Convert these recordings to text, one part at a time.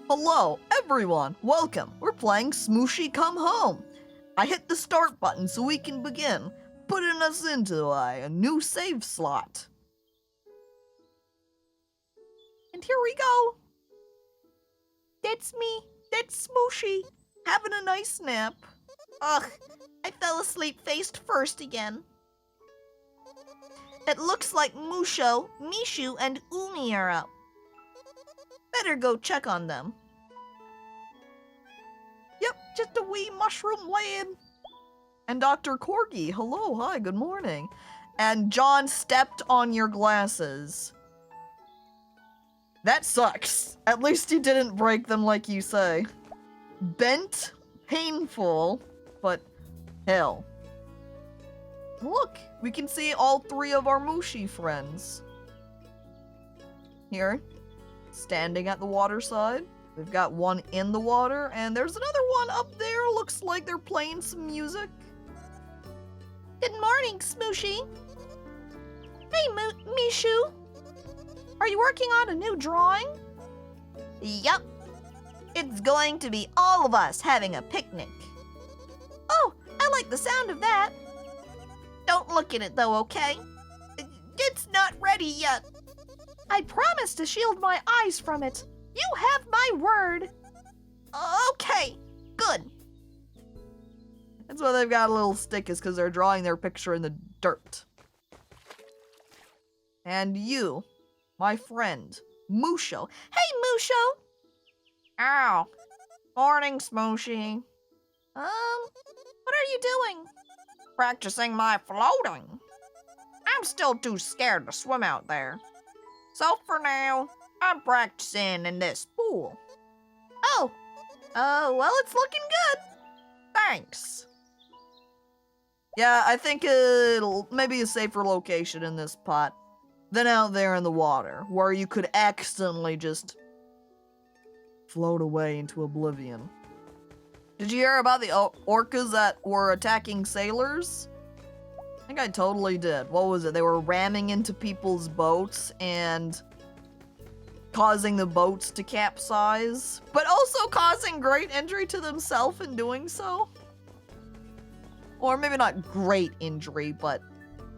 Hello, everyone. Welcome. We're playing Smushi Come Home. I hit the start button so we can begin, putting us into a new save slot. And here we go. That's me. That's Smushi. Having a nice nap. Ugh, I fell asleep face first again. It looks like Musho, Mishu, and Umi are up. Better go check on them. Yep, just a wee mushroom laying. And Dr. Corgi, hello, hi, good morning. And John stepped on your glasses. That sucks. At least you didn't break them like you say. Bent, painful, but hell. Look, we can see all three of our Mushi friends. Here, standing at the water side. We've got one in the water, and there's another one up there. Looks like they're playing some music. Good morning, Smushi. Hey, Mishu. Are you working on a new drawing? Yup. It's going to be all of us having a picnic. Oh, I like the sound of that. Don't look at it though, okay? It's not ready yet. I promise to shield my eyes from it. You have my word. Okay, good. That's why they've got a little stick, is because they're drawing their picture in the dirt. And you, my friend, Musho. Hey, Musho. Ow. Morning, Smushi. What are you doing? Practicing my floating. I'm still too scared to swim out there. So for now, I'm practicing in this pool. Oh, well, it's looking good. Thanks. Yeah, I think it'll maybe a safer location in this pot than out there in the water, where you could accidentally just float away into oblivion. Did you hear about the orcas that were attacking sailors? I think I totally did. What was it? They were ramming into people's boats and causing the boats to capsize, but also causing great injury to themselves in doing so. Or maybe not great injury, but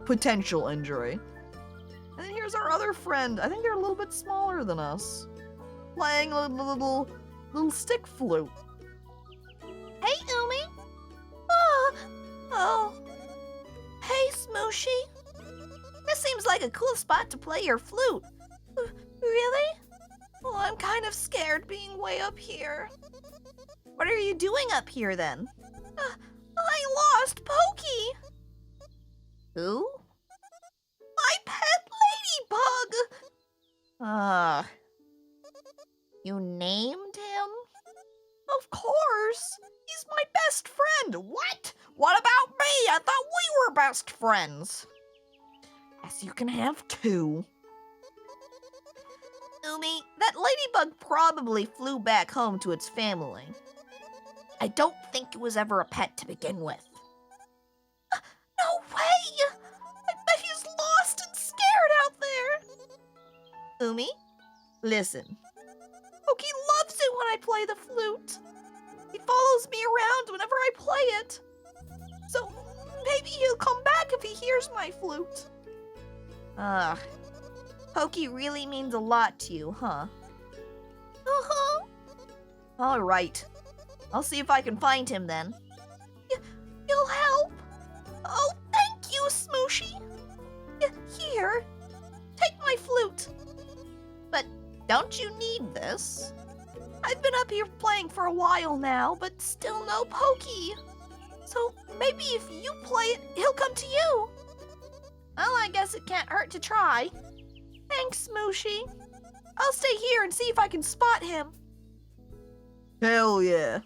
potential injury. And then here's our other friend. I think they're a little bit smaller than us, playing a little stick flute. Hey, Umi. Oh. Hey, Smushi. This seems like a cool spot to play your flute. Really? Well, I'm kind of scared being way up here. What are you doing up here then? I lost Pokey. Who? My pet ladybug. You named him? Of course. He's my best friend. What? What about me? I thought we were best friends. Yes, you can have two. Umi, that ladybug probably flew back home to its family. I don't think it was ever a pet to begin with. No way! I bet he's lost and scared out there. Umi, listen. Pokey loves it when I play the flute. He follows me around whenever I play it. So maybe he'll come back if he hears my flute. Pokey really means a lot to you, huh? Uh-huh. All right. I'll see if I can find him then. You'll help? Oh, thank you, Smushi. Here, take my flute. But don't you need this? I've been up here playing for a while now, but still no Pokey. So maybe if you play it, he'll come to you. Well, I guess it can't hurt to try. Thanks, Smushi. I'll stay here and see if I can spot him. Hell yeah.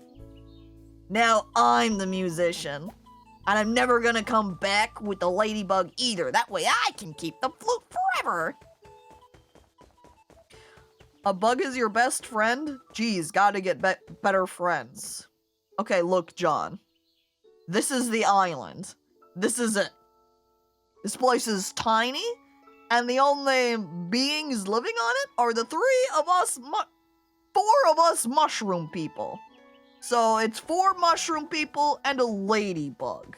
Now I'm the musician. And I'm never gonna come back with the ladybug either. That way I can keep the flute forever. A bug is your best friend? Geez, gotta get better friends. Okay, look, John. This is the island. This is it. This place is tiny, and the only beings living on it are the three of us 4 of us mushroom people. So it's 4 mushroom people and a ladybug.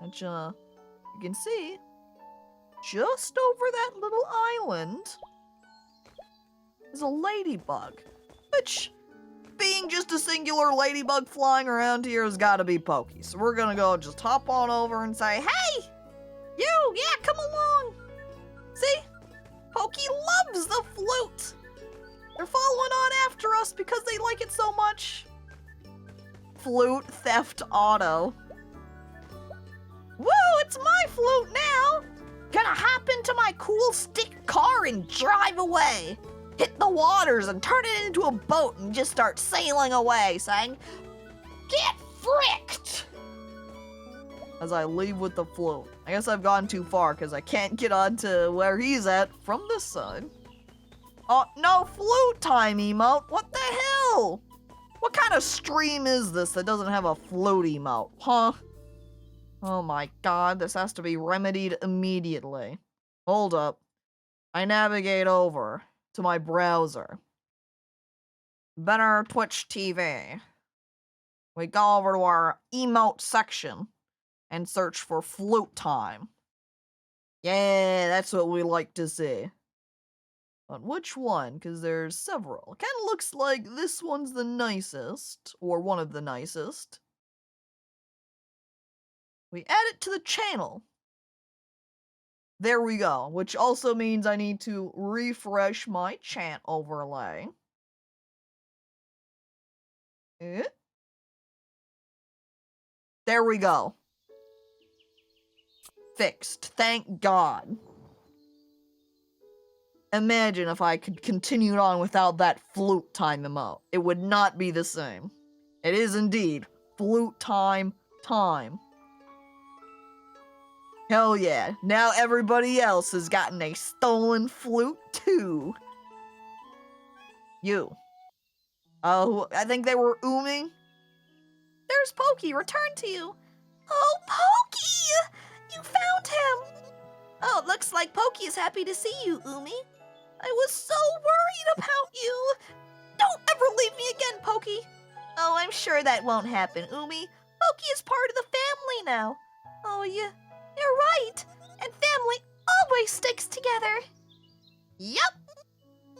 Which, you can see, just over that little island is a ladybug. Which, being just a singular ladybug flying around here has got to be Pokey. So we're gonna go just hop on over and say, hey, you, yeah, come along. See, Pokey loves the flute. They're following on after us because they like it so much. Flute theft auto. Woo, it's my flute now. Gonna hop into my cool stick car and drive away. Hit the waters and turn it into a boat and just start sailing away, saying, get fricked! As I leave with the flute. I guess I've gone too far because I can't get on to where he's at from this side. Oh, no flute time emote. What the hell? What kind of stream is this that doesn't have a flute emote, huh? Oh my god, this has to be remedied immediately. Hold up. I navigate over to my browser. Better Twitch TV. We go over to our emote section and search for flute time. Yeah, that's what we like to see. But which one? Because there's several. Kind of looks like this one's the nicest, or one of the nicest. We add it to the channel. There we go, which also means I need to refresh my chat overlay. There we go. Fixed, thank God. Imagine if I could continue on without that flute time emote. It would not be the same. It is indeed flute time. Hell yeah, now everybody else has gotten a stolen flute too. You. Oh, I think they were Umi. There's Pokey, return to you. Oh, Pokey! You found him! Oh, it looks like Pokey is happy to see you, Umi. I was so worried about you. Don't ever leave me again, Pokey. Oh, I'm sure that won't happen, Umi. Pokey is part of the family now. Oh, you're right. And family always sticks together. Yup.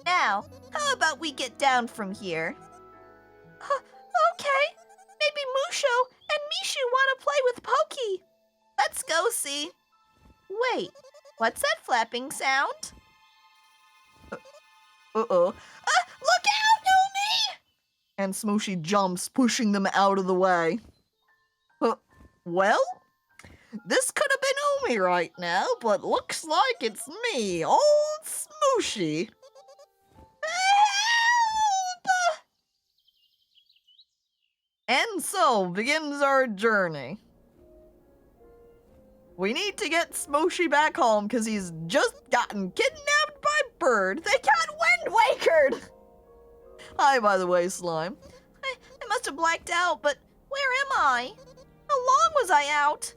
Now, how about we get down from here? Okay. Maybe Musho and Mishu want to play with Pokey. Let's go see. Wait, what's that flapping sound? Uh-oh. Look out, Umi! And Smushi jumps, pushing them out of the way. Well, this could have been Umi right now, but looks like it's me, old Smushi. Help! And so begins our journey. We need to get Smushi back home because he's just gotten kidnapped by Bird. They got Wind Wakered! Hi, by the way, Slime. I must have blacked out, but where am I? How long was I out?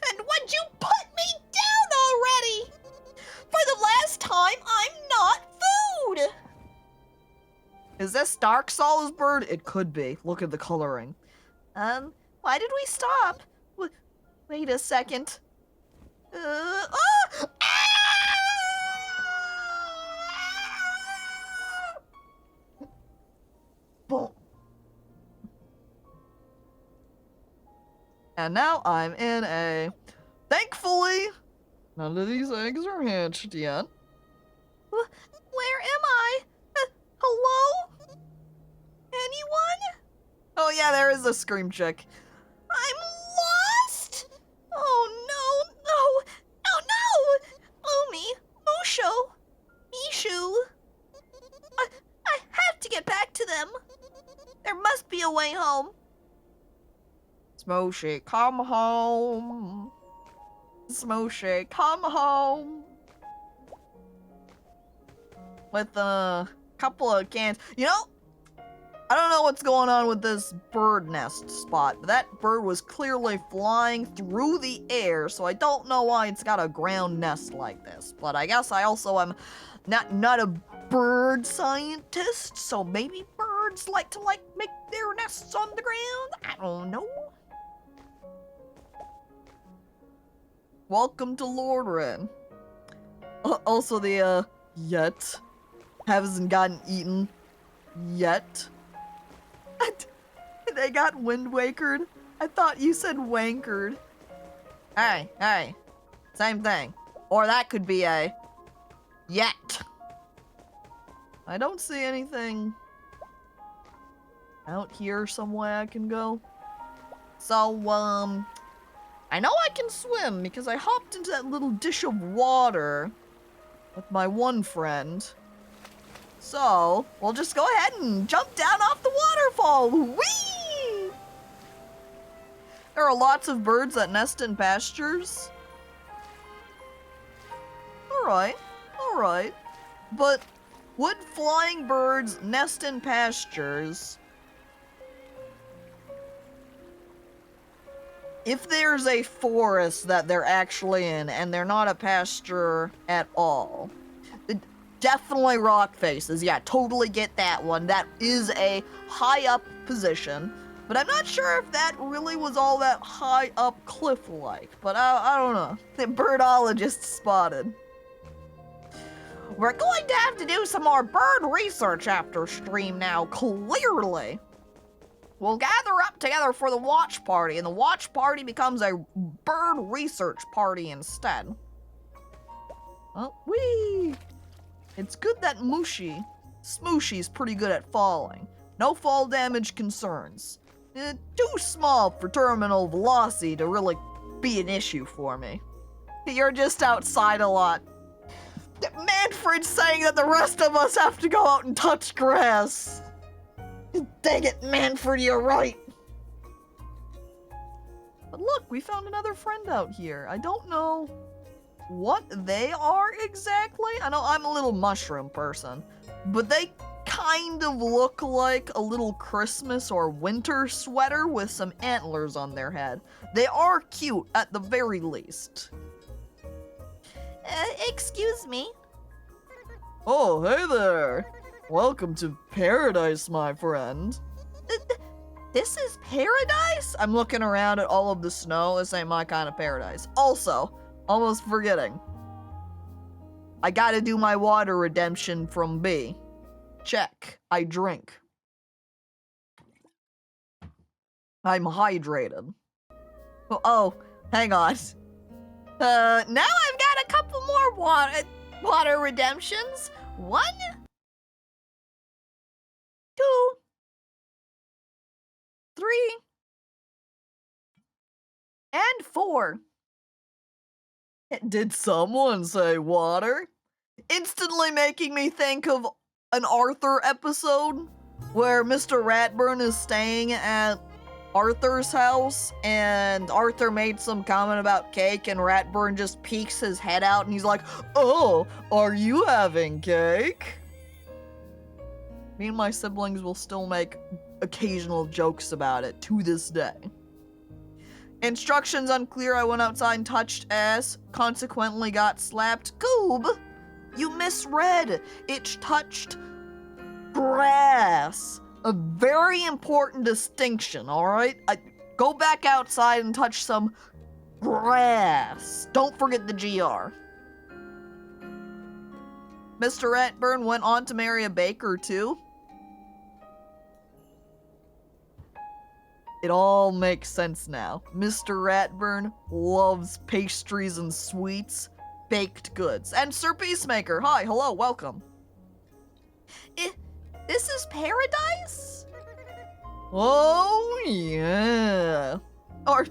And would you put me down already? For the last time, I'm not food! Is this Dark Souls Bird? It could be. Look at the coloring. Why did we stop? Wait a second. Boom. And now I'm in a... Thankfully, none of these eggs are hatched yet. Where am I? Hello? Anyone? Oh yeah, there is a scream chick. I'm lost! Oh no! Umi, Musho, Mishu. I have to get back to them. There must be a way home. Smushi, come home. Smushi, come home. With a couple of cans. You know, I don't know what's going on with this bird nest spot, but that bird was clearly flying through the air, so I don't know why it's got a ground nest like this. But I guess I also am not a bird scientist, so maybe birds like to make their nests on the ground. I don't know. Welcome to Lord Ren. Also, the yet hasn't gotten eaten yet. They got Wind Wakered. I thought you said wankered. Hey, same thing. Or that could be a yet. I don't see anything out here somewhere I can go. So, I know I can swim because I hopped into that little dish of water with my one friend. So, we'll just go ahead and jump down off the waterfall. Whee! There are lots of birds that nest in pastures. Alright. But would flying birds nest in pastures if there's a forest that they're actually in and they're not a pasture at all? Definitely rock faces. Yeah, totally get that one. That is a high up position. But I'm not sure if that really was all that high up cliff-like. But I don't know. The birdologist spotted. We're going to have to do some more bird research after stream now, clearly. We'll gather up together for the watch party, and the watch party becomes a bird research party instead. Oh, whee! It's good that Smushi's pretty good at falling. No fall damage concerns. Too small for terminal velocity to really be an issue for me. You're just outside a lot. Manfred's saying that the rest of us have to go out and touch grass. Dang it, Manfred, you're right. But look, we found another friend out here. I don't know what they are exactly. I know I'm a little mushroom person, but they kind of look like a little Christmas or winter sweater with some antlers on their head. They are cute at the very least. Excuse me. Oh, hey there. Welcome to paradise, my friend. This is paradise? I'm looking around at all of the snow. This ain't my kind of paradise. Also, almost forgetting. I gotta do my water redemption from B. Check. I drink. I'm hydrated. Oh, hang on. Now I've got a couple more water redemptions. 1, 2, 3, and 4. Did someone say water? Instantly making me think of an Arthur episode where Mr. Ratburn is staying at Arthur's house and Arthur made some comment about cake and Ratburn just peeks his head out and he's like, "Oh, are you having cake?" Me and my siblings will still make occasional jokes about it to this day. Instructions unclear. I went outside and touched ass, consequently got slapped. Goob, you misread. It touched grass. A very important distinction, alright? Go back outside and touch some grass. Don't forget the GR. Mr. Ratburn went on to marry a baker, too. It all makes sense now. Mr. Ratburn loves pastries and sweets, baked goods. And Sir Peacemaker, hi, hello, welcome. This is paradise? Oh, yeah. Or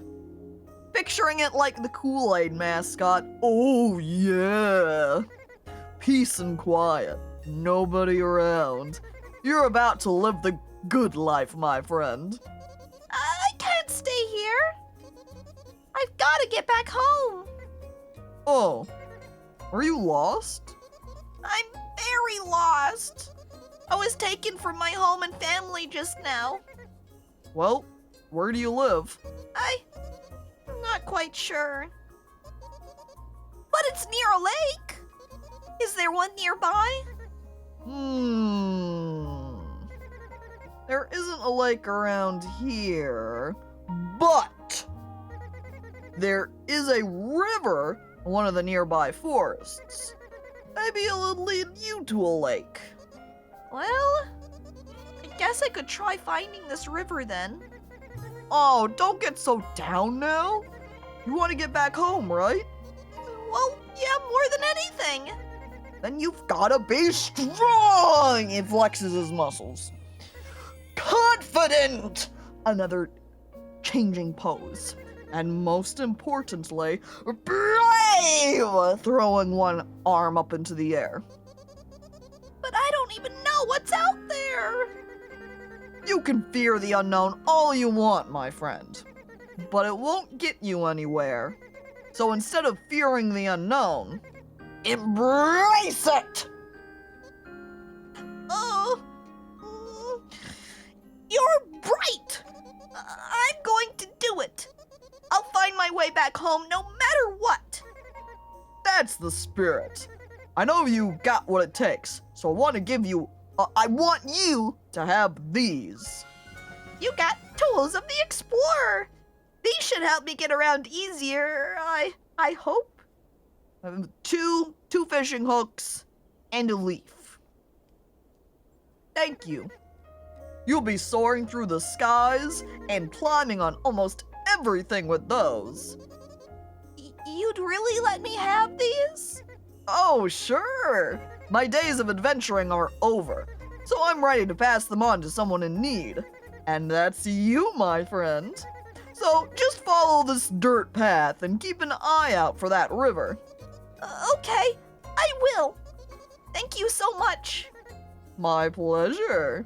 picturing it like the Kool-Aid mascot. Oh, yeah. Peace and quiet. Nobody around. You're about to live the good life, my friend. I can't stay here. I've got to get back home. Oh, are you lost? I'm very lost. I was taken from my home and family just now. Well, where do you live? I'm not quite sure. But it's near a lake. Is there one nearby? There isn't a lake around here, but there is a river in one of the nearby forests. Maybe it'll lead you to a lake. Well, I guess I could try finding this river then. Oh, don't get so down now. You want to get back home, right? Well, yeah, more than anything. Then you've gotta be strong! He flexes his muscles. Confident! Another changing pose. And most importantly, brave! Throwing one arm up into the air. But I don't even know what's out there. You can fear the unknown all you want, my friend. But it won't get you anywhere. So instead of fearing the unknown, embrace it! You're right! I'm going to do it. I'll find my way back home no matter what. That's the spirit. I know you got what it takes, so I want you to have these. You got tools of the explorer. These should help me get around easier, I hope. Two fishing hooks and a leaf. Thank you. You'll be soaring through the skies and climbing on almost everything with those. You'd really let me have these? Oh, sure. My days of adventuring are over, so I'm ready to pass them on to someone in need. And that's you, my friend. So just follow this dirt path and keep an eye out for that river. Okay, I will. Thank you so much. My pleasure.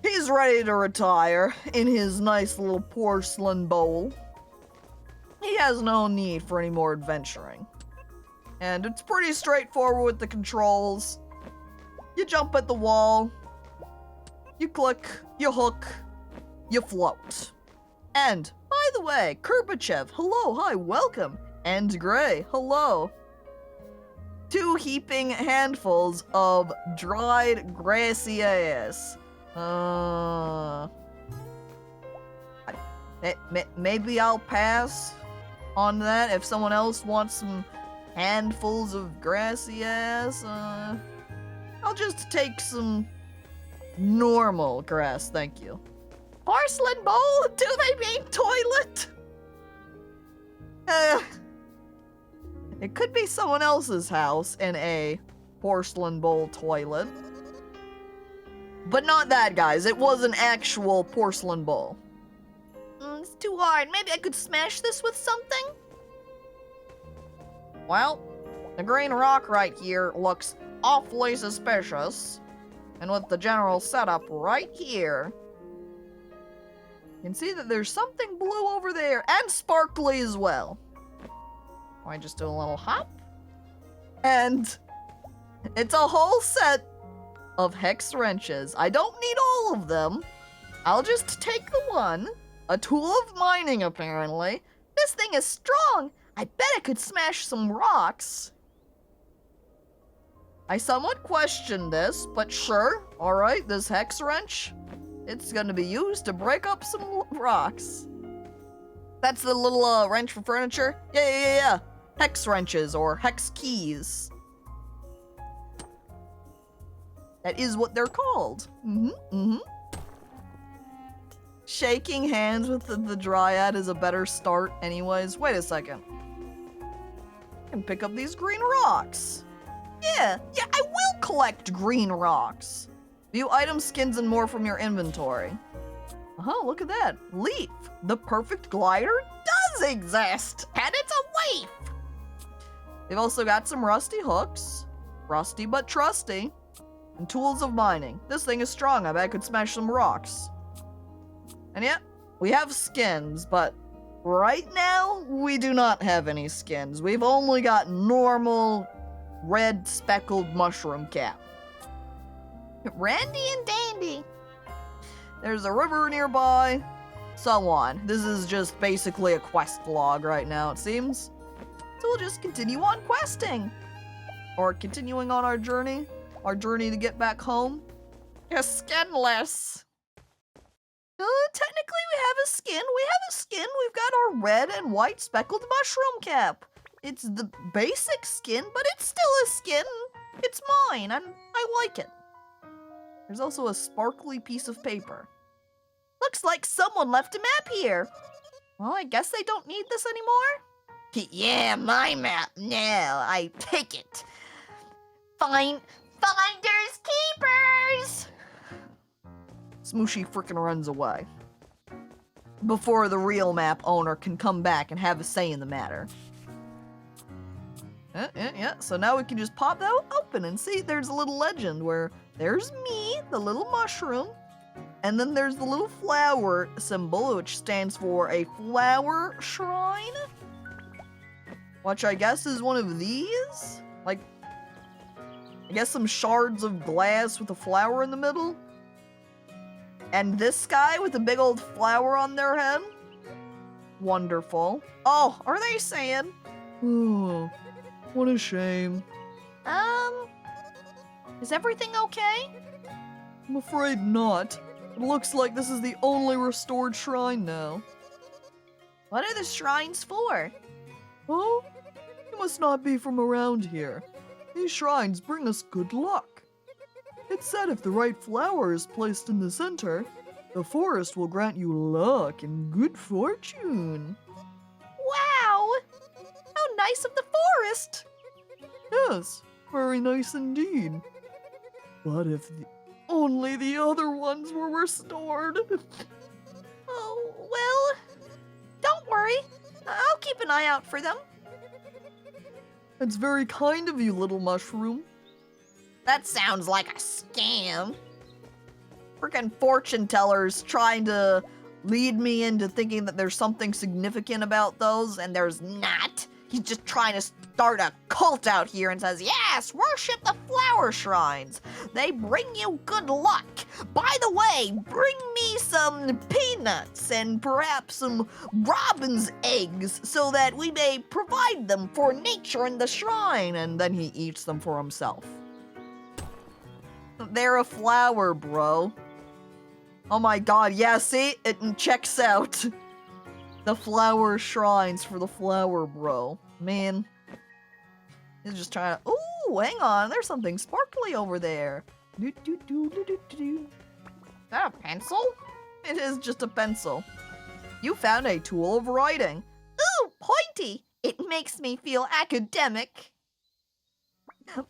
He's ready to retire in his nice little porcelain bowl. He has no need for any more adventuring. And it's pretty straightforward with the controls. You jump at the wall, you click, you hook, you float. And, by the way, Kirpichev, hello, hi, welcome. And Gray, hello. 2 heaping handfuls of dried grassy ass. Maybe I'll pass on that if someone else wants some handfuls of grassy ass. I'll just take some normal grass, thank you. Porcelain bowl? Do they mean toilet? It could be someone else's house in a porcelain bowl toilet. But not that, guys. It was an actual porcelain bowl. It's too hard. Maybe I could smash this with something? Well, the green rock right here looks awfully suspicious. And with the general setup right here, you can see that there's something blue over there and sparkly as well. I just do a little hop. And it's a whole set of hex wrenches. I don't need all of them. I'll just take the one. A tool of mining, apparently. This thing is strong. I bet I could smash some rocks. I somewhat questioned this, but sure. Alright, this hex wrench. It's gonna be used to break up some rocks. That's the little wrench for furniture? Yeah. Hex wrenches or hex keys. That is what they're called. Shaking hands with the dryad is a better start anyways. Wait a second. I can pick up these green rocks. Yeah, I will collect green rocks. View items, skins, and more from your inventory. Look at that. Leaf. The perfect glider does exist, and it's a leaf. They've also got some rusty hooks. Rusty but trusty. And tools of mining. This thing is strong. I bet I could smash some rocks. And yeah, we have skins, but right now, we do not have any skins. We've only got normal red speckled mushroom cap. Randy and dandy. There's a river nearby, so on. This is just basically a quest log right now, it seems. So we'll just continue on questing. Or continuing on our journey to get back home. You're skinless. Technically we have a skin. We've got our red and white speckled mushroom cap. It's the basic skin, but it's still a skin. It's mine, and I like it. There's also a sparkly piece of paper. Looks like someone left a map here. Well, I guess they don't need this anymore. Yeah, my map now. I take it. Finders keepers! Smushi frickin' runs away. Before the real map owner can come back and have a say in the matter. Yeah. So now we can just pop that open and see there's a little legend where there's me, the little mushroom, and then there's the little flower symbol, which stands for a flower shrine. Which I guess is one of these? Like, I guess some shards of glass with a flower in the middle? And this guy with a big old flower on their head? Wonderful. Oh, are they saying? Oh, what a shame. Is everything okay? I'm afraid not. It looks like this is the only restored shrine now. What are the shrines for? Oh? You must not be from around here. These shrines bring us good luck. It's said if the right flower is placed in the center, the forest will grant you luck and good fortune. Wow! How nice of the forest! Yes, very nice indeed. But if only the other ones were restored. Oh, well, don't worry. I'll keep an eye out for them. It's very kind of you, little mushroom. That sounds like a scam. Freaking fortune tellers trying to lead me into thinking that there's something significant about those, and there's not. He's just trying to start a cult out here and says, yes, worship the flower shrines. They bring you good luck. By the way, bring me some peanuts and perhaps some robin's eggs so that we may provide them for nature in the shrine. And then he eats them for himself. They're a flower, bro. Oh my god, yeah, see? It checks out. The flower shrines for the flower, bro. Man. He's just trying to... Ooh, hang on. There's something sparkly over there. Is that a pencil? It is just a pencil. You found a tool of writing. Ooh, pointy! It makes me feel academic.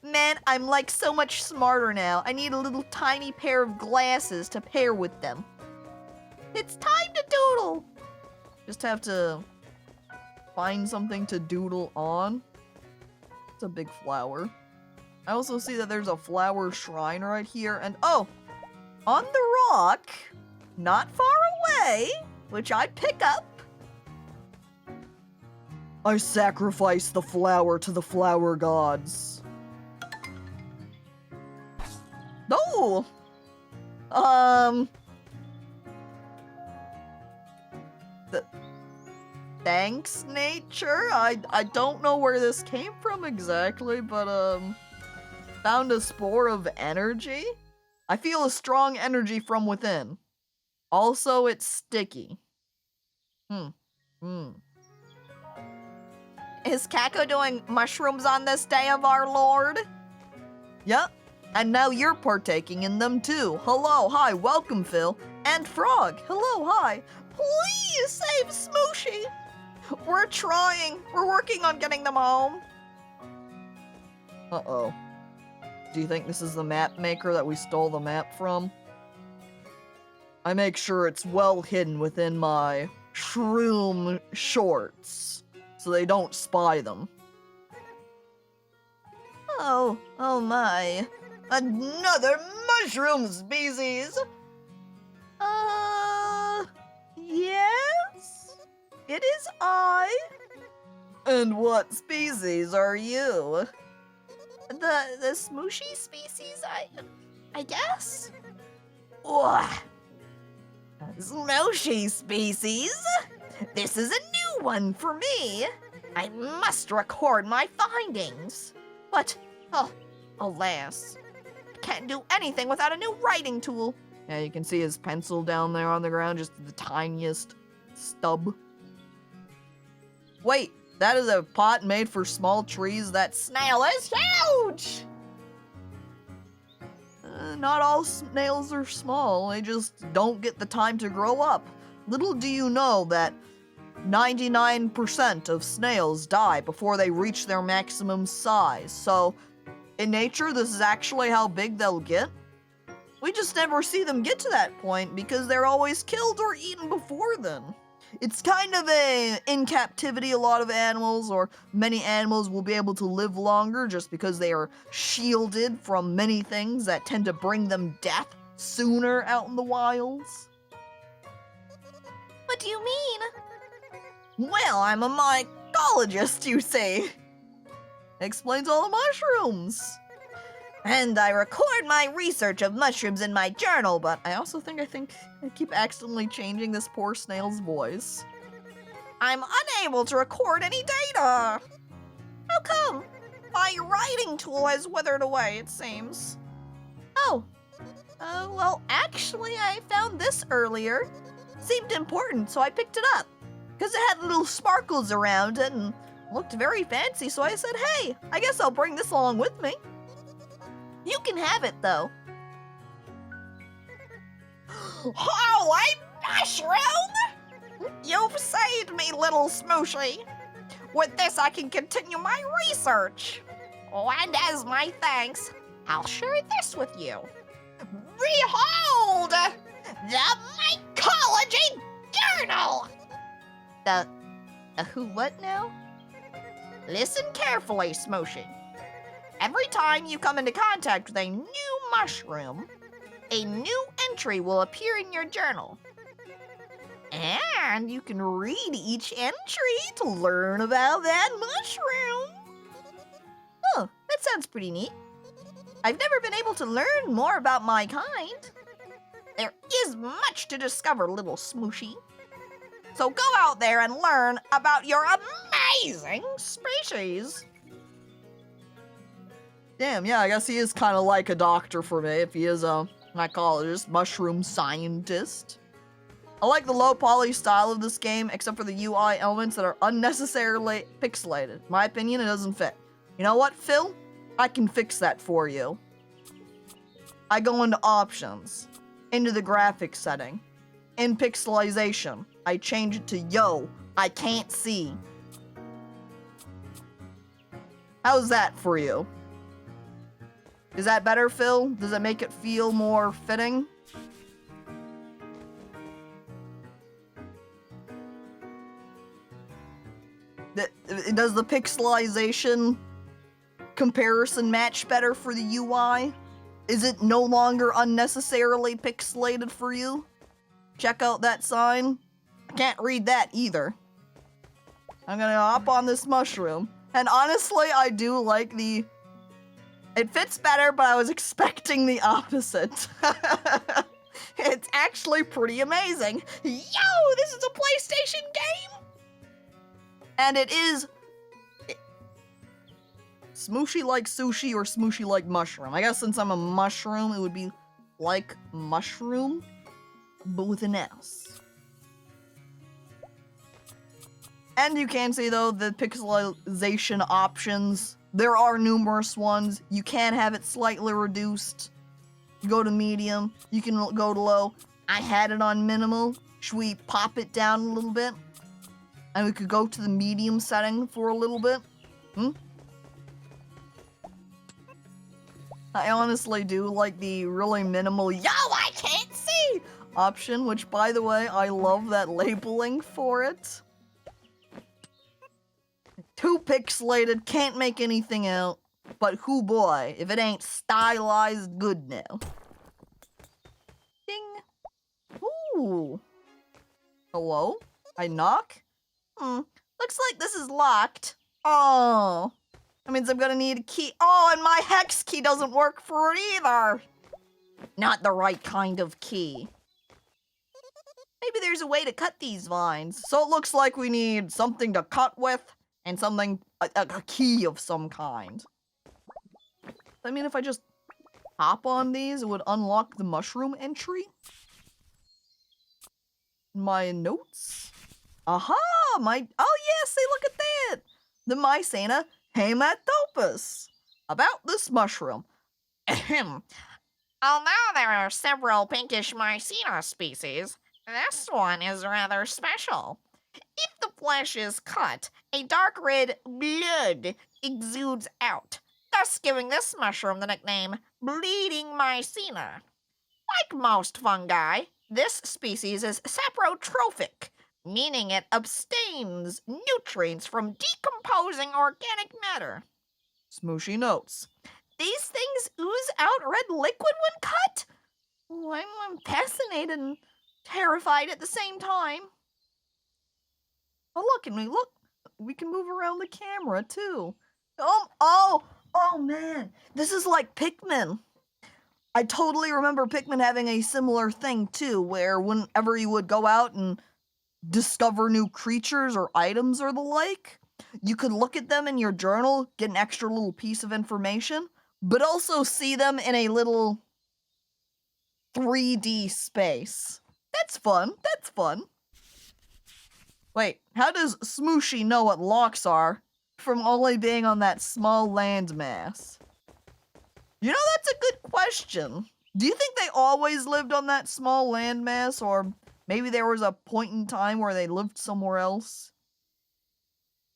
Man, I'm like so much smarter now. I need a little tiny pair of glasses to pair with them. It's time to doodle! Just have to find something to doodle on. It's a big flower. I also see that there's a flower shrine right here. And oh, on the rock, not far away, which I pick up, I sacrifice the flower to the flower gods. No! Thanks, nature. I don't know where this came from exactly, but found a spore of energy. I feel a strong energy from within. Also, it's sticky. Is Caco doing mushrooms on this day of our Lord? Yep. And now you're partaking in them too. Hello, hi, welcome, Phil. And Frog, hello, hi. Please save Smushi. We're trying. We're working on getting them home. Uh-oh. Do you think this is the map maker that we stole the map from? I make sure it's well hidden within my shroom shorts, so they don't spy them. Oh my. Another mushroom species! Yes? It is I. And what species are you? The Smushi species, I guess? Ugh. Smushi species? This is a new one for me. I must record my findings. But Oh, alas. Can't do anything without a new writing tool. Yeah, you can see his pencil down there on the ground, just the tiniest stub. Wait, that is a pot made for small trees. That snail is huge! Not all snails are small, they just don't get the time to grow up. Little do you know that 99% of snails die before they reach their maximum size. So, in nature, this is actually how big they'll get. We just never see them get to that point because they're always killed or eaten before then. It's kind of in captivity, a lot of animals, or many animals will be able to live longer just because they are shielded from many things that tend to bring them death sooner out in the wilds. What do you mean? Well, I'm a mycologist, you see. Explains all the mushrooms. And I record my research of mushrooms in my journal, but I also think I keep accidentally changing this poor snail's voice. I'm unable to record any data. How come? My writing tool has withered away, it seems. Oh. Well, actually, I found this earlier. Seemed important, so I picked it up. Because it had little sparkles around it and looked very fancy, so I said, hey, I guess I'll bring this along with me. You can have it, though. Holy mushroom! You've saved me, little Smushi. With this, I can continue my research. Oh, and as my thanks, I'll share this with you. Behold! The Mycology Journal! The who what now? Listen carefully, Smushi. Every time you come into contact with a new mushroom, a new entry will appear in your journal. And you can read each entry to learn about that mushroom. Oh, that sounds pretty neat. I've never been able to learn more about my kind. There is much to discover, little Smushi. So go out there and learn about your amazing species. Damn, yeah, I guess he is kind of like a doctor for me if he is a mycologist, mushroom scientist. I like the low poly style of this game, except for the UI elements that are unnecessarily pixelated. In my opinion, it doesn't fit. You know what, Phil? I can fix that for you. I go into options, into the graphics setting. In pixelization, I change it to yo, I can't see. How's that for you? Is that better, Phil? Does it make it feel more fitting? Does the pixelization comparison match better for the UI? Is it no longer unnecessarily pixelated for you? Check out that sign. I can't read that either. I'm gonna hop on this mushroom. And honestly, I do like the... It fits better, but I was expecting the opposite. It's actually pretty amazing. Yo, this is a PlayStation game! And it is... Smooshy like sushi or smooshy like mushroom. I guess since I'm a mushroom, it would be like mushroom, but with an S. And you can see, though, the pixelization options. There are numerous ones. You can have it slightly reduced. Go to medium. You can go to low. I had it on minimal. Should we pop it down a little bit? And we could go to the medium setting for a little bit. I honestly do like the really minimal, yo, I can't see option, which, by the way, I love that labeling for it. Too pixelated, can't make anything out, but hoo boy, if it ain't stylized good now. Ding. Ooh. Hello? I knock? Looks like this is locked. Oh. That means I'm gonna need a key. Oh, and my hex key doesn't work for it either. Not the right kind of key. Maybe there's a way to cut these vines. So it looks like we need something to cut with and something, a key of some kind. I mean, if I just hop on these, it would unlock the mushroom entry. My notes. Aha! Oh yes, see, look at that! The Mycena haematopus. About this mushroom. Ahem. Although there are several pinkish Mycena species, this one is rather special. If the flesh is cut, a dark red blood exudes out, thus giving this mushroom the nickname Bleeding Mycena. Like most fungi, this species is saprotrophic, meaning it abstains nutrients from decomposing organic matter. Smushi notes. These things ooze out red liquid when cut? Oh, I'm fascinated and terrified at the same time. Oh, look, and we can move around the camera too. Oh man, this is like Pikmin. I totally remember Pikmin having a similar thing too, where whenever you would go out and discover new creatures or items or the like, you could look at them in your journal, get an extra little piece of information, but also see them in a little 3D space. That's fun. That's fun. Wait, how does Smushi know what locks are from only being on that small landmass? You know, that's a good question. Do you think they always lived on that small landmass, or maybe there was a point in time where they lived somewhere else?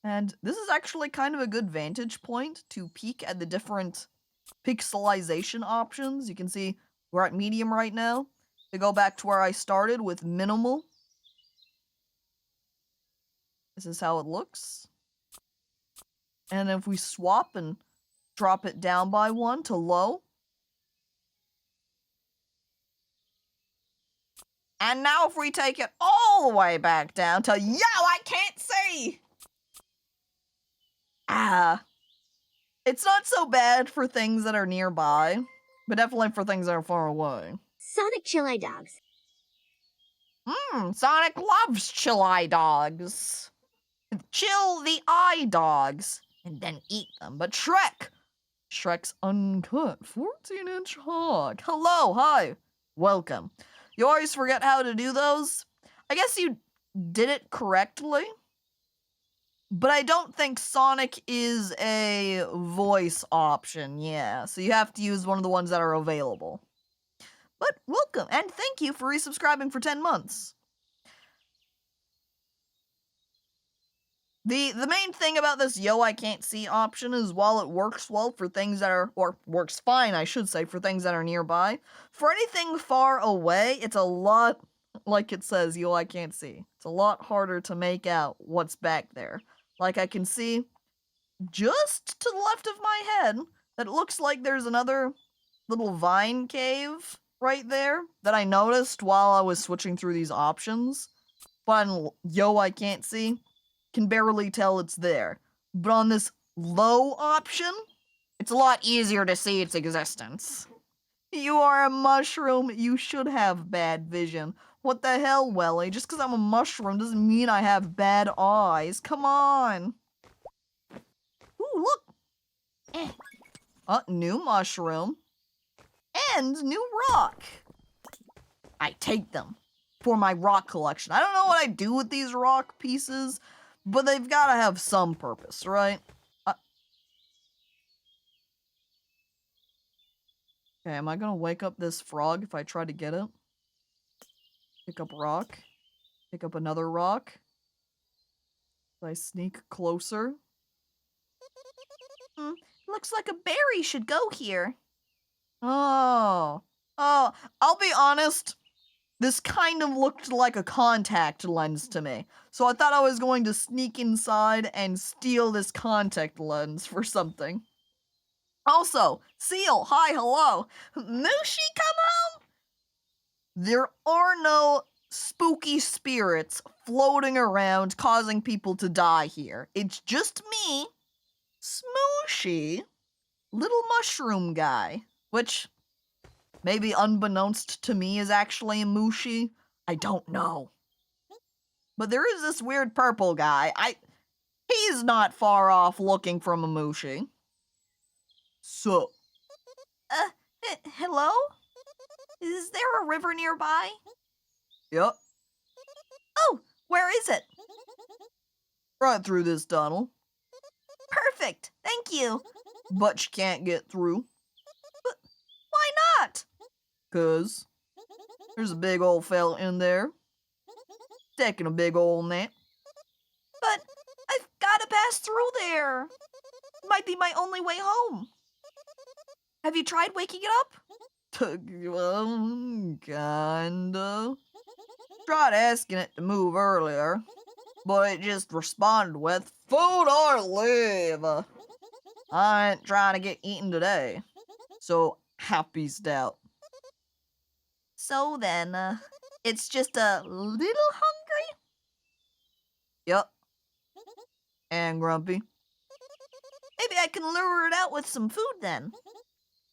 And this is actually kind of a good vantage point to peek at the different pixelization options. You can see we're at medium right now. To go back to where I started with minimal. This is how it looks. And if we swap and drop it down by 1 to low. And now if we take it all the way back down to, yo, I can't see! It's not so bad for things that are nearby, but definitely for things that are far away. Sonic Chili Dogs. Sonic loves chili dogs. Chill the eye dogs and then eat them. But Shrek's uncut 14-inch hog. Hello, hi, welcome. You always forget how to do those. I guess you did it correctly. But I don't think Sonic is a voice option, yeah. So you have to use one of the ones that are available. But welcome, and thank you for resubscribing for 10 months. The main thing about this yo I can't see option is while it works well for things that are, or works fine I should say, for things that are nearby, for anything far away, it's a lot, like it says, yo I can't see. It's a lot harder to make out what's back there. Like I can see just to the left of my head that it looks like there's another little vine cave right there that I noticed while I was switching through these options. But on yo I can't see, can barely tell it's there. But on this low option, it's a lot easier to see its existence. You are a mushroom, you should have bad vision. What the hell, Welly? Just because I'm a mushroom doesn't mean I have bad eyes. Come on. Ooh, look. New mushroom. And new rock. I take them for my rock collection. I don't know what I do with these rock pieces, but they've got to have some purpose, right? Okay, am I going to wake up this frog if I try to get it? Pick up rock. Pick up another rock. I sneak closer. Looks like a berry should go here. Oh, I'll be honest. This kind of looked like a contact lens to me. So I thought I was going to sneak inside and steal this contact lens for something. Also, Seal, hi, hello. Mushi, come home? There are no spooky spirits floating around causing people to die here. It's just me, Smushi, little mushroom guy, which maybe unbeknownst to me is actually a Mushi. I don't know. But there is this weird purple guy. He's not far off looking from a Mushi. So, Hello? Is there a river nearby? Yep, Oh, where is it? right through this tunnel. Perfect, thank you. But you can't get through, Why not? 'cause there's a big old fella in there, taking a big old nap. But I've gotta pass through there. Might be my only way home. Have you tried waking it up? Kinda. Tried asking it to move earlier, but it just responded with, "Food or leave." I ain't trying to get eaten today, so I peaced out. So then, it's just a little hungry? Yep. And grumpy. Maybe I can lure it out with some food then.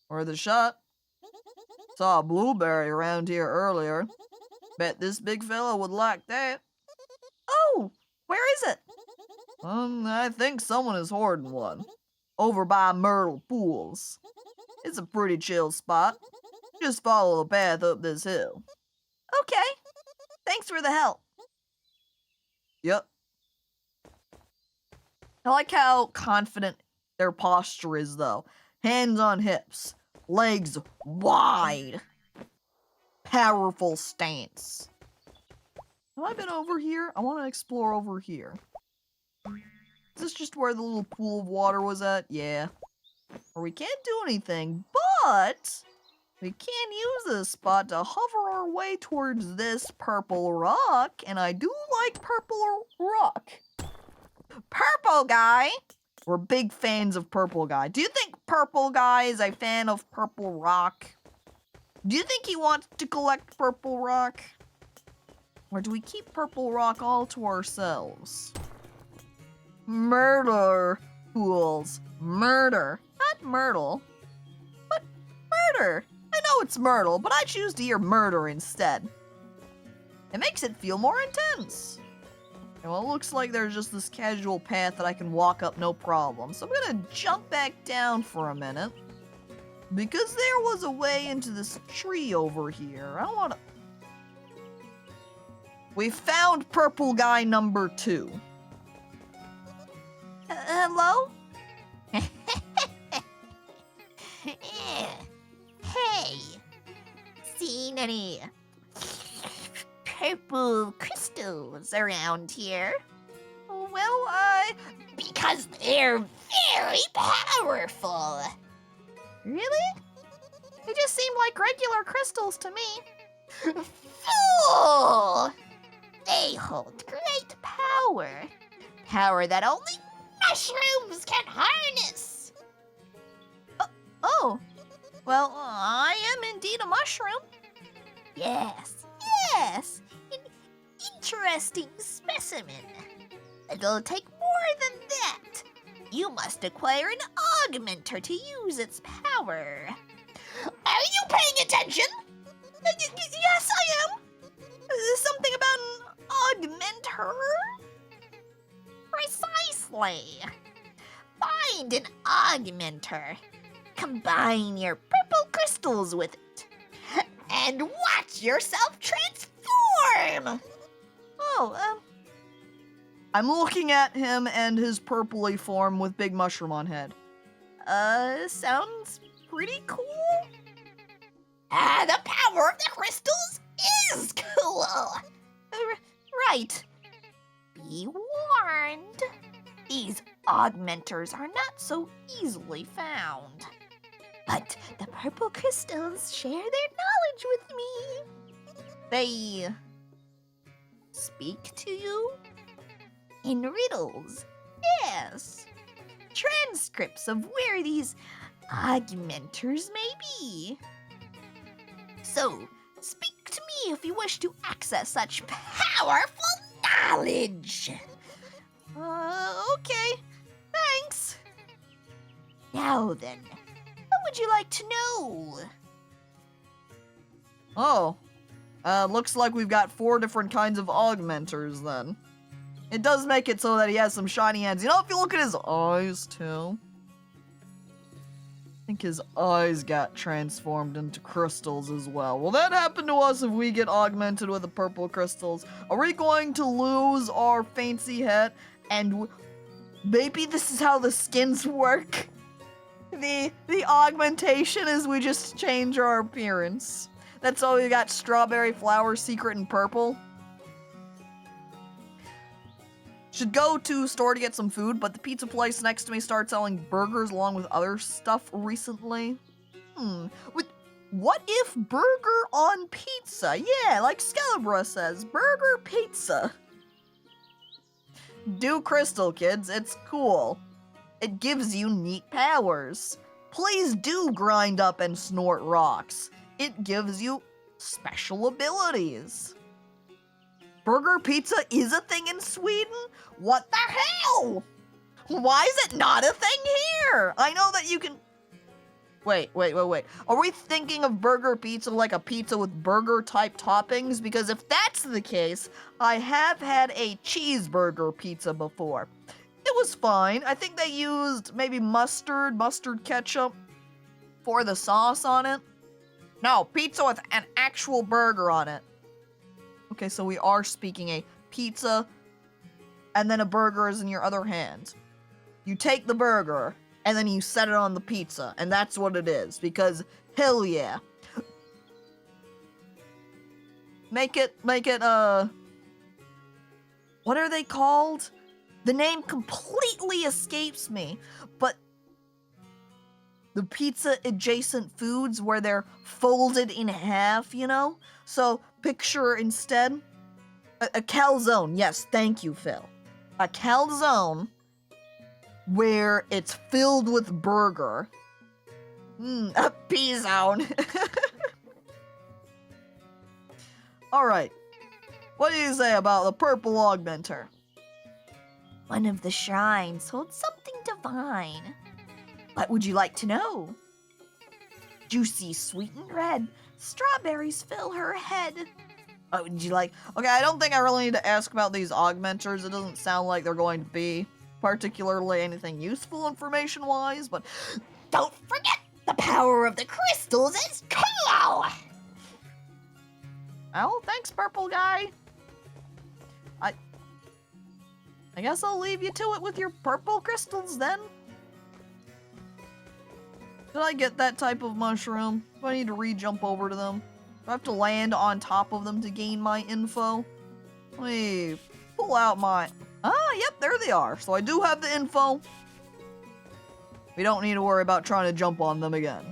Worth a shot. Saw a blueberry around here earlier. Bet this big fella would like that. Oh, where is it? I think someone is hoarding one. Over by Myrtle Pools. It's a pretty chill spot. Just follow the path up this hill. Okay, thanks for the help. Yep. I like how confident their posture is, though. Hands on hips, legs wide. Powerful stance. Have I been over here? I want to explore over here. Is this just where the little pool of water was at? Yeah. Or we can't do anything, but we can use this spot to hover our way towards this purple rock, and I do like purple rock. Purple guy! We're big fans of purple guy. Do you think purple guy is a fan of purple rock? Do you think he wants to collect purple rock? Or do we keep purple rock all to ourselves? Murder pools. Murder. Not Myrtle. But murder. I know it's Myrtle, but I choose to hear murder instead. It makes it feel more intense. And well, it looks like there's just this casual path that I can walk up no problem. So I'm gonna jump back down for a minute. Because there was a way into this tree over here. I wanna... We found purple guy number 2. Hello? Hey, seen any purple crystals around here? Well, Because they're very powerful. really? They just seem like regular crystals to me. Fool! They hold great power. Power that only mushrooms can harness. Oh, well, I am indeed a mushroom. Yes, an interesting specimen. It'll take more than that. You must acquire an augmenter to use its power. Are you paying attention? Yes, I am. Something about an augmenter? Precisely. Find an augmenter. Combine your purple crystals with it. And watch yourself transform! Oh, I'm looking at him and his purpley form with big mushroom on head. sounds pretty cool. The power of the crystals is cool! Right. Be warned. These augmenters are not so easily found. But the purple crystals share their knowledge with me. They speak to you? In riddles, yes. Transcripts of where these augmenters may be. So, speak to me if you wish to access such powerful knowledge. Okay. Thanks. Now then, what would you like to know? Oh. Looks like we've got 4 different kinds of augmenters then. It does make it so that he has some shiny hands. You know, if you look at his eyes, too. think his eyes got transformed into crystals as well. Will that happen to us if we get augmented with the purple crystals? Are we going to lose our fancy hat? And maybe this is how the skins work? The augmentation is we just change our appearance. That's all we got: strawberry, flower, secret, and purple. Should go to store to get some food, but the pizza place next to me started selling burgers along with other stuff recently. What if burger on pizza? Yeah, like Scalabra says, burger pizza. Do crystal, kids. It's cool. It gives you neat powers. Please do grind up and snort rocks. It gives you special abilities. Burger pizza is a thing in Sweden? What the hell? Why is it not a thing here? I know that you can... Wait. Are we thinking of burger pizza like a pizza with burger-type toppings? Because if that's the case, I have had a cheeseburger pizza before. It was fine. I think they used maybe mustard ketchup for the sauce on it. No, pizza with an actual burger on it. Okay, so we are speaking a pizza, and then a burger is in your other hand. You take the burger, and then you set it on the pizza, and that's what it is, because hell yeah. Make it, what are they called? The name completely escapes me, but the pizza adjacent foods where they're folded in half, you know? So picture instead a calzone. Yes, thank you, Phil. A calzone where it's filled with burger. A P-zone. Alright. What do you say about the purple augmenter? One of the shrines holds something divine. What would you like to know? Juicy, sweet, and red. Strawberries fill her head. Oh, would you like... Okay, I don't think I really need to ask about these augmenters. It doesn't sound like they're going to be particularly anything useful information-wise, but... Don't forget, the power of the crystals is cool! Oh, thanks, purple guy. I guess I'll leave you to it with your purple crystals, then. Did I get that type of mushroom? Do I need to re-jump over to them? Do I have to land on top of them to gain my info? Let me pull out my... Ah, yep, there they are. So I do have the info. We don't need to worry about trying to jump on them again.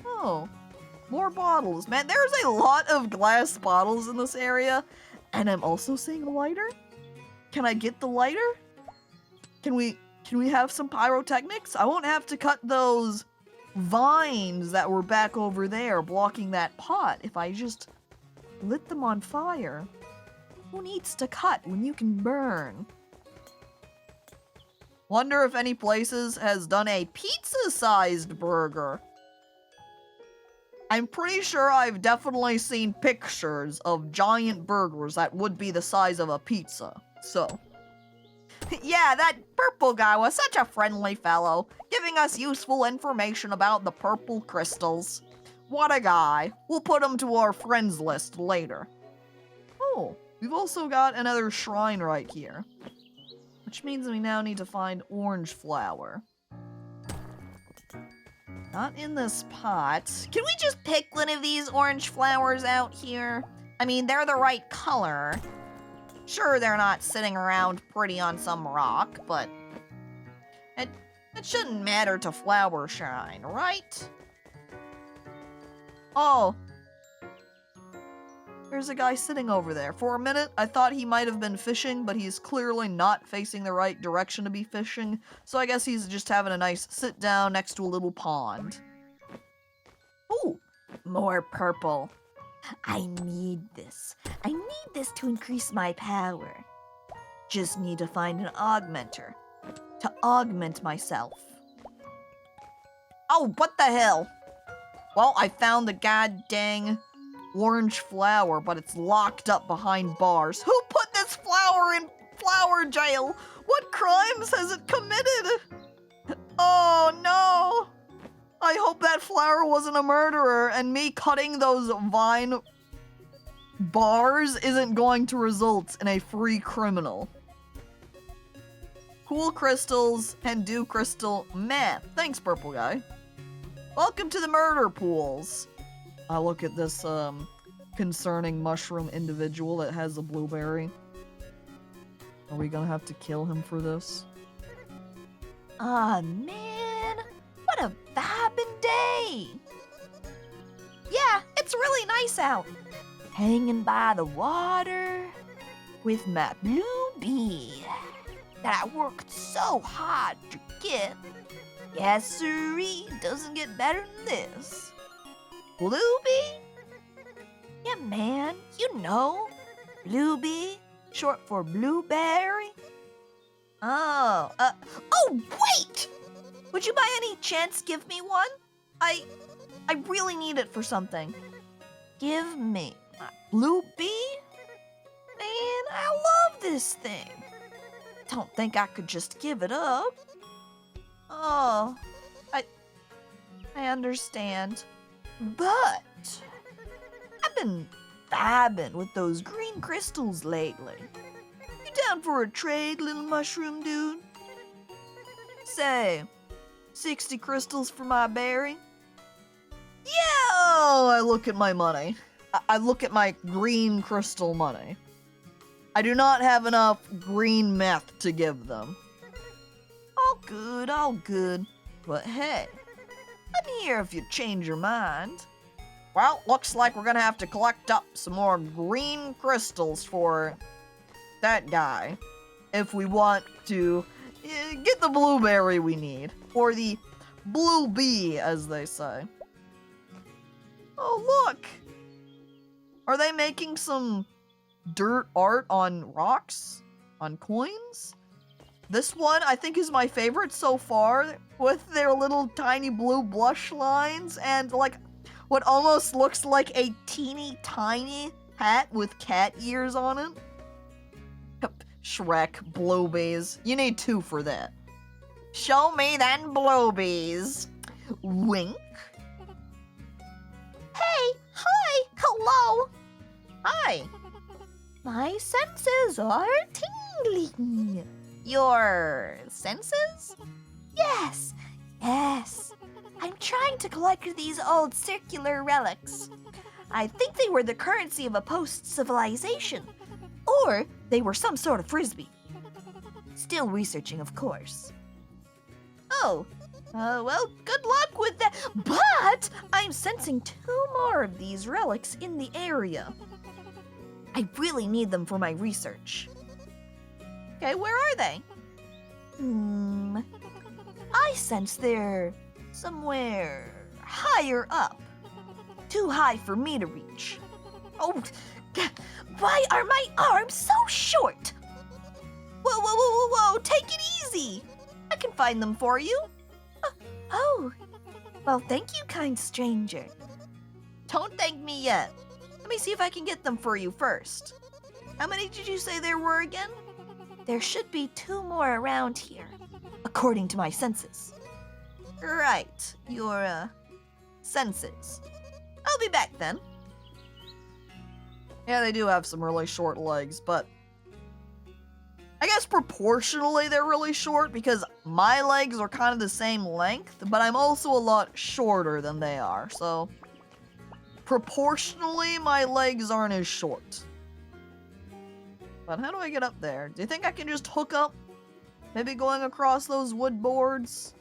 Oh, more bottles. Man, there's a lot of glass bottles in this area. And I'm also seeing a lighter. Can I get the lighter? Can we have some pyrotechnics? I won't have to cut those vines that were back over there blocking that pot if I just lit them on fire. Who needs to cut when you can burn? Wonder if any places has done a pizza-sized burger. I'm pretty sure I've definitely seen pictures of giant burgers that would be the size of a pizza. So, yeah, that purple guy was such a friendly fellow, giving us useful information about the purple crystals. What a guy. We'll put him to our friends list later. Oh, we've also got another shrine right here, which means we now need to find orange flower. Not in this pot. Can we just pick one of these orange flowers out here? I mean, they're the right color. Sure, they're not sitting around pretty on some rock, but it shouldn't matter to Flower Shrine, right? Oh. There's a guy sitting over there. For a minute, I thought he might have been fishing, but he's clearly not facing the right direction to be fishing, so I guess he's just having a nice sit down next to a little pond. Ooh, more purple. I need this. I need this to increase my power. Just need to find an augmenter to augment myself. Oh, what the hell? Well, I found the goddamn orange flower, but it's locked up behind bars. Who put this flower in flower jail? What crimes has it committed? Oh no! I hope that flower wasn't a murderer, and me cutting those vine bars isn't going to result in a free criminal. Cool crystals and do crystal map. Thanks, purple guy. Welcome to the murder pools. I look at this concerning mushroom individual that has a blueberry. Are we gonna have to kill him for this? Aw, man. What a vibin' day. Yeah, it's really nice out. Hanging by the water with my blue bee that I worked so hard to get. Yes, sirree, doesn't get better than this. Blue bee? Yeah, man, you know. Blue bee, short for blueberry. Oh, wait! Would you by any chance give me one? I really need it for something. Give me my blue bee? Man, I love this thing. Don't think I could just give it up. Oh, I understand. But I've been vibing with those green crystals lately. You down for a trade, little mushroom dude? Say, 60 crystals for my berry? Yeah! Oh, I look at my money. I look at my green crystal money. I do not have enough green meth to give them. All good, all good. But hey, I'm here if you change your mind. Well, looks like we're gonna have to collect up some more green crystals for that guy if we want to get the blueberry we need. Or the blue bee, as they say. Oh, look! Are they making some dirt art on rocks? On coins? This one, I think, is my favorite so far, with their little tiny blue blush lines and, like, what almost looks like a teeny tiny hat with cat ears on it. Shrek, bluebees. You need 2 for that. Show me then bluebees. Wink. Hey, hi, hello. Hi. My senses are tingling. Your senses? Yes, yes. I'm trying to collect these old circular relics. I think they were the currency of a post-civilization. Or they were some sort of frisbee. Still researching, of course. Oh, well, good luck with that. But I'm sensing 2 more of these relics in the area. I really need them for my research. Okay, where are they? I sense they're somewhere higher up. Too high for me to reach. Oh, why are my arms so short? Whoa, whoa, whoa, whoa, whoa, take it easy. I can find them for you. Oh, well, thank you, kind stranger. Don't thank me yet. Let me see if I can get them for you first. How many did you say there were again? There should be 2 more around here, according to my senses. Right, your, senses. I'll be back then. Yeah, they do have some really short legs, but I guess proportionally they're really short because my legs are kind of the same length, but I'm also a lot shorter than they are, so proportionally my legs aren't as short. But how do I get up there? Do you think I can just hook up? Maybe going across those wood boards?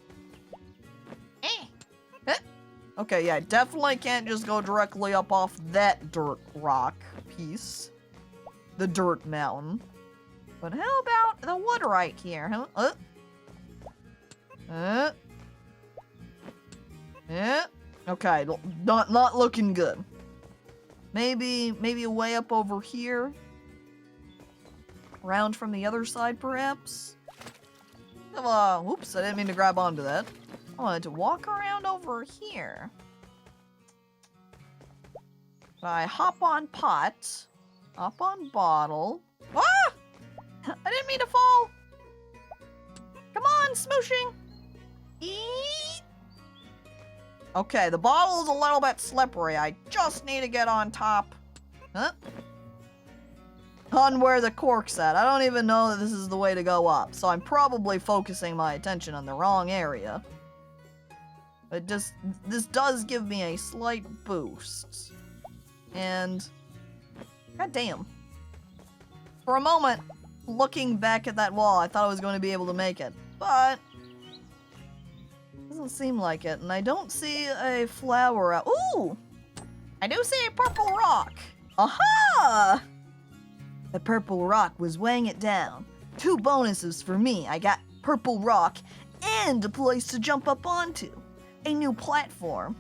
Okay, yeah, definitely can't just go directly up off that dirt rock piece. The dirt mountain. But how about the wood right here? Okay, not looking good. Maybe way up over here. Around from the other side, perhaps? Whoops, I didn't mean to grab onto that. I wanted to walk around over here. I hop on pot. Hop on bottle. Ah! I didn't mean to fall. Come on, Smushi. Eat. Okay, the bottle's a little bit slippery. I just need to get on top. Huh? On where the cork's at. I don't even know that this is the way to go up, so I'm probably focusing my attention on the wrong area. But this does give me a slight boost. And god damn. For a moment, looking back at that wall, I thought I was going to be able to make it. But doesn't seem like it, and I don't see a flower out. Ooh! I do see a purple rock. Aha! The purple rock was weighing it down. 2 bonuses for me. I got purple rock and a place to jump up onto. A new platform.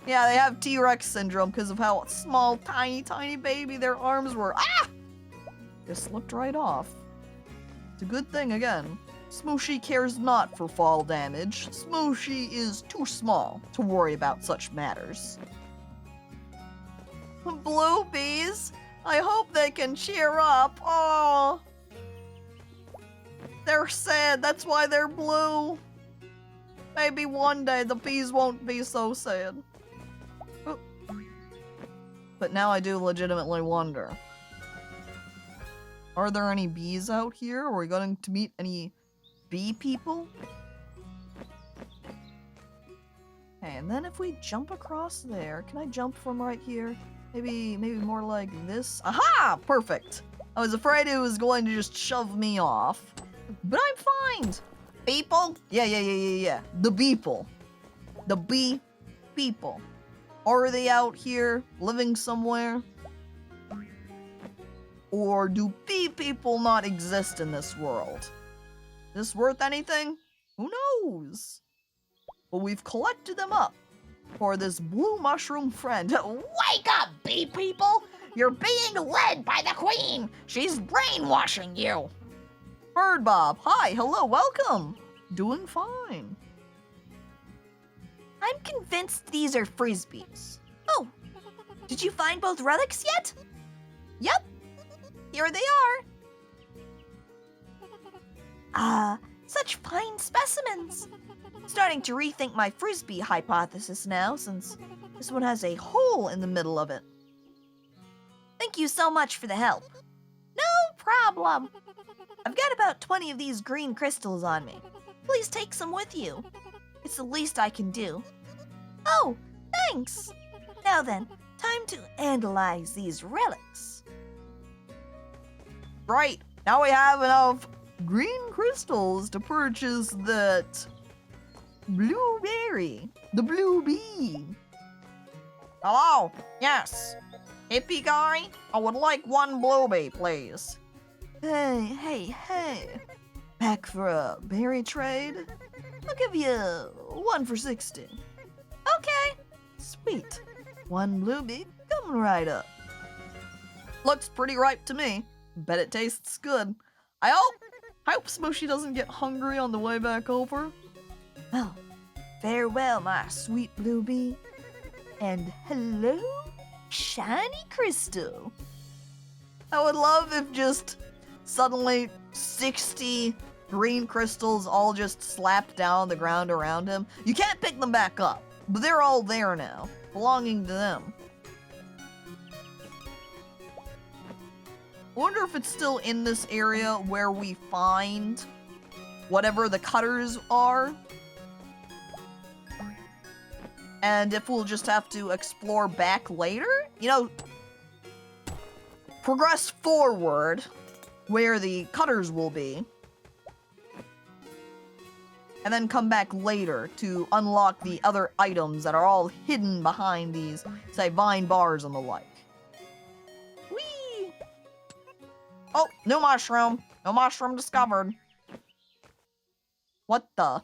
Yeah, they have T-Rex syndrome because of how small, tiny baby their arms were. Ah! Just slipped right off. It's a good thing again. Smushi cares not for fall damage. Smushi is too small to worry about such matters. Blue bees, I hope they can cheer up. Oh, they're sad. That's why they're blue. Maybe one day the bees won't be so sad. Oh. But now I do legitimately wonder. Are there any bees out here? Are we going to meet any bee people? Okay, and then if we jump across there, can I jump from right here? Maybe more like this? Aha! Perfect! I was afraid it was going to just shove me off. But I'm fine! People? Yeah. The beeple. The bee people. Are they out here living somewhere? Or do bee people not exist in this world? Is this worth anything? Who knows? But we've collected them up for this blue mushroom friend. Wake up, bee people! You're being led by the queen! She's brainwashing you! Bird Bob, hi, hello, welcome. Doing fine. I'm convinced these are frisbees. Oh, did you find both relics yet? Yep, here they are. Such fine specimens. Starting to rethink my frisbee hypothesis now, since this one has a hole in the middle of it. Thank you so much for the help. No problem. I've got about 20 of these green crystals on me. Please take some with you. It's the least I can do. Oh, thanks. Now then, time to analyze these relics. Right, now we have enough green crystals to purchase that blueberry, the blue bee. Hello? Yes. Hippie guy? I would like 1 bluebee, please. Hey. Back for a berry trade? I'll give you 1 for 60. Okay. Sweet. 1 bluebee coming right up. Looks pretty ripe to me. Bet it tastes good. I hope Smushi doesn't get hungry on the way back over. Well, farewell, my sweet blue bee. And hello, shiny crystal. I would love if just suddenly 60 green crystals all just slapped down on the ground around him. You can't pick them back up, but they're all there now, belonging to them. I wonder if it's still in this area where we find whatever the cutters are. And if we'll just have to explore back later? You know, progress forward where the cutters will be. And then come back later to unlock the other items that are all hidden behind these, say, vine bars and the like. Whee! Oh, new mushroom. No mushroom discovered. What the?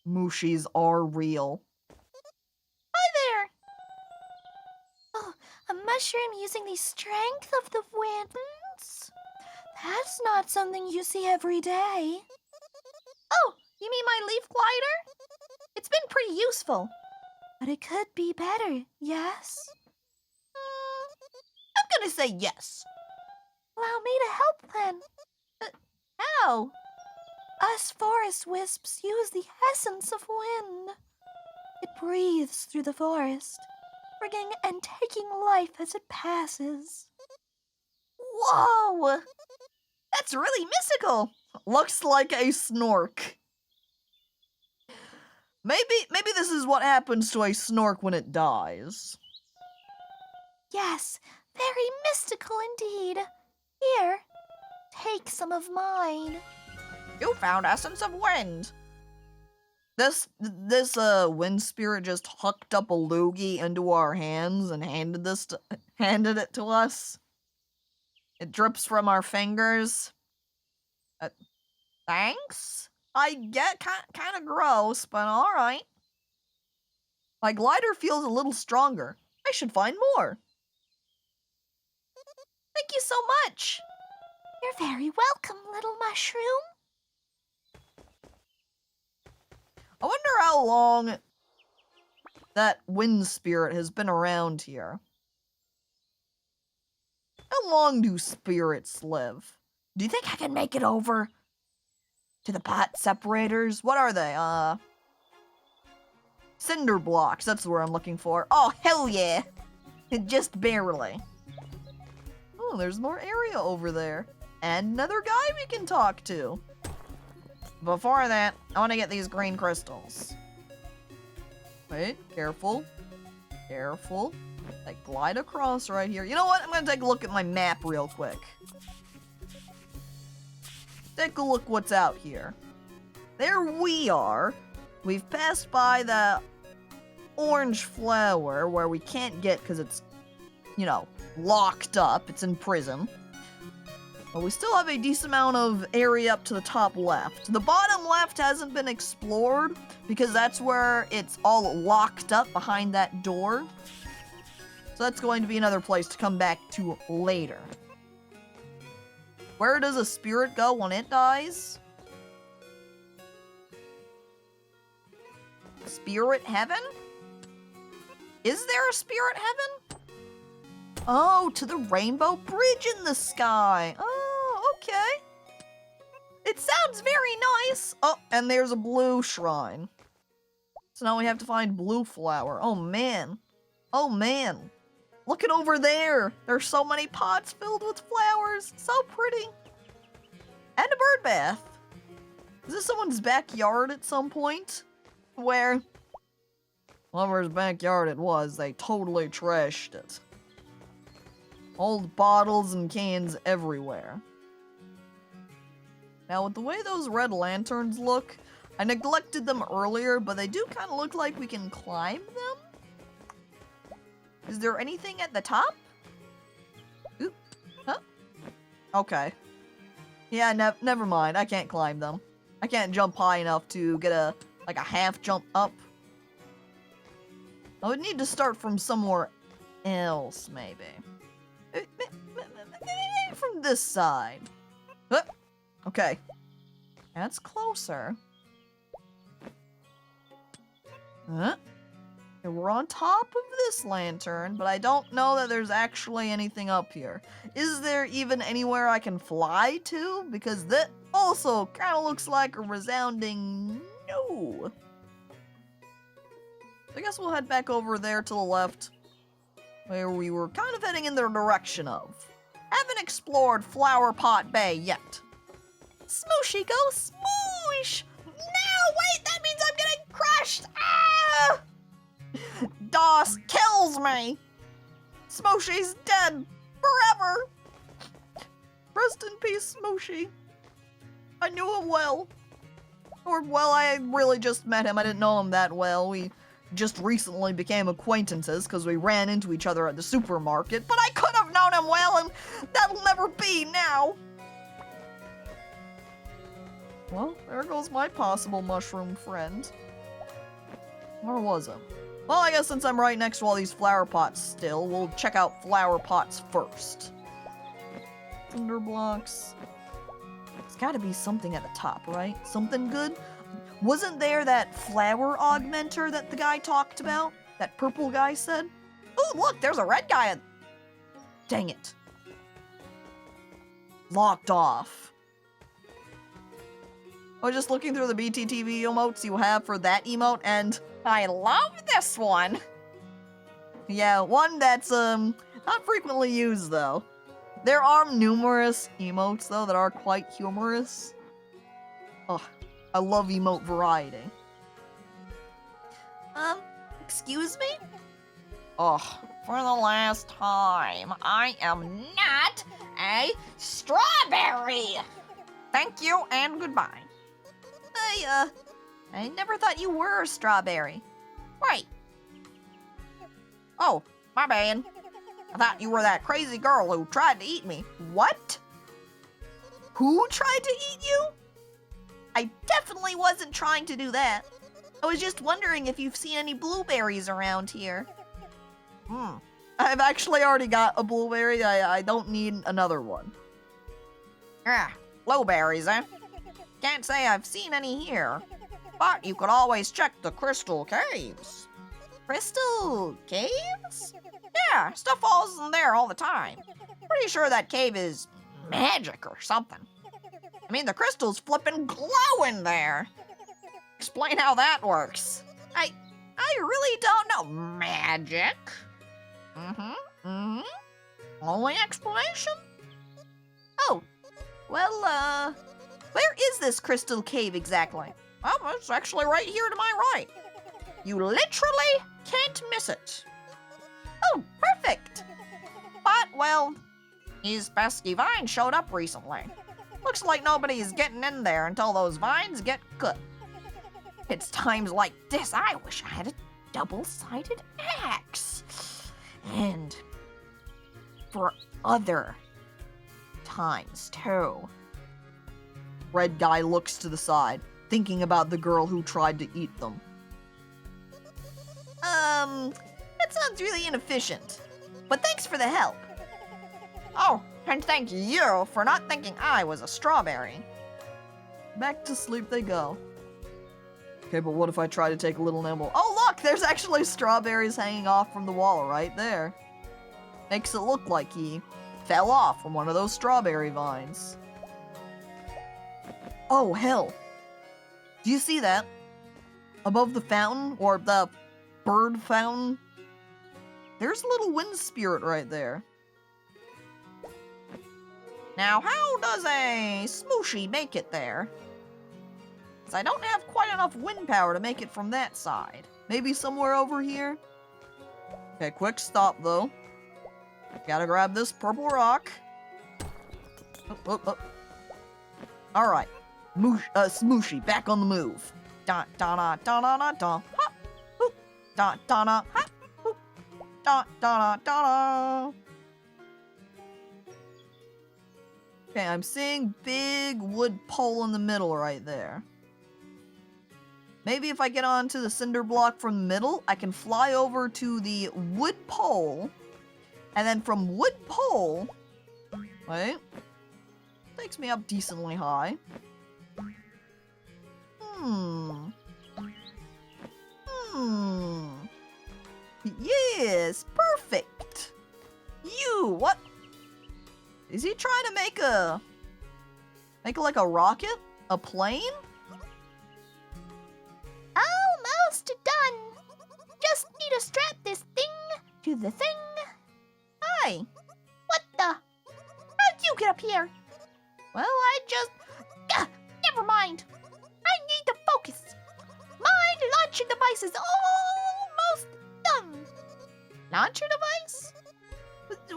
Mushis are real. Hi there! Oh, a mushroom using the strength of the winds? That's not something you see every day. Oh, you mean my leaf glider? It's been pretty useful. But it could be better, yes? I'm gonna say yes. Allow me to help then. How? Us forest wisps use the essence of wind. It breathes through the forest, bringing and taking life as it passes. Whoa! That's really mystical. Looks like a snork. Maybe this is what happens to a snork when it dies. Yes, very mystical indeed. Here, take some of mine. You found essence of wind. This wind spirit just hooked up a loogie into our hands and handed it to us. It drips from our fingers. Thanks. I get kind of gross, but all right. My glider feels a little stronger. I should find more. Thank you so much. You're very welcome, little mushroom. I wonder how long that wind spirit has been around here. How long do spirits live? Do you think I can make it over to the pot separators? What are they? Cinder blocks. That's the word I'm looking for. Oh, hell yeah. Just barely. Oh, there's more area over there. And another guy we can talk to. Before that, I want to get these green crystals. Wait, careful. Careful. I glide across right here. You know what? I'm gonna take a look at my map real quick. Take a look what's out here. There we are. We've passed by the orange flower where we can't get because it's, you know, locked up. It's in prison. But we still have a decent amount of area up to the top left. The bottom left hasn't been explored because that's where it's all locked up behind that door. So that's going to be another place to come back to later. Where does a spirit go when it dies? Spirit heaven? Is there a spirit heaven? Oh, to the rainbow bridge in the sky. Oh, okay. It sounds very nice. Oh, and there's a blue shrine. So now we have to find blue flower. Oh, man. Oh, man. Look at over there. There's so many pots filled with flowers. So pretty. And a bird bath. Is this someone's backyard at some point? Where, whoever's backyard it was, they totally trashed it. Old bottles and cans everywhere. Now, with the way those red lanterns look, I neglected them earlier, but they do kind of look like we can climb them. Is there anything at the top? Oop. Huh? Okay. Yeah, never mind. I can't climb them. I can't jump high enough to get a half jump up. I would need to start from somewhere else, maybe. Maybe from this side. Okay. That's closer. Okay, we're on top of this lantern, but I don't know that there's actually anything up here. Is there even anywhere I can fly to? Because that also kind of looks like a resounding no. I guess we'll head back over there to the left, where we were kind of heading in the direction of. Haven't explored Flower Pot Bay yet. Smushi, go smoosh! No, wait, that means I'm getting crushed! Ah! DOS kills me! Smushi's dead forever! Rest in peace, Smushi. I knew him well. Or, well, I really just met him. I didn't know him that well. We just recently became acquaintances because we ran into each other at the supermarket, but I could have known him well, and that'll never be now. Well, there goes my possible mushroom friend. Where was it? Well, I guess since I'm right next to all these flower pots still, we'll check out flower pots first. Cinder blocks. There's gotta be something at the top, right? Something good? Wasn't there that flower augmenter that the guy talked about? That purple guy said? Oh, look, there's a red guy. Dang it. Locked off. I was just looking through the BTTV emotes you have for that emote, and I love this one. yeah, one that's not frequently used though. There are numerous emotes though that are quite humorous. Oh, I love emote variety. Excuse me? Oh, for the last time, I am not a strawberry. Thank you and goodbye. I never thought you were a strawberry. Wait. Oh, my bad. I thought you were that crazy girl who tried to eat me. What? Who tried to eat you? I definitely wasn't trying to do that. I was just wondering if you've seen any blueberries around here. I've actually already got a blueberry. I don't need another one. Ah, blueberries, eh? Can't say I've seen any here. But you could always check the crystal caves. Crystal caves? Yeah, stuff falls in there all the time. Pretty sure that cave is magic or something. I mean, the crystals flippin' glow in there. Explain how that works. I really don't know. Magic? Only explanation? Oh, well, where is this crystal cave exactly? Well, it's actually right here to my right. You literally can't miss it. Oh, perfect. But, well, these pesky vines showed up recently. Looks like nobody's getting in there until those vines get cut. It's times like this I wish I had a double-sided axe. And for other times, too. Red guy looks to the side, thinking about the girl who tried to eat them. That sounds really inefficient. But thanks for the help. Oh, and thank you for not thinking I was a strawberry. Back to sleep they go. Okay, but what if I try to take a little nibble? Oh look, there's actually strawberries hanging off from the wall right there. Makes it look like he fell off from one of those strawberry vines. Oh hell. Do you see that? Above the fountain, or the bird fountain, there's a little wind spirit right there. Now, how does a Smushi make it there? 'Cause I don't have quite enough wind power to make it from that side. Maybe somewhere over here? Okay, quick stop though. Gotta grab this purple rock. Alright. Smushi, back on the move. Da da da da da da da. Ha! Hoop. Da da da. Ha! Hoop. Da da da da da. Okay, I'm seeing big wood pole in the middle right there. Maybe if I get onto the cinder block from the middle, I can fly over to the wood pole, and then from wood pole, wait, takes me up decently high. Yes, perfect. You, what? Is he trying to make like a rocket? A plane? Almost done. Just need to strap this thing to the thing. Hi. What the? How'd you get up here? Well, I just... never mind. I need to focus. My launching device is almost done. Launcher device?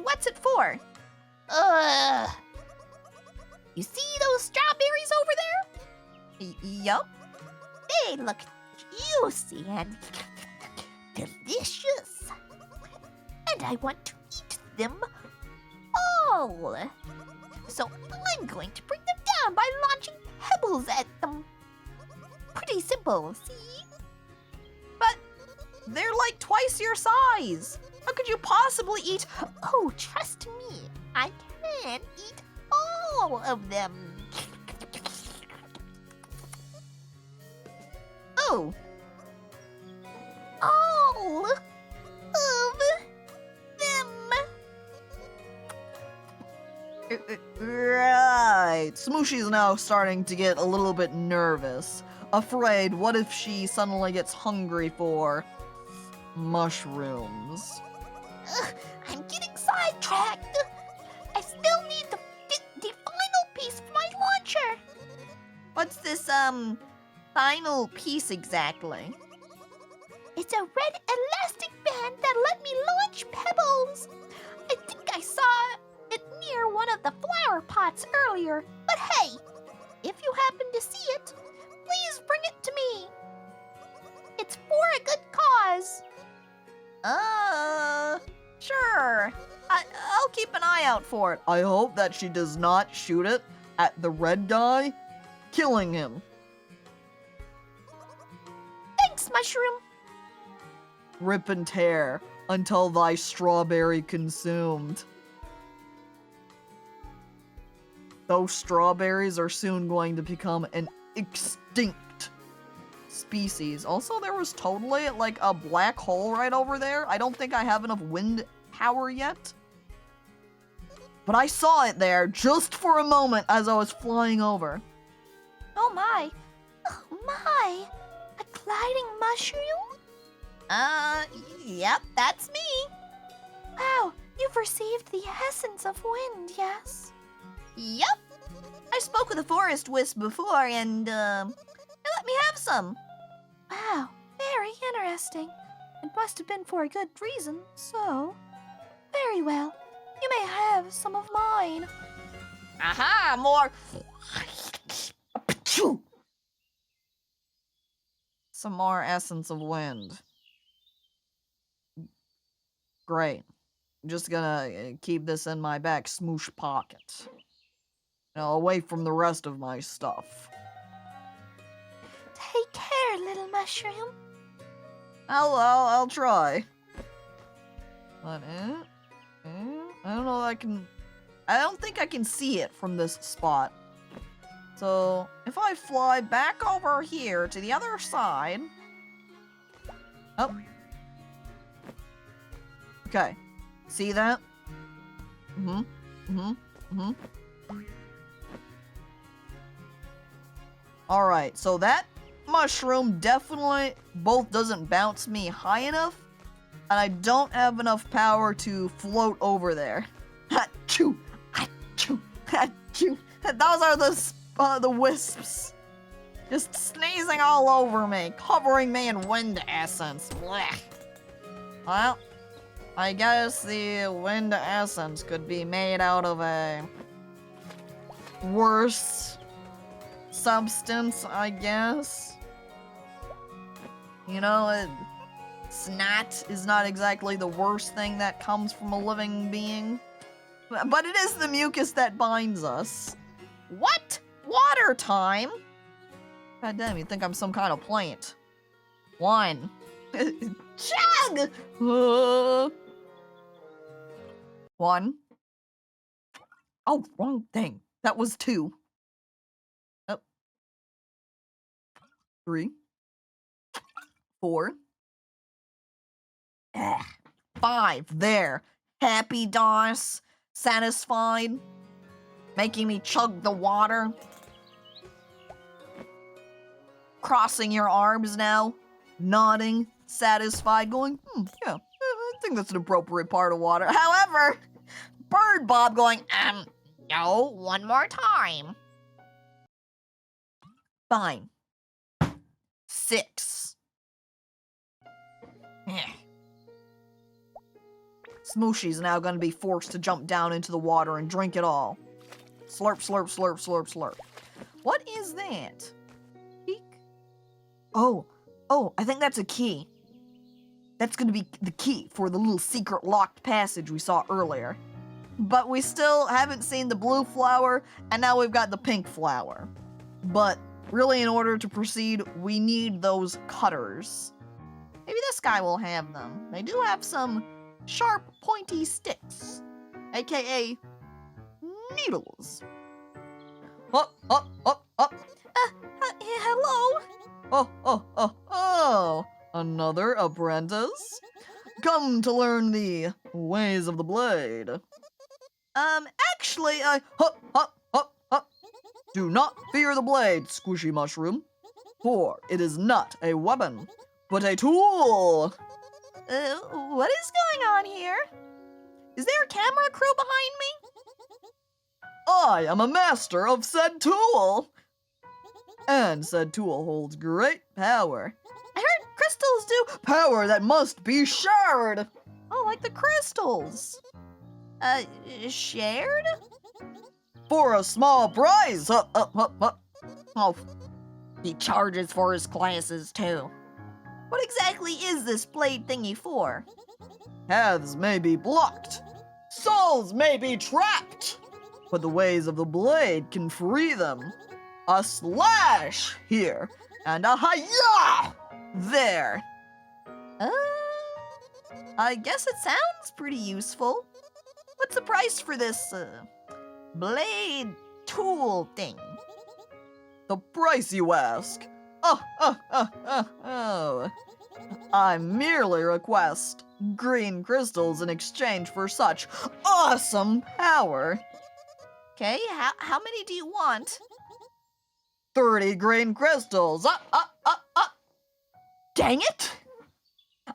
What's it for? You see those strawberries over there? Yup. They look juicy and delicious. And I want to eat them all. So I'm going to bring them down by launching pebbles at them. Pretty simple, see? But they're like twice your size. How could you possibly eat? Oh, trust me, I can eat all of them. Oh. All of them. Right. Alright, Smushi's now starting to get a little bit nervous. Afraid, what if she suddenly gets hungry for mushrooms? Ugh, I'm getting sidetracked. I still need the final piece for my launcher. What's this, final piece exactly? It's a red elastic band that let me launch pebbles. I think I saw it near one of the flower pots earlier. But hey, if you happen to see it, please bring it to me. It's for a good cause. Sure. I'll keep an eye out for it. I hope that she does not shoot it at the red guy, killing him. Thanks, Mushroom. Rip and tear until thy strawberry consumed. Those strawberries are soon going to become an extinct species. Also, there was totally like a black hole right over there. I don't think I have enough wind power yet. But I saw it there just for a moment as I was flying over. Oh my. A gliding mushroom? Yep, that's me. Wow, you've received the essence of wind, yes? Yep. I spoke with a forest wisp before and, they let me have some. Wow, very interesting. It must have been for a good reason, so... Very well. You may have some of mine. Aha, more. Some more essence of wind. Great. I'm just gonna keep this in my back smoosh pocket. Away from the rest of my stuff. Take care, little mushroom. I'll try. But, I don't know if I don't think I can see it from this spot. So, if I fly back over here to the other side... Oh. Okay. See that? Alright, so that mushroom definitely both doesn't bounce me high enough, and I don't have enough power to float over there. Achoo! Achoo! Achoo! Those are the wisps. Just sneezing all over me, covering me in wind essence. Blech. Well, I guess the wind essence could be made out of a worse substance, I guess. You know, snot is not exactly the worst thing that comes from a living being. But it is the mucus that binds us. What? Water time? God damn, you think I'm some kind of plant. One. Chug! One. Oh, wrong thing. That was two. Oh. 3. 4. 5. There. Happy DOS. Satisfied. Making me chug the water. Crossing your arms now. Nodding. Satisfied. Going, yeah. I think that's an appropriate part of water. However, Bird Bob going, No, one more time. fine. 6. Smushi's now gonna be forced to jump down into the water and drink it all. Slurp, slurp, slurp, slurp, slurp. What is that? Eek. Oh, I think that's a key. That's gonna be the key for the little secret locked passage we saw earlier. But we still haven't seen the blue flower, and now we've got the pink flower. But really, in order to proceed, we need those cutters. Maybe this guy will have them. They do have some sharp, pointy sticks, aka needles. Up. Hello? Oh, another apprentice? Come to learn the ways of the blade. Actually, Do not fear the blade, Squishy Mushroom, for it is not a weapon, but a tool. What is going on here? Is there a camera crew behind me? I am a master of said tool. And said tool holds great power. I heard crystals do. Power that must be shared. Oh, like the crystals. Shared? For a small price. Oh, he charges for his classes too. What exactly is this blade thingy for? Paths may be blocked. Souls may be trapped. But the ways of the blade can free them. A slash here and a hi-ya there. I guess it sounds pretty useful. What's the price for this, blade tool thing? The price, you ask? Oh. I merely request green crystals in exchange for such awesome power. Okay, how many do you want? 30 green crystals. Dang it!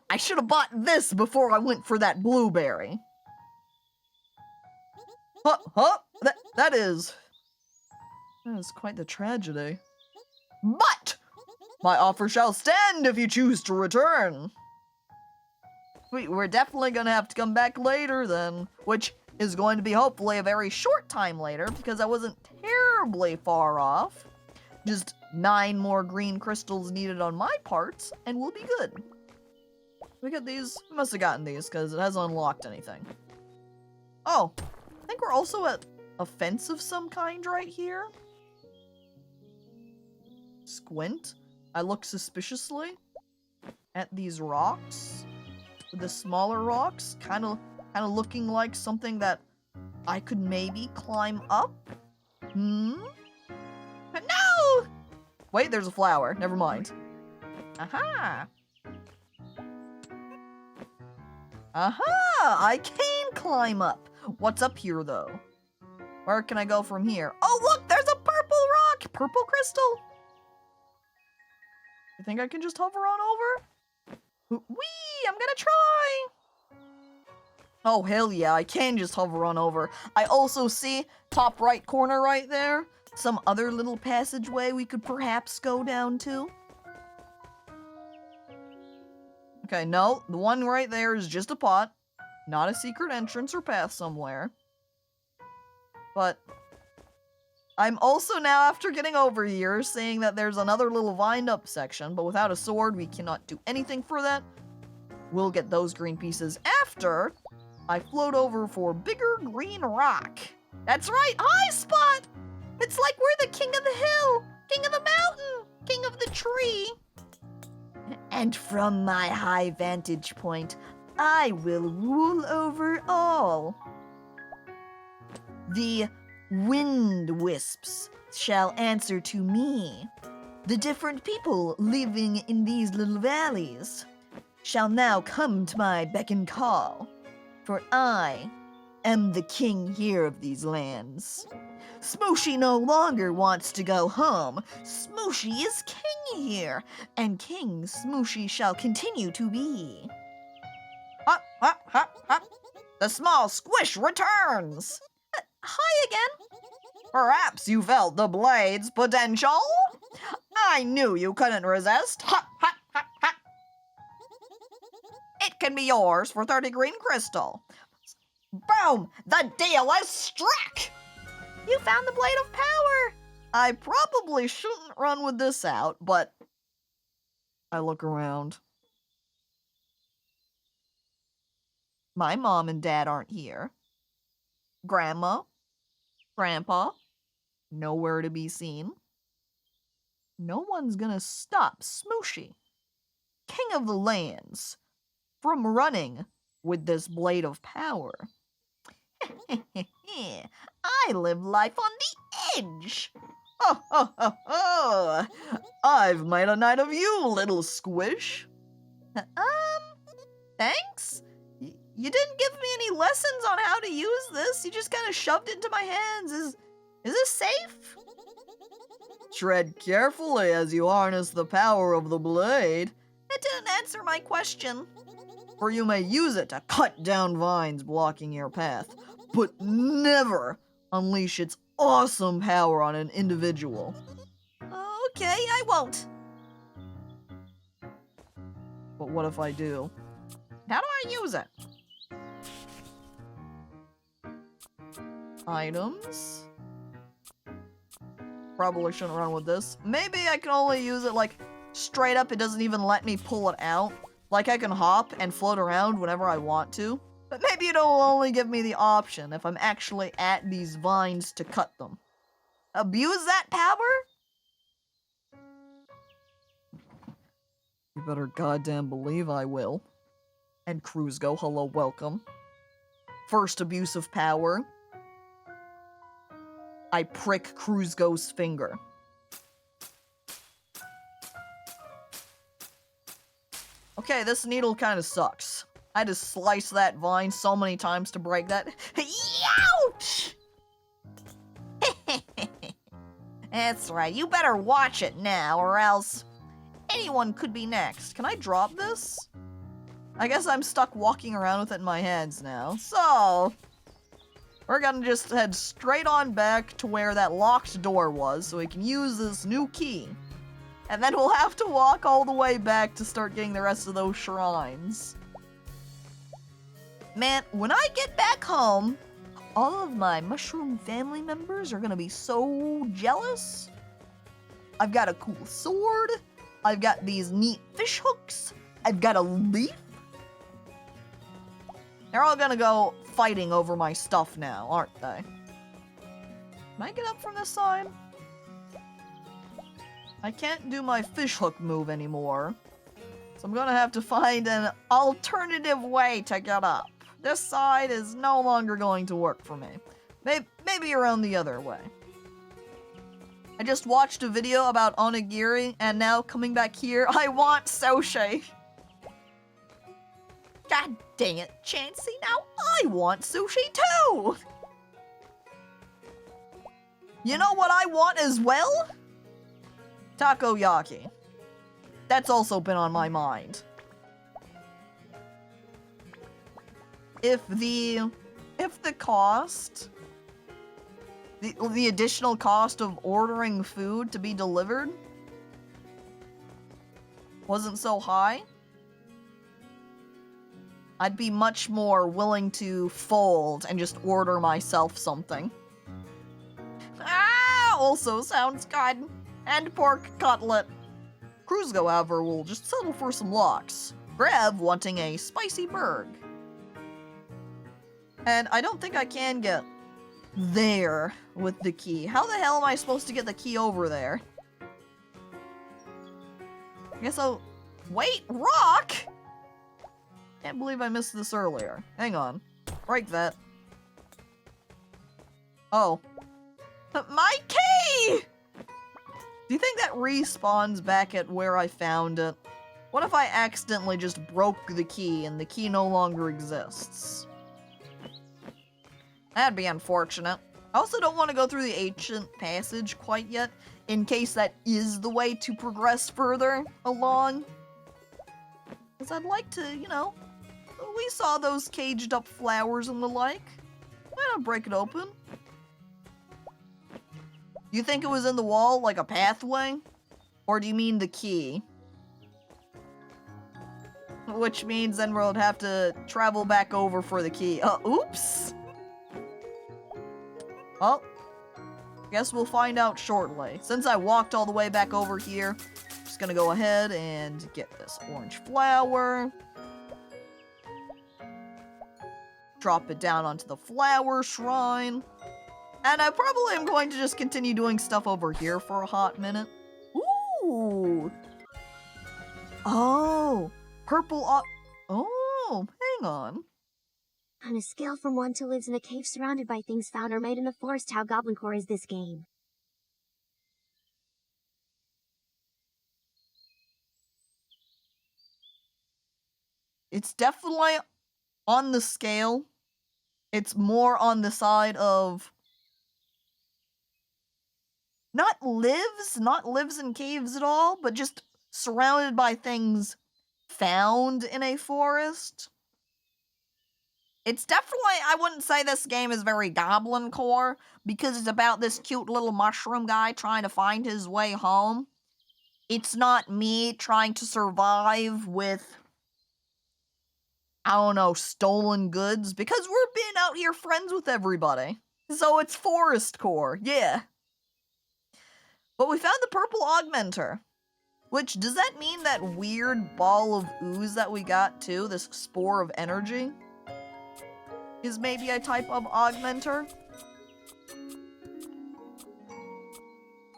I should have bought this before I went for that blueberry. That is quite the tragedy. But My offer shall stand if you choose to return. we're definitely gonna have to come back later then, which is going to be hopefully a very short time later because I wasn't terribly far off. Just 9 more green crystals needed on my parts, and we'll be good. We got these? We must have gotten these because it hasn't unlocked anything. Oh, I think we're also at a fence of some kind right here. Squint. I look suspiciously at these rocks. The smaller rocks, kind of looking like something that I could maybe climb up. No! Wait, there's a flower. Never mind. Aha! Aha! I can climb up. What's up here, though? Where can I go from here? Oh, look! There's a purple rock! Purple crystal? You think I can just hover on over? Whee! I'm gonna try! Oh, hell yeah, I can just hover on over. I also see, top right corner right there, some other little passageway we could perhaps go down to. Okay, no, the one right there is just a pot, not a secret entrance or path somewhere. But I'm also now, after getting over here, seeing that there's another little vined up section, but without a sword, we cannot do anything for that. We'll get those green pieces after I float over for bigger green rock. That's right, high spot! It's like we're the king of the hill, king of the mountain, king of the tree. And from my high vantage point, I will rule over all. The wind wisps shall answer to me. The different people living in these little valleys shall now come to my beck and call, for I am the king here of these lands. Smushi no longer wants to go home. Smushi is king here, and King Smushi shall continue to be. Hop, hop, hop, hop. The small squish returns. Hi again. Perhaps you felt the blade's potential? I knew you couldn't resist. Hop, hop, hop, hop. It can be yours for 30 green crystal. Boom! The deal is struck! You found the blade of power! I probably shouldn't run with this out, but I look around. My mom and dad aren't here. Grandma, Grandpa, nowhere to be seen. No one's gonna stop Smushi, king of the lands, from running with this blade of power. I live life on the edge. I've made a knight of you, little squish. Thanks? You didn't give me any lessons on how to use this. You just kind of shoved it into my hands. Is this safe? Tread carefully as you harness the power of the blade, That didn't answer my question. for you may use it to cut down vines blocking your path, but never unleash its awesome power on an individual. Okay, I won't. But what if I do? How do I use it? Items? Probably shouldn't run with this. Maybe I can only use it like straight up. It doesn't even let me pull it out. Like I can hop and float around whenever I want to. But maybe it'll only give me the option if I'm actually at these vines to cut them. Abuse that power? You better goddamn believe I will. And Cruzgo, hello, welcome. First abuse of power. I prick Cruzgo's finger. Okay, this needle kind of sucks. I had to slice that vine so many times to break that. Ouch! That's right, you better watch it now, or else anyone could be next. Can I drop this? I guess I'm stuck walking around with it in my hands now. So, we're gonna just head straight on back to where that locked door was so we can use this new key. And then we'll have to walk all the way back to start getting the rest of those shrines. Man, when I get back home, all of my mushroom family members are gonna be so jealous. I've got a cool sword. I've got these neat fish hooks. I've got a leaf. They're all gonna go fighting over my stuff now, aren't they? Can I get up from this side? I can't do my fish hook move anymore. So I'm gonna have to find an alternative way to get up. This side is no longer going to work for me. Maybe around the other way. I just watched a video about onigiri, and now coming back here, I want sushi. God dang it, Chansey, now I want sushi too! You know what I want as well? Takoyaki. That's also been on my mind. If the cost, the additional cost of ordering food to be delivered wasn't so high, I'd be much more willing to fold and just order myself something. Ah, also sounds good. And pork cutlet. Cruzgo, however, will just settle for some lox. Brev wanting a spicy burg. And I don't think I can get there with the key. How the hell am I supposed to get the key over there? I guess I'll... Wait, rock? Can't believe I missed this earlier. Hang on. Break that. Oh. My key! Do you think that respawns back at where I found it? What if I accidentally just broke the key and the key no longer exists? That'd be unfortunate. I also don't want to go through the ancient passage quite yet, in case that is the way to progress further along. Because I'd like to, you know, we saw those caged up flowers and the like. Why not break it open? Do you think it was in the wall, like a pathway? Or do you mean the key? Which means then we'll have to travel back over for the key. Oops! Well, guess we'll find out shortly. Since I walked all the way back over here, just gonna go ahead and get this orange flower. Drop it down onto the flower shrine. And I probably am going to just continue doing stuff over here for a hot minute. Ooh! Oh! Purple oh, hang on. On a scale from 1 to lives in a cave surrounded by things found or made in the forest, how goblin core is this game? It's definitely on the scale. It's more on the side of not lives in caves at all, but just surrounded by things found in a forest. It's definitely, I wouldn't say this game is very Goblin Core, because it's about this cute little mushroom guy trying to find his way home. It's not me trying to survive with, I don't know, stolen goods, because we're being out here friends with everybody. So it's Forest Core, yeah. But we found the purple augmenter. Which, does that mean that weird ball of ooze that we got too, this spore of energy, is maybe a type of augmenter?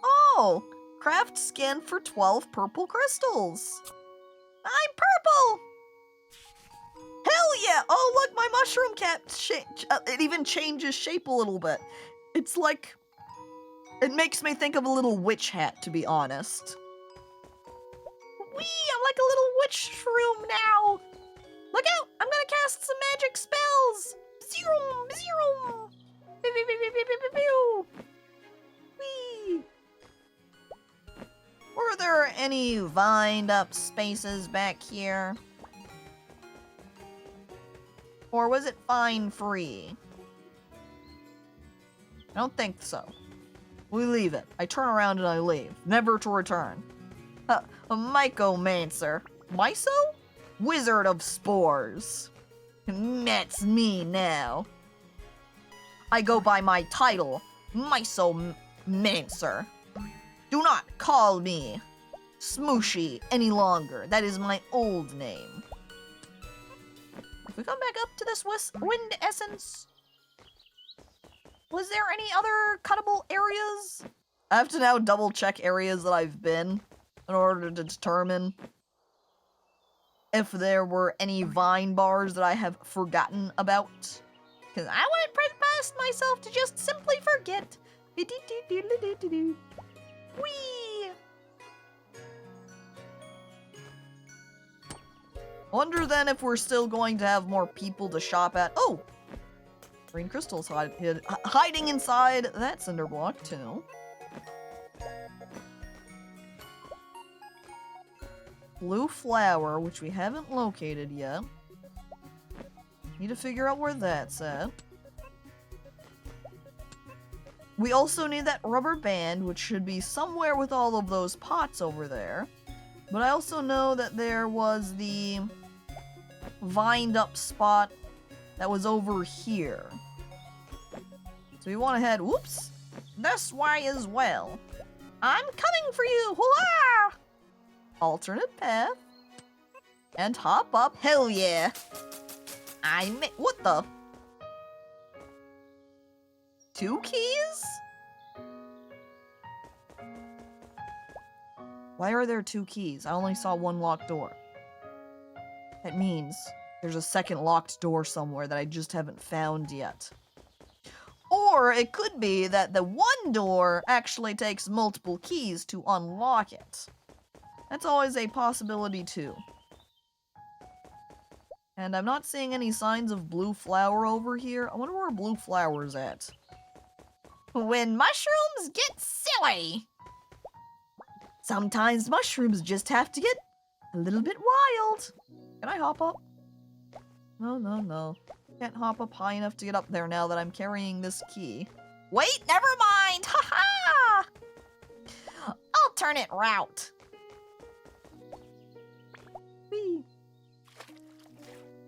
Oh! Craft skin for 12 purple crystals. I'm purple! Hell yeah! Oh look, my mushroom cap, it even changes shape a little bit. It's like, it makes me think of a little witch hat, to be honest. Whee! I'm like a little witch shroom now! Look out! I'm gonna cast some magic spells! Zerum! Zerum! Pew, pew, pew, pew, pew, pew, pew. Whee! Were there any vined up spaces back here? Or was it fine free? I don't think so. We leave it. I turn around and I leave, never to return. A Mycomancer. Myso? Wizard of Spores. That's me now. I go by my title, Mycomancer. Do not call me Smushi any longer. That is my old name. If we come back up to this wind essence, was there any other cuttable areas? I have to now double check areas that I've been in order to determine if there were any vine bars that I have forgotten about. Because I wouldn't put past myself to just simply forget. Whee! Wonder then if we're still going to have more people to shop at. Oh! Green crystals hiding inside that cinder block too. Blue flower, which we haven't located yet. Need to figure out where that's at. We also need that rubber band, which should be somewhere with all of those pots over there. But I also know that there was the vined up spot that was over here. So we want to head, whoops, this way as well. I'm coming for you, hurrah! Alternate path. And hop up, hell yeah. What the? 2 keys? Why are there 2 keys? I only saw 1 locked door. That means there's a second locked door somewhere that I just haven't found yet. Or it could be that the one door actually takes multiple keys to unlock it. That's always a possibility too. And I'm not seeing any signs of blue flower over here. I wonder where blue flower's at. When mushrooms get silly. Sometimes mushrooms just have to get a little bit wild. Can I hop up? No. Can't hop up high enough to get up there now that I'm carrying this key. Wait, never mind. Ha-ha! Alternate route. Whee.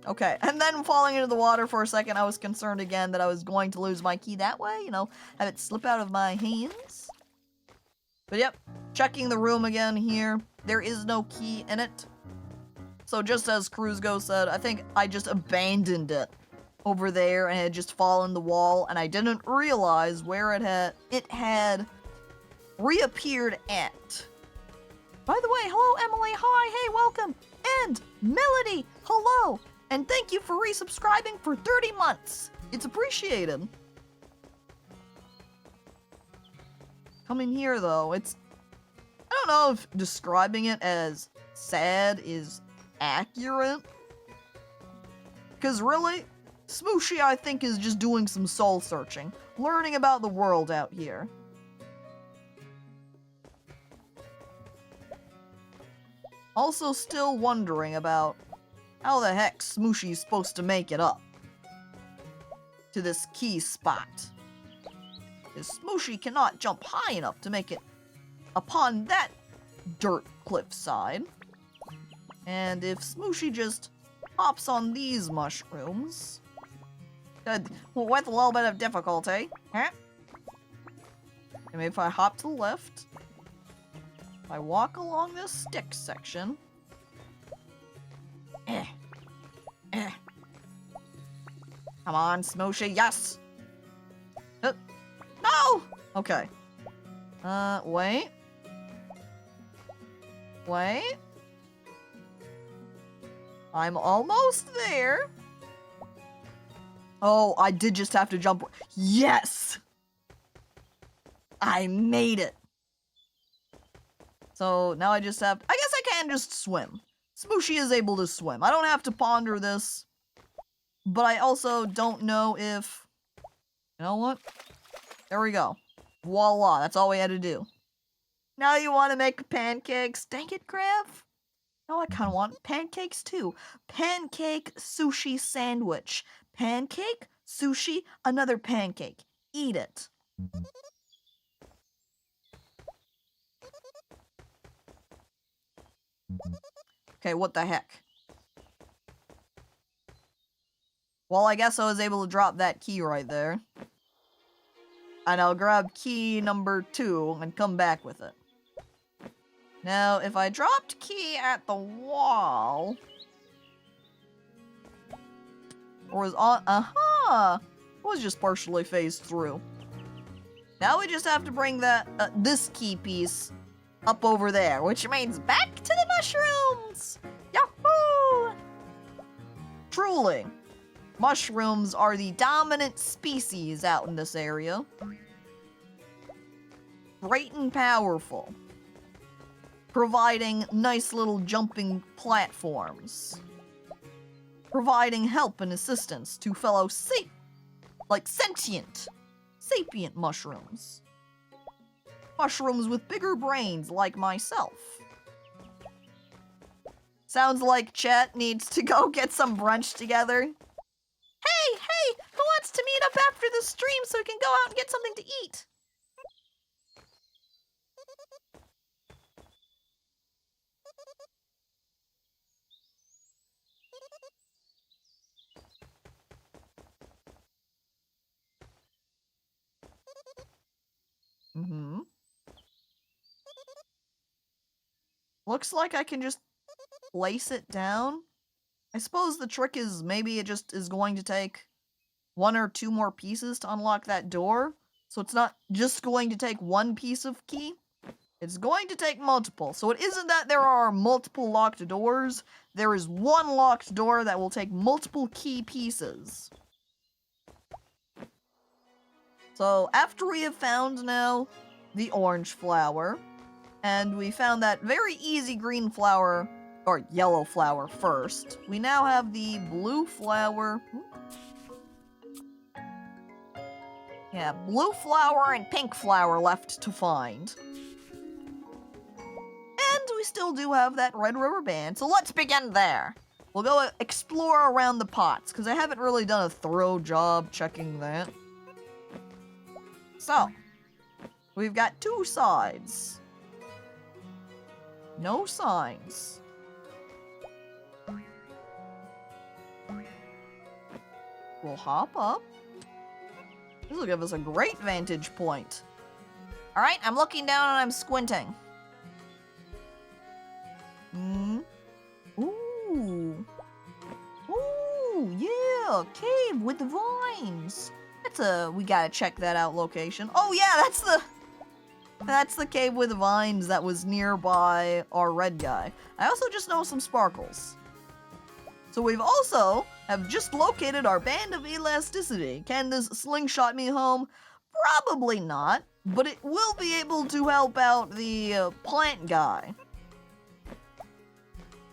Okay, and then falling into the water for a second, I was concerned again that I was going to lose my key that way, you know, have it slip out of my hands. But yep, checking the room again here, there is no key in it. So just as Cruzgo said, I think I just abandoned it over there and it had just fallen the wall, and I didn't realize where it had reappeared at. By the way, hello Emily, hi, hey, welcome, and Melody, hello, and thank you for resubscribing for 30 months. It's appreciated. Come in here though, I don't know if describing it as sad is accurate. Because really, Smushi I think is just doing some soul searching, learning about the world out here. Also still wondering about how the heck Smushi's supposed to make it up to this key spot. Because Smushi cannot jump high enough to make it upon that dirt cliffside. And if Smushi just hops on these mushrooms, with a little bit of difficulty, huh? And maybe if I hop to the left, if I walk along this stick section, come on, Smushi, yes! No! Okay. Wait. Wait. I'm almost there. Oh, I did just have to jump. Yes! I made it. So now I just have, I guess I can just swim. Smushi is able to swim. I don't have to ponder this. But I also don't know if, you know what? There we go. Voila, that's all we had to do. Now you want to make pancakes? Dang it, Crab. No, I kind of want pancakes too. Pancake sushi sandwich. Pancake, sushi, another pancake. Eat it. Okay, what the heck? Well, I guess I was able to drop that key right there. And I'll grab key number 2 and come back with it. Now, if I dropped key at the wall... Or was on... Aha! It was just partially phased through. Now we just have to bring that, this key piece up over there, which means back to the mushrooms! Yahoo! Truly, mushrooms are the dominant species out in this area. Great and powerful. Providing nice little jumping platforms. Providing help and assistance to fellow sentient, sapient mushrooms. Mushrooms with bigger brains like myself. Sounds like chat needs to go get some brunch together. Hey, who wants to meet up after the stream so we can go out and get something to eat? Looks like I can just place it down. I suppose the trick is maybe it just is going to take 1 or 2 more pieces to unlock that door. So it's not just going to take 1 piece of key. It's going to take multiple. So it isn't that there are multiple locked doors. There is 1 locked door that will take multiple key pieces. So after we have found now the orange flower, and we found that very easy green flower, or yellow flower first, we now have the blue flower. Yeah, blue flower and pink flower left to find. And we still do have that red rubber band, so let's begin there. We'll go explore around the pots, because I haven't really done a thorough job checking that. So, we've got 2 sides. No signs. We'll hop up. This will give us a great vantage point. Alright, I'm looking down and I'm squinting. Ooh, yeah, cave with the vines. We gotta check that out location. Oh yeah, that's the cave with the vines that was nearby our red guy. I also just know some sparkles. So we've also have just located our band of elasticity. Can this slingshot me home? Probably not, but it will be able to help out the plant guy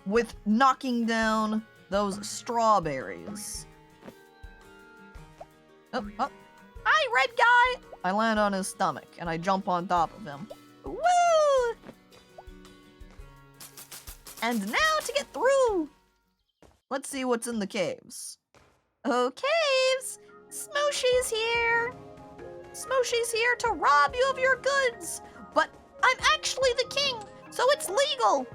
with knocking down those strawberries. Oh. Hi, red guy! I land on his stomach, and I jump on top of him. Woo! And now to get through! Let's see what's in the caves. Oh, caves! Smushi's here! Smushi's here to rob you of your goods! But I'm actually the king, so it's legal!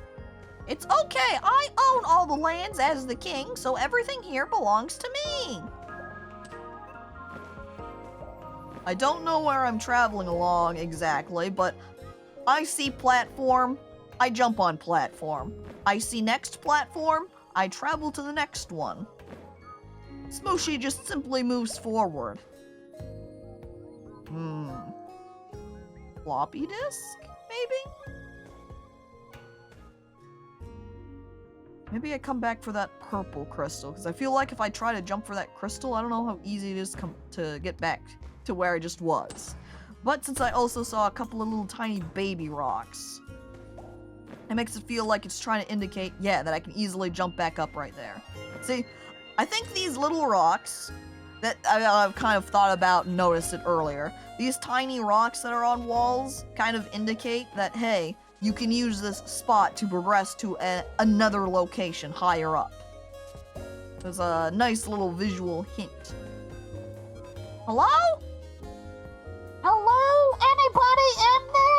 It's okay, I own all the lands as the king, so everything here belongs to me! I don't know where I'm traveling along exactly, but I see platform, I jump on platform. I see next platform, I travel to the next one. Smushi just simply moves forward. Floppy disk, maybe? Maybe I come back for that purple crystal, because I feel like if I try to jump for that crystal, I don't know how easy it is to get back to where I just was. But since I also saw a couple of little tiny baby rocks, it makes it feel like it's trying to indicate, yeah, that I can easily jump back up right there. See, I think these little rocks that I've kind of thought about and noticed it earlier, these tiny rocks that are on walls kind of indicate that, hey, you can use this spot to progress to another location higher up. There's a nice little visual hint. Hello? Hello? Anybody in there?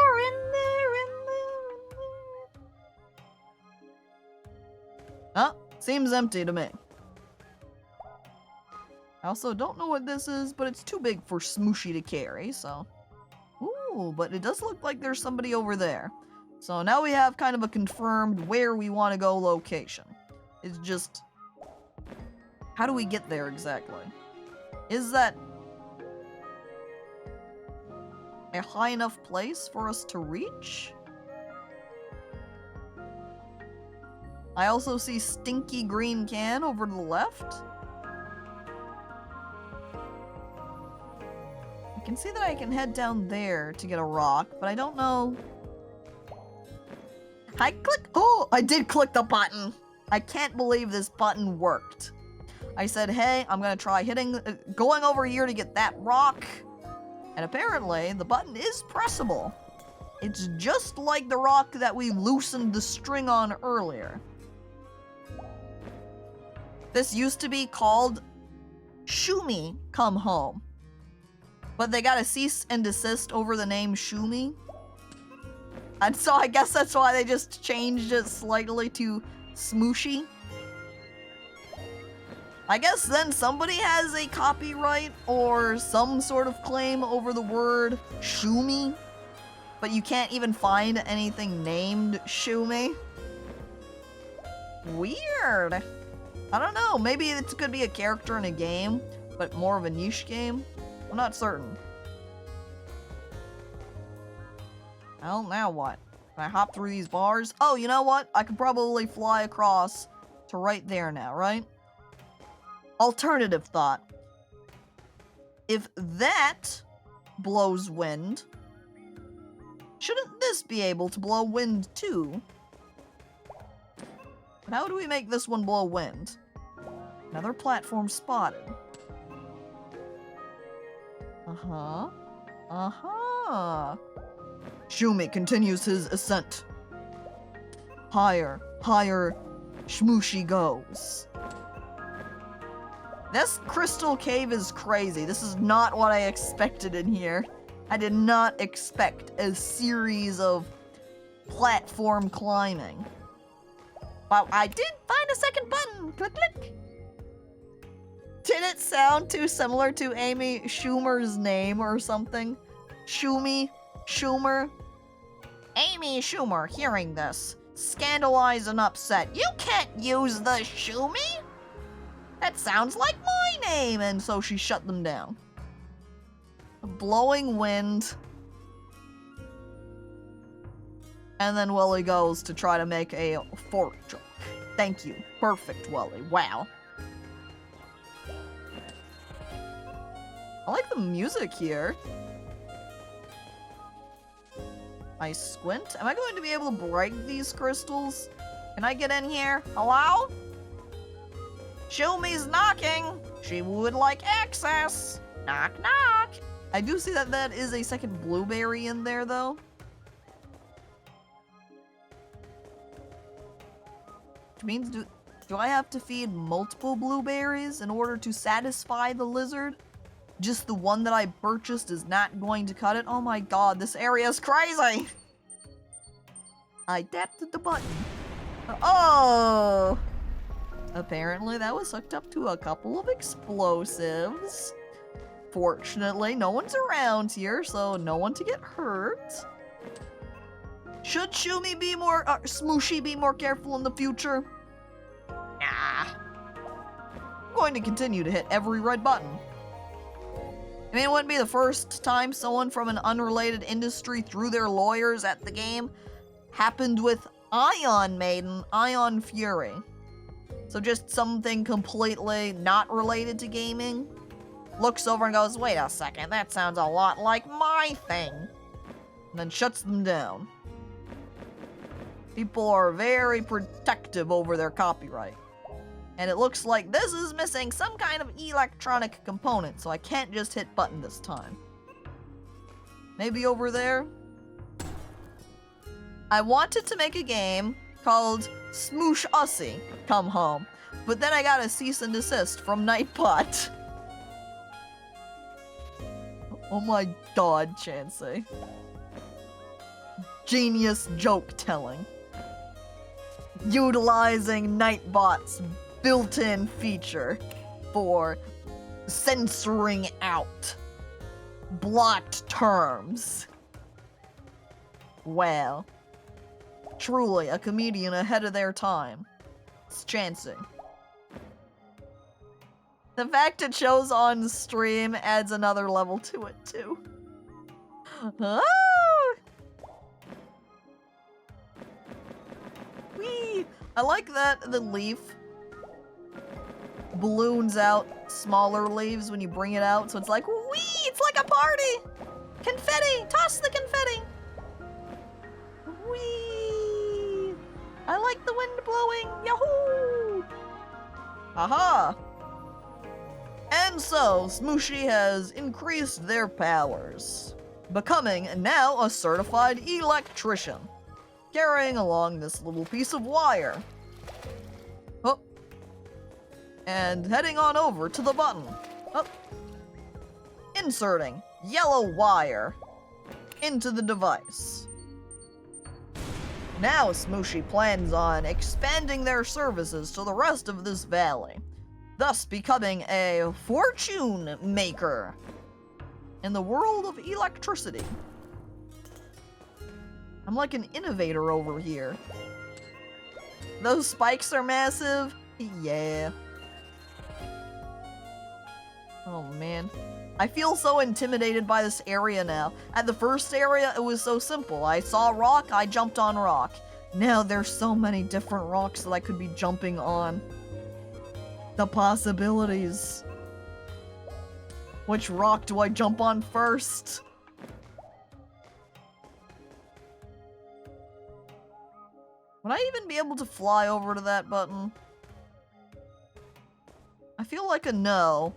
Oh, seems empty to me. I also don't know what this is, but it's too big for Smushi to carry, so... Ooh, but it does look like there's somebody over there. So now we have kind of a confirmed where we want to go location. It's just... How do we get there exactly? Is that... a high enough place for us to reach? I also see stinky green can over to the left. I can see that I can head down there to get a rock, but I don't know. Oh, I did click the button. I can't believe this button worked. I said, hey, I'm gonna try going over here to get that rock. And apparently, the button is pressable. It's just like the rock that we loosened the string on earlier. This used to be called Shumi Come Home. But they got a cease and desist over the name Shumi. And so I guess that's why they just changed it slightly to Smushi. I guess then somebody has a copyright or some sort of claim over the word Shumi, but you can't even find anything named Shumi. Weird. I don't know, maybe it could be a character in a game, but more of a niche game? I'm not certain. Well, now what? Can I hop through these bars? Oh, you know what? I could probably fly across to right there now, right? Alternative thought. If that blows wind, shouldn't this be able to blow wind too? But how do we make this one blow wind? Another platform spotted. Uh-huh. Uh-huh. Shumi continues his ascent. Higher, higher, Smushi goes. This crystal cave is crazy. This is not what I expected in here. I did not expect a series of platform climbing. But I did find a second button. Click, click. Did it sound too similar to Amy Schumer's name or something? Shumi? Schumer? Amy Schumer, hearing this, scandalized and upset. You can't use the Shumi? That sounds like my name! And so she shut them down. A blowing wind. And then Willie goes to try to make a fork joke. Thank you. Perfect, Willie. Wow. I like the music here. I squint. Am I going to be able to break these crystals? Can I get in here? Hello? Shumi's knocking. She would like access. Knock, knock. I do see that that is a second blueberry in there, though. means do I have to feed multiple blueberries in order to satisfy the lizard? Just the one that I purchased is not going to cut it? Oh my god, this area is crazy! I tapped the button. Oh! Apparently that was hooked up to a couple of explosives. Fortunately, no one's around here, so no one to get hurt. Should Smushi be more careful in the future? Nah. I'm going to continue to hit every red button. I mean, it wouldn't be the first time someone from an unrelated industry threw their lawyers at the game. Happened with Ion Maiden, Ion Fury. So just something completely not related to gaming. Looks over and goes, wait a second, that sounds a lot like my thing. And then shuts them down. People are very protective over their copyright. And it looks like this is missing some kind of electronic component, so I can't just hit button this time. Maybe over there? I wanted to make a game called Smushi Come Home, but then I got a cease and desist from Nightbot. Oh my god, Chansey. Genius joke telling. Utilizing Nightbot's built-in feature for censoring out blocked terms. Well, truly a comedian ahead of their time. It's Chansey. The fact it shows on stream adds another level to it, too. Ah! Whee! I like that the leaf balloons out smaller leaves when you bring it out, so it's like, whee! It's like a party! Confetti! Toss the confetti! Whee! I like the wind blowing! Yahoo! Aha! And so, Smushi has increased their powers, becoming now a certified electrician, carrying along this little piece of wire. Oh. And heading on over to the button. Oh. Inserting yellow wire into the device. Now Smushi plans on expanding their services to the rest of this valley, thus becoming a fortune maker in the world of electricity. I'm like an innovator over here. Those spikes are massive. Yeah. Oh man. I feel so intimidated by this area now. At the first area, it was so simple. I saw a rock, I jumped on rock. Now there's so many different rocks that I could be jumping on. The possibilities. Which rock do I jump on first? Would I even be able to fly over to that button? I feel like a no.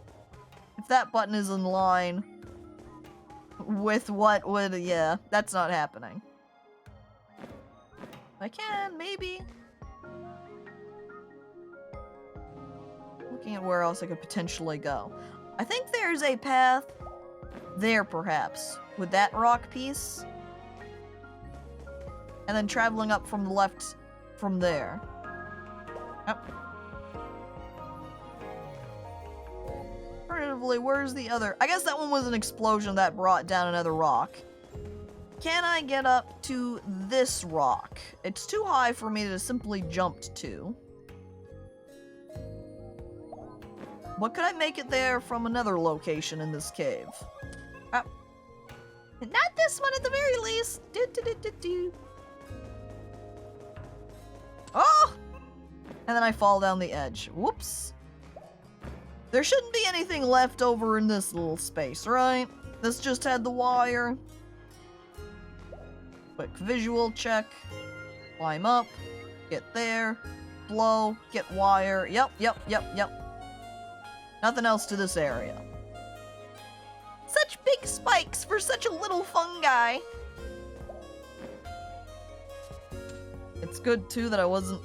If that button is in line with what would, yeah, that's not happening. I can, maybe. Looking at where else I could potentially go. I think there's a path there, perhaps, with that rock piece. And then traveling up from the left from there. Yep. Alternatively, where's the other? I guess that one was an explosion that brought down another rock. Can I get up to this rock? It's too high for me to simply jump to. What could I make it there from another location in this cave? Ah. Not this one at the very least. Oh! And then I fall down the edge. Whoops. There shouldn't be anything left over in this little space, right? This just had the wire. Quick visual check. Climb up. Get there. Blow. Get wire. Yep. Nothing else to this area. Such big spikes for such a little fungi. It's good, too, that I wasn't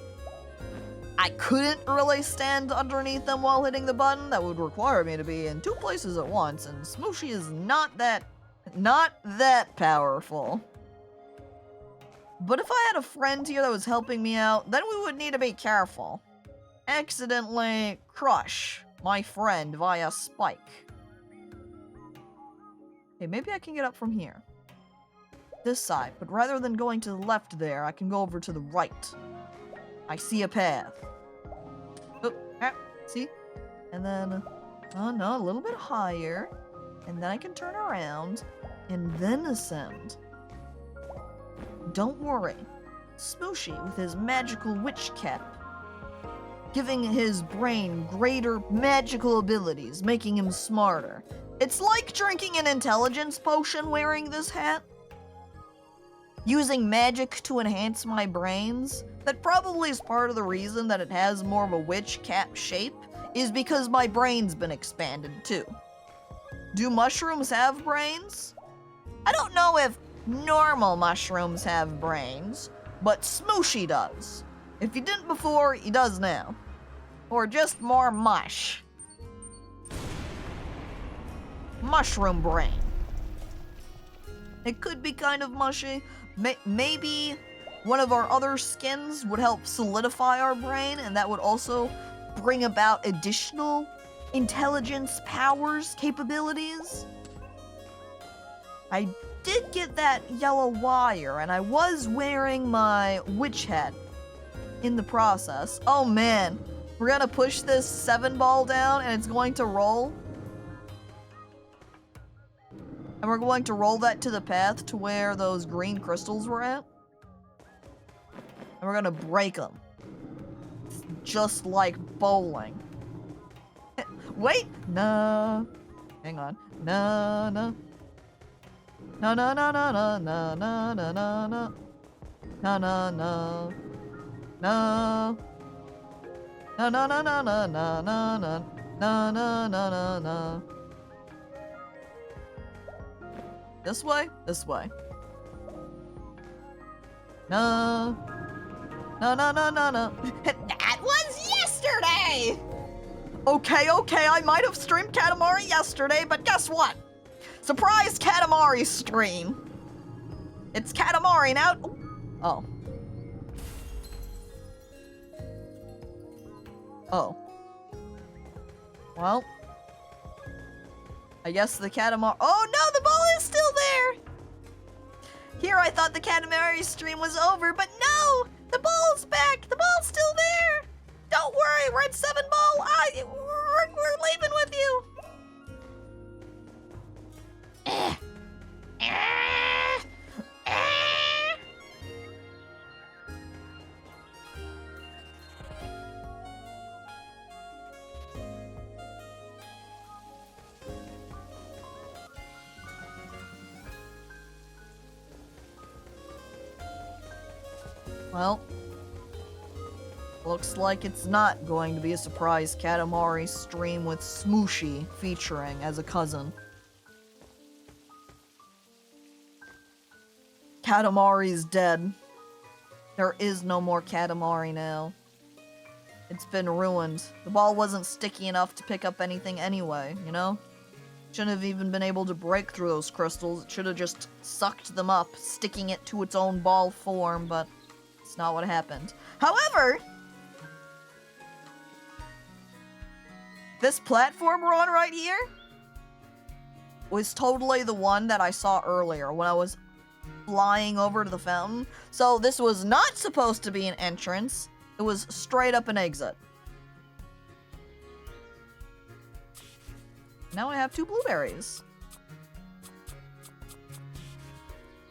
I couldn't really stand underneath them while hitting the button. That would require me to be in 2 places at once, and Smushi is not that powerful. But if I had a friend here that was helping me out, then we would need to be careful. Accidentally crush my friend via spike. Okay, maybe I can get up from here. This side, but rather than going to the left there, I can go over to the right. I see a path. Oh, see? And then, oh no, a little bit higher. And then I can turn around and then ascend. Don't worry. Smushi, with his magical witch cap, giving his brain greater magical abilities, making him smarter. It's like drinking an intelligence potion wearing this hat. Using magic to enhance my brains. That probably is part of the reason that it has more of a witch cap shape, is because my brain's been expanded too. Do mushrooms have brains? I don't know if normal mushrooms have brains, but Smushi does. If he didn't before, he does now. Or just more mush. Mushroom brain. It could be kind of mushy. Maybe one of our other skins would help solidify our brain, and that would also bring about additional intelligence, powers, capabilities. I did get that yellow wire, and I was wearing my witch hat in the process. Oh man, we're gonna push this 7-ball down, and it's going to roll. And we're going to roll that to the path to where those green crystals were at. And we're gonna break them. Just like bowling. Wait! No. Hang on. No, no. No, no, no, no, no, no, no, no, no, no. No, no, no. No. No, no, no, no, no, no, no, no. No, no, no, no, no. This way? This way. No. No, no, no, no, no. That was yesterday! Okay, I might have streamed Katamari yesterday, but guess what? Surprise Katamari stream! It's Katamari now. Oh. Oh. Well. I guess the Katamari— oh no, the ball is still there! Here I thought the Katamari stream was over, but no! The ball's back! The ball's still there! Don't worry, we're at 7-ball! We're leaving with you! Well, looks like it's not going to be a surprise Katamari stream with Smushi featuring as a cousin. Katamari's dead. There is no more Katamari now. It's been ruined. The ball wasn't sticky enough to pick up anything anyway, you know? Shouldn't have even been able to break through those crystals. It should have just sucked them up, sticking it to its own ball form, but it's not what happened. However, this platform we're on right here was totally the one that I saw earlier when I was flying over to the fountain. So this was not supposed to be an entrance. It was straight up an exit. Now I have 2 blueberries.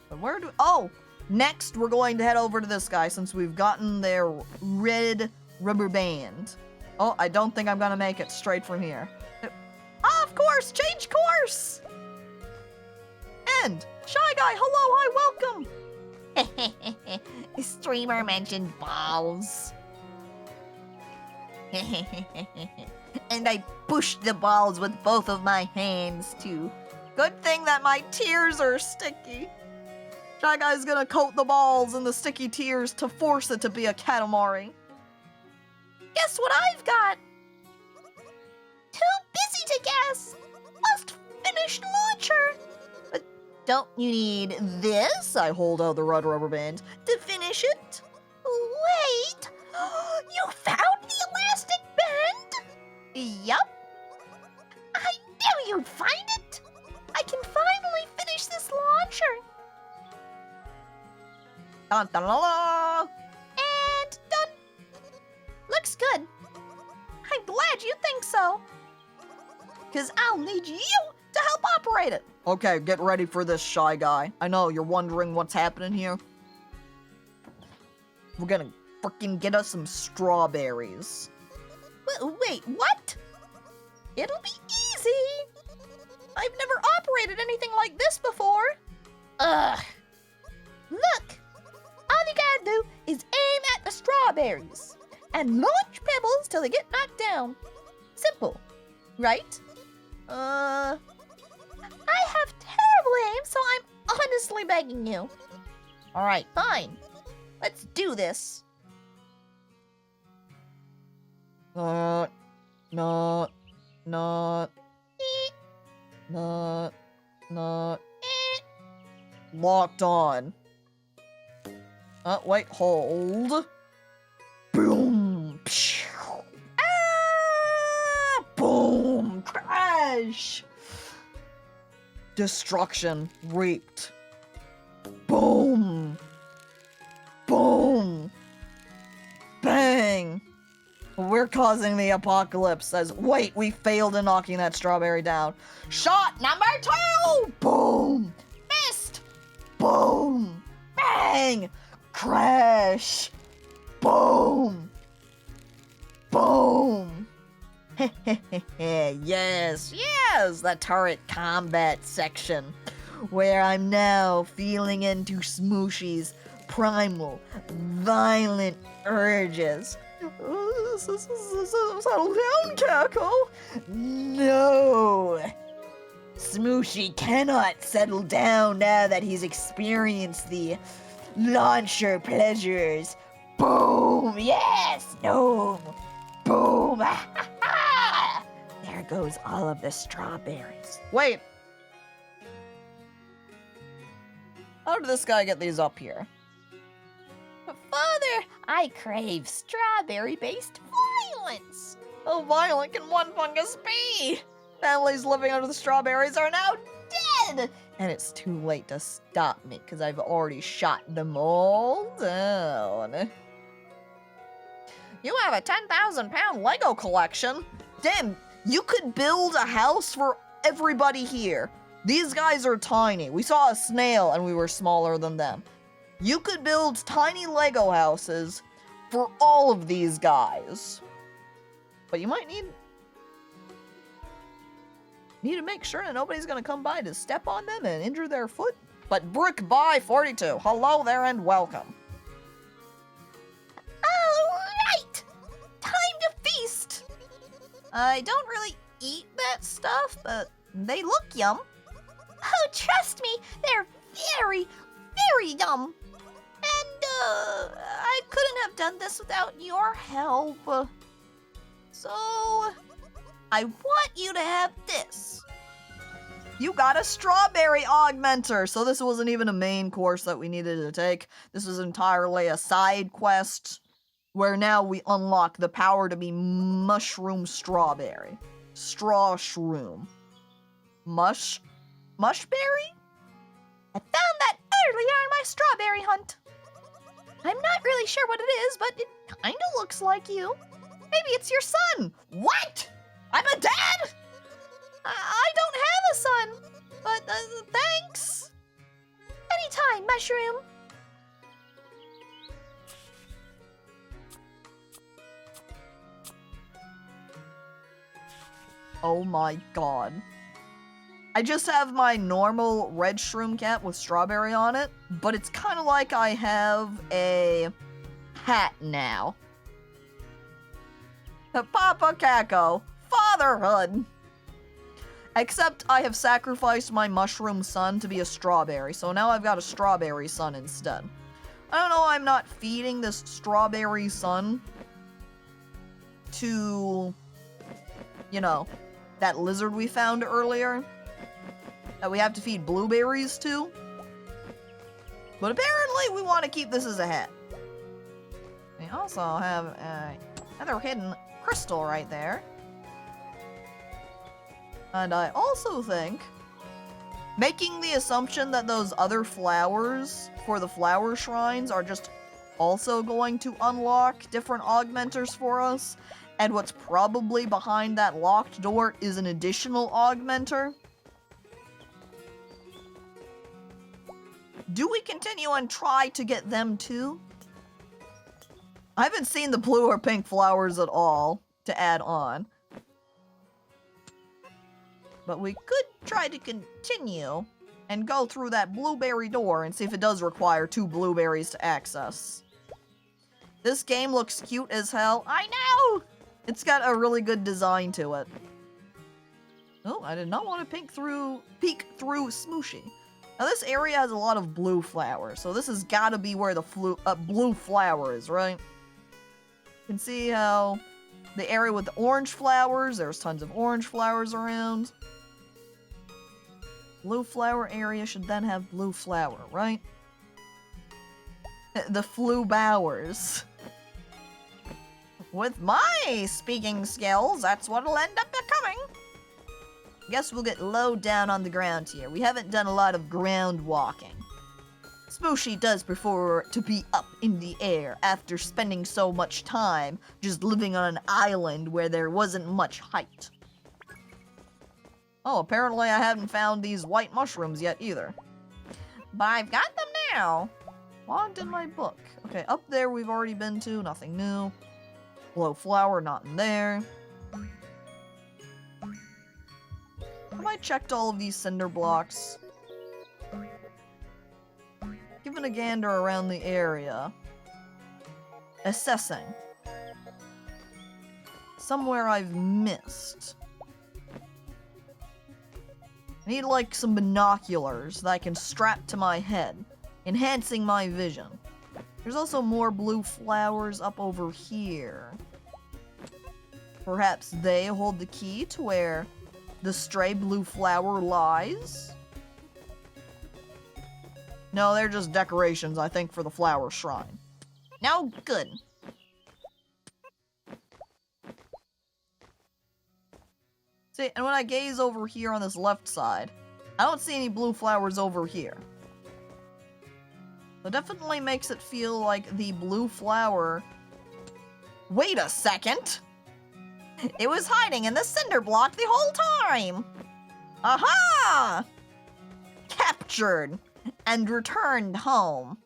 But where do— oh! Next, we're going to head over to this guy since we've gotten their red rubber band. Oh, I don't think I'm gonna make it straight from here. Ah, of course! Change course! And Shy Guy, hello, hi, welcome! Streamer mentioned balls. And I pushed the balls with both of my hands, too. Good thing that my tears are sticky. Shy Guy's gonna coat the balls in the sticky tears to force it to be a Katamari. Guess what I've got? Too busy to guess. Must finish launcher. But don't you need this? I hold out the red rubber band to finish it. Wait. You found the elastic band? Yup. I knew you'd find it. I can finally finish this launcher. Dun, dun, dun, dun. And done. Looks good. I'm glad you think so. Because I'll need you to help operate it. Okay, get ready for this, Shy Guy. I know you're wondering what's happening here. We're gonna freaking get us some strawberries. Wait, what? It'll be easy. I've never operated anything like this before. Ugh. Look. All you gotta do is aim at the strawberries and launch pebbles till they get knocked down. Simple, right? I have terrible aim, so I'm honestly begging you. All right, fine. Let's do this. Not. Locked on. Wait, hold. Boom. Phew. Ah! Boom. Crash. Destruction reaped. Boom. Boom. Bang. We're causing the apocalypse. Wait, we failed in knocking that strawberry down. Shot number 2. Boom. Missed. Boom. Bang. Crash. Boom. Boom. Yes, the turret combat section, where I'm now feeling into Smushi's primal, violent urges. Settle down, Caco. No. Smushi cannot settle down now that he's experienced the launcher pleasures. Boom! Yes! No! Boom! There goes all of the strawberries. Wait! How did this guy get these up here? Father, I crave strawberry-based violence. How violent can one fungus be? Families living under the strawberries are now dead! And it's too late to stop me, because I've already shot them all down. You have a 10,000-pound Lego collection? Damn, you could build a house for everybody here. These guys are tiny. We saw a snail and we were smaller than them. You could build tiny Lego houses for all of these guys. But you might need to make sure that nobody's gonna come by to step on them and injure their foot. But Brick by 42, hello there and welcome. Alright! Time to feast! I don't really eat that stuff, but they look yum. Oh, trust me, they're very, very yum. And, I couldn't have done this without your help. So, I want you to have this. You got a strawberry augmenter, so this wasn't even a main course that we needed to take. This was entirely a side quest, where now we unlock the power to be mushroom strawberry. Straw shroom. Mushberry? I found that earlier on my strawberry hunt. I'm not really sure what it is, but it kinda looks like you. Maybe it's your son. What? I'm a dad? I don't have a son, but thanks. Anytime, mushroom. Oh my god. I just have my normal red shroom cap with strawberry on it, but it's kind of like I have a hat now. Papa Caco, fatherhood. Except I have sacrificed my mushroom son to be a strawberry, so now I've got a strawberry son instead. I don't know why I'm not feeding this strawberry son to, you know, that lizard we found earlier that we have to feed blueberries to. But apparently we want to keep this as a hat. We also have another hidden crystal right there. And I also think making the assumption that those other flowers for the flower shrines are just also going to unlock different augmenters for us, and what's probably behind that locked door is an additional augmenter. Do we continue and try to get them too? I haven't seen the blue or pink flowers at all to add on. But we could try to continue and go through that blueberry door and see if it does require 2 blueberries to access. This game looks cute as hell. I know! It's got a really good design to it. Oh, I did not want to peek through Smushi. Now this area has a lot of blue flowers, so this has got to be where the blue flower is, right? You can see how the area with the orange flowers, there's tons of orange flowers around. Blue flower area should then have blue flower, right? The flu bowers. With my speaking skills, that's what it'll end up becoming. Guess we'll get low down on the ground here. We haven't done a lot of ground walking. Smushi does prefer to be up in the air after spending so much time just living on an island where there wasn't much height. Oh, apparently I haven't found these white mushrooms yet either. But I've got them now. Logged in my book. Okay, up there we've already been to, nothing new. Blow flower, not in there. Have I checked all of these cinder blocks? Giving a gander around the area. Assessing. Somewhere I've missed. I need like some binoculars that I can strap to my head, enhancing my vision. There's also more blue flowers up over here. Perhaps they hold the key to where the stray blue flower lies? No, they're just decorations, I think, for the flower shrine. No good. See, and when I gaze over here on this left side, I don't see any blue flowers over here. So definitely makes it feel like the blue flower... Wait a second! It was hiding in the cinder block the whole time! Aha! Captured and returned home.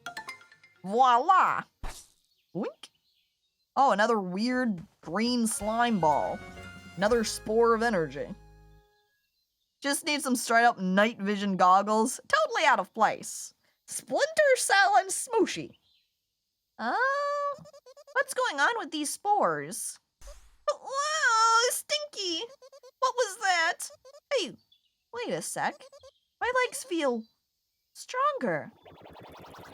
Voila! Wink. Oh, another weird green slime ball. Another spore of energy. Just need some straight up night vision goggles. Totally out of place. Splinter Cell and Smushi. Oh, what's going on with these spores? Wow, stinky. What was that? Hey, wait a sec. My legs feel stronger.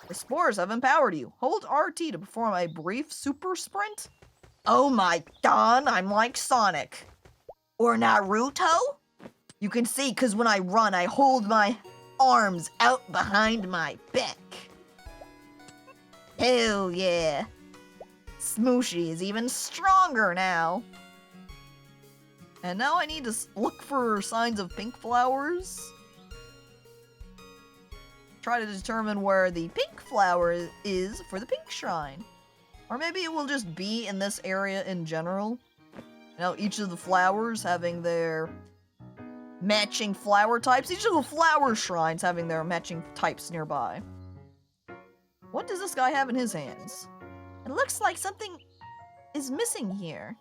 The spores have empowered you. Hold RT to perform a brief super sprint. Oh my god, I'm like Sonic. Or Naruto? You can see, because when I run, I hold my arms out behind my back. Hell yeah. Smushi is even stronger now. And now I need to look for signs of pink flowers. Try to determine where the pink flower is for the pink shrine. Or maybe it will just be in this area in general. You know, each of the flowers having their matching flower types. Each of the flower shrines having their matching types nearby. What does this guy have in his hands? It looks like something is missing here.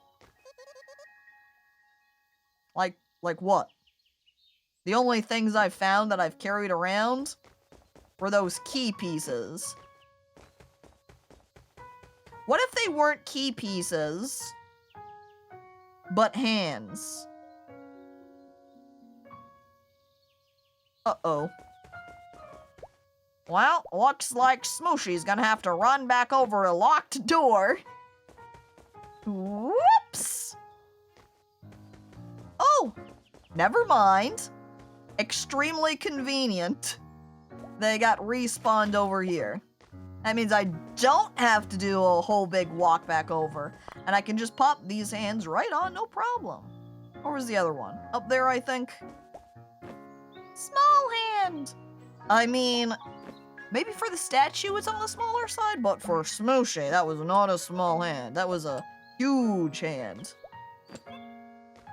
Like what? The only things I've found that I've carried around were those key pieces. What if they weren't key pieces, but hands? Uh-oh. Well, looks like Smushi's gonna have to run back over a locked door. Whoops! Yes! Oh! Never mind. Extremely convenient. They got respawned over here. That means I don't have to do a whole big walk back over. And I can just pop these hands right on, no problem. Where was the other one? Up there, I think? Small hand! I mean, maybe for the statue it's on the smaller side, but for Smushi, that was not a small hand. That was a huge hand.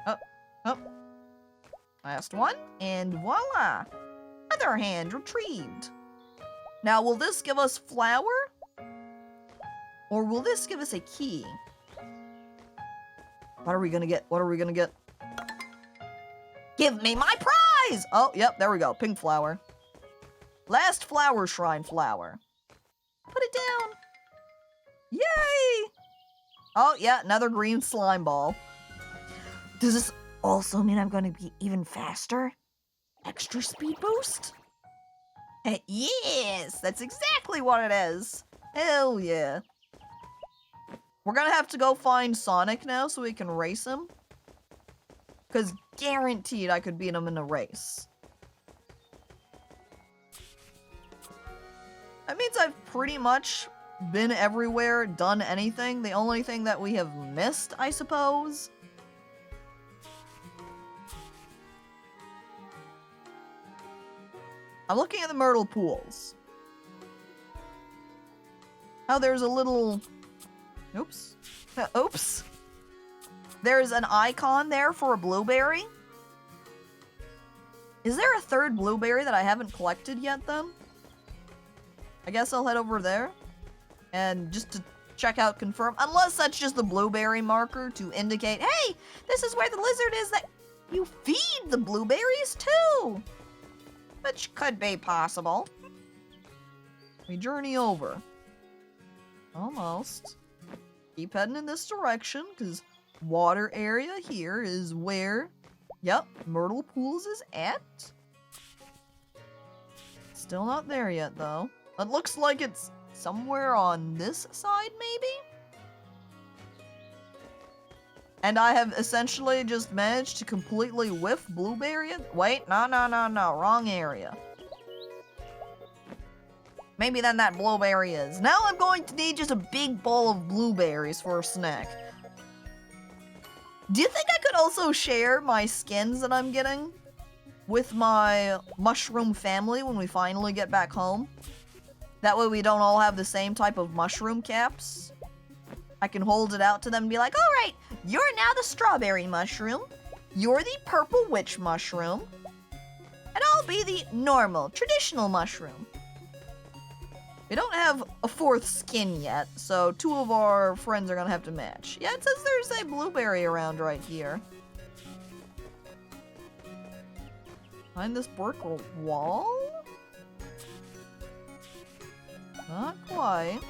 Up, up. Last one, and voila! Other hand retrieved. Now, will this give us flour? Or will this give us a key? What are we gonna get? What are we gonna get? Give me my prize! Oh, yep, there we go. Pink flower. Last flower shrine flower. Put it down. Yay! Oh, yeah, another green slime ball. Does this also mean I'm going to be even faster? Extra speed boost? Yes, that's exactly what it is. Hell yeah. We're gonna have to go find Sonic now so we can race him. Because guaranteed I could beat him in a race. That means I've pretty much been everywhere, done anything. The only thing that we have missed, I suppose. I'm looking at the Myrtle Pools. Oh, there's a little... Oops. Oops. There's an icon there for a blueberry. Is there a third blueberry that I haven't collected yet, then? I guess I'll head over there. And just to check out, confirm. Unless that's just the blueberry marker to indicate, hey, this is where the lizard is that you feed the blueberries too. Which could be possible. We journey over. Almost. Keep heading in this direction, because water area here is where, yep, Myrtle Pools is at. Still not there yet, though. It looks like it's somewhere on this side, maybe? And I have essentially just managed to completely whiff blueberry. Wait, no, wrong area. Maybe then that blueberry is. Now I'm going to need just a big bowl of blueberries for a snack. Do you think I could also share my skins that I'm getting with my mushroom family when we finally get back home? That way we don't all have the same type of mushroom caps. I can hold it out to them and be like, all right, you're now the strawberry mushroom. You're the purple witch mushroom. And I'll be the normal, traditional mushroom. We don't have a fourth skin yet, so 2 of our friends are gonna have to match. Yeah, it says there's a blueberry around right here. Behind this brick wall? Not quite.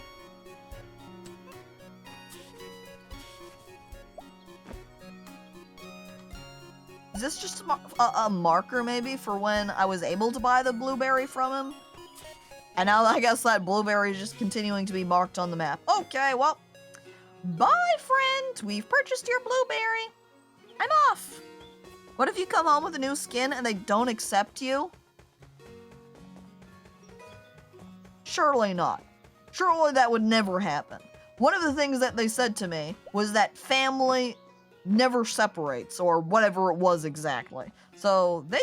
Is this just a marker, maybe, for when I was able to buy the blueberry from him? And now I guess that blueberry is just continuing to be marked on the map. Okay, well, bye, friend. We've purchased your blueberry. I'm off. What if you come home with a new skin and they don't accept you? Surely not. Surely that would never happen. One of the things that they said to me was that family never separates, or whatever it was exactly. So they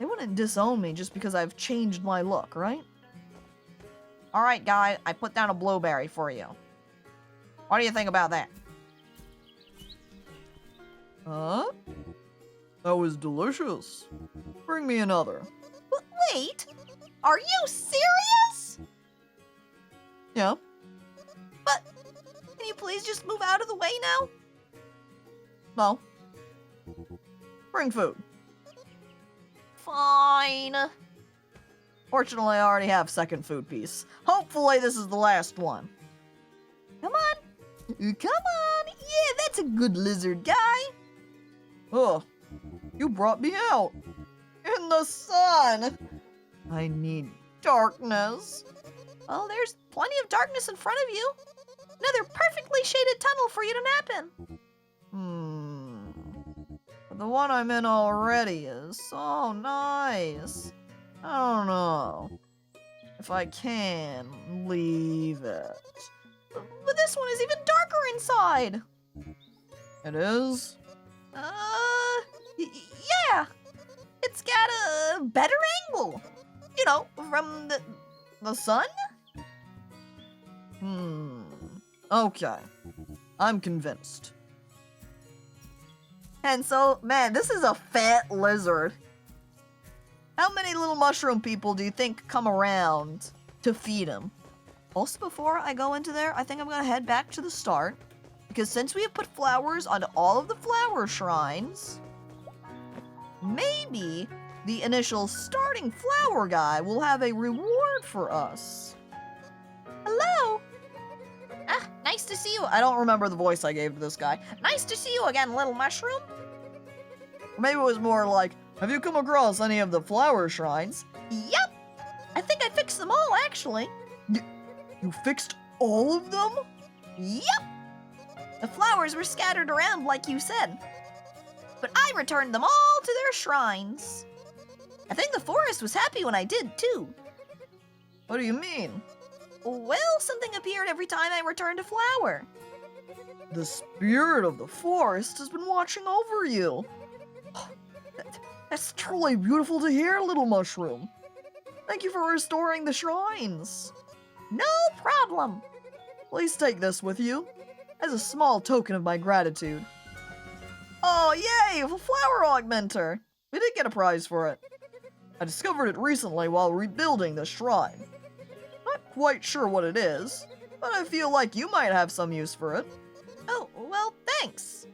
wouldn't disown me just because I've changed my look, right? Alright, guy, I put down a blueberry for you. What do you think about that? Huh? That was delicious. Bring me another. Wait, are you serious? Yeah. But, can you please just move out of the way now? No. Bring food. Fine. Fortunately, I already have second food piece. Hopefully, this is the last one. Come on. Come on. Yeah, that's a good lizard guy. Oh, you brought me out. In the sun. I need darkness. Well, there's plenty of darkness in front of you. Another perfectly shaded tunnel for you to nap in. the one I'm in already is so nice. I don't know if I can leave it. But this one is even darker inside. It is? Yeah. It's got a better angle. You know, from the sun? Okay. I'm convinced. And so, man, this is a fat lizard. How many little mushroom people do you think come around to feed him? Also, before I go into there, I think I'm gonna head back to the start. Because since we have put flowers onto all of the flower shrines, maybe the initial starting flower guy will have a reward for us. Hello! Ah, nice to see you. I don't remember the voice I gave to this guy. Nice to see you again, little mushroom. Maybe it was more like, have you come across any of the flower shrines? Yep! I think I fixed them all, actually. You fixed all of them? Yep! The flowers were scattered around like you said. But I returned them all to their shrines. I think the forest was happy when I did, too. What do you mean? Well, something appeared every time I returned a flower. The spirit of the forest has been watching over you. That's truly beautiful to hear, little mushroom. Thank you for restoring the shrines. No problem. Please take this with you, as a small token of my gratitude. Oh, yay! A flower augmenter! We did get a prize for it. I discovered it recently while rebuilding the shrine. Not quite sure what it is, but I feel like you might have some use for it. Oh, well, thanks.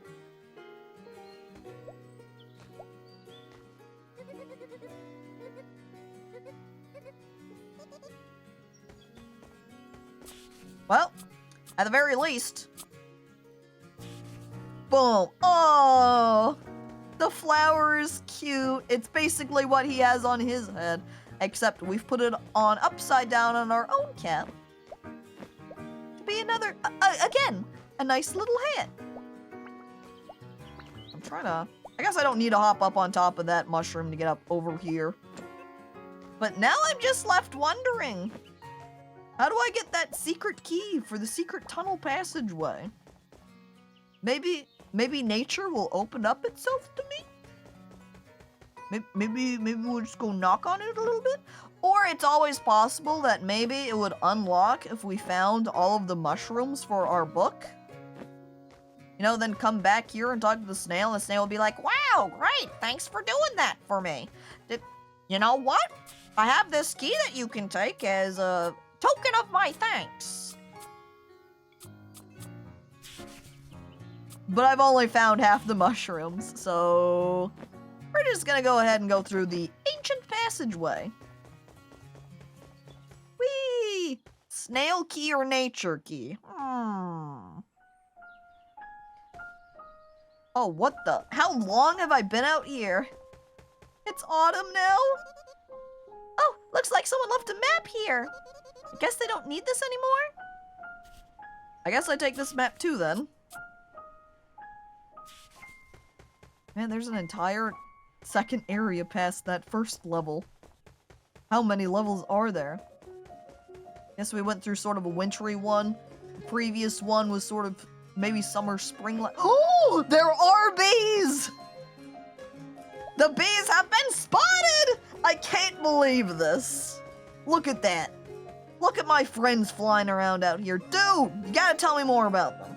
Well, at the very least. Boom. Oh! The flower is cute. It's basically what he has on his head, except we've put it on upside down on our own cap. To be another, again, a nice little hat. I'm trying to, I guess I don't need to hop up on top of that mushroom to get up over here. But now I'm just left wondering, how do I get that secret key for the secret tunnel passageway? Maybe nature will open up itself to me? Maybe we'll just go knock on it a little bit? Or it's always possible that maybe it would unlock if we found all of the mushrooms for our book? You know, then come back here and talk to the snail, and the snail will be like, Wow, great. Thanks for doing that for me. You know what? I have this key that you can take as a token of my thanks. but I've only found half the mushrooms, so we're just gonna go ahead and go through the ancient passageway. Whee! Snail key or nature key? Oh, what the? How long have I been out here? It's autumn now? Oh, looks like someone left a map here. I guess they don't need this anymore? I guess I take this map too, then. Man, there's an entire second area past that first level. How many levels are there? Guess we went through sort of a wintry one. The previous one was sort of maybe summer, spring. Oh, there are bees! The bees have been spotted! I can't believe this. Look at that. Look at my friends flying around out here. Dude, you gotta tell me more about them.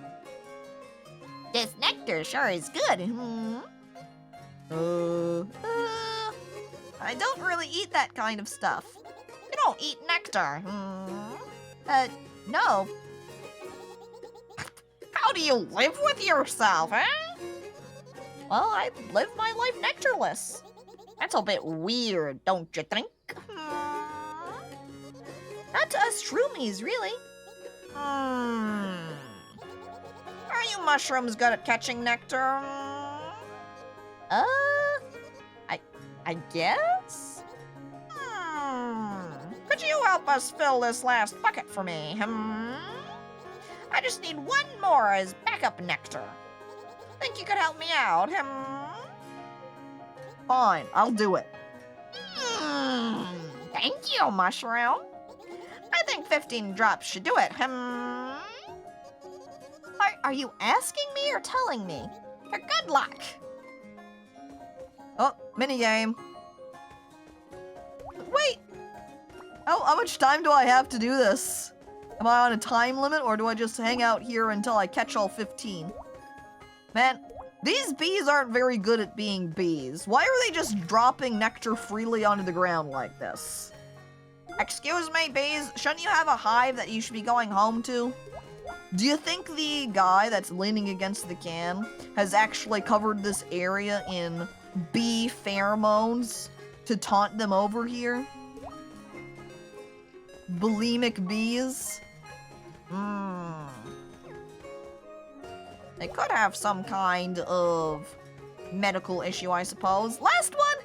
This nectar sure is good. I don't really eat that kind of stuff. You don't eat nectar. No. How do you live with yourself, eh? Well, I live my life nectarless. That's a bit weird, don't you think? Not to us shroomies, really. Are you mushrooms good at catching nectar? I guess? Could you help us fill this last bucket for me? I just need one more as backup nectar. Think you could help me out? Fine, I'll do it. Thank you, Mushroom. I think 15 drops should do it. Are you asking me or telling me? Good luck. Oh, minigame. Wait! How much time do I have to do this? Am I on a time limit, or do I just hang out here until I catch all 15? Man, these bees aren't very good at being bees. Why are they just dropping nectar freely onto the ground like this? Excuse me, bees. Shouldn't you have a hive that you should be going home to? Do you think the guy that's leaning against the can has actually covered this area in bee pheromones to taunt them over here? Bulimic bees? They could have some kind of medical issue, I suppose. Last one?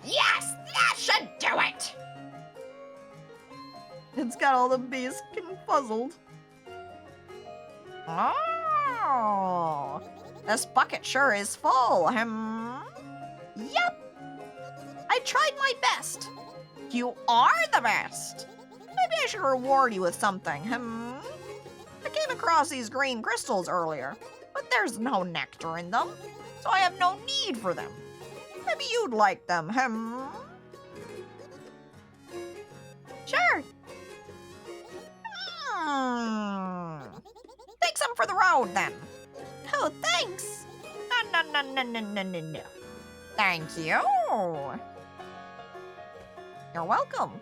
Yes, that should do it! It's got all the bees confuzzled. Oh, this bucket sure is full. Yep. I tried my best. You are the best. Maybe I should reward you with something. I came across these green crystals earlier, but there's no nectar in them, so I have no need for them. Maybe you'd like them. Sure. Take some for the road, then. Oh, thanks. No. Thank you. You're welcome.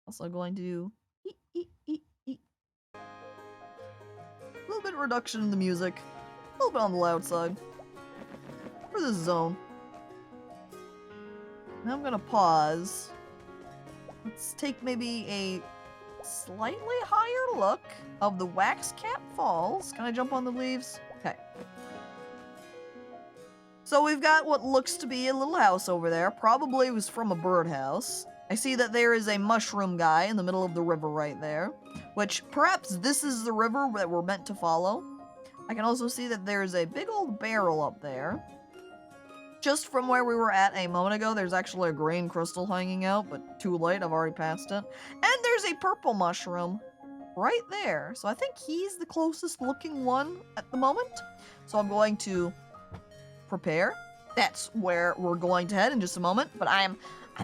Also going to eat. A little bit of reduction in the music. A little bit on the loud side. For this zone. Now I'm gonna pause. Let's take maybe a slightly higher look of the Wax Cap Falls. Can I jump on the leaves? Okay. So we've got what looks to be a little house over there. Probably was from a birdhouse. I see that there is a mushroom guy in the middle of the river right there, which perhaps this is the river that we're meant to follow. I can also see that there's a big old barrel up there. Just from where we were at a moment ago, there's actually a green crystal hanging out, but too late, I've already passed it. And there's a purple mushroom right there. So I think he's the closest looking one at the moment. So I'm going to prepare. That's where we're going to head in just a moment, but I'm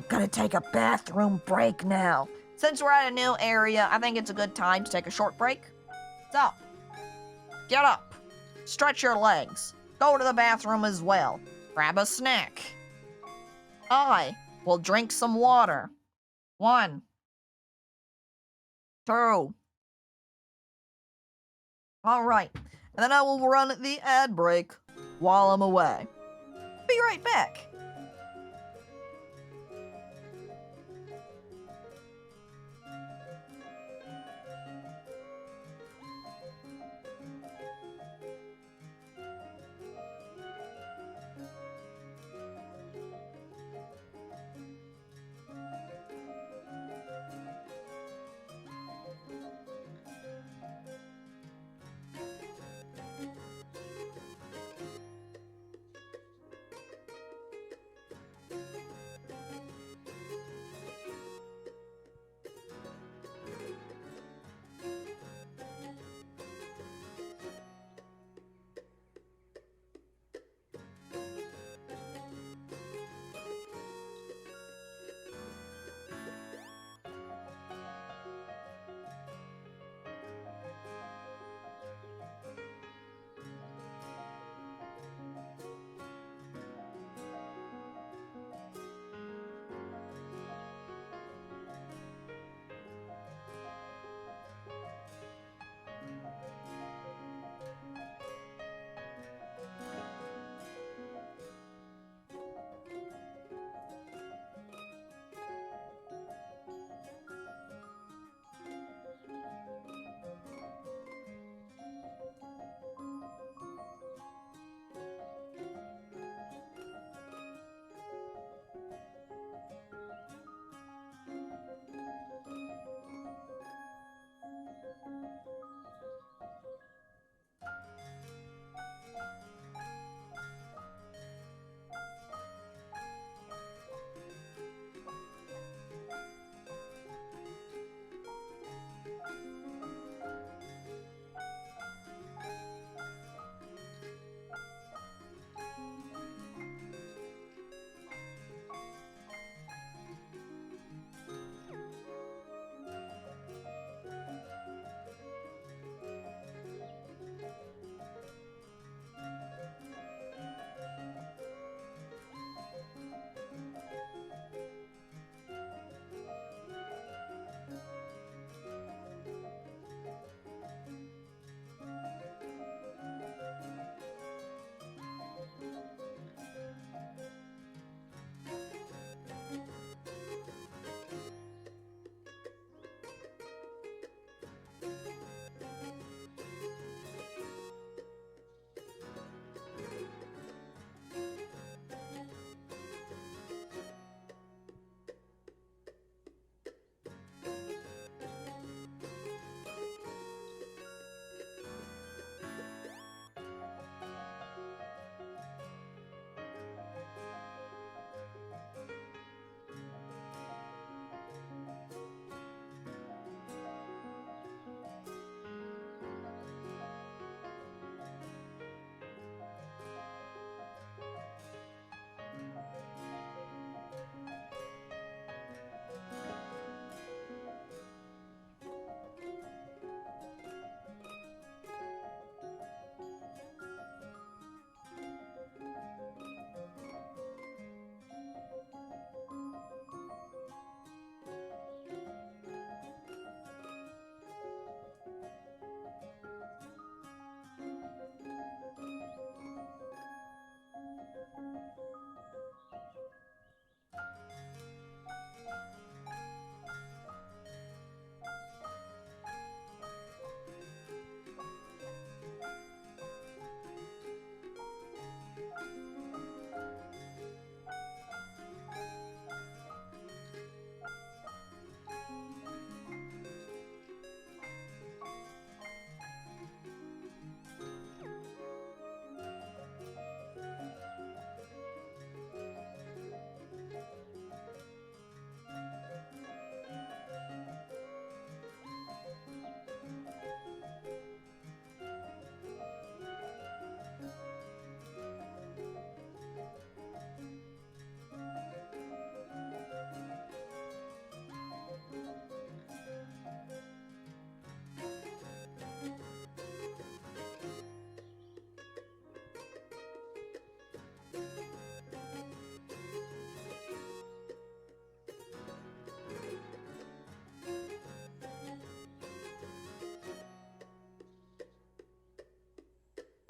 gonna take a bathroom break now. Since we're at a new area, I think it's a good time to take a short break. So, get up, stretch your legs, go to the bathroom as well, grab a snack. I will drink some water. 1, 2. All right, and then I will run the ad break while I'm away. Be right back.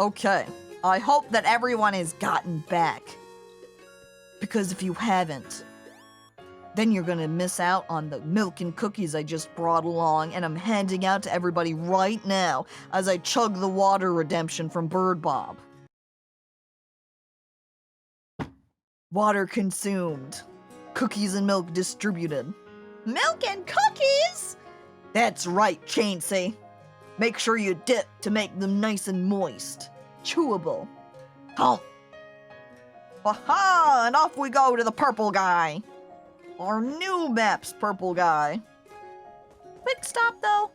Okay, I hope that everyone has gotten back. Because if you haven't, then you're gonna miss out on the milk and cookies I just brought along, and I'm handing out to everybody right now as I chug the water redemption from Bird Bob. Water consumed. Cookies and milk distributed. Milk and cookies? That's right, Chainsey. Make sure you dip to make them nice and moist. Chewable. Hump. Aha! And off we go to the purple guy. Our new map's purple guy. Quick stop though.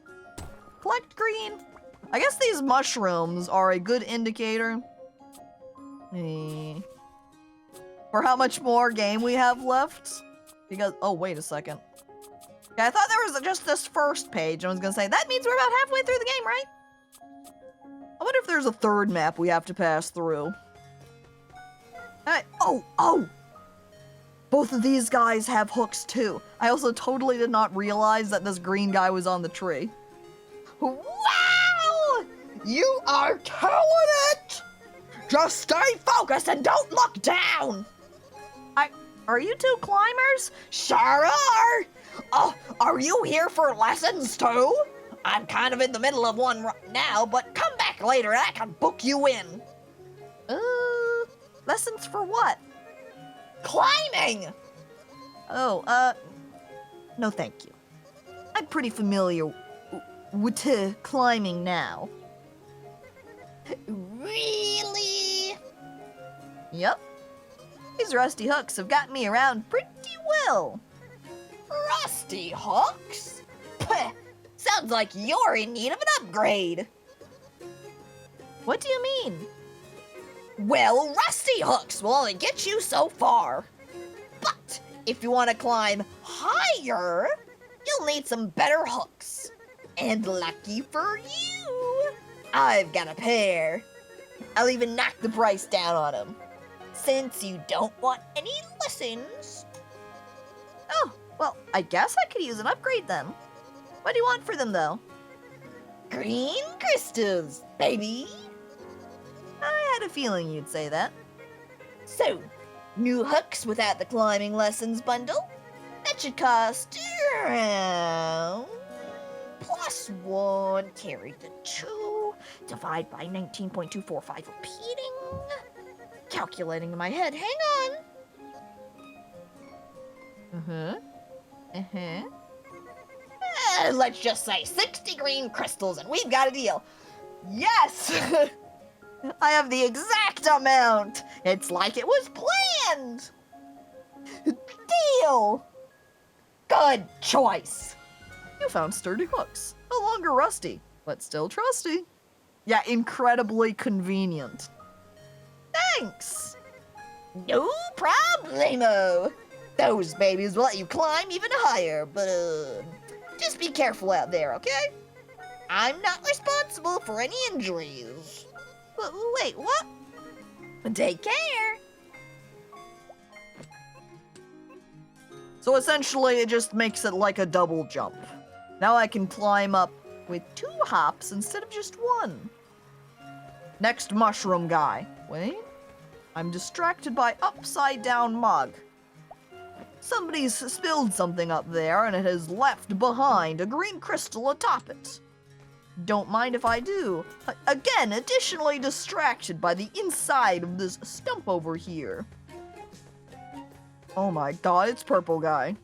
Collect green. I guess these mushrooms are a good indicator. For how much more game we have left. Because, oh, wait a second. Yeah, I thought there was just this first page. I was gonna say, that means we're about halfway through the game, right? I wonder if there's a third map we have to pass through. Hey, oh! Both of these guys have hooks too. I also totally did not realize that this green guy was on the tree. Wow! You are killing it! Just stay focused and don't look down! Are you two climbers? Sure are! Oh, are you here for lessons too? I'm kind of in the middle of one right now, but come back later and I can book you in. Lessons for what? Climbing! Oh, no thank you. I'm pretty familiar with climbing now. Really? Yep. These rusty hooks have got me around pretty well. Rusty hooks? Peh, sounds like you're in need of an upgrade. What do you mean? Well, rusty hooks will only get you so far. But if you want to climb higher, you'll need some better hooks. And lucky for you, I've got a pair. I'll even knock the price down on them. Since you don't want any lessons. Oh, well, I guess I could use an upgrade then. What do you want for them, though? Green crystals, baby. I had a feeling you'd say that. So, new hooks without the climbing lessons bundle. That should cost around +1 carried to 2, divide by 19.245 repeating. Calculating in my head, hang on. Let's just say 60 green crystals and we've got a deal. Yes! I have the exact amount. It's like it was planned. Deal. Good choice. You found sturdy hooks. No longer rusty, but still trusty. Yeah, incredibly convenient. Thanks. No problemo. Those babies will let you climb even higher, but just be careful out there, okay? I'm not responsible for any injuries. Wait, what? Take care. So essentially, it just makes it like a double jump. Now I can climb up with 2 hops instead of just 1. Next mushroom guy. Wait. I'm distracted by upside down mug. Somebody's spilled something up there and it has left behind a green crystal atop it. Don't mind if I do. Again, additionally distracted by the inside of this stump over here. Oh my god, it's Purple Guy.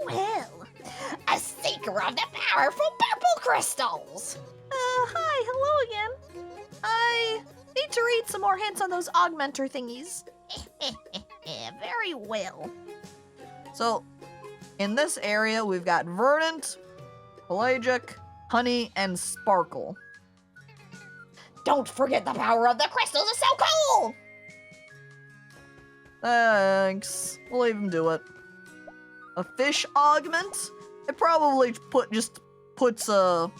Well. A seeker of the powerful purple crystals. Hi, hello again. I need to read some more hints on those augmenter thingies. Very well. So, in this area, we've got Verdant, Pelagic, Honey, and Sparkle. Don't forget the power of the crystals is so cool! Thanks. We'll leave him do it. A fish augment? It probably just puts a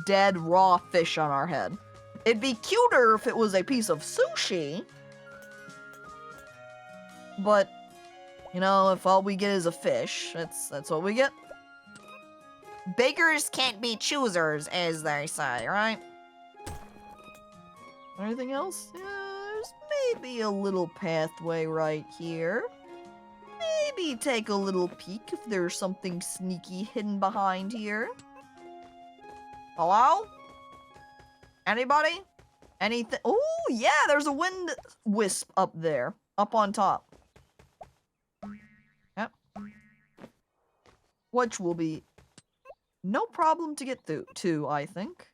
dead raw fish on our head. It'd be cuter if it was a piece of sushi. But, you know, if all we get is a fish, that's what we get. Bakers can't be choosers, as they say, right? Anything else? Yeah, there's maybe a little pathway right here. Maybe take a little peek if there's something sneaky hidden behind here. Hello? Anybody? Anything? Oh, yeah, there's a wind wisp up there, up on top. Yep. Which will be no problem to get through to, I think.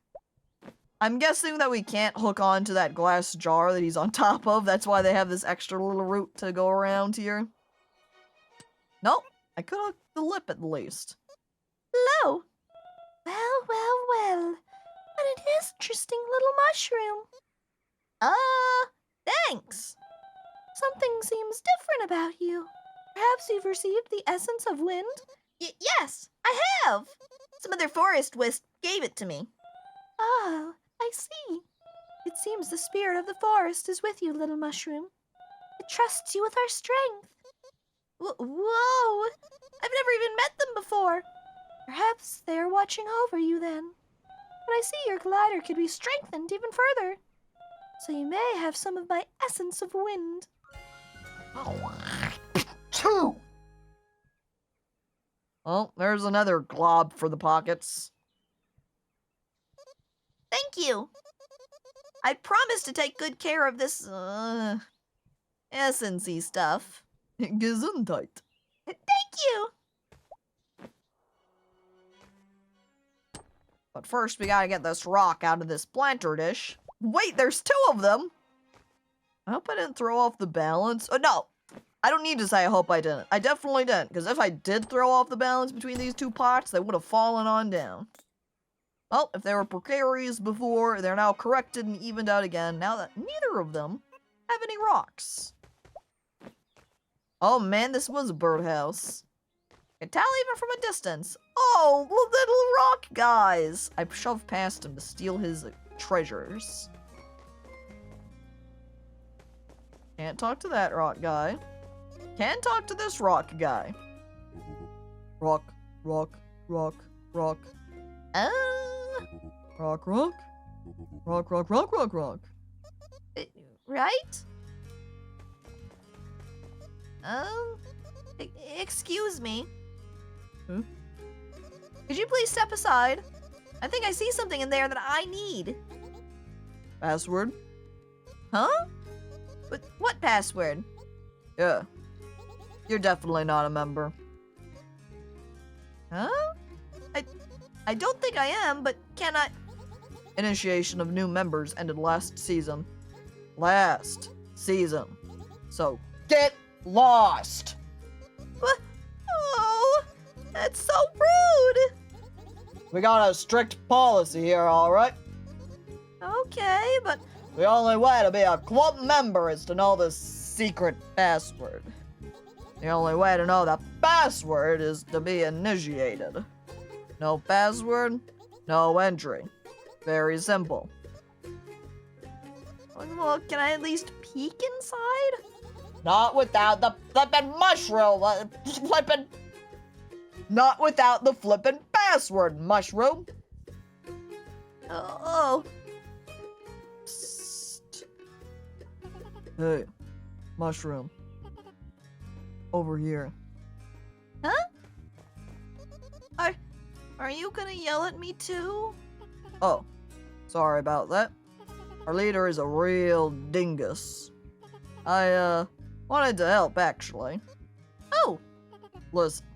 I'm guessing that we can't hook on to that glass jar that he's on top of. That's why they have this extra little route to go around here. Nope. I could hook the lip at least. Hello. Well. What an interesting little mushroom. Thanks. Something seems different about you. Perhaps you've received the essence of wind? Yes, I have. Some other forest wisp gave it to me. Oh, I see. It seems the spirit of the forest is with you, little mushroom. It trusts you with our strength. Whoa! I've never even met them before. Perhaps they are watching over you then. But I see your glider could be strengthened even further. So you may have some of my essence of wind. Well, there's another glob for the pockets. Thank you. I promise to take good care of this, essence-y stuff. Gesundheit. Thank you. But first, we gotta get this rock out of this planter dish. Wait, there's two of them! I hope I didn't throw off the balance. Oh, no! I don't need to say I hope I didn't. I definitely didn't, because if I did throw off the balance between these two pots, they would have fallen on down. Well, if they were precarious before, they're now corrected and evened out again, now that neither of them have any rocks. Oh man, this was a birdhouse. I can tell even from a distance. Oh, little rock guys! I shoved past him to steal his treasures. Can't talk to that rock guy. Can talk to this rock guy. Rock. Rock. Rock. Right? Excuse me. Hmm? Could you please step aside? I think I see something in there that I need. Password? Huh? But what password? Yeah. You're definitely not a member. Huh? I don't think I am, but can I... Initiation of new members ended last season. Last season. So, get lost! What? Oh, that's so rude! We got a strict policy here, alright? Okay, but... The only way to be a club member is to know the secret password. The only way to know the password is to be initiated. No password, no entry. Very simple. Well, can I at least peek inside? Not without the flippin' mushroom! Not without the flippin' password, mushroom! Oh. Psst. Hey, mushroom. Over here. Are you gonna yell at me too? Oh, sorry about that. Our leader is a real dingus. I, wanted to help, actually. Oh, Listen,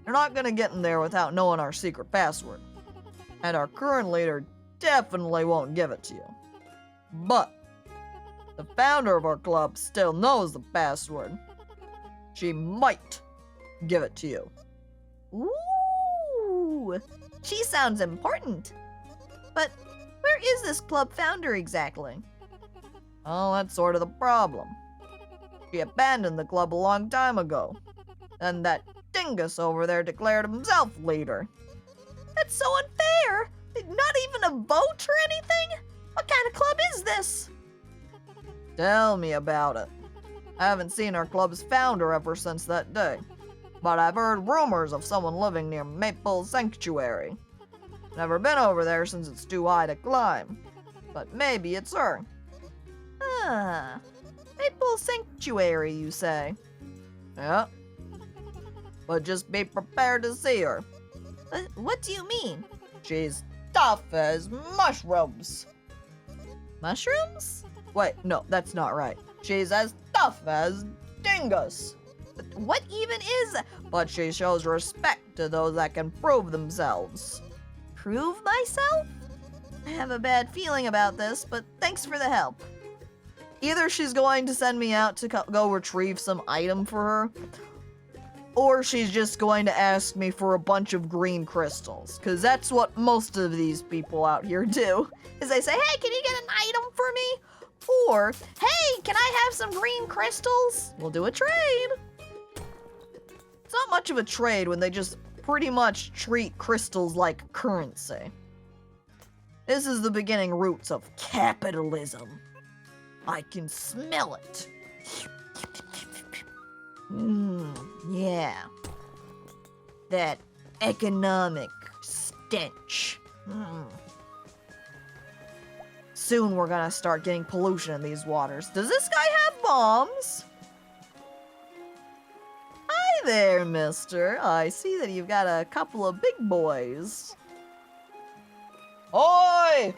you're not gonna get in there without knowing our secret password. And our current leader definitely won't give it to you. But, the founder of our club still knows the password. She might give it to you. ooh, she sounds important. But where is this club founder exactly? Well, that's sort of the problem. She abandoned the club a long time ago. And that dingus over there declared himself leader. That's so unfair. Not even a vote or anything? What kind of club is this? Tell me about it. I haven't seen our club's founder ever since that day. But I've heard rumors of someone living near Maple Sanctuary. Never been over there since it's too high to climb. But maybe it's her. Ah, Maple Sanctuary, you say? Yeah. But just be prepared to see her. What do you mean? She's tough as mushrooms. Mushrooms? Wait, no, that's not right. She's as tough as dingus. What even is But she shows respect to those that can prove themselves. prove myself? I have a bad feeling about this, but thanks for the help. Either she's going to send me out to go retrieve some item for her, or she's just going to ask me for a bunch of green crystals, because that's what most of these people out here do. Is they say, hey, can you get an item for me? Or, hey, can I have some green crystals? We'll do a trade. It's not much of a trade when they just pretty much treat crystals like currency. This is the beginning roots of capitalism. I can smell it. Yeah. That economic stench. Soon we're gonna start getting pollution in these waters. Does this guy have bombs? Hi there, mister. I see that you've got a couple of big boys. Oi!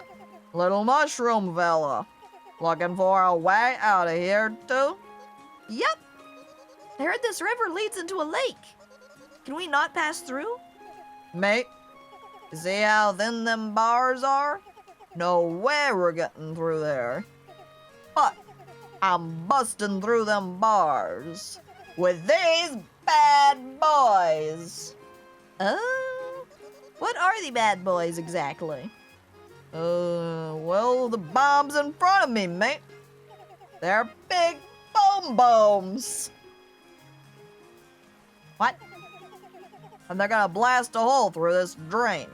Little mushroom fella. Looking for a way out of here, too? Yep. I heard this river leads into a lake. Can we not pass through? Mate, see how thin them bars are? No way we're getting through there. But I'm busting through them bars with these bad boys. Oh. What are the bad boys exactly? Well, the bombs in front of me, mate. They're big boom booms. What? And they're gonna blast a hole through this drain.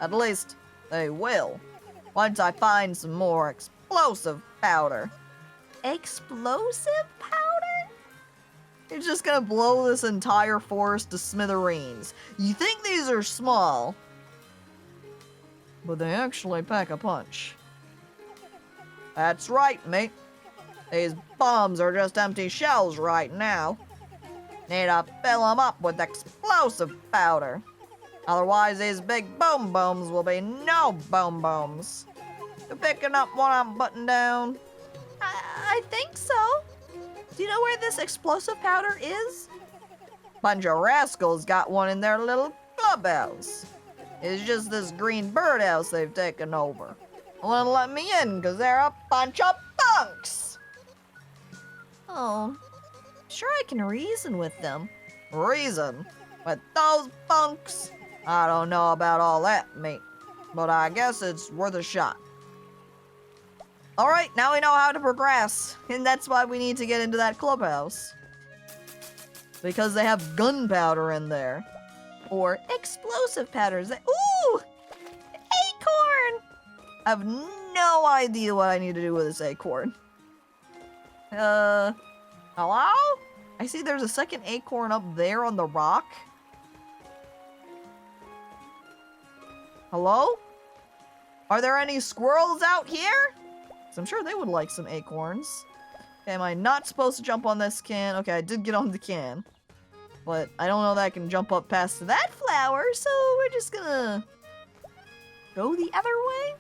At least, they will. Once I find some more explosive powder. Explosive powder? You're just gonna blow this entire forest to smithereens. You think these are small, but they actually pack a punch. That's right, mate. These bombs are just empty shells right now. Need to fill them up with explosive powder. Otherwise, these big boom booms will be no boom booms. You picking up what I'm putting down? I think so. Do you know where this explosive powder is? Bunch of rascals got one in their little clubhouse. It's just this green birdhouse they've taken over. Won't let me in because they're a bunch of punks. Oh, sure I can reason with them. Reason? With those punks? I don't know about all that, mate. But I guess it's worth a shot. Alright, now we know how to progress. And that's why we need to get into that clubhouse. Because they have gunpowder in there. Or explosive powders. Ooh! Acorn! I have no idea what I need to do with this acorn. Hello? I see there's a second acorn up there on the rock. Hello? Are there any squirrels out here? 'Cause I'm sure they would like some acorns. Okay, am I not supposed to jump on this can? Okay, I did get on the can. But I don't know that I can jump up past that flower, so we're just gonna go the other way.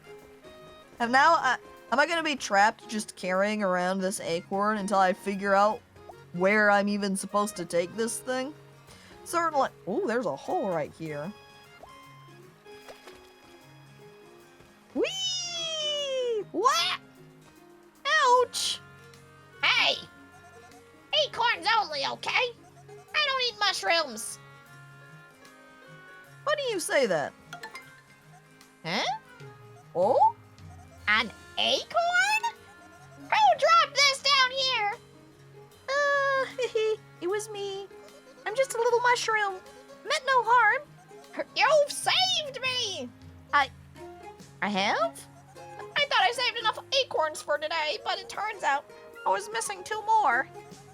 And now, am I gonna be trapped just carrying around this acorn until I figure out where I'm even supposed to take this thing? Certainly. Oh, there's a hole right here. Whee! What? Ouch! Hey! Acorns only, okay? I don't eat mushrooms. Why do you say that? Huh? Oh? An acorn? Who dropped this down here? It was me. I'm just a little mushroom. Meant no harm. You've saved me! I have? I thought I saved enough acorns for today, but it turns out I was missing 2 more.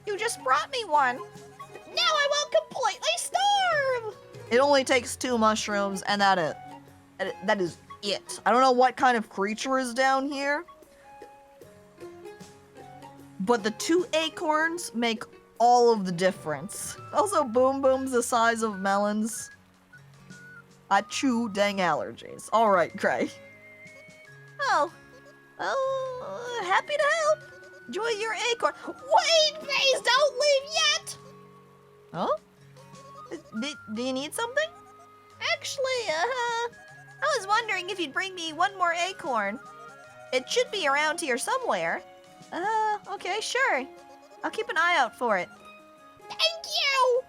You just brought me one. Now I won't completely starve! It only takes 2 mushrooms, and that is it. I don't know what kind of creature is down here, but the 2 acorns make all of the difference. Also, Boom Boom's the size of melons. Achoo, dang allergies. Alright, Gray. Oh. Well, happy to help. Enjoy your acorn. Wait, please don't leave yet! Huh? Do you need something? Actually, I was wondering if you'd bring me one more acorn. It should be around here somewhere. Okay, sure. I'll keep an eye out for it. thank you!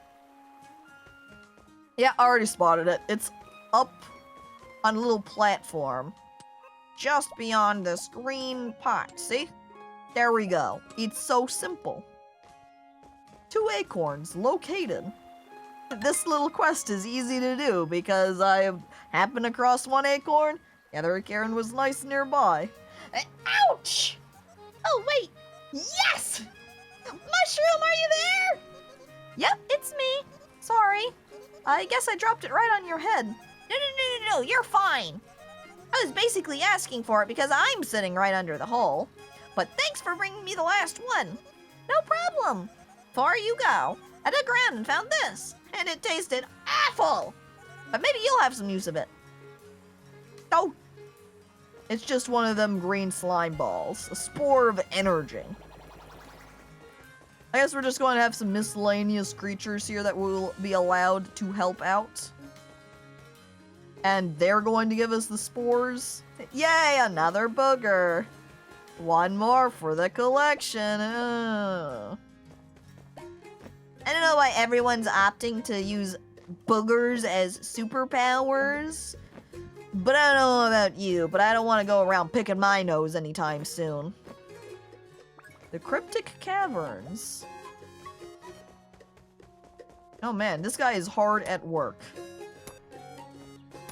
Yeah, I already spotted it. It's up on a little platform just beyond this green pot. See? There we go. It's so simple. 2 acorns located. This little quest is easy to do because I have happened across 1 acorn. The other acorn was nice nearby. Ouch! Oh, wait. Yes! Mushroom, are you there? Yep, it's me. Sorry. I guess I dropped it right on your head. No, you're fine. I was basically asking for it because I'm sitting right under the hole. But thanks for bringing me the last one. No problem. Before you go, I dug around and found this, and it tasted awful. But maybe you'll have some use of it. Oh! It's just one of them green slime balls. A spore of energy. I guess we're just going to have some miscellaneous creatures here that will be allowed to help out. And they're going to give us the spores. Yay, another booger. 1 more for the collection. I don't know why everyone's opting to use boogers as superpowers. But I don't know about you, but I don't want to go around picking my nose anytime soon. The cryptic caverns. Oh man, this guy is hard at work.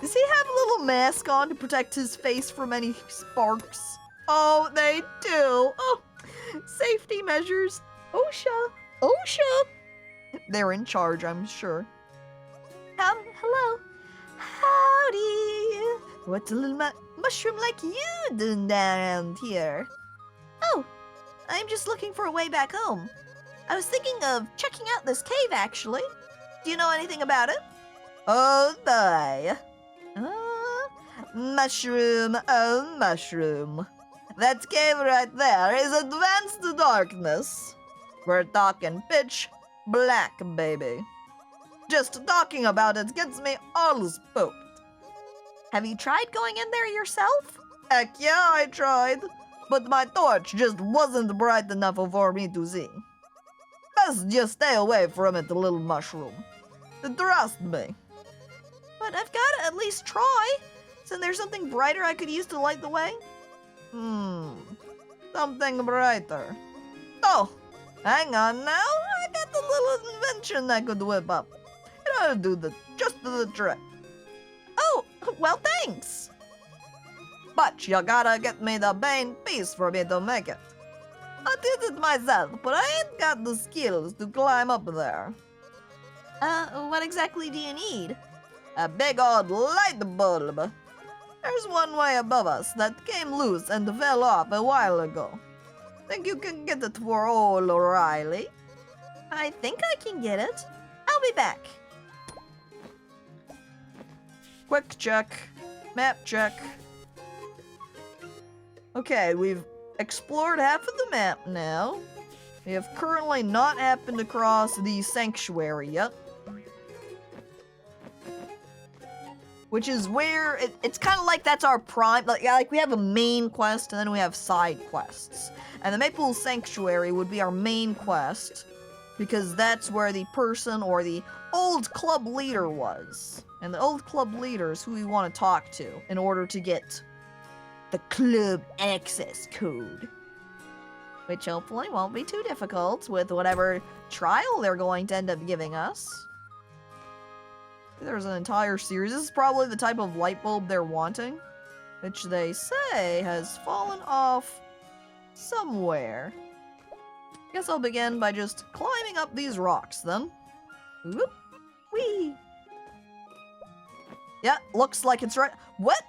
Does he have a little mask on to protect his face from any sparks? Oh, they do. Oh, safety measures. OSHA. OSHA. They're in charge, I'm sure. Hello. Howdy. What's a little mushroom like you doing down here? Oh, I'm just looking for a way back home. I was thinking of checking out this cave, actually. Do you know anything about it? Oh boy. Mushroom, oh mushroom. That cave right there is advanced darkness. We're talking pitch black, baby. Just talking about it gets me all spooked. Have you tried going in there yourself? Heck yeah, I tried. But my torch just wasn't bright enough for me to see. Best just stay away from it, little mushroom. Trust me. But I've got to at least try. Isn't there something brighter I could use to light the way? Something brighter. Oh, hang on now. I got a little invention I could whip up. It'll do just the trick. Oh, well, thanks. But you gotta get me the main piece for me to make it. I did it myself, but I ain't got the skills to climb up there. What exactly do you need? A big old light bulb. There's one way above us that came loose and fell off a while ago. Think you can get it for old O'Reilly? I think I can get it. I'll be back. Quick check. Map check. Okay, we've explored half of the map now. We have currently not happened across the sanctuary yet. Which is where, it's kind of like that's our prime, like we have a main quest and then we have side quests. And the Maple Sanctuary would be our main quest, because that's where the person or the old club leader was. And the old club leader is who we want to talk to in order to get the club access code. Which hopefully won't be too difficult with whatever trial they're going to end up giving us. There's an entire series. This is probably the type of light bulb they're wanting, which they say has fallen off somewhere. Guess I'll begin by just climbing up these rocks then. Whoop. Whee! Yeah, looks like it's right. What?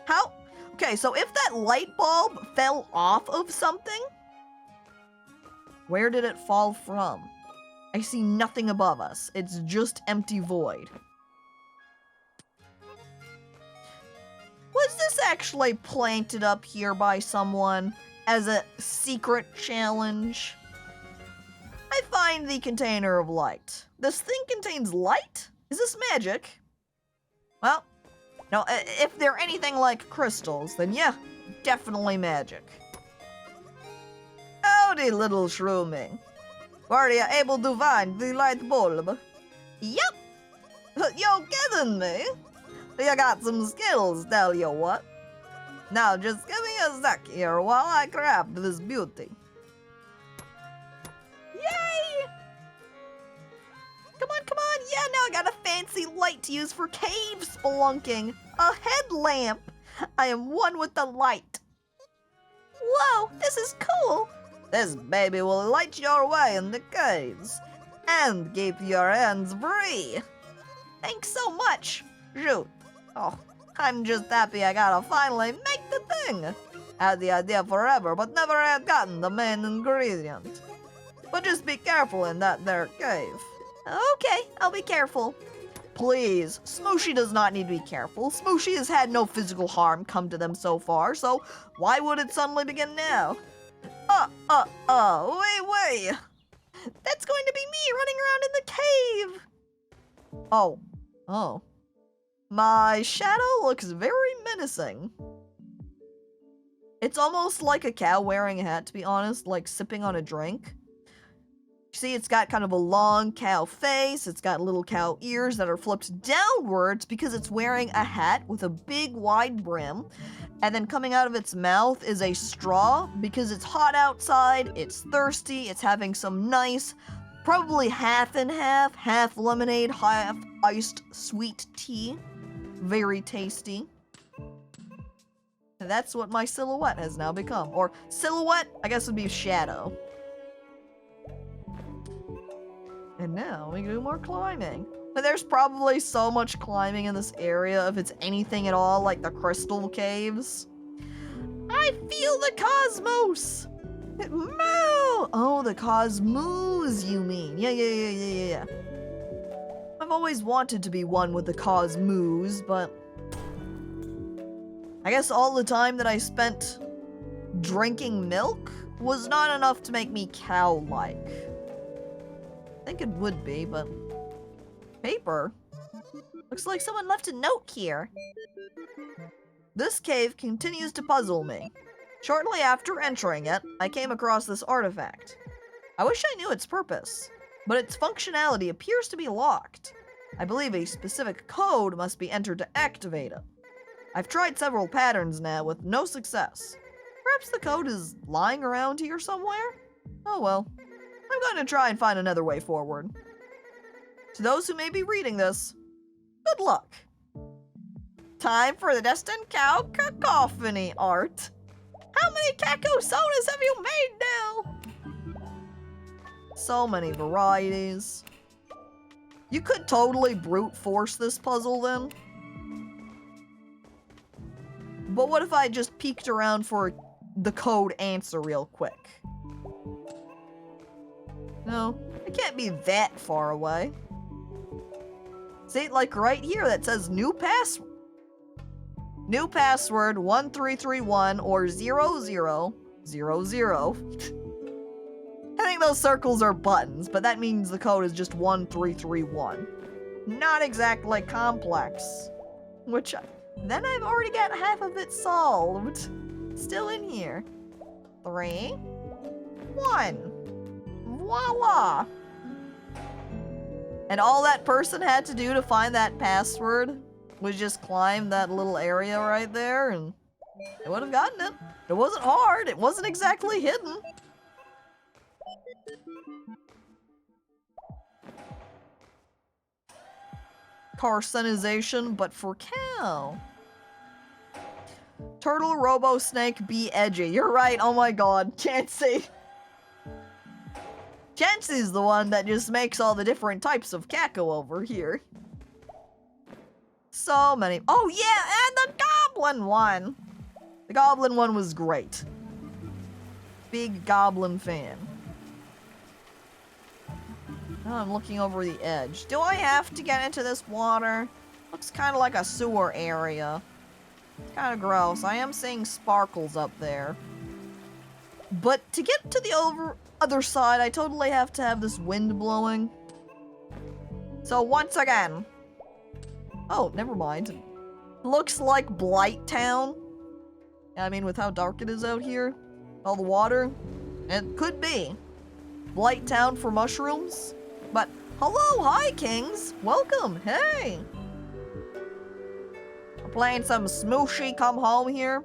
How? Okay, so if that light bulb fell off of something, where did it fall from? I see nothing above us. It's just empty void. Was this actually planted up here by someone as a secret challenge? I find the container of light. This thing contains light? Is this magic? Well, no, if they're anything like crystals, then yeah, definitely magic. Howdy, little shrooming. Were you able to find the light bulb? Yep. You're kidding me? You got some skills, tell you what. Now just give me a sec here while I craft this beauty. Yay! Come on, come on. Yeah, now I got a fancy light to use for cave spelunking. A headlamp. I am one with the light. Whoa, this is cool. This baby will light your way in the caves and keep your hands free. Thanks so much. Shoot. Oh, I'm just happy I gotta finally make the thing. Had the idea forever, but never had gotten the main ingredient. But just be careful in that there cave. Okay, I'll be careful. Please, Smushi does not need to be careful. Smushi has had no physical harm come to them so far, so why would it suddenly begin now? Wait. That's going to be me running around in the cave. Oh. My shadow looks very menacing. It's almost like a cow wearing a hat, to be honest, like sipping on a drink. See, it's got kind of a long cow face, it's got little cow ears that are flipped downwards because it's wearing a hat with a big wide brim, and then coming out of its mouth is a straw because it's hot outside, it's thirsty, it's having some nice, probably half and half lemonade, half iced sweet tea. Very tasty. And that's what my silhouette has now become. Or silhouette, I guess would be shadow. And now we do more climbing. But there's probably so much climbing in this area if it's anything at all like the crystal caves. I feel the cosmos! Moo! Oh, the cosmos, you mean. Yeah. I've always wanted to be one with the cosmos, but I guess all the time that I spent drinking milk was not enough to make me cow-like. I think it would be, but paper? Looks like someone left a note here. This cave continues to puzzle me. Shortly after entering it, I came across this artifact. I wish I knew its purpose, but its functionality appears to be locked. I believe a specific code must be entered to activate it. I've tried several patterns now with no success. Perhaps the code is lying around here somewhere? Oh well. I'm going to try and find another way forward. To those who may be reading this, good luck. Time for the DistantCacophony art. How many Caco sodas have you made now? So many varieties. You could totally brute force this puzzle then. But what if I just peeked around for the code answer real quick. No, it can't be that far away. See, like right here that says new password. New password 1331 or 0000. I think those circles are buttons, but that means the code is just 1331. Not exactly complex. Which, then I've already got half of it solved. Still in here. 3, 1. Voila! And all that person had to do to find that password was just climb that little area right there, and they would have gotten it. It wasn't hard. It wasn't exactly hidden. Carcinization, but for cow. Turtle, Robo Snake, be edgy. You're right. Oh my god. Chansey. Chansey's the one that just makes all the different types of Caco over here. So many. Oh yeah, and the goblin one. The goblin one was great. Big goblin fan. Now I'm looking over the edge. Do I have to get into this water? Looks kind of like a sewer area. It's kind of gross. I am seeing sparkles up there. But to get to the other side, I totally have to have this wind blowing. So once again... Oh, never mind. Looks like Blight Town. I mean, with how dark it is out here. All the water. It could be. Blight Town for mushrooms. But, hello, hi, kings. Welcome, hey. We're playing some Smushi Come Home here.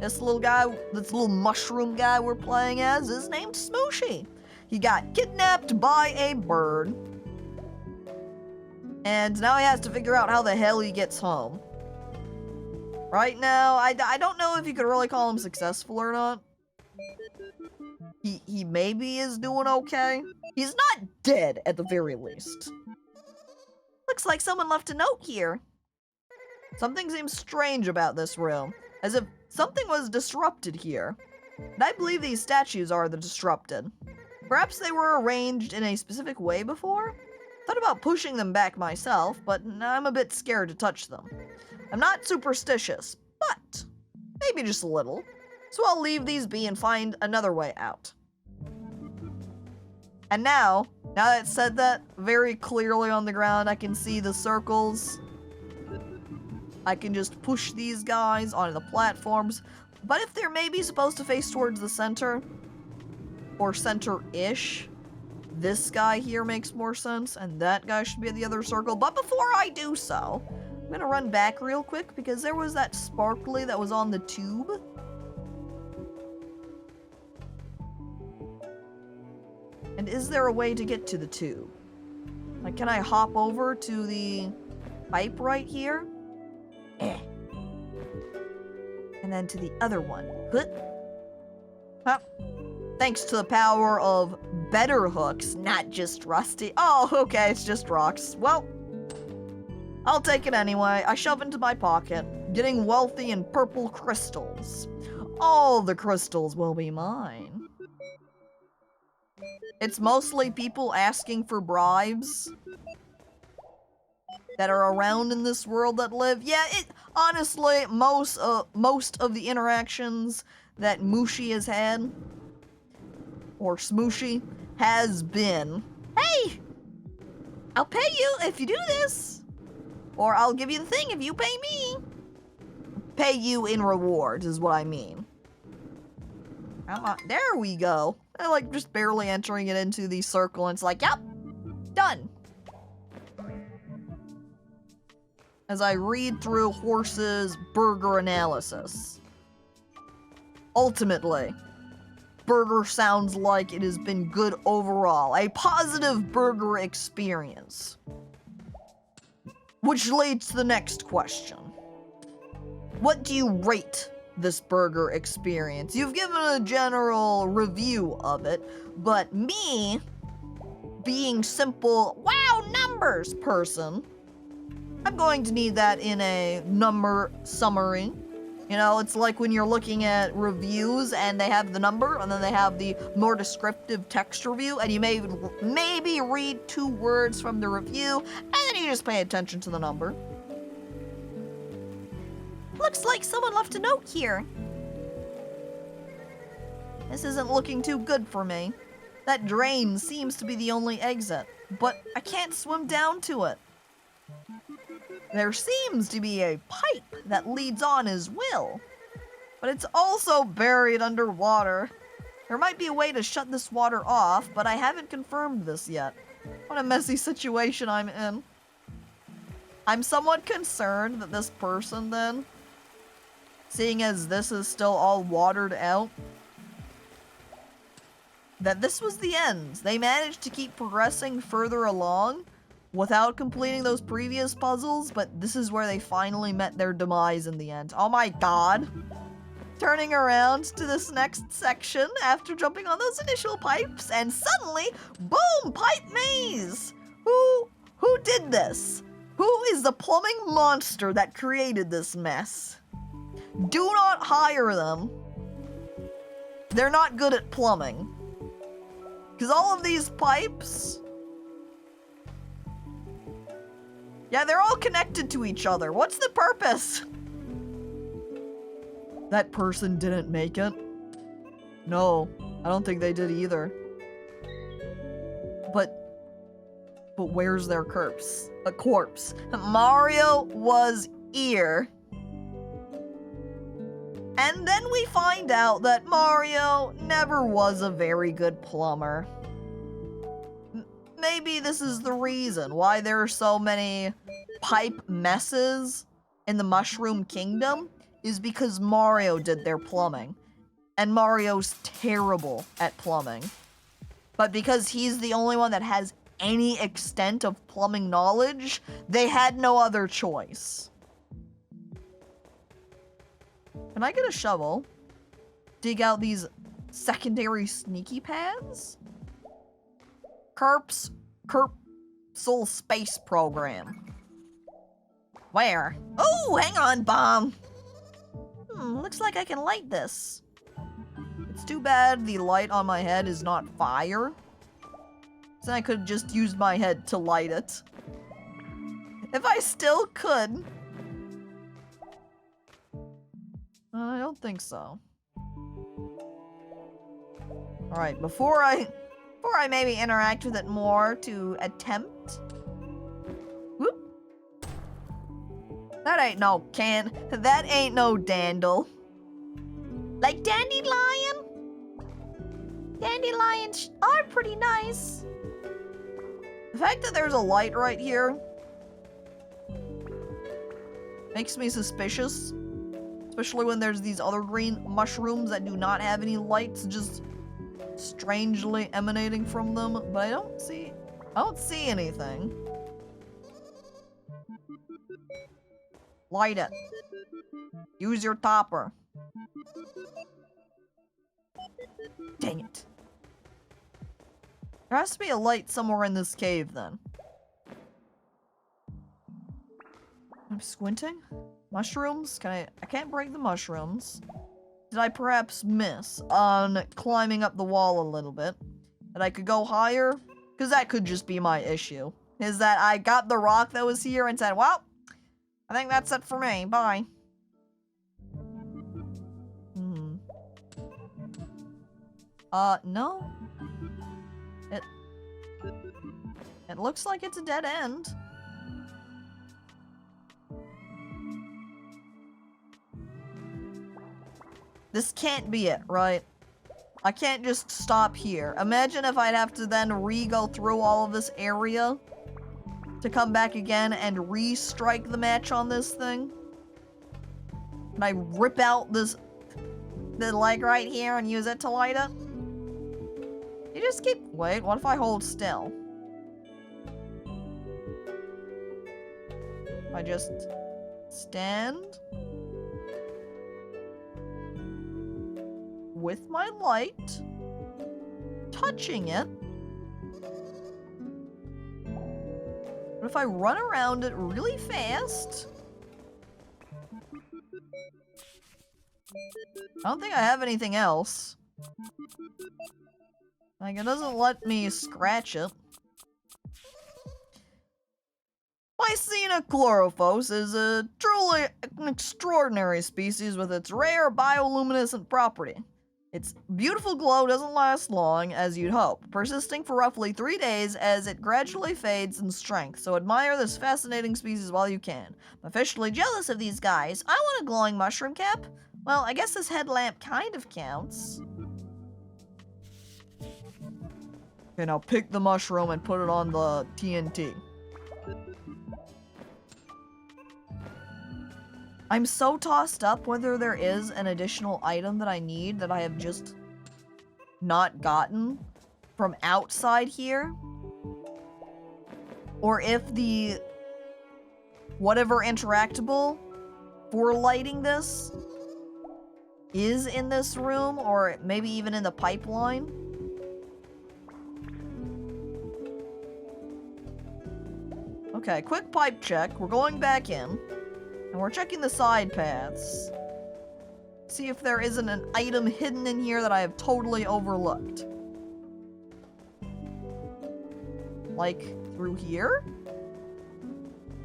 This little guy, this little mushroom guy we're playing as is named Smushi. He got kidnapped by a bird. And now he has to figure out how the hell he gets home. Right now, I don't know if you could really call him successful or not. He maybe is doing okay. He's not dead, at the very least. Looks like someone left a note here. Something seems strange about this room, as if something was disrupted here. And I believe these statues are the disrupted. Perhaps they were arranged in a specific way before? Thought about pushing them back myself, but I'm a bit scared to touch them. I'm not superstitious, but maybe just a little. So I'll leave these be and find another way out. And now that it said that very clearly on the ground, I can see the circles. I can just push these guys onto the platforms. But if they're maybe supposed to face towards the center, or center-ish, this guy here makes more sense, and that guy should be at the other circle. But before I do so, I'm gonna run back real quick, because there was that sparkly that was on the tube. And is there a way to get to the tube? Like, can I hop over to the pipe right here? Eh. And then to the other one. Huh. Thanks to the power of better hooks, not just rusty. Oh, okay, it's just rocks. Well, I'll take it anyway. I shove into my pocket, getting wealthy in purple crystals. All the crystals will be mine. It's mostly people asking for bribes that are around in this world that live. Yeah, honestly, most of the interactions that Mushi has had, or Smushi, has been, hey, I'll pay you if you do this. Or I'll give you the thing if you pay me. Pay you in rewards is what I mean. There we go. I like just barely entering it into the circle, and it's like, yep, done. As I read through Horse's burger analysis. Ultimately, burger sounds like it has been good overall. A positive burger experience. Which leads to the next question. What do you rate this burger experience? You've given a general review of it, but me, being simple, wow, numbers person, I'm going to need that in a number summary. You know, it's like when you're looking at reviews and they have the number and then they have the more descriptive text review and you maybe read 2 words from the review and then you just pay attention to the number. Looks like someone left a note here. This isn't looking too good for me. That drain seems to be the only exit, but I can't swim down to it. There seems to be a pipe that leads on as well, but it's also buried underwater. There might be a way to shut this water off, but I haven't confirmed this yet. What a messy situation I'm in. I'm somewhat concerned that this person then, seeing as this is still all watered out, that this was the end. They managed to keep progressing further along without completing those previous puzzles, but this is where they finally met their demise in the end. Oh my god. Turning around to this next section after jumping on those initial pipes, and suddenly, boom, pipe maze! Who did this? Who is the plumbing monster that created this mess? Do not hire them. They're not good at plumbing. Because all of these pipes... yeah, they're all connected to each other. What's the purpose? That person didn't make it. No, I don't think they did either. But where's their corpse? A corpse. Mario was here. And then we find out that Mario never was a very good plumber. Maybe this is the reason why there are so many pipe messes in the Mushroom Kingdom, is because Mario did their plumbing. And Mario's terrible at plumbing. But because he's the only one that has any extent of plumbing knowledge, they had no other choice. Can I get a shovel? Dig out these secondary sneaky paths? Kerpsel Space Program. Where? Oh, hang on, bomb! Looks like I can light this. It's too bad the light on my head is not fire. So I could just use my head to light it. If I still could. I don't think so. Alright, before I maybe interact with it more to attempt. Whoop. That ain't no that ain't no dandel. Like dandelion? Dandelions are pretty nice. The fact that there's a light right here makes me suspicious. Especially when there's these other green mushrooms that do not have any lights just strangely emanating from them. But I don't see anything. Light it. Use your topper. Dang it. There has to be a light somewhere in this cave then. I'm squinting? Mushrooms? I can't break the mushrooms. Did I perhaps miss on climbing up the wall a little bit? That I could go higher? Because that could just be my issue. Is that I got the rock that was here and said, well, I think that's it for me. Bye. No. It looks like it's a dead end. This can't be it, right? I can't just stop here. Imagine if I'd have to then re-go through all of this area to come back again and re-strike the match on this thing. Can I rip out the leg right here and use it to light it? You just keep... Wait, what if I hold still? I just stand with my light, touching it. But if I run around it really fast, I don't think I have anything else. Like, it doesn't let me scratch it. Chlorophyllus is a truly extraordinary species with its rare bioluminescent property. Its beautiful glow doesn't last long, as you'd hope, persisting for roughly 3 days as it gradually fades in strength, so admire this fascinating species while you can. I'm officially jealous of these guys. I want a glowing mushroom cap. Well, I guess this headlamp kind of counts. Okay, now pick the mushroom and put it on the TNT. I'm so tossed up whether there is an additional item that I need that I have just not gotten from outside here. Or if the whatever interactable for lighting this is in this room, or maybe even in the pipeline. Okay, quick pipe check. We're going back in. And we're checking the side paths. See if there isn't an item hidden in here that I have totally overlooked. Like, through here?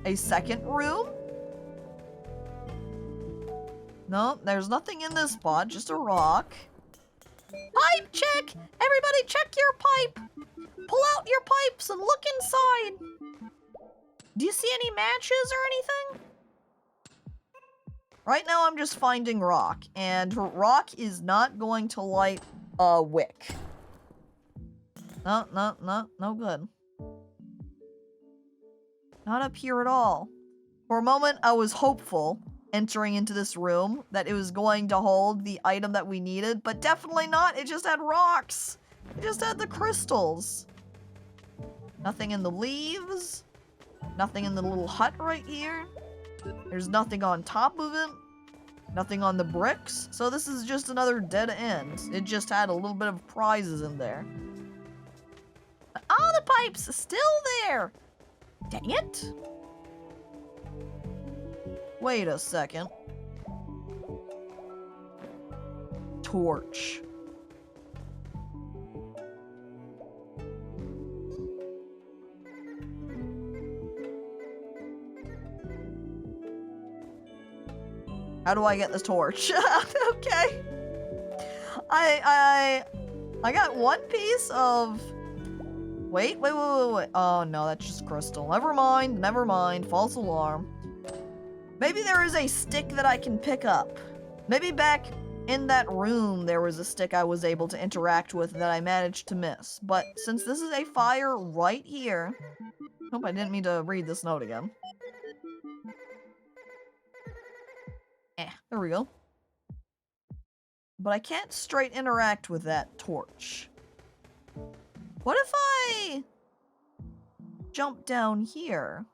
A second room? No, there's nothing in this spot, just a rock. Pipe check! Everybody check your pipe! Pull out your pipes and look inside! Do you see any matches or anything? Right now I'm just finding rock, and rock is not going to light a wick. No good. Not up here at all. For a moment I was hopeful, entering into this room, that it was going to hold the item that we needed, but definitely not. It just had rocks. It just had the crystals. Nothing in the leaves. Nothing in the little hut right here. There's nothing on top of it. Nothing on the bricks. So this is just another dead end. It just had a little bit of prizes in there. Oh, the pipe's still there! Dang it! Wait a second. Torch. How do I get this torch? Okay. I got one piece of... Wait. Oh, no, that's just crystal. Never mind. False alarm. Maybe there is a stick that I can pick up. Maybe back in that room there was a stick I was able to interact with that I managed to miss. But since this is a fire right here... Hope I didn't mean to read this note again. There we go. But I can't straight interact with that torch. What if I jump down here?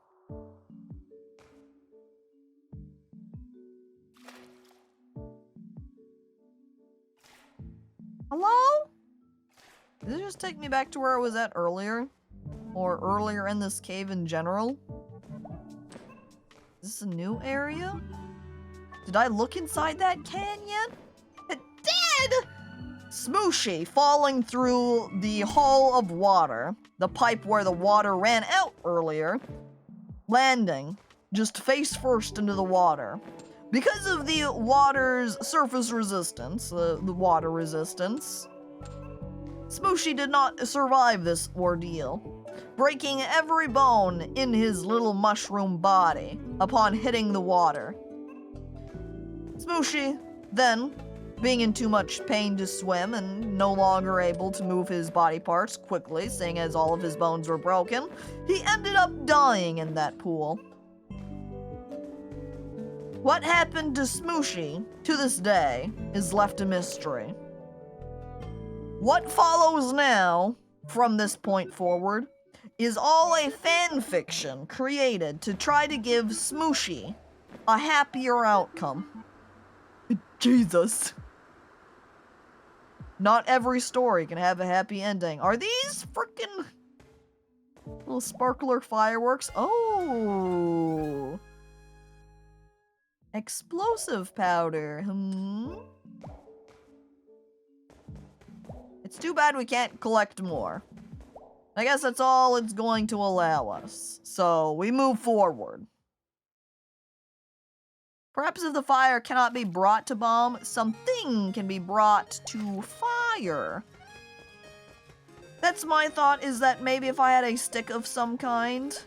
Hello? Did it just take me back to where I was at earlier? Or earlier in this cave in general? Is this a new area? Did I look inside that can yet? It did! Smushi falling through the hole of water, the pipe where the water ran out earlier, landing just face first into the water. Because of the water's surface resistance, the water resistance, Smushi did not survive this ordeal, breaking every bone in his little mushroom body upon hitting the water. Smushi, then, being in too much pain to swim and no longer able to move his body parts quickly, seeing as all of his bones were broken, he ended up dying in that pool. What happened to Smushi, to this day, is left a mystery. What follows now, from this point forward, is all a fan fiction created to try to give Smushi a happier outcome. Jesus. Not every story can have a happy ending. Are these frickin' little sparkler fireworks? Oh. Explosive powder, It's too bad we can't collect more. I guess that's all it's going to allow us. So, we move forward. Perhaps if the fire cannot be brought to bomb, something can be brought to fire. That's my thought, is that maybe if I had a stick of some kind,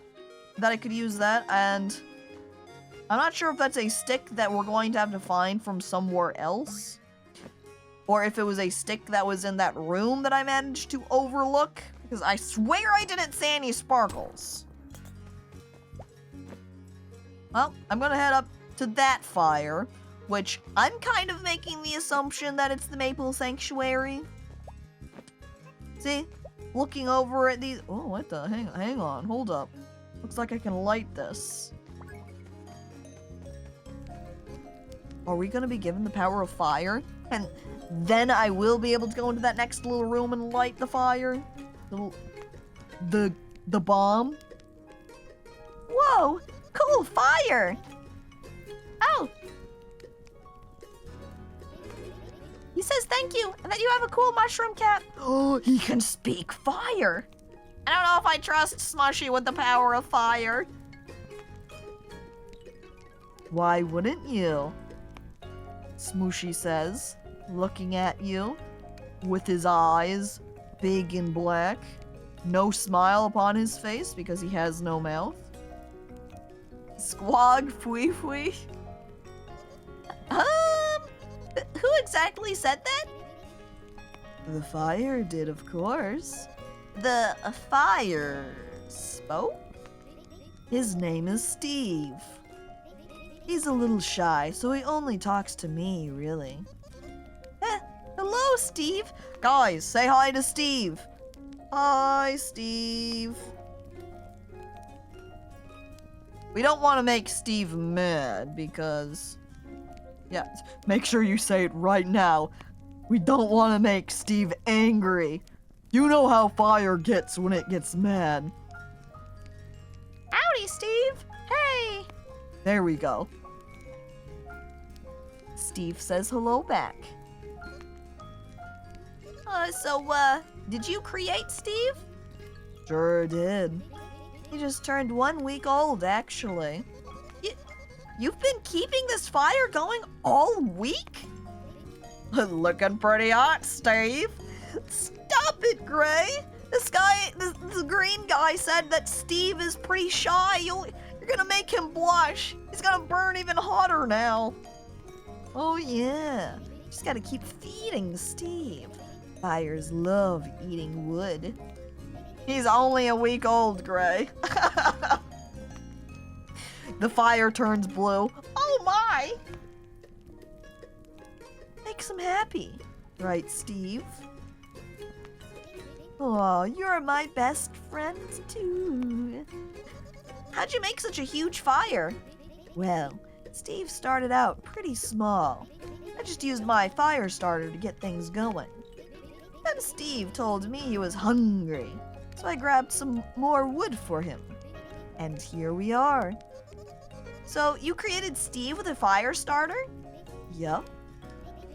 that I could use that, and I'm not sure if that's a stick that we're going to have to find from somewhere else, or if it was a stick that was in that room that I managed to overlook, because I swear I didn't see any sparkles. Well, I'm gonna head up to that fire, which I'm kind of making the assumption that it's the Maple Sanctuary. See? Looking over at these— oh, what the— hang on, hold up. Looks like I can light this. Are we gonna be given the power of fire? And then I will be able to go into that next little room and light the fire? The bomb? Whoa! Cool fire! Oh! He says thank you, and that you have a cool mushroom cap. Oh, he can speak fire! I don't know if I trust Smushi with the power of fire. Why wouldn't you? Smushi says, looking at you, with his eyes big and black, no smile upon his face because he has no mouth. Squawk fui fui. Who exactly said that? The fire did, of course. The fire spoke? His name is Steve. He's a little shy, so he only talks to me, really. Hello, Steve. Guys, say hi to Steve. Hi, Steve. We don't want to make Steve mad because... yeah, make sure you say it right now. We don't want to make Steve angry. You know how fire gets when it gets mad. Howdy, Steve. Hey. There we go. Steve says hello back. Did you create Steve? Sure did. He just turned 1 week old, actually. You've been keeping this fire going all week? Looking pretty hot, Steve. Stop it, Gray. The green guy said that Steve is pretty shy. You're gonna make him blush. He's gonna burn even hotter now. Oh yeah, just gotta keep feeding Steve. Fires love eating wood. He's only a week old, Gray. The fire turns blue. Oh my! Makes him happy, right, Steve? Oh, you're my best friend, too. How'd you make such a huge fire? Well, Steve started out pretty small. I just used my fire starter to get things going. Then Steve told me he was hungry, so I grabbed some more wood for him. And here we are. So you created Steve with a fire starter? Yup.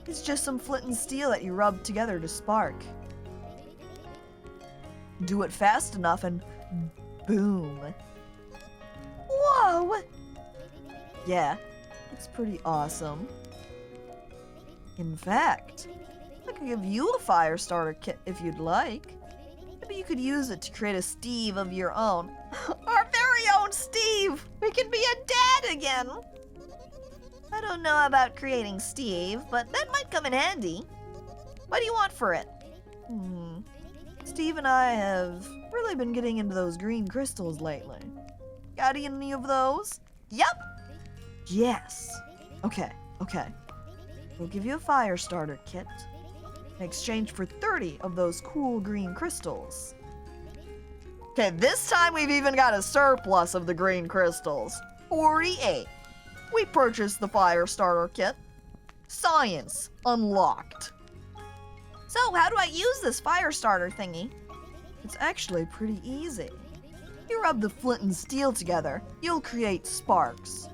It's just some flint and steel that you rub together to spark. Do it fast enough and boom. Whoa! Yeah, it's pretty awesome. In fact, I could give you a fire starter kit if you'd like. Maybe you could use it to create a Steve of your own. Our very own Steve! We can be a dad again! I don't know about creating Steve, but that might come in handy. What do you want for it? Steve and I have really been getting into those green crystals lately. Got any of those? Yep! Yes. Okay. We'll give you a fire starter kit in exchange for 30 of those cool green crystals. Okay, this time we've even got a surplus of the green crystals. 48. We purchased the fire starter kit. Science unlocked. So, how do I use this fire starter thingy? It's actually pretty easy. You rub the flint and steel together, you'll create sparks.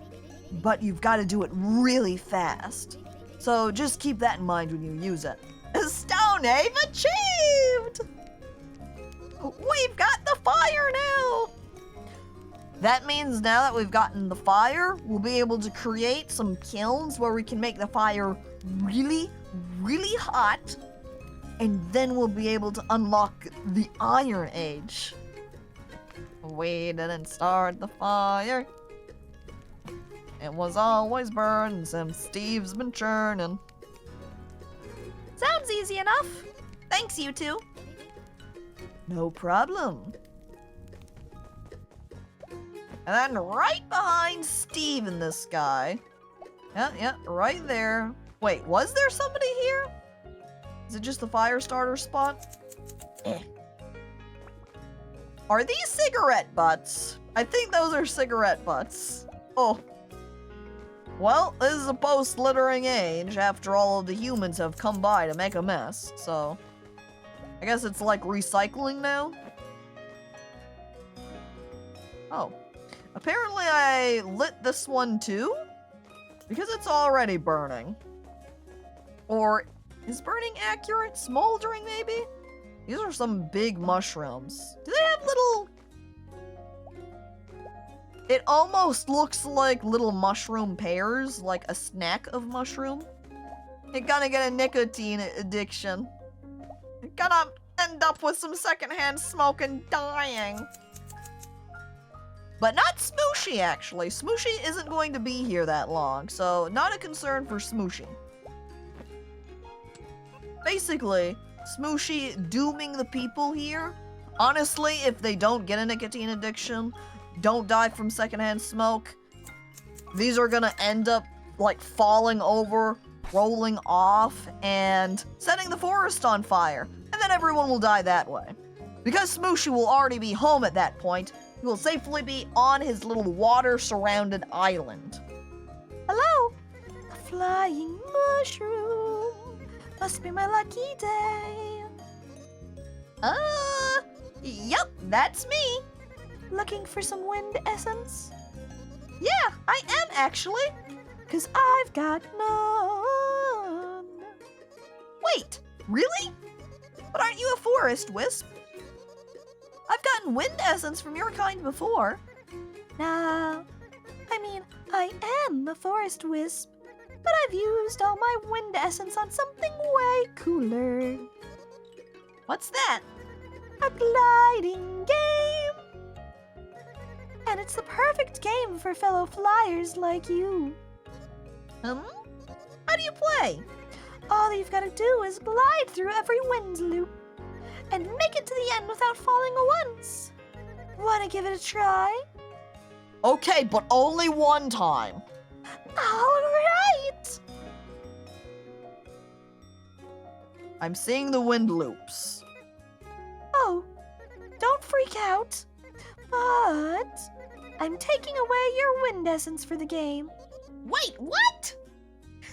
but you've got to do it really fast. So just keep that in mind when you use it. Stone Ave achieved! We've got the fire now! That means now that we've gotten the fire, we'll be able to create some kilns where we can make the fire really, really hot, and then we'll be able to unlock the Iron Age. We didn't start the fire. It was always burning, some Steve's been churning. Sounds easy enough. Thanks, you two. No problem. And then right behind Steve in this guy. Yeah, right there. Wait, was there somebody here? Is it just the fire starter spot? Are these cigarette butts? I think those are cigarette butts. Oh. Well, this is a post-littering age after all of the humans have come by to make a mess, so I guess it's like recycling now? Oh. Apparently I lit this one too? Because it's already burning. Or is burning accurate? Smoldering maybe? These are some big mushrooms. Do they have little... It almost looks like little mushroom pears, like a snack of mushroom. You're gonna get a nicotine addiction. You're gonna end up with some secondhand smoke and dying. But not Smushi, actually. Smushi isn't going to be here that long, so not a concern for Smushi. Basically, Smushi dooming the people here. Honestly, if they don't get a nicotine addiction, don't die from secondhand smoke, these are gonna end up like falling over, rolling off, and setting the forest on fire. And then everyone will die that way. Because Smushi will already be home at that point, he will safely be on his little water-surrounded island. Hello? A flying mushroom. Must be my lucky day. Yep, that's me. Looking for some wind essence? Yeah, I am actually. 'Cause I've got none. Wait, really? But aren't you a forest wisp? I've gotten wind essence from your kind before. Nah. I mean, I am a forest wisp, but I've used all my wind essence on something way cooler. What's that? A gliding game. And it's the perfect game for fellow flyers like you. How do you play? All you've got to do is glide through every wind loop and make it to the end without falling once. Wanna give it a try? Okay, but only one time. All right. I'm seeing the wind loops. Oh, don't freak out. But I'm taking away your wind essence for the game. Wait, what?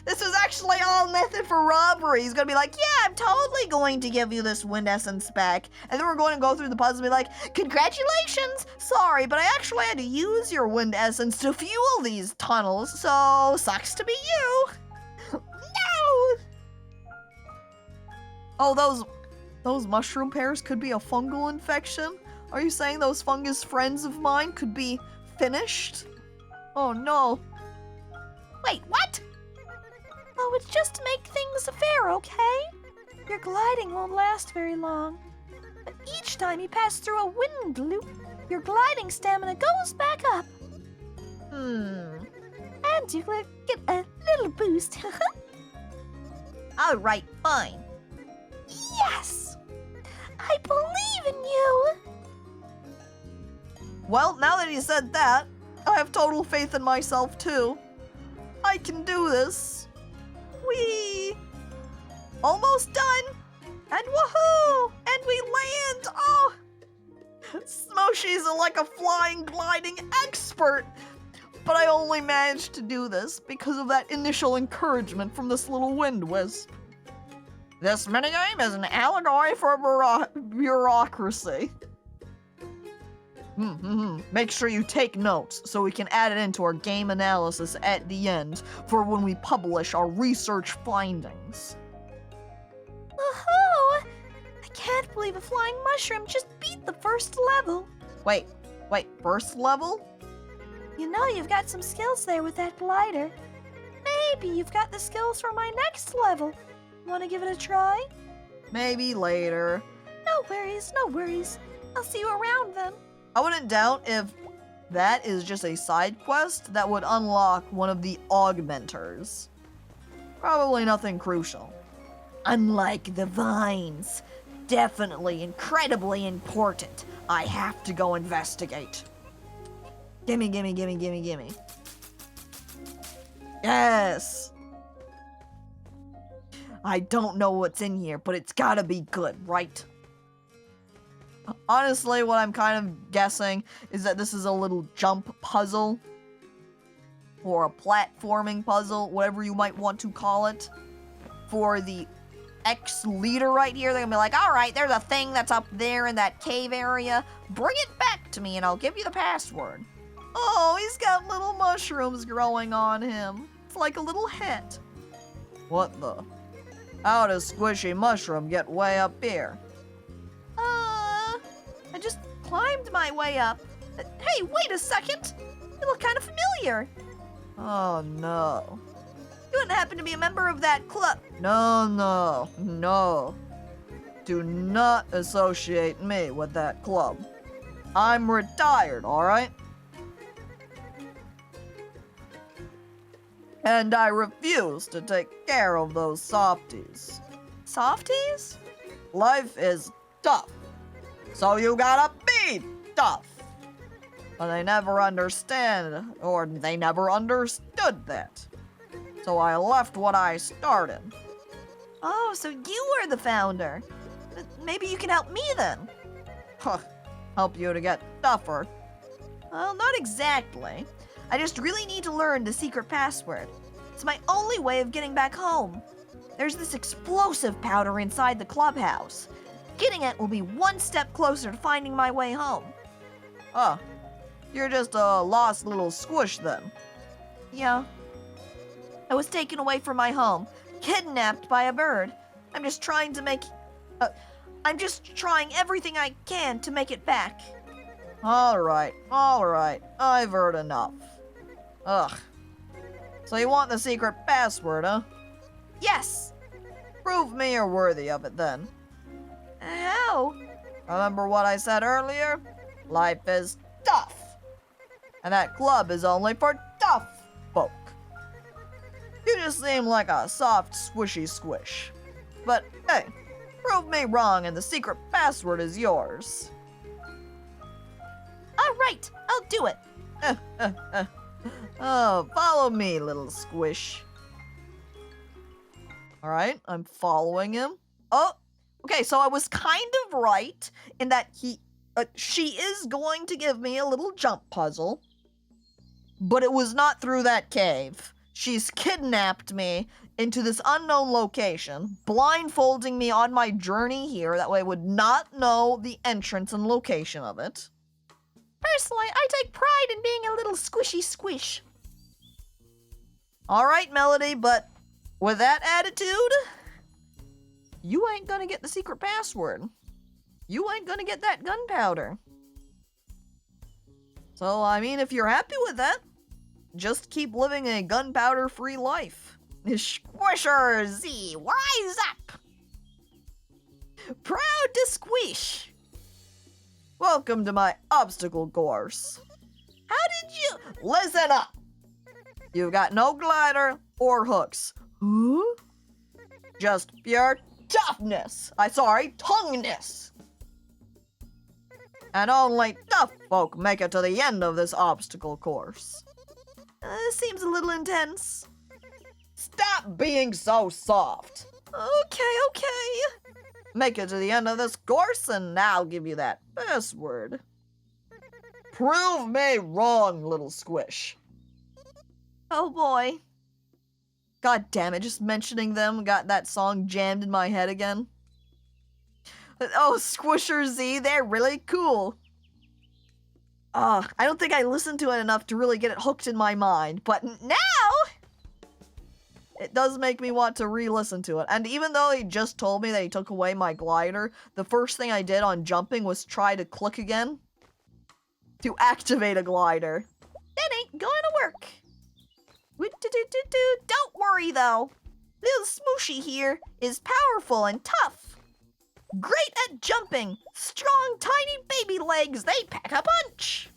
This is actually all method for robbery. He's gonna be like, yeah, I'm totally going to give you this wind essence back. And then we're going to go through the puzzle and be like, congratulations! Sorry, but I actually had to use your wind essence to fuel these tunnels, so sucks to be you. No! Oh, those mushroom pears could be a fungal infection? Are you saying those fungus friends of mine could be finished? Oh no. Wait, what? Oh, it's just to make things fair, okay? Your gliding won't last very long. But each time you pass through a wind loop, your gliding stamina goes back up. And you get a little boost. Alright, fine. Yes! I believe in you! Well, now that he said that, I have total faith in myself too. I can do this. Whee! Almost done! And woohoo! And we land! Oh! Smoshy's like a flying, gliding expert! But I only managed to do this because of that initial encouragement from this little wind wisp. This minigame is an allegory for bureaucracy. Make sure you take notes so we can add it into our game analysis at the end for when we publish our research findings. Woohoo! I can't believe a flying mushroom just beat the first level. Wait, first level? You know you've got some skills there with that glider. Maybe you've got the skills for my next level. Want to give it a try? Maybe later. No worries, no worries. I'll see you around then. I wouldn't doubt if that is just a side quest that would unlock one of the augmenters. Probably nothing crucial. Unlike the vines. Definitely incredibly important. I have to go investigate. Gimme. Yes! I don't know what's in here, but it's gotta be good, right? Honestly, what I'm kind of guessing is that this is a little jump puzzle. Or a platforming puzzle, whatever you might want to call it. For the ex-leader right here, they're gonna be like, alright, there's a thing that's up there in that cave area. Bring it back to me and I'll give you the password. Oh, he's got little mushrooms growing on him. It's like a little het. What the? How does Squishy Mushroom get way up here? I just climbed my way up. Hey, wait a second. You look kind of familiar. Oh no. You wouldn't happen to be a member of that club? No. Do not associate me with that club. I'm retired, alright? And I refuse to take care of those softies. Softies? Life is tough. So you gotta be tough. But they never understand, or they never understood that. So I left what I started. Oh, so you were the founder. Maybe you can help me then. Huh. Help you to get tougher. Well, not exactly. I just really need to learn the secret password. It's my only way of getting back home. There's this explosive powder inside the clubhouse. Getting it will be one step closer to finding my way home. Huh. You're just a lost little squish then. Yeah. I was taken away from my home, kidnapped by a bird. I'm just trying everything I can to make it back. Alright. I've heard enough. Ugh. So you want the secret password, huh? Yes. Prove me you're worthy of it then. How? Remember what I said earlier? Life is tough. And that club is only for tough folk. You just seem like a soft, squishy squish. But hey, prove me wrong and the secret password is yours. All right, I'll do it. Oh, follow me, little squish. Alright, I'm following him. Oh, okay, so I was kind of right in that she is going to give me a little jump puzzle. But it was not through that cave. She's kidnapped me into this unknown location, blindfolding me on my journey here. That way I would not know the entrance and location of it. Personally, I take pride in being a little squishy squish. Alright, Melody, but with that attitude, you ain't gonna get the secret password. You ain't gonna get that gunpowder. So, I mean, if you're happy with that, just keep living a gunpowder-free life. Squisher Z, rise up! Proud to squish! Welcome to my obstacle course. How did you... Listen up! You've got no glider or hooks. Huh? Just pure toughness. Tongueness. And only tough folk make it to the end of this obstacle course. This seems a little intense. Stop being so soft. Okay. Make it to the end of this course and I'll give you that password. Prove me wrong, little squish. Oh boy. God damn it, just mentioning them got that song jammed in my head again. Oh, Squisher Z, they're really cool. I don't think I listened to it enough to really get it hooked in my mind, but now it does make me want to re-listen to it. And even though he just told me that he took away my glider, the first thing I did on jumping was try to click again to activate a glider. That ain't going to work. Don't worry, though. Little Smushi here is powerful and tough. Great at jumping. Strong, tiny baby legs. They pack a punch.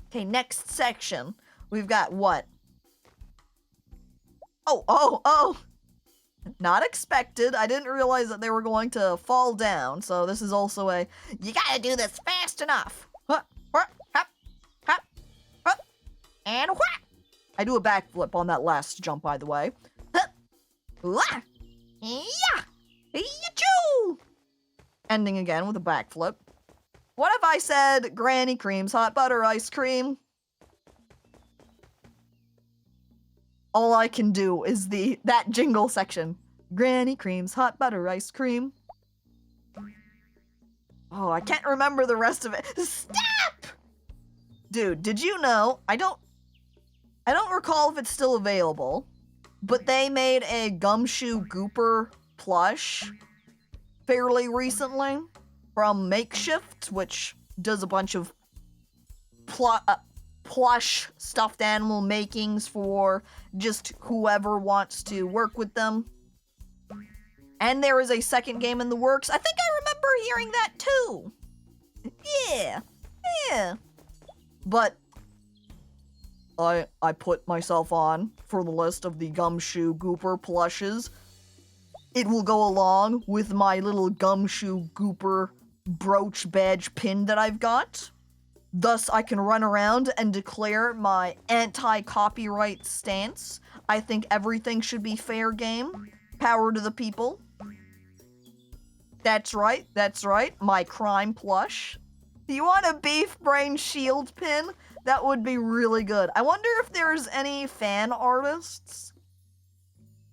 Okay, next section. We've got what? Oh. Not expected. I didn't realize that they were going to fall down, so this is also a... You gotta do this fast enough. Huh, Hop, hop, hop, and whack. I do a backflip on that last jump, by the way. Wah. Yeah. Yachoo! Ending again with a backflip. What if I said Granny Cream's hot butter ice cream? All I can do is that jingle section. Granny Cream's hot butter ice cream. Oh, I can't remember the rest of it. Stop! Dude, did you know? I don't recall if it's still available, but they made a Gumshoe Gooper plush fairly recently from Makeshift, which does a bunch of plush stuffed animal makings for just whoever wants to work with them. And there is a second game in the works. I think I remember hearing that too. Yeah. But I put myself on for the list of the Gumshoe Gooper plushes. It will go along with my little Gumshoe Gooper brooch badge pin that I've got. Thus, I can run around and declare my anti-copyright stance. I think everything should be fair game. Power to the people. That's right, my crime plush. You want a beef brain shield pin? That would be really good. I wonder if there's any fan artists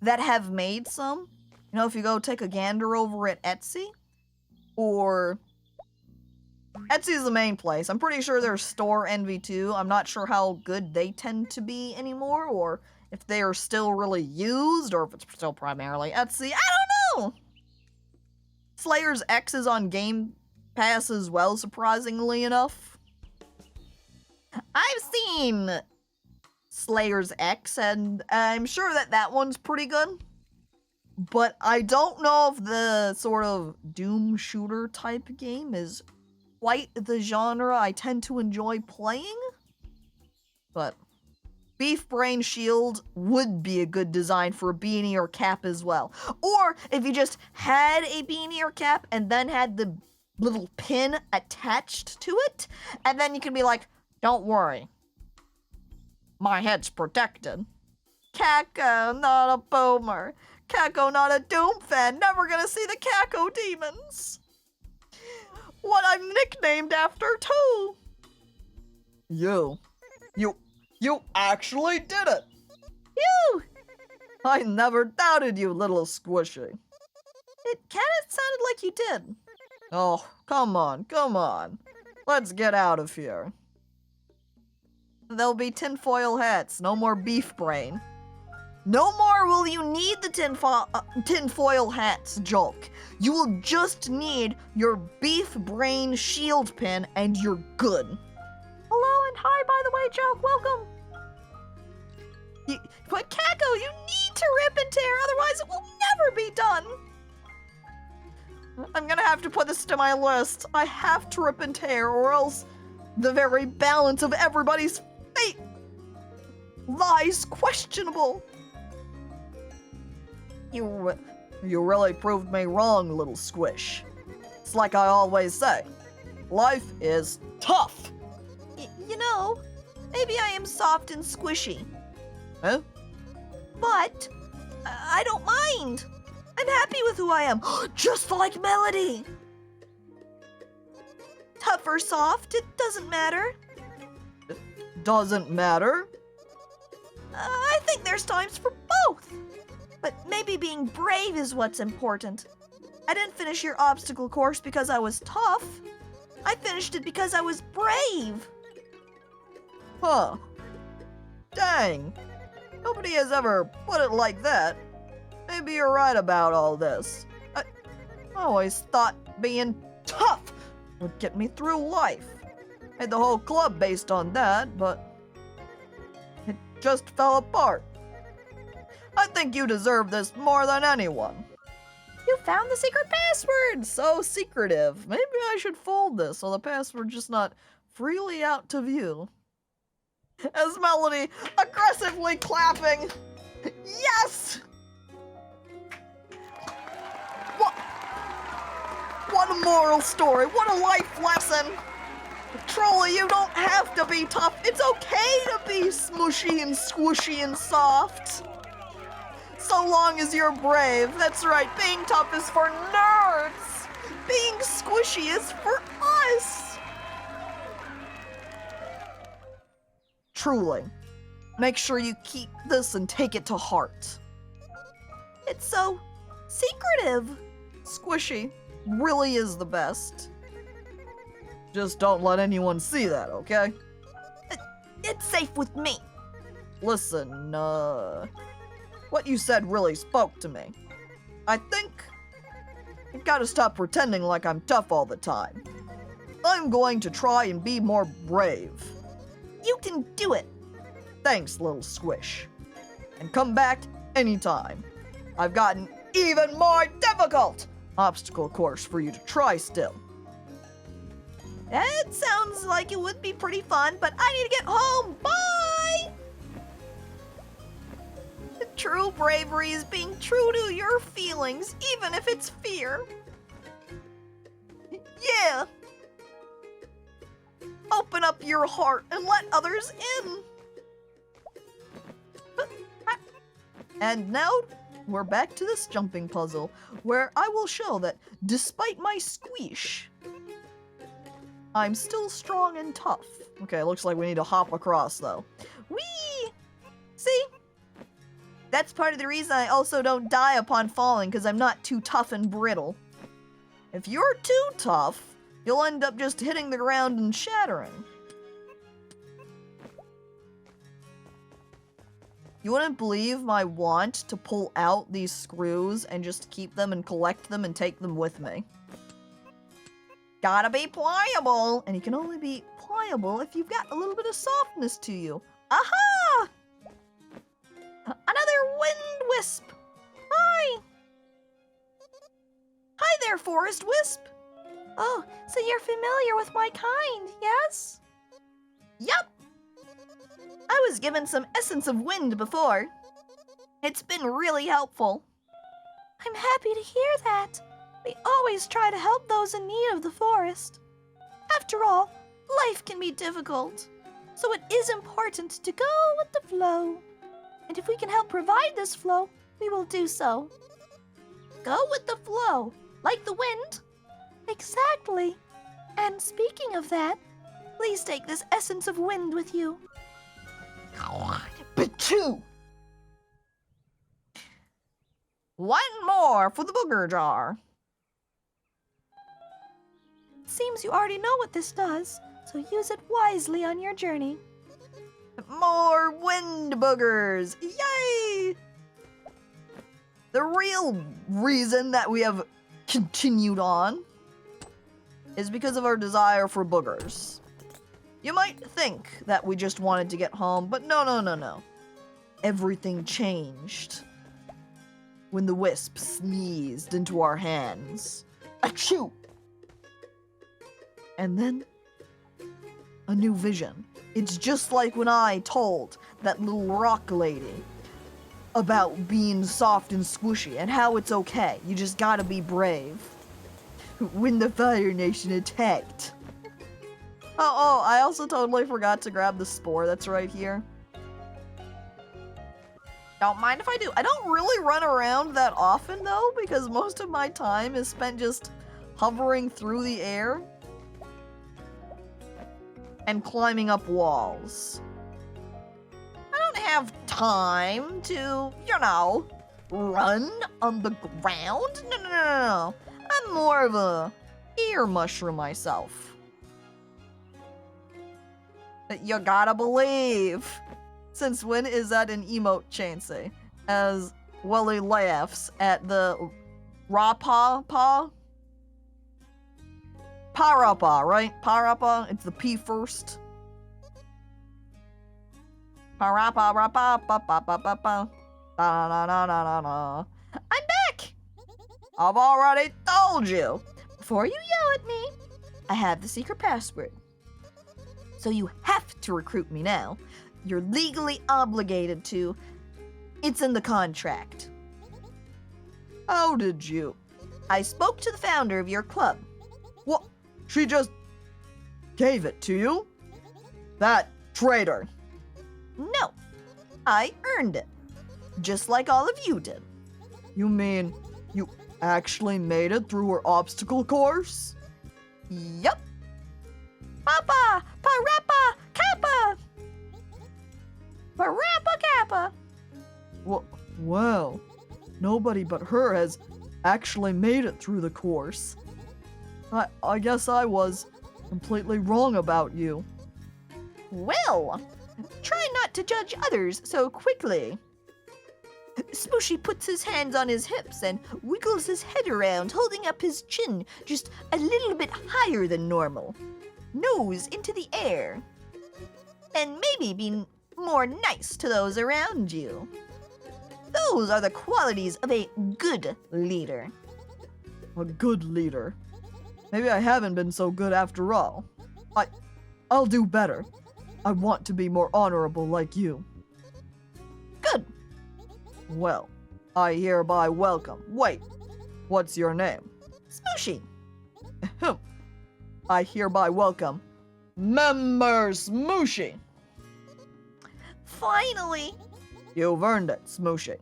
that have made some. You know, if you go take a gander over at Etsy, or Etsy's the main place. I'm pretty sure there's Store Envy too. I'm not sure how good they tend to be anymore, or if they are still really used, or if it's still primarily Etsy. I don't know! Slayer's X is on Game Pass as well, surprisingly enough. I've seen Slayer's X, and I'm sure that one's pretty good. But I don't know if the sort of Doom shooter type game is quite the genre I tend to enjoy playing. But Beef Brain Shield would be a good design for a beanie or cap as well. Or if you just had a beanie or cap and then had the little pin attached to it, and then you can be like, don't worry, my head's protected. Caco, not a boomer. Caco, not a Doom fan. Never gonna see the Caco demons. What I'm nicknamed after, too. You actually did it. You. I never doubted you, little squishy. It kinda sounded like you did. Oh, come on. Let's get out of here. There'll be tinfoil hats, no more beef brain. No more will you need the tinfoil hats, Julk. You will just need your beef brain shield pin and you're good. Hello and hi, by the way, Julk. Welcome. But Caco, you need to rip and tear, otherwise it will never be done. I'm gonna have to put this to my list. I have to rip and tear, or else the very balance of everybody's fate lies questionable. You really proved me wrong, little squish. It's like I always say, life is tough. You know, maybe I am soft and squishy. Huh? But I don't mind. I'm happy with who I am, just like Melody. Tough or soft, it doesn't matter. Doesn't matter? I think there's times for both. But maybe being brave is what's important. I didn't finish your obstacle course because I was tough. I finished it because I was brave. Huh. Dang. Nobody has ever put it like that. Maybe you're right about all this. I always thought being tough would get me through life. Made the whole club based on that, but it just fell apart. I think you deserve this more than anyone. You found the secret Password! So secretive. Maybe I should fold this so the password's just not freely out to view. As Melody aggressively clapping. Yes! What a moral story. What a life lesson. Truly, you don't have to be tough. It's okay to be smushy and squishy and soft. So long as you're brave. That's right, being tough is for nerds. Being squishy is for us. Truly. Make sure you keep this and take it to heart. It's so secretive. Squishy really is the best. Just don't let anyone see that, okay? It's safe with me. Listen, what you said really spoke to me. I think I gotta stop pretending like I'm tough all the time. I'm going to try and be more brave. You can do it. Thanks, little squish. And come back anytime. I've got an even more difficult obstacle course for you to try still. That sounds like it would be pretty fun, but I need to get home. Bye! True bravery is being true to your feelings, even if it's fear. Yeah. Open up your heart and let others in. And now we're back to this jumping puzzle, where I will show that despite my squeesh, I'm still strong and tough. Okay, looks like we need to hop across though. Whee! See? That's part of the reason I also don't die upon falling, because I'm not too tough and brittle. If you're too tough, you'll end up just hitting the ground and shattering. You wouldn't believe my want to pull out these screws and just keep them and collect them and take them with me. Gotta be pliable, and you can only be pliable if you've got a little bit of softness to you. Aha! Another wind wisp. Hi. Hi there, forest wisp. Oh, so you're familiar with my kind, yes? Yup. I was given some essence of wind before. It's been really helpful. I'm happy to hear that. We always try to help those in need of the forest. After all, life can be difficult, so it is important to go with the flow. And if we can help provide this flow, we will do so. Go with the flow, like the wind. Exactly. And speaking of that, please take this essence of wind with you. Ba-choo! One more for the booger jar. Seems you already know what this does, so use it wisely on your journey. More wind boogers! Yay! The real reason that we have continued on is because of our desire for boogers. You might think that we just wanted to get home, but no. Everything changed when the wisp sneezed into our hands. Achoo! And then, a new vision. It's just like when I told that little rock lady about being soft and squishy and how it's okay. You just gotta be brave. When the Fire Nation attacked. Oh, I also totally forgot to grab the spore that's right here. Don't mind if I do. I don't really run around that often though, because most of my time is spent just hovering through the air and climbing up walls. I don't have time to, run on the ground. No. I'm more of a ear mushroom myself. You gotta believe. Since when is that an emote, Chansey? As Wally laughs at the Parappa, right? Parappa, it's the P first. Parappa, I'm back! I've already told you. Before you yell at me, I have the secret password. So you have to recruit me now. You're legally obligated to. It's in the contract. How did you? I spoke to the founder of your club. What? She just gave it to you? That traitor. No, I earned it. Just like all of you did. You mean you actually made it through her obstacle course? Yup. Papa! Parappa! Kappa! Parappa Kappa! Well, nobody but her has actually made it through the course. I guess I was completely wrong about you. Well, try not to judge others so quickly. Smushi puts his hands on his hips and wiggles his head around, holding up his chin just a little bit higher than normal. Nose into the air. And maybe be more nice to those around you. Those are the qualities of a good leader. A good leader. Maybe I haven't been so good after all. I'll do better. I want to be more honorable like you. Good. Well, I hereby welcome. Wait, what's your name? Smushi. Ahem. I hereby welcome Member Smushi. Finally. You've earned it, Smushi.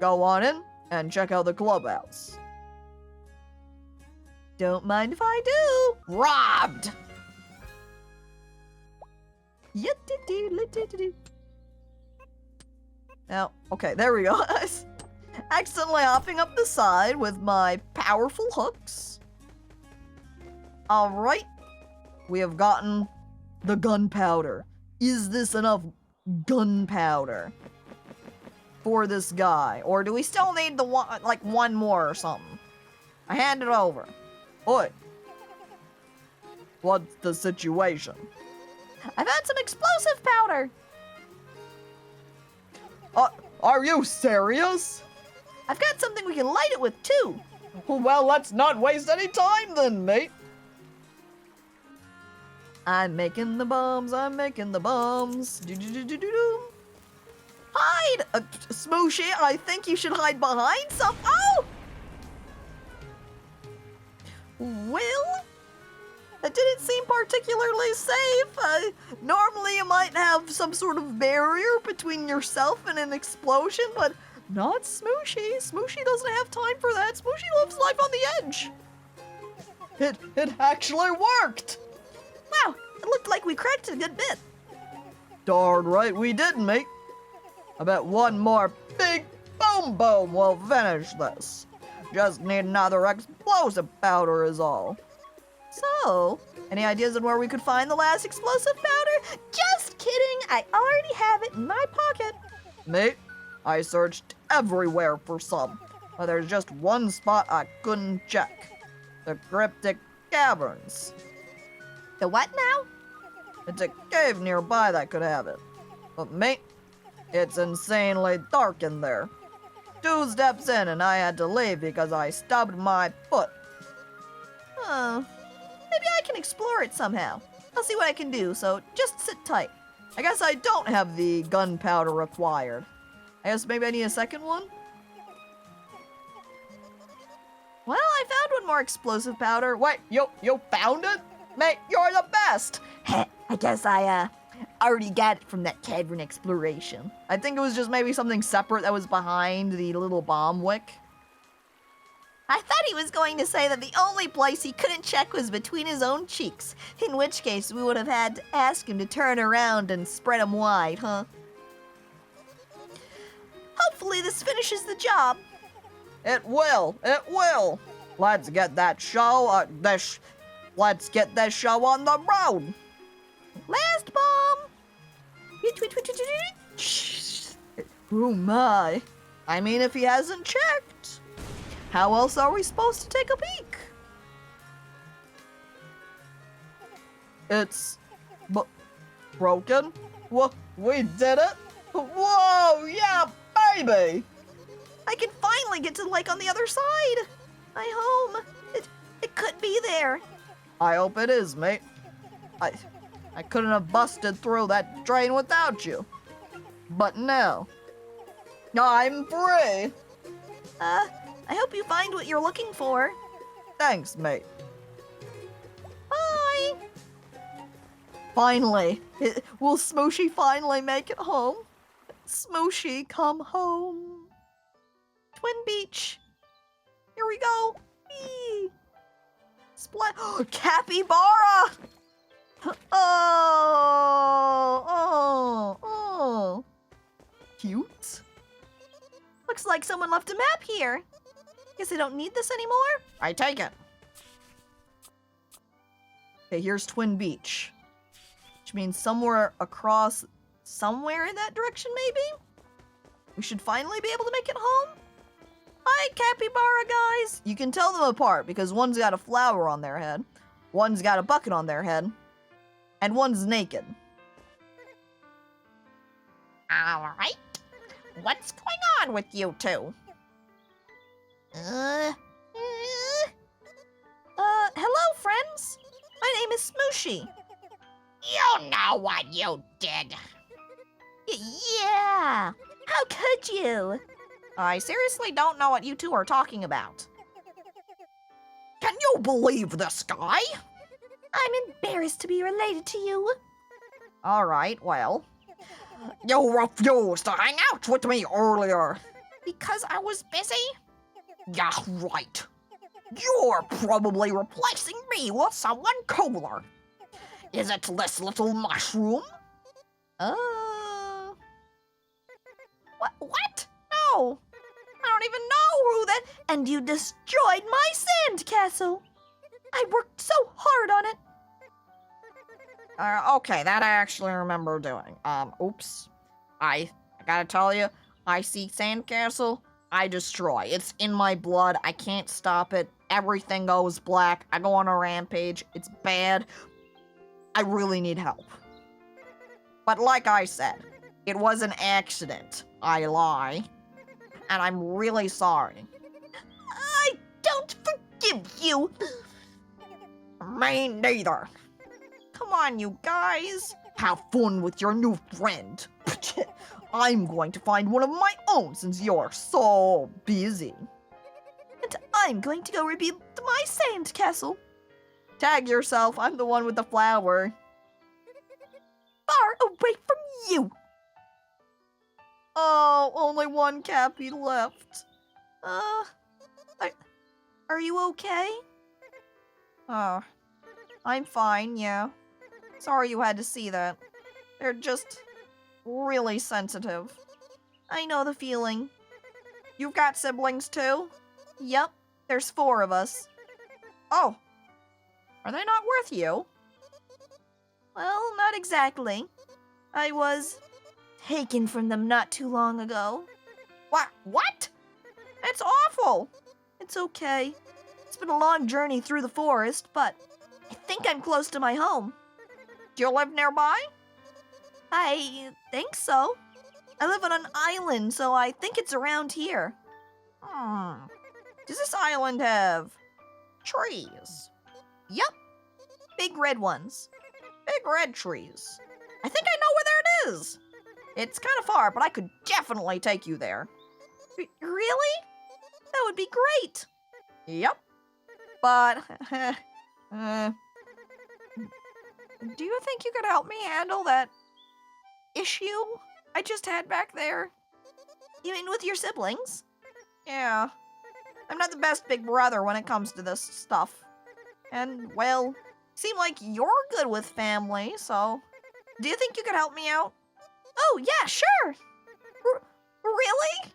Go on in and check out the clubhouse. Don't mind if I do. Robbed! Now, okay, there we go. Accidentally hopping up the side with my powerful hooks. Alright. We have gotten the gunpowder. Is this enough gunpowder for this guy? Or do we still need the one, like one more or something? I hand it over. Oi. What's the situation? I've had some explosive powder. Are you serious? I've got something we can light it with too. Well, let's not waste any time then, mate. I'm making the bombs, I'm making the bombs. Do-do-do-do-do-do. Hide! Smooshy, I think you should hide behind some. Oh! Well, that didn't seem particularly safe. Normally you might have some sort of barrier between yourself and an explosion, but not Smooshy. Smooshy doesn't have time for that. Smooshy lives life on the edge. It actually worked! Wow, it looked like we cracked a good bit. Darn right we did, mate. I bet one more big boom boom will finish this. Just need another explosive powder is all. So, any ideas on where we could find the last explosive powder? Just kidding, I already have it in my pocket. Mate, I searched everywhere for some, but there's just one spot I couldn't check. The cryptic caverns. The what now? It's a cave nearby that could have it. But mate, it's insanely dark in there. 2 steps in and I had to leave because I stubbed my foot. Oh, maybe I can explore it somehow. I'll see what I can do, so just sit tight. I guess I don't have the gunpowder required. I guess maybe I need a second one? Well, I found one more explosive powder. Wait, you found it? Mate, you're the best! I guess I already got it from that cavern exploration. I think it was just maybe something separate that was behind the little bomb wick. I thought he was going to say that the only place he couldn't check was between his own cheeks, in which case we would have had to ask him to turn around and spread them wide, huh? Hopefully this finishes the job. It will. Let's get that show, let's get this show on the road. Last bomb! Tweet, tweet, tweet, tweet, tweet. Oh my. I mean, if he hasn't checked, how else are we supposed to take a peek? It's broken. We did it. Whoa, yeah, baby. I can finally get to the lake on the other side. My home. It could be there. I hope it is, mate. I couldn't have busted through that drain without you. But now, I'm free. I hope you find what you're looking for. Thanks, mate. Bye. Finally. Will Smushi finally make it home? Smushi, come home. Twin Beach. Here we go. Whee. Capybara! Oh. Cute. Looks like someone left a map here. Guess I don't need this anymore. I take it. Okay, here's Twin Beach. Which means somewhere across, somewhere in that direction, maybe? We should finally be able to make it home? Hi, capybara guys! You can tell them apart because one's got a flower on their head, one's got a bucket on their head, and one's naked. All right. What's going on with you two? Hello, friends. My name is Smushi. You know what you did. Yeah. How could you? I seriously don't know what you two are talking about. Can you believe this guy? I'm embarrassed to be related to you. Alright, well. You refused to hang out with me earlier. Because I was busy? Yeah, right. You're probably replacing me with someone cooler. Is it this little mushroom? What? No. I don't even know who that. And you destroyed my sand castle. I worked so hard on it. Okay, that I actually remember doing. Oops. I gotta tell you, I see sandcastle, I destroy. It's in my blood, I can't stop it. Everything goes black, I go on a rampage, it's bad. I really need help. But like I said, it was an accident. I lie. And I'm really sorry. I don't forgive you. Me neither. Come on, you guys. Have fun with your new friend. I'm going to find one of my own since you're so busy. And I'm going to go rebuild my sand castle. Tag yourself, I'm the one with the flower. Far away from you. Oh, only one Cappy left. Are you okay? Oh, I'm fine, yeah. Sorry you had to see that. They're just really sensitive. I know the feeling. You've got siblings too? Yep, there's 4 of us. Oh, are they not worth you? Well, not exactly. I was taken from them not too long ago. What? That's awful. It's okay. It's been a long journey through the forest, but I think I'm close to my home. Do you live nearby? I think so. I live on an island, so I think it's around here. Does this island have trees? Yep. Big red ones. Big red trees. I think I know where that is. It's kind of far, but I could definitely take you there. Really? That would be great. Yep. But, do you think you could help me handle that issue I just had back there? You mean with your siblings? Yeah. I'm not the best big brother when it comes to this stuff. And, well, seem like you're good with family, so do you think you could help me out? Oh, yeah, sure. Really?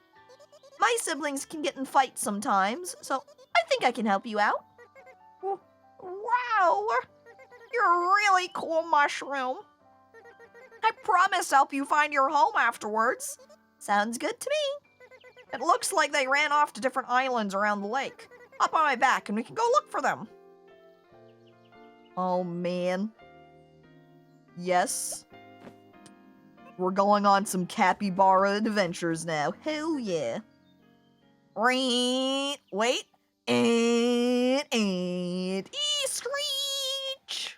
My siblings can get in fights sometimes, so I think I can help you out. Wow. You're a really cool mushroom. I promise I'll help you find your home afterwards. Sounds good to me. It looks like they ran off to different islands around the lake. Hop on my back and we can go look for them. Oh man. Yes. We're going on some capybara adventures now. Hell yeah. Wait. And screech.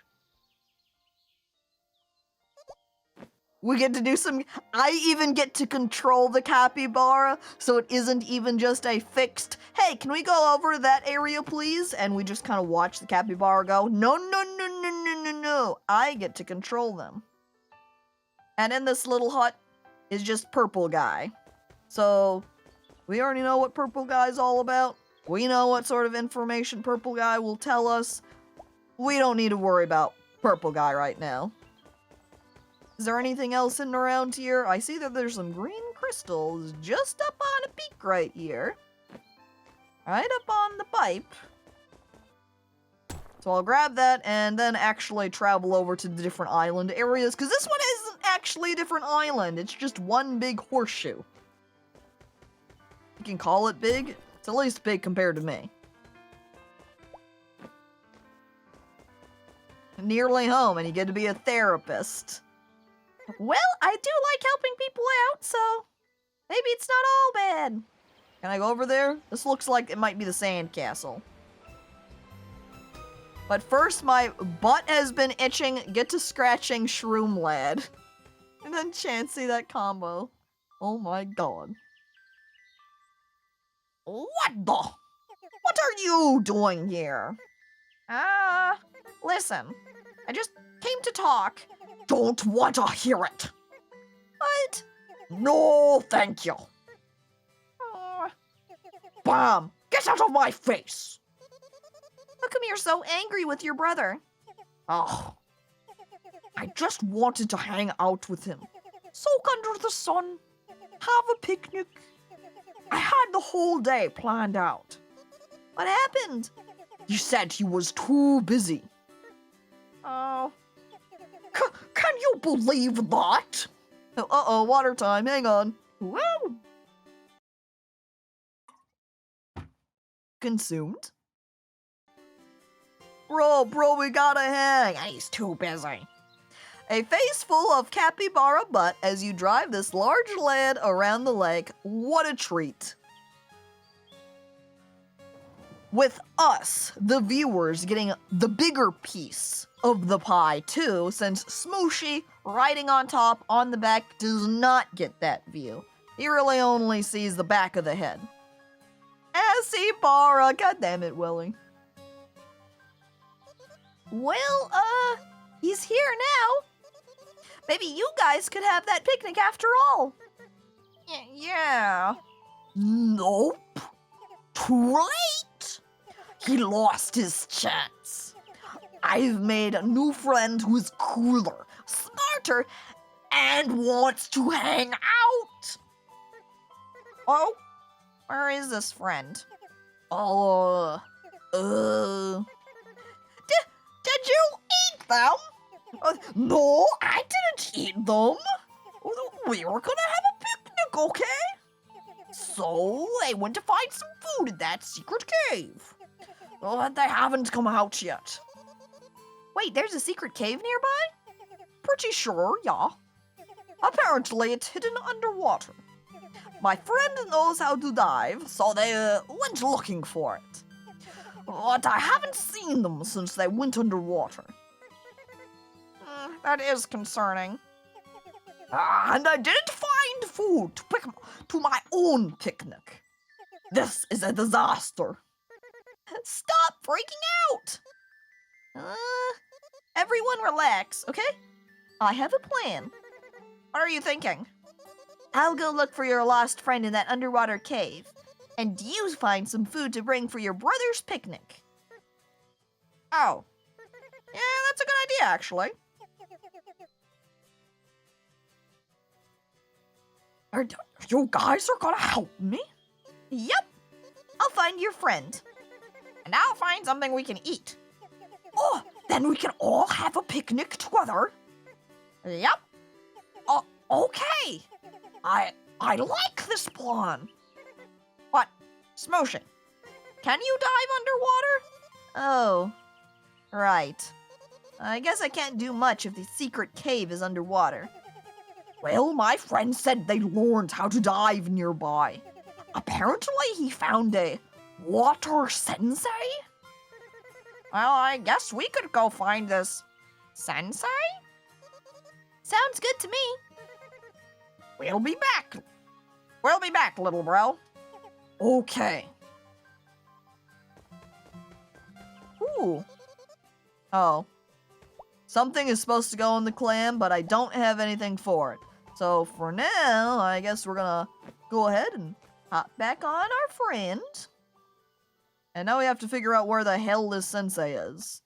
We get to do some. I even get to control the capybara, so it isn't even just a fixed, hey, can we go over to that area, please? And we just kind of watch the capybara go, no. I get to control them. And in this little hut is just Purple Guy. So, we already know what Purple Guy's all about. We know what sort of information Purple Guy will tell us. We don't need to worry about Purple Guy right now. Is there anything else in and around here? I see that there's some green crystals just up on a peak right here. Right up on the pipe. So I'll grab that and then actually travel over to the different island areas, because this one isn't actually a different island. It's just one big horseshoe. You can call it big. It's at least big compared to me. Nearly home, and you get to be a therapist. Well, I do like helping people out, so maybe it's not all bad. Can I go over there? This looks like it might be the sandcastle. But first, my butt has been itching. Get to scratching Shroom Lad. And then Chansey, that combo. Oh my god. What the? What are you doing here? Listen, I just came to talk. Don't want to hear it. What? No, thank you. Bam! Get out of my face! How come you're so angry with your brother? Oh. I just wanted to hang out with him. Soak under the sun. Have a picnic. I had the whole day planned out. What happened? He said he was too busy. Oh, Can you believe that? Uh-oh, water time. Hang on. Woo! Consumed? Bro, we gotta hang. he's too busy. A face full of capybara butt as you drive this large land around the lake. What a treat. With us, the viewers, getting the bigger piece of the pie too, since Smushi, riding on top, on the back, does not get that view. He really only sees the back of the head. Capybara, god damn it, Willie. Well, he's here now. Maybe you guys could have that picnic after all. Yeah. Nope. Too late. He lost his chance. I've made a new friend who's cooler, smarter, and wants to hang out. Oh, where is this friend? Did you eat them? No, I didn't eat them. We were gonna have a picnic, okay? So they went to find some food in that secret cave. They haven't come out yet. Wait, there's a secret cave nearby? Pretty sure, yeah. Apparently it's hidden underwater. My friend knows how to dive, so they went looking for it. But I haven't seen them since they went underwater. That is concerning. And I didn't find food to pick to my own picnic. This is a disaster. Stop freaking out! Everyone relax, okay? I have a plan. What are you thinking? I'll go look for your lost friend in that underwater cave, and you find some food to bring for your brother's picnic. Oh. Yeah, that's a good idea, actually. You guys are gonna help me? Yep. I'll find your friend. And I'll find something we can eat. Oh, then we can all have a picnic together. Yep. Okay, I like this plan. What, Smushi? Can you dive underwater? Oh, right. I guess I can't do much if the secret cave is underwater. Well, my friend said they learned how to dive nearby. Apparently, he found a water sensei? Well, I guess we could go find this sensei? Sounds good to me. We'll be back. We'll be back, little bro. Okay. Ooh. Oh. Something is supposed to go in the clam, but I don't have anything for it. So for now, I guess we're gonna go ahead and hop back on our friend. And now we have to figure out where the hell this sensei is.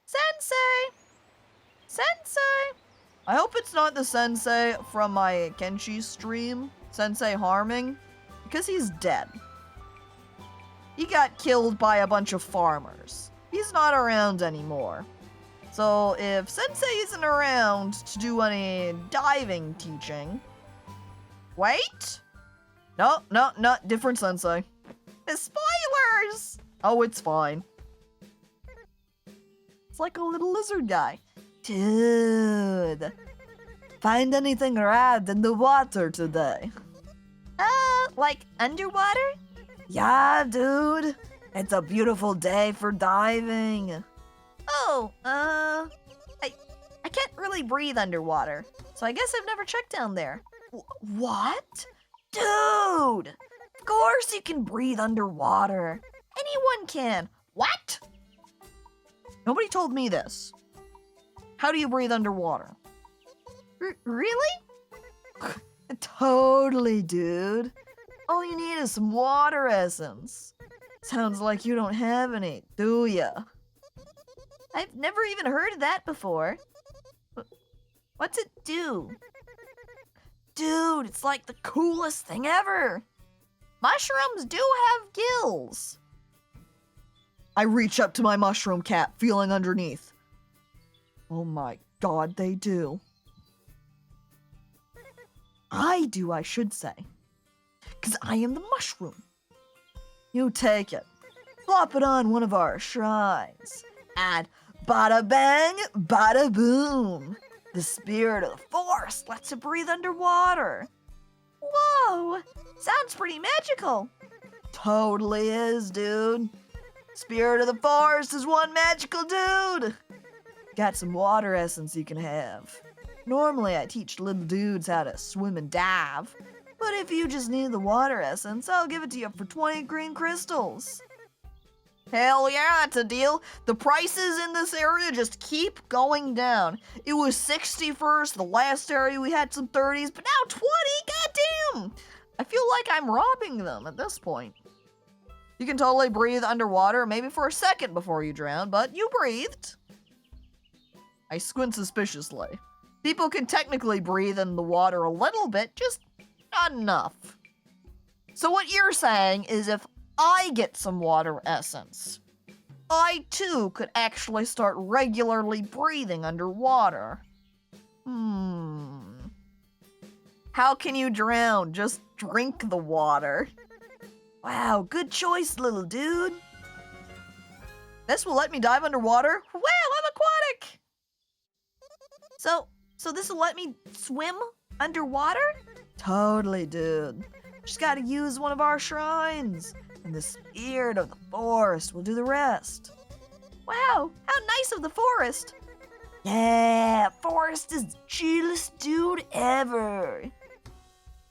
Sensei! Sensei! I hope it's not the sensei from my Kenshi stream, Sensei Harming, because he's dead. He got killed by a bunch of farmers. He's not around anymore. So if Sensei isn't around to do any diving teaching... Wait! No, not different Sensei. Spoilers! Oh, it's fine. It's like a little lizard guy. Dude, find anything rad in the water today? Like underwater? Yeah, dude. It's a beautiful day for diving. Oh, I can't really breathe underwater, so I guess I've never checked down there. What? Dude! Of course you can breathe underwater. Anyone can. What? Nobody told me this. How do you breathe underwater? Really? Totally, dude. All you need is some water essence. Sounds like you don't have any, do ya? I've never even heard of that before. What's it do? Dude, it's like the coolest thing ever. Mushrooms do have gills. I reach up to my mushroom cap, feeling underneath. Oh my god, they do. I do, I should say. Because I am the mushroom. You take it. Plop it on one of our shrines. And bada bang, bada boom. The spirit of the forest lets it breathe underwater. Whoa! Sounds pretty magical. Totally is, dude. Spirit of the forest is one magical dude. Got some water essence you can have. Normally I teach little dudes how to swim and dive, but if you just need the water essence, I'll give it to you for 20 green crystals. Hell yeah, that's a deal. The prices in this area just keep going down. It was 60 first, the last area we had some 30s, but now 20, goddamn! I feel like I'm robbing them at this point. You can totally breathe underwater, maybe for a second before you drown, but you breathed. I squint suspiciously. People can technically breathe in the water a little bit, just not enough. So what you're saying is if I get some water essence, I too could actually start regularly breathing underwater. How can you drown? Just drink the water. Wow, good choice, little dude. This will let me dive underwater? Wow, I'm aquatic! So this will let me swim underwater? Totally, dude. Just gotta use one of our shrines, and the spirit of the forest will do the rest. Wow, how nice of the forest. Yeah, forest is the chillest dude ever.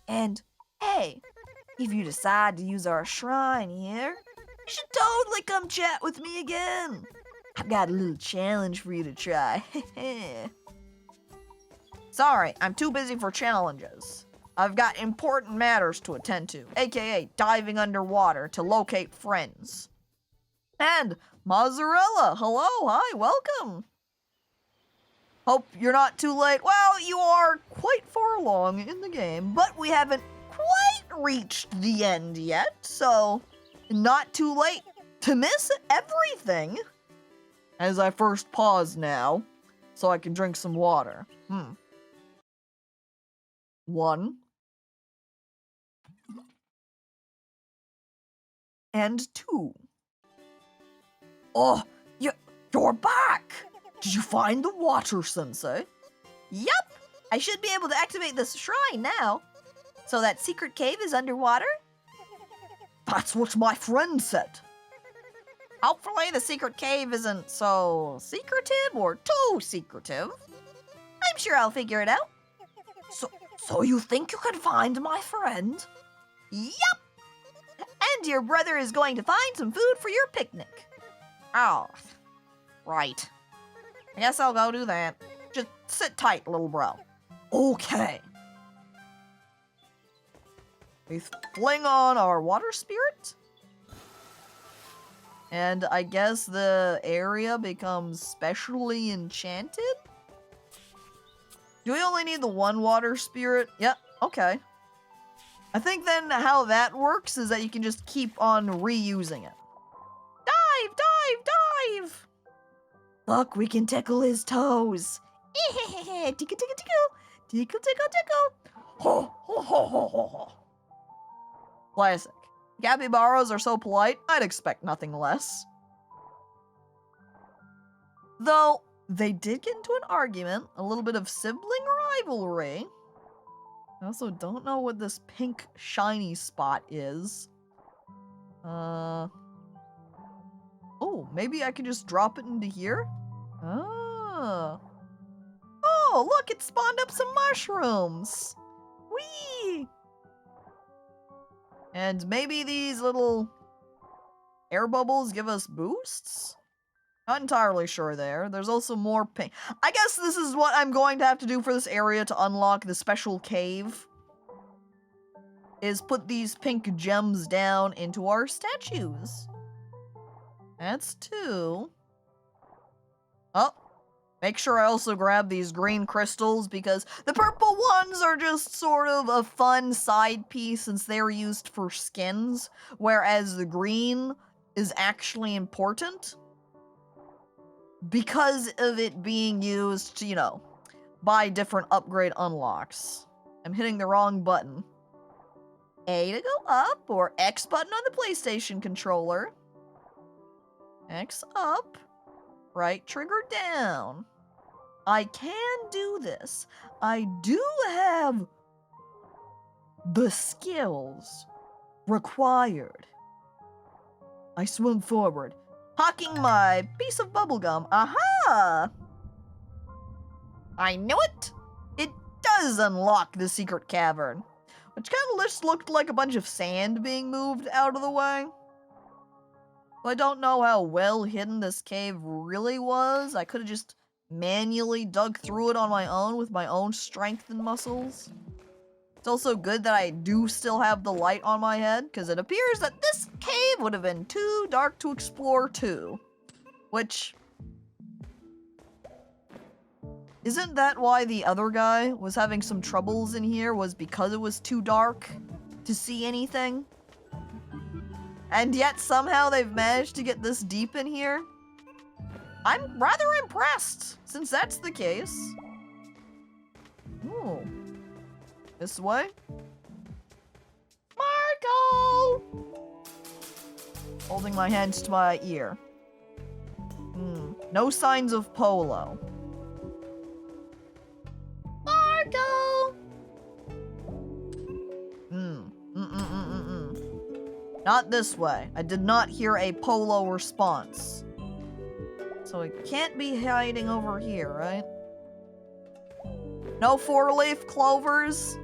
And hey, if you decide to use our shrine here, you should totally come chat with me again. I've got a little challenge for you to try. Sorry, I'm too busy for challenges. I've got important matters to attend to, aka diving underwater to locate friends. And Mozzarella, hello, hi, welcome. Hope you're not too late. Well, you are quite far along in the game, but we haven't quite reached the end yet, so not too late to miss everything. As I first pause now, so I can drink some water. 1. And 2. Oh, you're back! Did you find the water sensei? Yup! I should be able to activate this shrine now. So that secret cave is underwater? That's what my friend said. Hopefully the secret cave isn't so secretive or too secretive. I'm sure I'll figure it out. So you think you can find my friend? Yup! And your brother is going to find some food for your picnic. Oh, right. I guess I'll go do that. Just sit tight, little bro. Okay. We fling on our water spirit. And I guess the area becomes specially enchanted? Do we only need the one water spirit? Yep, okay. I think then how that works is that you can just keep on reusing it. Dive, dive, dive! Look, we can tickle his toes. Tickle, tickle, tickle. Tickle, tickle, tickle. Ho, ho, ho, ho, ho, ho. Classic. Capybaras are so polite, I'd expect nothing less. Though, they did get into an argument, a little bit of sibling rivalry. I also don't know what this pink shiny spot is. Oh, maybe I could just drop it into here? Oh. Oh, look, it spawned up some mushrooms. Whee! And maybe these little air bubbles give us boosts? Not entirely sure there. There's also more pink. I guess this is what I'm going to have to do for this area to unlock the special cave. Is put these pink gems down into our statues. That's 2. Oh. Make sure I also grab these green crystals because the purple ones are just sort of a fun side piece since they're used for skins, whereas the green is actually important because of it being used to, you know, buy different upgrade unlocks. I'm hitting the wrong button. A to go up, or X button on the PlayStation controller. X up. Right trigger down. I can do this. I do have the skills required. I swim forward, hawking my piece of bubblegum. Aha! I knew it! It does unlock the secret cavern, which kind of just looked like a bunch of sand being moved out of the way. I don't know how well hidden this cave really was. I could have just manually dug through it on my own with my own strength and muscles. It's also good that I do still have the light on my head, because it appears that this cave would have been too dark to explore too. Which... Isn't that why the other guy was having some troubles in here, was because it was too dark to see anything? And yet somehow they've managed to get this deep in here? I'm rather impressed, since that's the case. Ooh. This way? Marco! Holding my hands to my ear. No signs of Polo. Marco! Not this way. I did not hear a Polo response. So it can't be hiding over here, right? No 4-leaf clovers?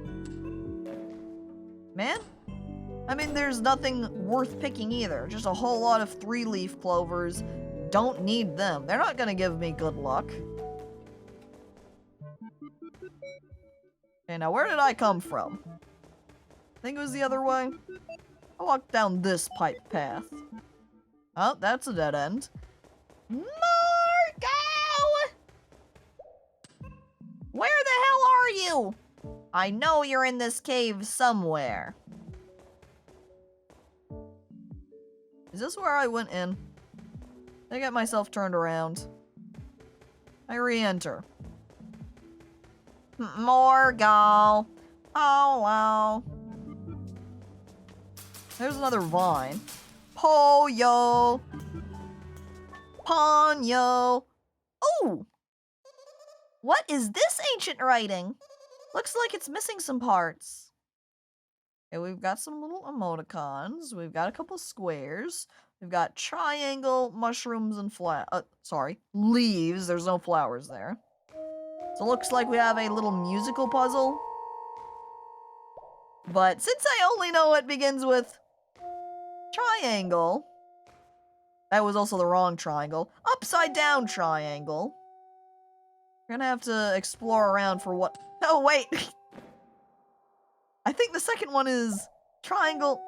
Man? I mean, there's nothing worth picking either. Just a whole lot of 3-leaf clovers. Don't need them. They're not gonna give me good luck. Okay, now where did I come from? I think it was the other way. I walked down this pipe path. Oh, that's a dead end. Marco! Where the hell are you? I know you're in this cave somewhere. Is this where I went in? I got myself turned around. I re-enter. Morgal. Hello. There's another vine. Poyo. Ponyo. Oh! What is this ancient writing? Looks like it's missing some parts. Okay, we've got some little emoticons. We've got a couple squares. We've got triangle, mushrooms, and leaves. There's no flowers there. So it looks like we have a little musical puzzle. But since I only know it begins with triangle, that was also the wrong triangle. Upside down triangle. We're gonna have to explore around for what... Oh, wait! I think the second one is triangle.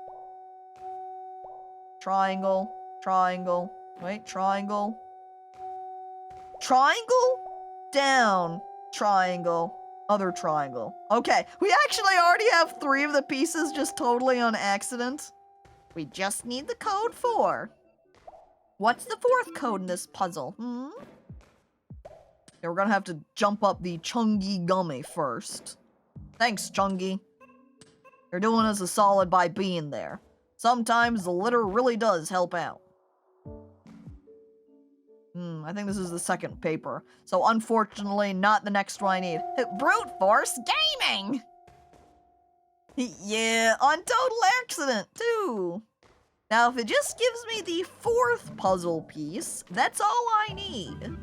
Triangle. Triangle. Wait, triangle. Triangle? Down. Triangle. Other triangle. Okay, we actually already have 3 of the pieces just totally on accident. We just need the code 4. What's the 4th code in this puzzle? Okay, we're gonna have to jump up the Chungy Gummy first. Thanks, Chungy. You're doing us a solid by being there. Sometimes the litter really does help out. I think this is the second paper. So unfortunately, not the next one I need. Brute force gaming! Yeah, on total accident, too. Now, if it just gives me the 4th puzzle piece, that's all I need.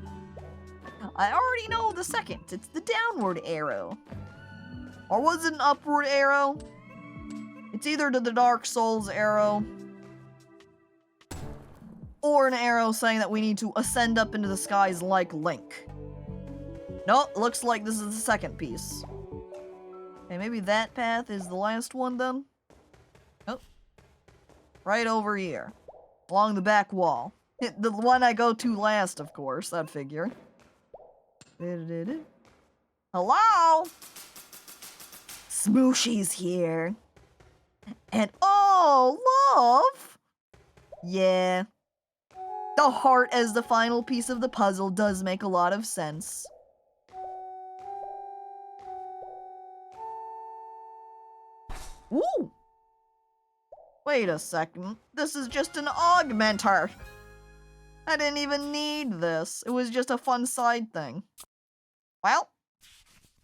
I already know the second. It's the downward arrow. Or was it an upward arrow? It's either to the Dark Souls arrow, or an arrow saying that we need to ascend up into the skies like Link. Nope, looks like this is the second piece. Okay, maybe that path is the last one then? Nope. Right over here. Along the back wall. The one I go to last, of course, I'd figure. Hello? Smushi's here. And oh, love! Yeah. The heart as the final piece of the puzzle does make a lot of sense. Ooh! Wait a second. This is just an augmenter. I didn't even need this. It was just a fun side thing. Well,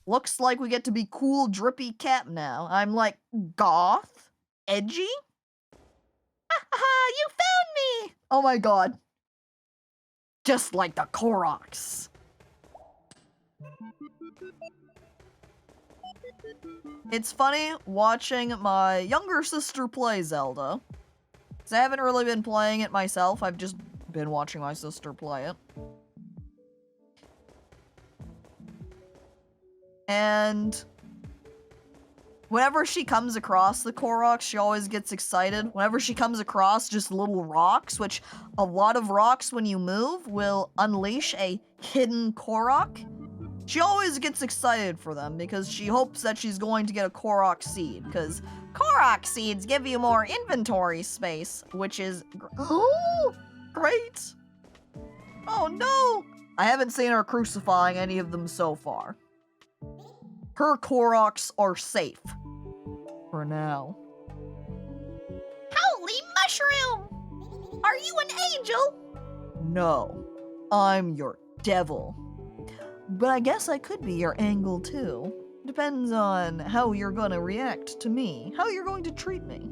looks like we get to be cool drippy Cap now. I'm like, goth? Edgy? Ha ha, you found me! Oh my god. Just like the Koroks. It's funny watching my younger sister play Zelda. 'Cause I haven't really been playing it myself, I've just been watching my sister play it. And whenever she comes across the Koroks, she always gets excited. Whenever she comes across just little rocks, which a lot of rocks when you move will unleash a hidden Korok, she always gets excited for them because she hopes that she's going to get a Korok seed, because Korok seeds give you more inventory space, which is oh, great. Oh no! I haven't seen her crucifying any of them so far. Her Koroks are safe. For now. Holy mushroom! Are you an angel? No, I'm your devil. But I guess I could be your angle too. Depends on how you're gonna react to me, how you're going to treat me.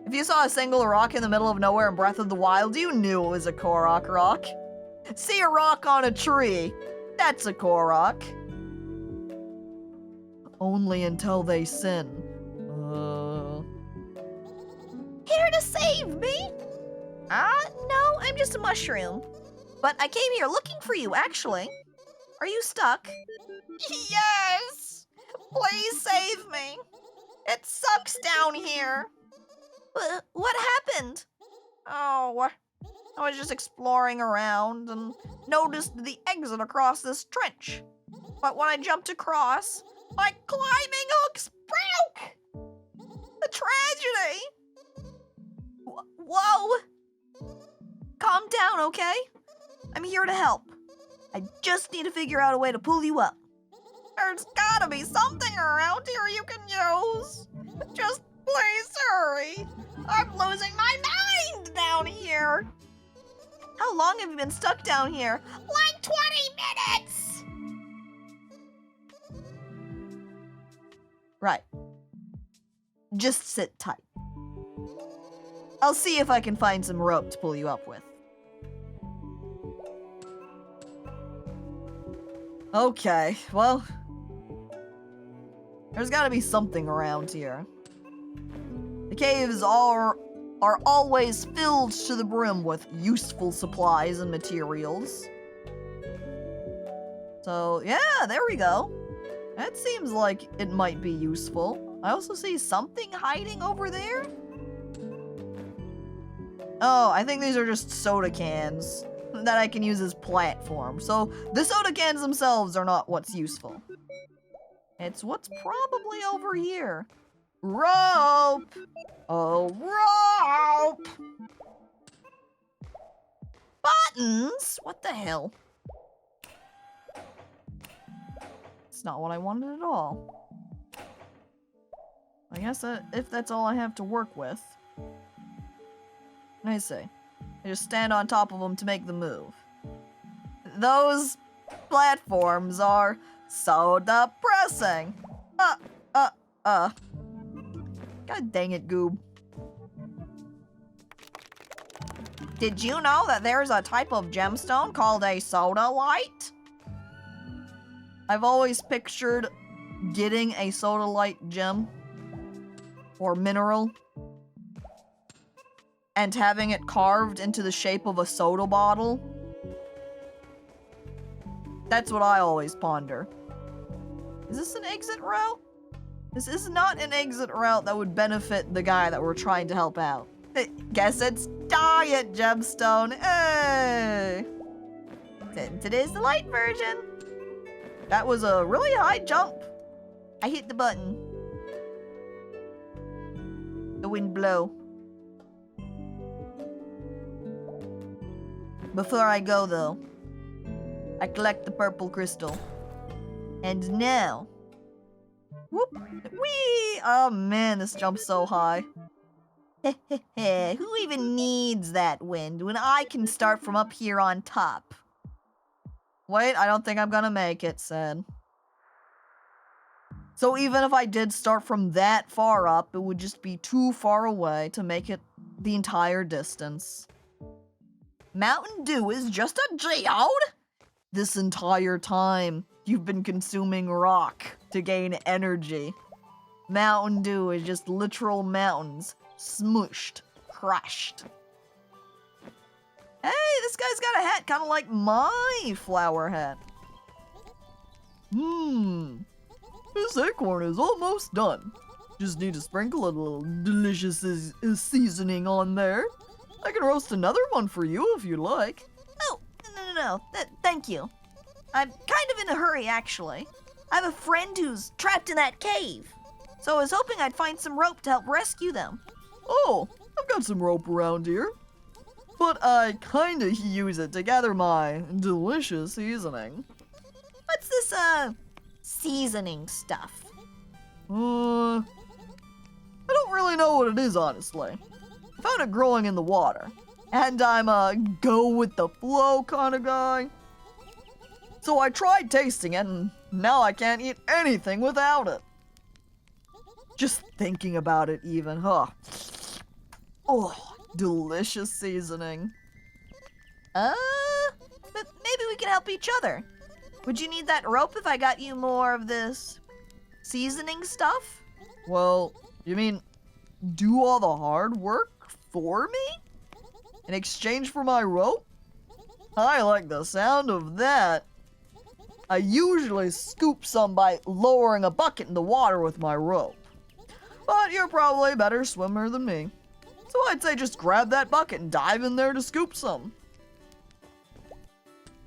If you saw a single rock in the middle of nowhere in Breath of the Wild, you knew it was a Korok rock. See a rock on a tree, that's a Korok. Only until they sin. Here to save me? No, I'm just a mushroom. But I came here looking for you, actually. Are you stuck? Yes! Please save me! It sucks down here! What happened? Oh, I was just exploring around and noticed the exit across this trench. But when I jumped across, my climbing hooks broke! A tragedy! Whoa! Calm down, okay? I'm here to help. I just need to figure out a way to pull you up. There's gotta be something around here you can use. Just please hurry. I'm losing my mind down here. How long have you been stuck down here? Like 20 minutes! Right. Just sit tight. I'll see if I can find some rope to pull you up with. Okay, well, there's gotta be something around here. The caves are always filled to the brim with useful supplies and materials. So, yeah, there we go. That seems like it might be useful. I also see something hiding over there. Oh, I think these are just soda cans that I can use as platform. So the soda cans themselves are not what's useful. It's what's probably over here. Rope! Oh, rope! Buttons? What the hell? It's not what I wanted at all. I guess if that's all I have to work with. I see. I just stand on top of them to make the move. Those platforms are so depressing. God dang it, Goob. Did you know that there's a type of gemstone called a soda light? I've always pictured getting a soda light gem or mineral and having it carved into the shape of a soda bottle. That's what I always ponder. Is this an exit route? This is not an exit route that would benefit the guy that we're trying to help out. Guess it's diet gemstone. Hey! Today's the light version. That was a really high jump. I hit the button. The wind blow. Before I go though, I collect the purple crystal. And now, whoop, whee! Oh man, this jump's so high. Who even needs that wind when I can start from up here on top? Wait, I don't think I'm gonna make it, Sid. So even if I did start from that far up, it would just be too far away to make it the entire distance. Mountain Dew is just a geode? This entire time, you've been consuming rock to gain energy. Mountain Dew is just literal mountains, smushed, crushed. Hey, this guy's got a hat kind of like my flower hat. This acorn is almost done. Just need to sprinkle a little delicious seasoning on there. I can roast another one for you if you like. Oh, no. Thank you. I'm kind of in a hurry, actually. I have a friend who's trapped in that cave. So I was hoping I'd find some rope to help rescue them. Oh, I've got some rope around here. But I kinda use it to gather my delicious seasoning. What's this, seasoning stuff? I don't really know what it is, honestly. I found it growing in the water. And I'm a go with the flow kind of guy. So I tried tasting it, and now I can't eat anything without it. Just thinking about it even, huh? Oh, delicious seasoning. But maybe we can help each other. Would you need that rope if I got you more of this seasoning stuff? Well, you mean do all the hard work for me? In exchange for my rope? I like the sound of that. I usually scoop some by lowering a bucket in the water with my rope. But you're probably a better swimmer than me. So I'd say just grab that bucket and dive in there to scoop some.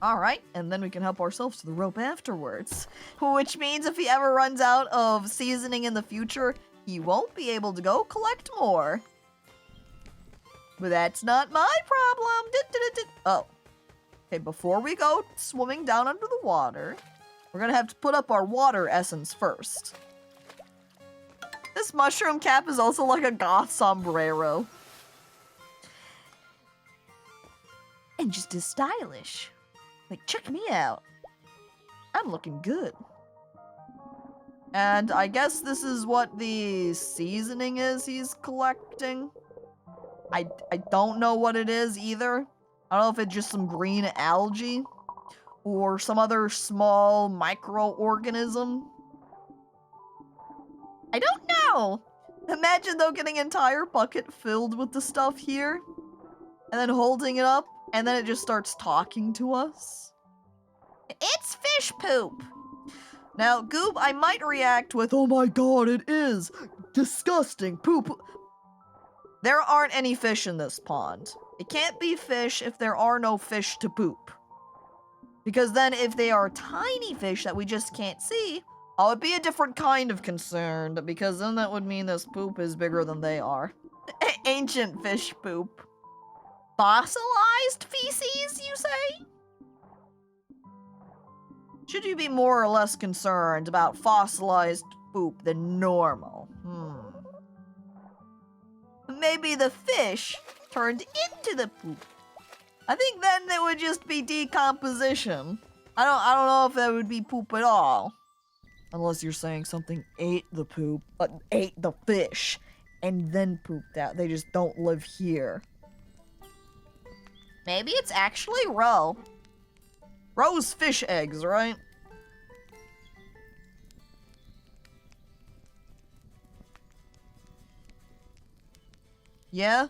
Alright, and then we can help ourselves to the rope afterwards. Which means if he ever runs out of seasoning in the future, he won't be able to go collect more. But that's not my problem. Oh. Okay, before we go swimming down under the water, We're gonna have to put up our water essence first. This mushroom cap is also like a goth sombrero. And just as stylish. Like, check me out. I'm looking good. And I guess this is what the seasoning is he's collecting. I don't know what it is either. I don't know if it's just some green algae or some other small microorganism. I don't know. Imagine though getting an entire bucket filled with the stuff here and then holding it up and then it just starts talking to us. It's fish poop. Now, Goob, I might react with, oh my god, it is disgusting poop. There aren't any fish in this pond. It can't be fish if there are no fish to poop. Because then if they are tiny fish that we just can't see, oh, it'd be a different kind of concern, because then that would mean this poop is bigger than they are. Ancient fish poop. Fossilized feces, you say? Should you be more or less concerned about fossilized poop than normal? Maybe the fish turned into the poop. I think then it would just be decomposition. I don't know if that would be poop at all. Unless you're saying something ate the poop, but ate the fish, and then pooped out. They just don't live here. Maybe it's actually roe. Roe's fish eggs, right? Yeah?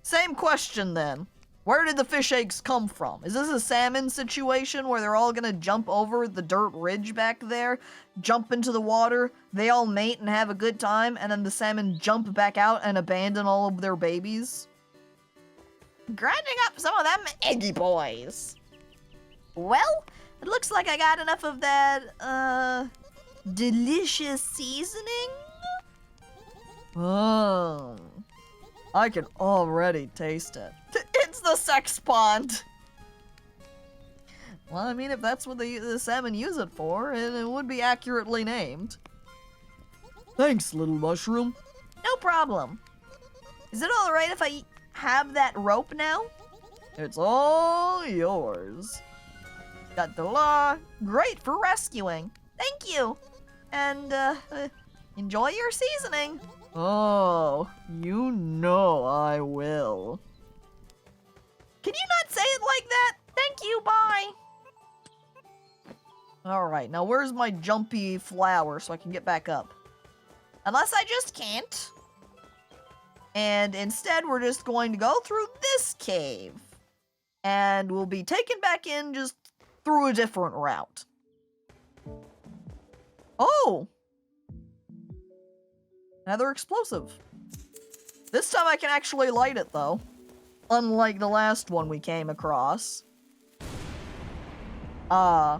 Same question then. Where did the fish eggs come from? Is this a salmon situation where they're all gonna jump over the dirt ridge back there, jump into the water, they all mate and have a good time, and then the salmon jump back out and abandon all of their babies? Grinding up some of them eggy boys. Well, it looks like I got enough of that, delicious seasoning. Oh, I can already taste it. It's the sex pond! Well, I mean, if that's what the salmon use it for, it would be accurately named. Thanks, little mushroom. No problem. Is it alright if I have that rope now? It's all yours. Got the law. Great for rescuing. Thank you. And, enjoy your seasoning. Oh, you know I will. Can you not say it like that? Thank you, bye. Alright, now where's my jumpy flower so I can get back up? Unless I just can't. And instead, we're just going to go through this cave. And we'll be taken back in just through a different route. Oh! Another explosive. This time I can actually light it, though. Unlike the last one we came across. Boy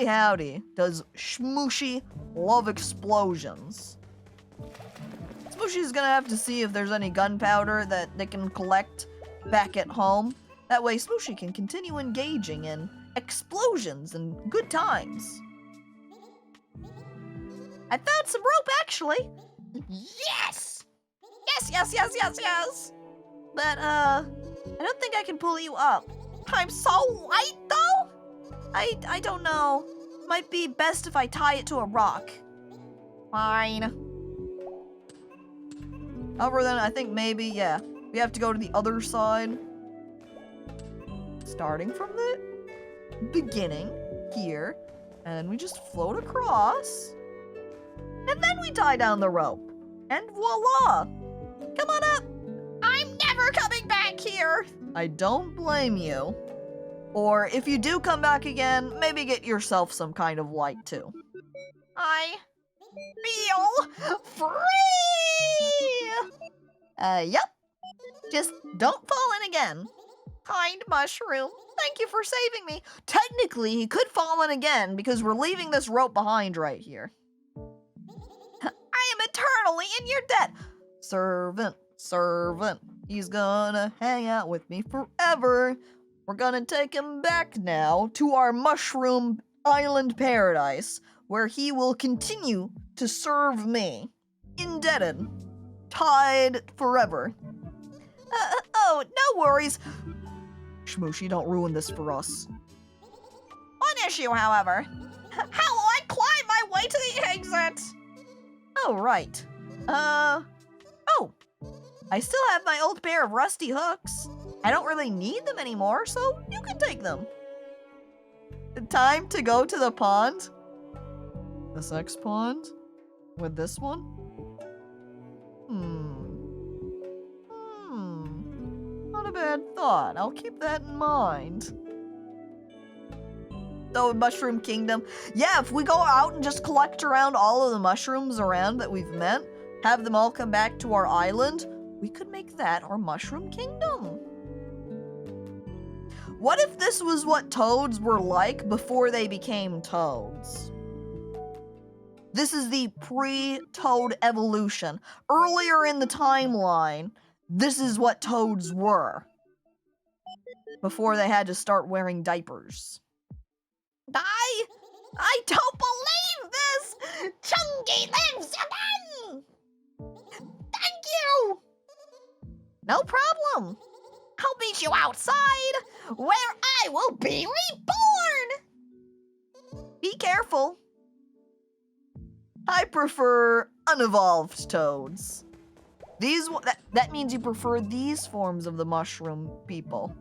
howdy, does Smushi love explosions. Smushi's gonna have to see if there's any gunpowder that they can collect back at home. That way Smushi can continue engaging in explosions and good times. I found some rope, actually. Yes! Yes! But, I don't think I can pull you up. I'm so light, though? I don't know. Might be best if I tie it to a rock. Fine. However, then I think maybe, yeah, we have to go to the other side. Starting from the beginning here, and we just float across. And then we tie down the rope. And voila! Come on up! I'm never coming back here. I don't blame you. Or if you do come back again, maybe get yourself some kind of light too. I feel free. Yep. Just don't fall in again. Kind mushroom, Thank you for saving me. Technically, he could fall in again because we're leaving this rope behind right here. I am eternally in your debt. Servant. He's gonna hang out with me forever. We're gonna take him back now to our Mushroom Island paradise, where he will continue to serve me. Indebted. Tied forever. Oh, no worries. Smushi, don't ruin this for us. One issue, however. How will I climb my way to the exit? Oh, right. Oh. I still have my old pair of rusty hooks. I don't really need them anymore, so you can take them. Time to go to the pond? The sex pond? With this one? Not a bad thought. I'll keep that in mind. So, Mushroom Kingdom. Yeah, if we go out and just collect around all of the mushrooms around that we've met, have them all come back to our island, we could make that our Mushroom Kingdom. What if this was what toads were like before they became toads? This is the pre-toad evolution. Earlier in the timeline, this is what toads were. Before they had to start wearing diapers. I don't believe this! Chungy lives again! Thank you! No problem. I'll meet you outside, where I will be reborn! Be careful. I prefer unevolved toads. That means you prefer these forms of the mushroom people.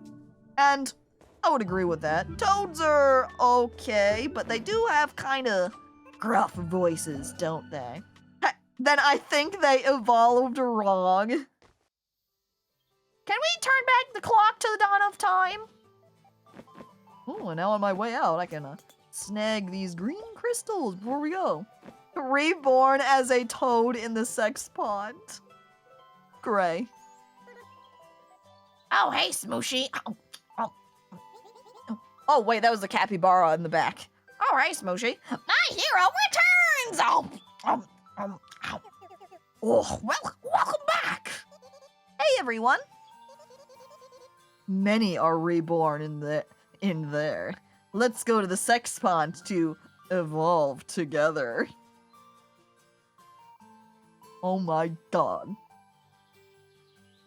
And I would agree with that. Toads are okay, but they do have kind of gruff voices, don't they? Then I think they evolved wrong. Can we turn back the clock to the dawn of time? Oh, and now on my way out, I can snag these green crystals before we go. Reborn as a toad in the sex pond. Gray. Oh, hey, Smushi. Oh, wait, that was the capybara in the back. All right, Smushi. My hero returns! Welcome back! Hey, everyone. Many are reborn in there. Let's go to the sex pond to evolve together. Oh my god.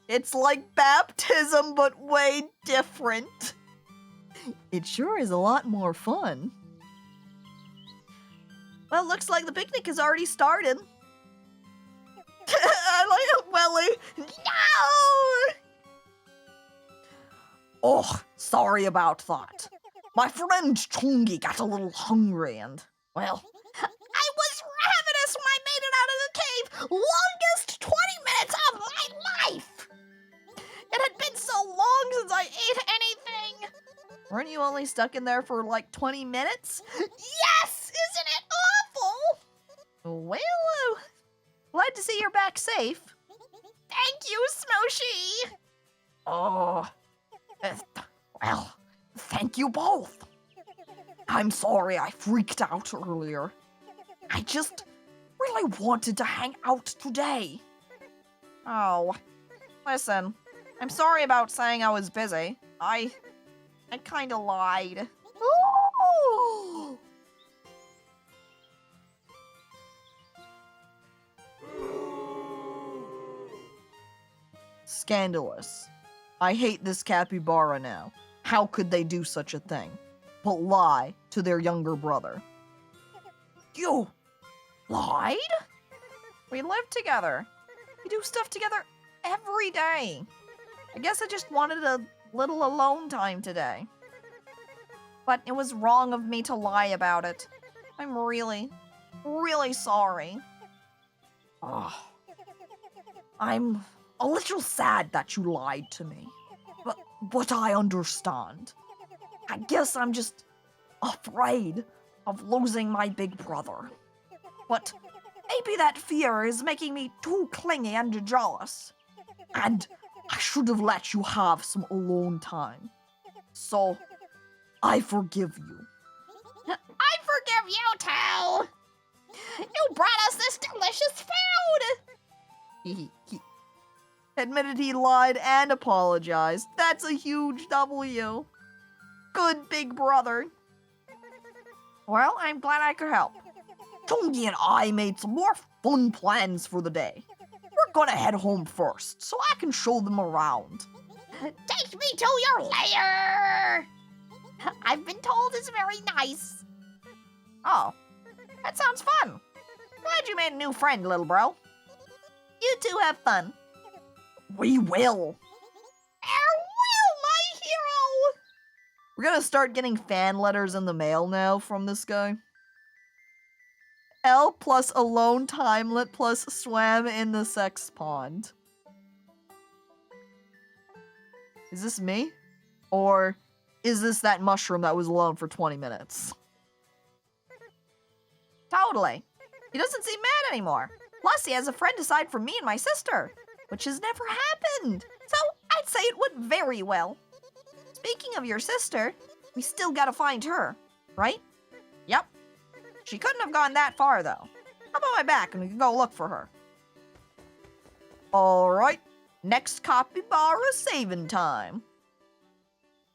It's like baptism, but way different. It sure is a lot more fun. Well, looks like the picnic has already started. I like it, Welly. No! Oh, sorry about that. My friend Chungi got a little hungry and, well, I was ravenous when I made it out of the cave. Longest 20 minutes of my life. It had been so long since I ate anything. weren't you only stuck in there for like 20 minutes? Yes! Isn't it awful? Well, glad to see you're back safe. Thank you, Smushi. Oh, well, thank you both. I'm sorry I freaked out earlier. I just really wanted to hang out today. Oh, listen, I'm sorry about saying I was busy. I kinda lied. Oh! Scandalous. I hate this capybara now. How could they do such a thing? But lie to their younger brother. You lied? We live together. We do stuff together every day. I guess I just wanted a little alone time today. But it was wrong of me to lie about it. I'm really, really sorry. Oh, I'm a little sad that you lied to me. But I understand. I guess I'm just afraid of losing my big brother. But maybe that fear is making me too clingy and jealous. And I should have let you have some alone time. So, I forgive you. I forgive you too. You brought us this delicious food. He admitted he lied and apologized. That's a huge W. good, big brother. Well, I'm glad I could help. Chungi and I made some more fun plans for the day. We're gonna head home first, so I can show them around. Take me to your lair! I've been told it's very nice. Oh, that sounds fun. Glad you made a new friend, little bro. You two have fun. We will. Farewell, my hero! We're gonna start getting fan letters in the mail now from this guy. L plus alone timelet plus swam in the sex pond. Is this me? Or is this that mushroom that was alone for 20 minutes? Totally. He doesn't seem mad anymore. Plus, he has a friend aside from me and my sister, which has never happened. So, I'd say it went very well. Speaking of your sister, we still gotta find her, right? Yep. She couldn't have gone that far, though. Hop on my back and we can go look for her. Alright, next capybara saving time.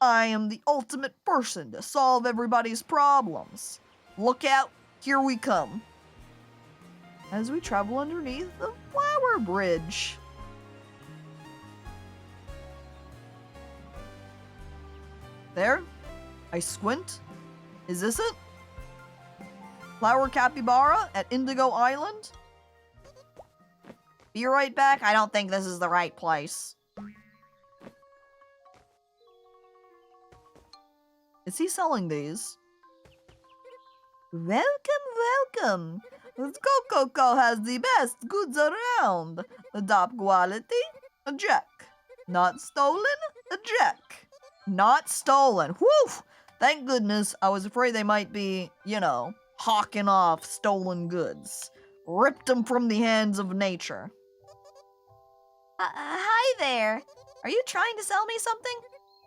I am the ultimate person to solve everybody's problems. Look out, here we come. As we travel underneath the flower bridge. There, I squint. Is this it? Flower capybara at Indigo Island? Be right back. I don't think this is the right place. Is he selling these? Welcome, welcome. Coco has the best goods around. The top quality, a jack. Not stolen, a jack. Not stolen. Whew! Thank goodness. I was afraid they might be, you know, hawking off stolen goods. Ripped them from the hands of nature. Hi there. Are you trying to sell me something?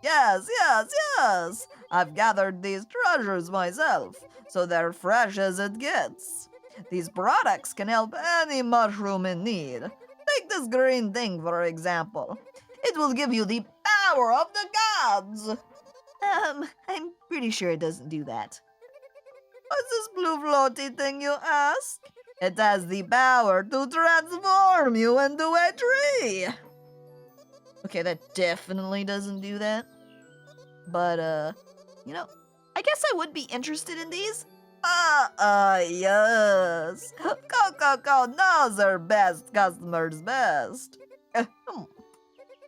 Yes, yes, yes. I've gathered these treasures myself, so they're fresh as it gets. These products can help any mushroom in need. Take this green thing, for example. It will give you the power of the gods. I'm pretty sure it doesn't do that. What's this blue floaty thing, you ask? It has the power to transform you into a tree. Okay, that definitely doesn't do that. But, you know, I guess I would be interested in these. Yes. Coco knows her best customers best.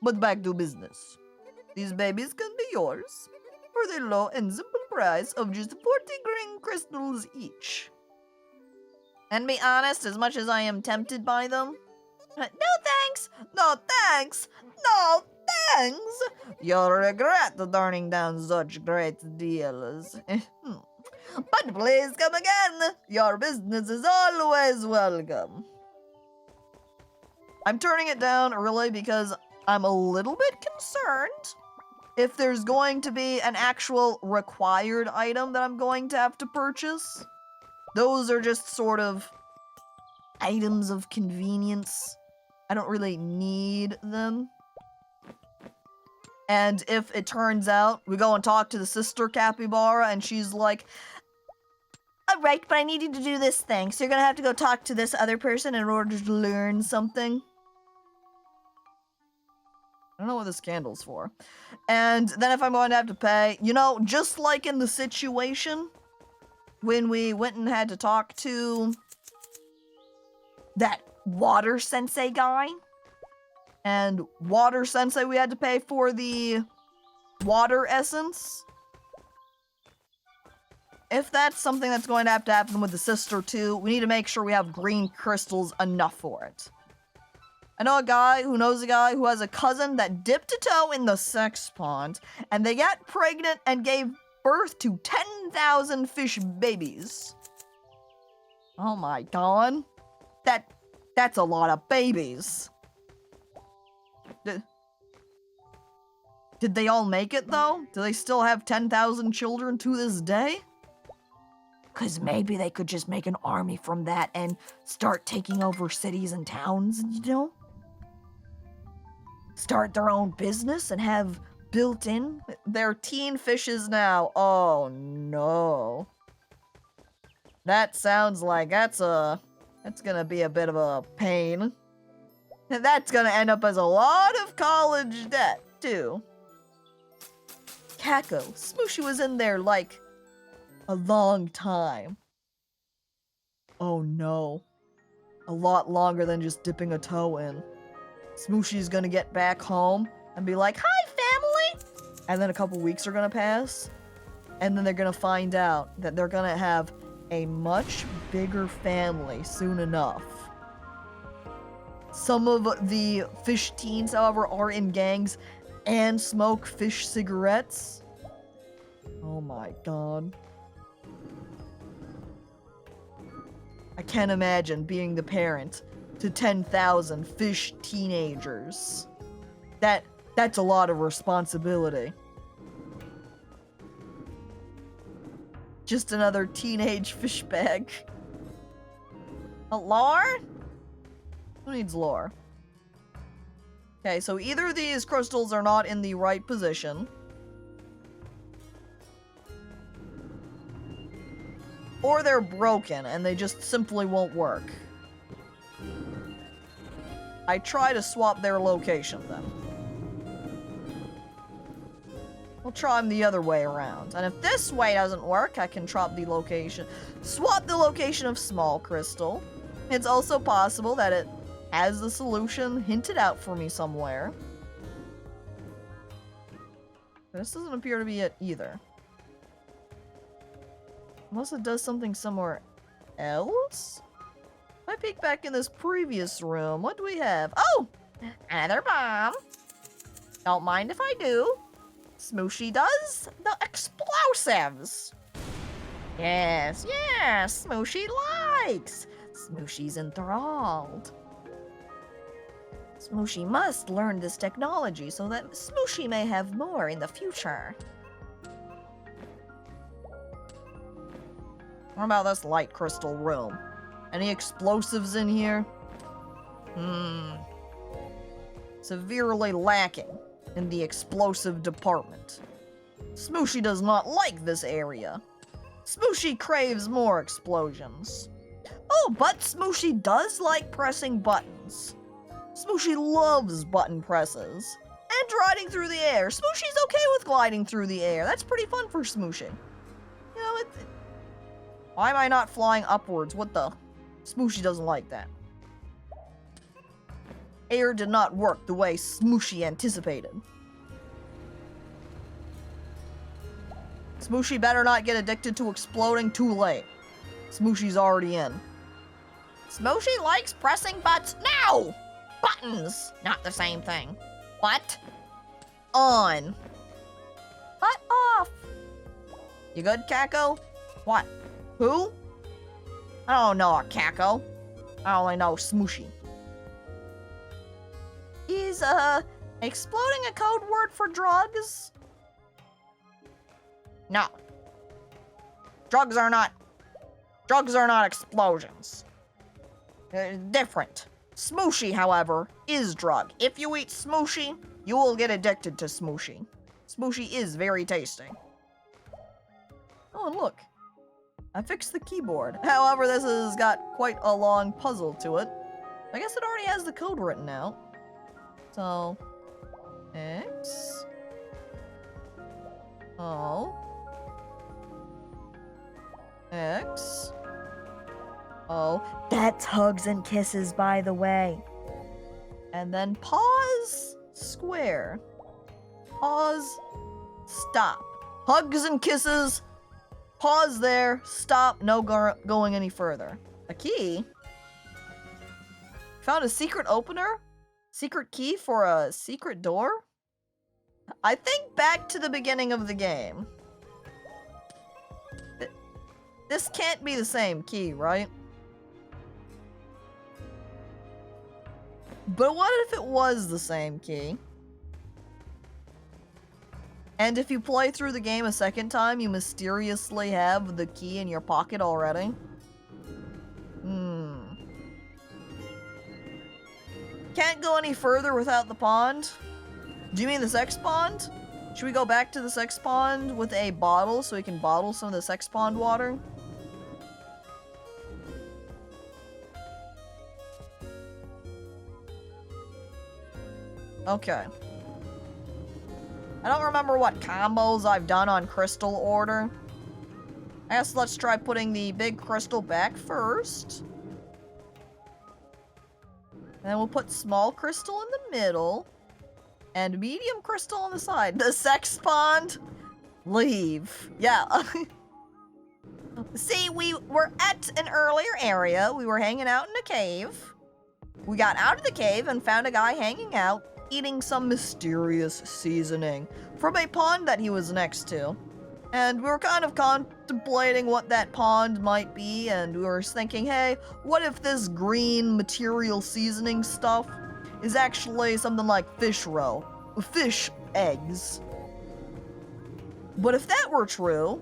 But back to business. These babies can be yours for the low and simple price of just 40 green crystals each. And be honest, as much as I am tempted by them, no thanks! No thanks! No thanks! You'll regret turning down such great deals. But please come again! Your business is always welcome. I'm turning it down really because I'm a little bit concerned if there's going to be an actual required item that I'm going to have to purchase. Those are just sort of items of convenience. I don't really need them. And if it turns out we go and talk to the sister capybara and she's like, alright, but I need you to do this thing, so you're gonna have to go talk to this other person in order to learn something. I don't know what this candle's for. And then if I'm going to have to pay, you know, just like in the situation when we went and had to talk to that water sensei guy, and water sensei we had to pay for the water essence. If that's something that's going to happen with the sister too, we need to make sure we have green crystals enough for it. I know a guy who knows a guy who has a cousin that dipped a toe in the sex pond, and they got pregnant and gave birth to 10,000 fish babies. Oh my god. That's a lot of babies. Did they all make it, though? Do they still have 10,000 children to this day? Because maybe they could just make an army from that and start taking over cities and towns, you know? Start their own business and have built in? They're teen fishes now. Oh no. That sounds like that's gonna be a bit of a pain. And that's gonna end up as a lot of college debt, too. Caco, Smushi was in there like a long time. Oh no. A lot longer than just dipping a toe in. Smushi's gonna get back home and be like, "Hi, family!" And then a couple weeks are gonna pass. And then they're gonna find out that they're gonna have a much bigger family soon enough. Some of the fish teens, however, are in gangs and smoke fish cigarettes. Oh my god. I can't imagine being the parent to 10,000 fish teenagers. That's a lot of responsibility. Just another teenage fish bag. Lore? Who needs lore? Okay, so either of these crystals are not in the right position. Or they're broken and they just simply won't work. I try to swap their location then. We'll try them the other way around. And if this way doesn't work, I can swap the location of small crystal. It's also possible that it has the solution hinted out for me somewhere. This doesn't appear to be it either. Unless it does something somewhere else? If I peek back in this previous room, what do we have? Oh! Another bomb. Don't mind if I do. Smushi does the explosives. Yes, Smushi likes. Smushi's enthralled. Smushi must learn this technology so that Smushi may have more in the future. What about this light crystal room? Any explosives in here? Severely lacking in the explosive department. Smushi does not like this area. Smushi craves more explosions. Oh, but Smushi does like pressing buttons. Smushi loves button presses. And riding through the air. Smushi's okay with gliding through the air. That's pretty fun for Smushi. You know, why am I not flying upwards? What the? Smushi doesn't like that. Air did not work the way Smushi anticipated. Smushi better not get addicted to exploding too late. Smushi's already in. Smushi likes pressing No! Buttons! Not the same thing. What? On. Butt off. You good, Caco? What? Who? I don't know a Caco. I only know Smushi. Is, exploding a code word for drugs? No. Drugs are not explosions. They're different. Smushi, however, is drug. If you eat Smushi, you will get addicted to Smushi. Smushi is very tasty. Oh, and look. I fixed the keyboard. However, this has got quite a long puzzle to it. I guess it already has the code written out. So, X. O. X. O. That's hugs and kisses, by the way. And then pause, square. Pause, stop. Hugs and kisses. Pause there, stop, no going any further. A key? Found a secret opener? Secret key for a secret door? I think back to the beginning of the game. This can't be the same key, right? But what if it was the same key? And if you play through the game a second time, you mysteriously have the key in your pocket already? Can't go any further without the pond? Do you mean the sex pond? Should we go back to the sex pond with a bottle so we can bottle some of the sex pond water? Okay. I don't remember what combos I've done on crystal order. I guess let's try putting the big crystal back first. And then we'll put small crystal in the middle. And medium crystal on the side. The sex pond? Leave. Yeah. See, we were at an earlier area. We were hanging out in a cave. We got out of the cave and found a guy hanging out, eating some mysterious seasoning from a pond that he was next to. And we were kind of contemplating what that pond might be, and we were thinking, hey, what if this green material seasoning stuff is actually something like fish roe, fish eggs. But if that were true,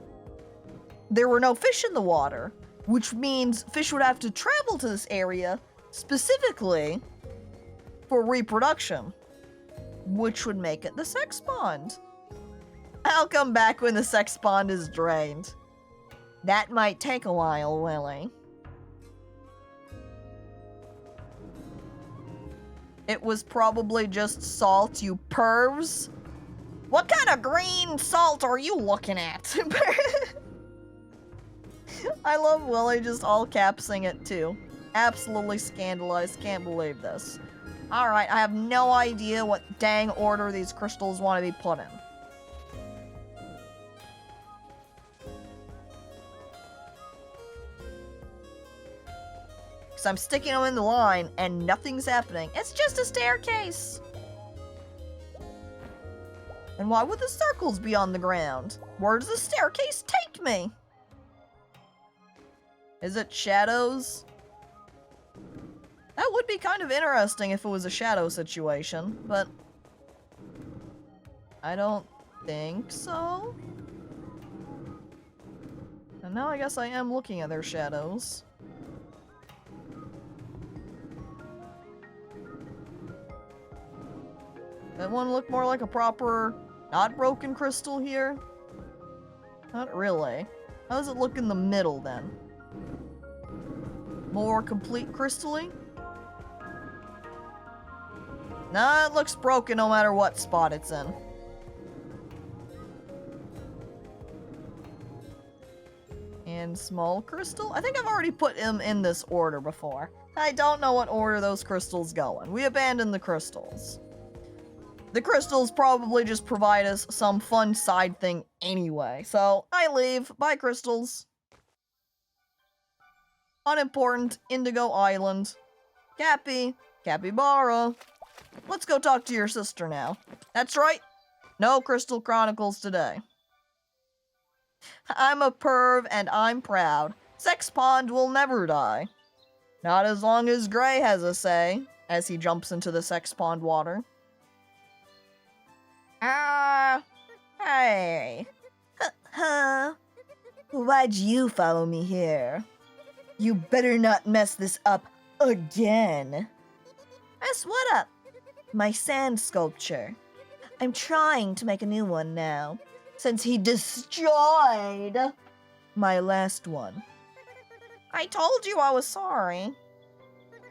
there were no fish in the water, which means fish would have to travel to this area specifically for reproduction, which would make it the sex pond. I'll come back when the sex pond is drained. That might take a while, Willie. It was probably just salt, you pervs. What kind of green salt are you looking at? I love Willie just all capsing it too. Absolutely scandalized, can't believe this. Alright, I have no idea what dang order these crystals want to be put in. Because I'm sticking them in the line and nothing's happening. It's just a staircase. And why would the circles be on the ground? Where does the staircase take me? Is it shadows? That would be kind of interesting if it was a shadow situation, but I don't think so. And now I guess I am looking at their shadows. That one look more like a proper, not broken crystal here? Not really. How does it look in the middle then? More complete crystalline? Nah, it looks broken no matter what spot it's in. And small crystal? I think I've already put him in this order before. I don't know what order those crystals go in. We abandoned the crystals. The crystals probably just provide us some fun side thing anyway. So, I leave. Bye, crystals. Unimportant Indigo Island. Cappy. Capybara. Let's go talk to your sister now. That's right. No Crystal Chronicles today. I'm a perv and I'm proud. Sex Pond will never die. Not as long as Gray has a say, as he jumps into the sex pond water. Hey. Huh? Why'd you follow me here? You better not mess this up again. Mess what up? My sand sculpture. I'm trying to make a new one now, since he destroyed my last one. I told you I was sorry.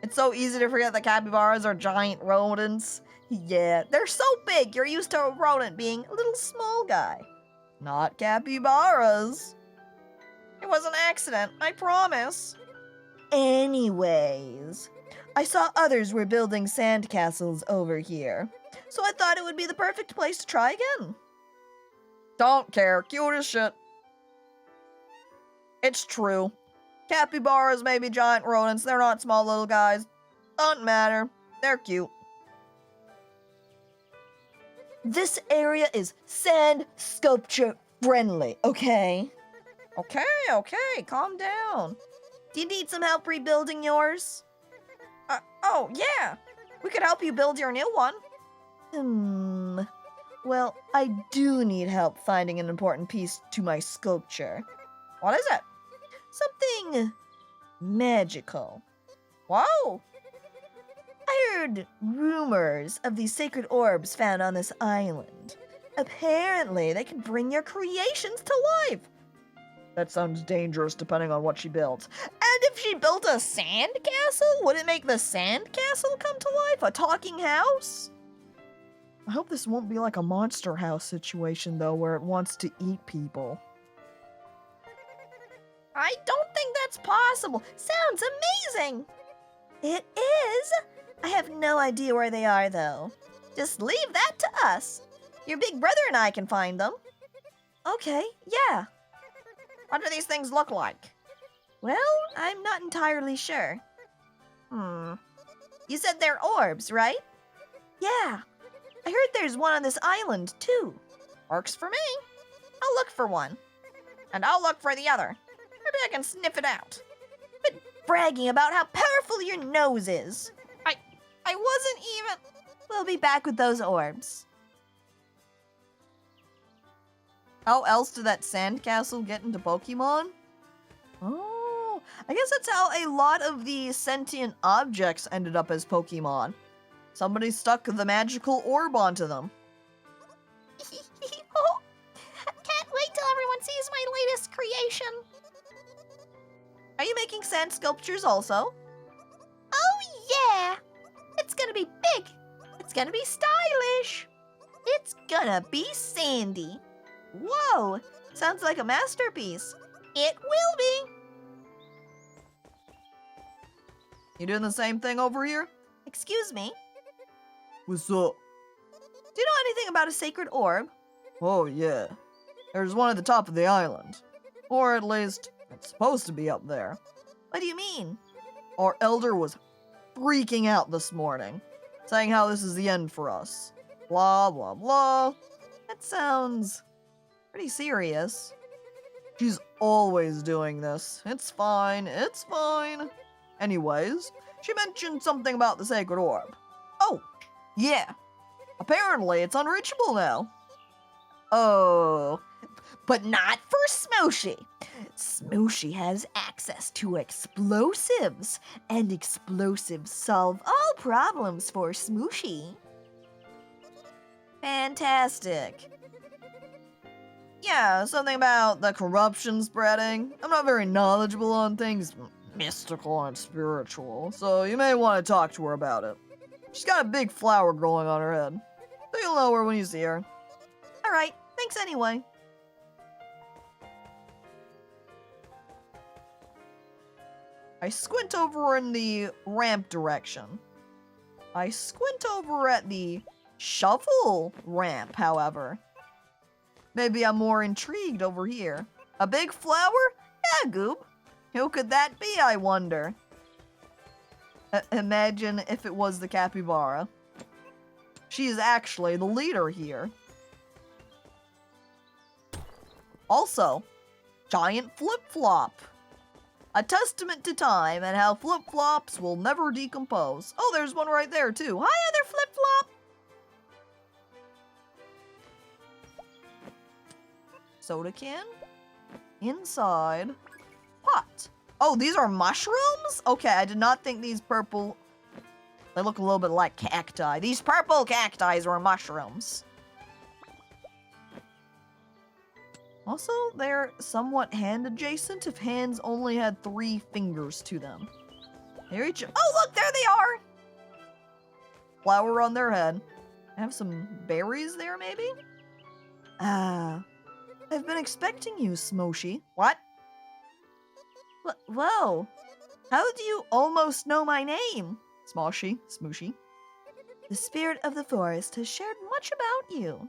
It's so easy to forget that capybaras are giant rodents. Yeah, they're so big, you're used to a rodent being a little small guy. Not capybaras. It was an accident, I promise. Anyways, I saw others were building sandcastles over here, so I thought it would be the perfect place to try again. Don't care, cute as shit. It's true. Capybaras may be giant rodents, they're not small little guys. Don't matter, they're cute. This area is sand sculpture friendly, okay? Okay, calm down. Do you need some help rebuilding yours? Oh, yeah. We could help you build your new one. Well, I do need help finding an important piece to my sculpture. What is it? Something magical. Whoa! I heard rumors of these sacred orbs found on this island. Apparently, they can bring your creations to life. That sounds dangerous depending on what she builds. And if she built a sand castle, would it make the sand castle come to life? A talking house? I hope this won't be like a monster house situation, though, where it wants to eat people. I don't think that's possible. Sounds amazing. It is. I have no idea where they are, though. Just leave that to us. Your big brother and I can find them. Okay, yeah. What do these things look like? Well, I'm not entirely sure. You said they're orbs, right? Yeah. I heard there's one on this island, too. Works for me. I'll look for one. And I'll look for the other. Maybe I can sniff it out. But bragging about how powerful your nose is. I wasn't even... We'll be back with those orbs. How else did that sandcastle get into Pokemon? Oh, I guess that's how a lot of the sentient objects ended up as Pokemon. Somebody stuck the magical orb onto them. Can't wait till everyone sees my latest creation. Are you making sand sculptures also? Oh yeah! It's gonna be big. It's gonna be stylish. It's gonna be sandy. Whoa! Sounds like a masterpiece. It will be. You doing the same thing over here? Excuse me. What's up? Do you know anything about a sacred orb? Oh, yeah. There's one at the top of the island. Or at least, it's supposed to be up there. What do you mean? Our elder was freaking out this morning, saying how this is the end for us. Blah, blah, blah. That sounds pretty serious. She's always doing this. It's fine, it's fine. Anyways, she mentioned something about the sacred orb. Oh, yeah. Apparently, it's unreachable now. Oh, but not for Smushi. Smushi has access to explosives, and explosives solve all problems for Smushi. Fantastic. Yeah, something about the corruption spreading. I'm not very knowledgeable on things mystical and spiritual, so you may want to talk to her about it. She's got a big flower growing on her head, so you'll know her when you see her. Alright, thanks anyway. I squint over in the ramp direction. I squint over at the shovel ramp, however. Maybe I'm more intrigued over here. A big flower? Yeah, Goob. Who could that be, I wonder? Imagine if it was the capybara. She is actually the leader here. Also, giant flip-flop. A testament to time and how flip-flops will never decompose. Oh, there's one right there, too. Hi, other flip-flop! Soda can. Inside. Pot. Oh, these are mushrooms? Okay, I did not think these purple... They look a little bit like cacti. These purple cacti were mushrooms. Also, they're somewhat hand adjacent if hands only had 3 fingers to them. They're each... Oh, look, there they are! Flower on their head. Have some berries there, maybe? Ah, I've been expecting you, Smushi. What? Whoa. How do you almost know my name? Smushi. The spirit of the forest has shared much about you.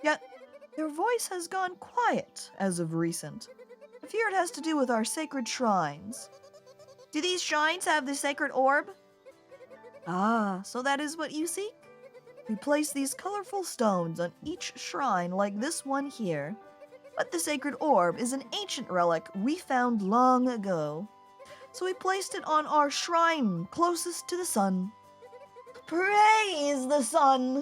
Yet, your voice has gone quiet as of recent. I fear it has to do with our sacred shrines. Do these shrines have the sacred orb? Ah, so that is what you seek? We place these colorful stones on each shrine like this one here. But the sacred orb is an ancient relic we found long ago. So we placed it on our shrine closest to the sun. Praise the sun!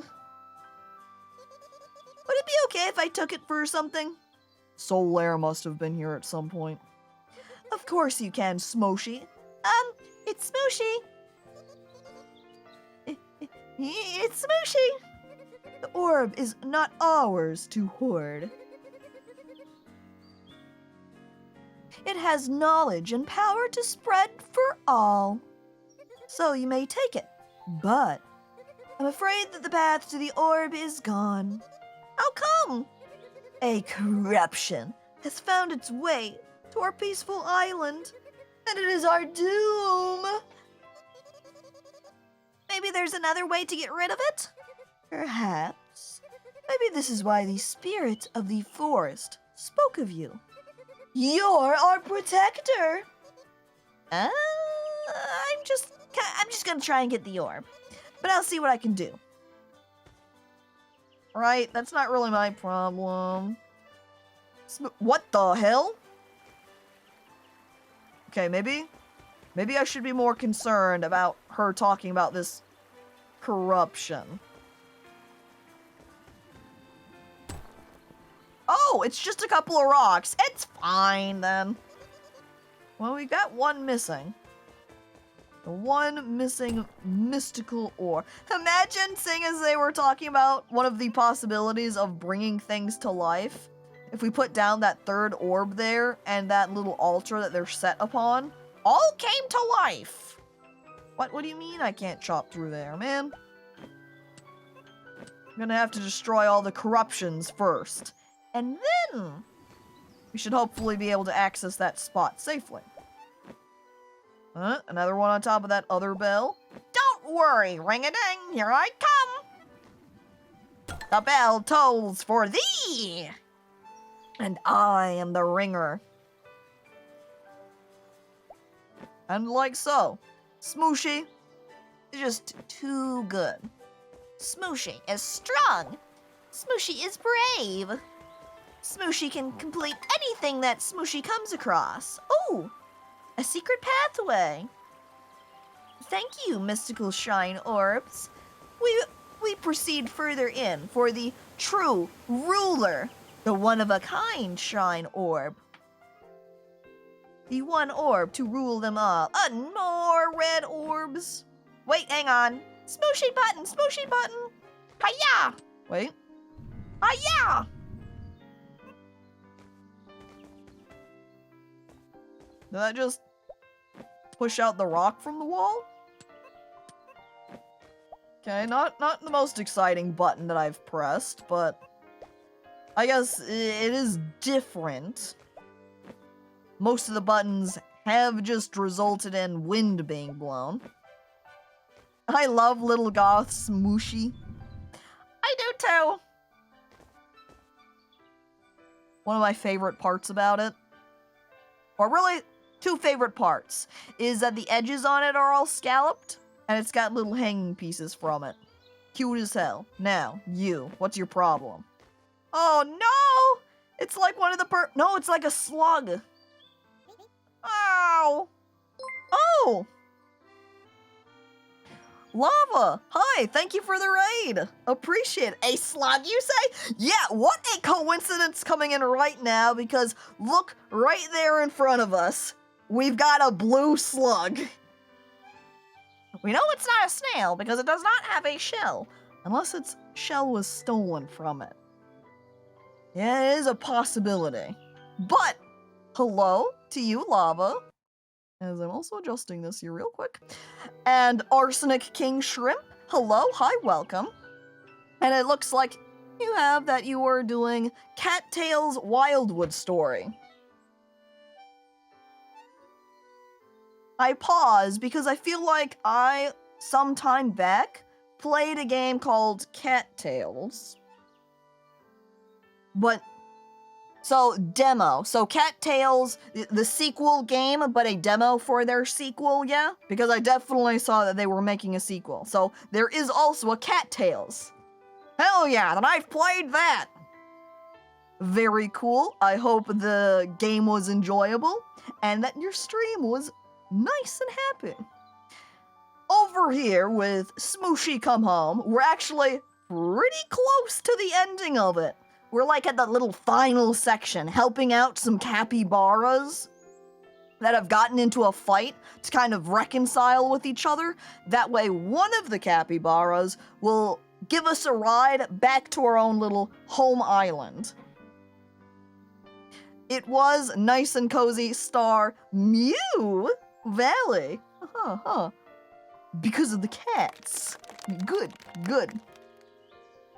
Would it be okay if I took it for something? Solaire must have been here at some point. Of course you can, Smushi. It's Smushi. It's Smushi. The orb is not ours to hoard. It has knowledge and power to spread for all. So you may take it, but I'm afraid that the path to the orb is gone. How come? A corruption has found its way to our peaceful island, and it is our doom. Maybe there's another way to get rid of it? Perhaps. Maybe this is why the spirit of the forest spoke of you. You're our protector. I'm just gonna try and get the orb. But I'll see what I can do. Right, that's not really my problem. What the hell? Okay, maybe I should be more concerned about her talking about this corruption. Oh, it's just a couple of rocks. It's fine then. Well, we got one missing. The one missing mystical ore. Imagine, seeing as they were talking about one of the possibilities of bringing things to life, if we put down that third orb there and that little altar that they're set upon, all came to life. What do you mean I can't chop through there, man? I'm gonna have to destroy all the corruptions first. And then we should hopefully be able to access that spot safely. Another one on top of that other bell. Don't worry, ring-a-ding, here I come. The bell tolls for thee. And I am the ringer. And like so, Smushi is just too good. Smushi is strong. Smushi is brave. Smushi can complete anything that Smushi comes across. Oh, a secret pathway. Thank you, mystical shrine orbs. We proceed further in for the true ruler, the one-of-a-kind shrine orb. The one orb to rule them all. More red orbs. Wait, hang on. Smooshy button, smooshy button. Hiya! Wait. Hiya! Did that just push out the rock from the wall? Okay, not the most exciting button that I've pressed, but I guess it is different. Most of the buttons have just resulted in wind being blown. I love little goth Smushi. I do too. One of my favorite parts about it, or really two favorite parts, is that the edges on it are all scalloped, and it's got little hanging pieces from it. Cute as hell. Now, you, what's your problem? Oh no! It's like one of the no, it's like a slug. Ow! Oh! Lava! Hi, thank you for the raid! Appreciate it. A slug, you say? Yeah, what a coincidence coming in right now, because look right there in front of us. We've got a blue slug. We know it's not a snail because it does not have a shell, unless its shell was stolen from it. Yeah, it is a possibility. But, hello to you, Lava. As I'm also adjusting this here real quick. And Arsenic King Shrimp, hello, hi, welcome. And it looks like you have that you are doing Cattail's Wildwood story. I pause because I feel like I, some time back, played a game called Cattails. But, so, demo. So, Cattails, the sequel game, but a demo for their sequel, yeah? Because I definitely saw that they were making a sequel. So, there is also a Cattails. Hell yeah, then I've played that! Very cool. I hope the game was enjoyable, and that your stream was nice and happy. Over here with Smushi Come Home, we're actually pretty close to the ending of it. We're like at the little final section, helping out some capybaras that have gotten into a fight to kind of reconcile with each other. That way, one of the capybaras will give us a ride back to our own little home island. It was nice and cozy, star Mew Valley. Because of the cats. Good, good.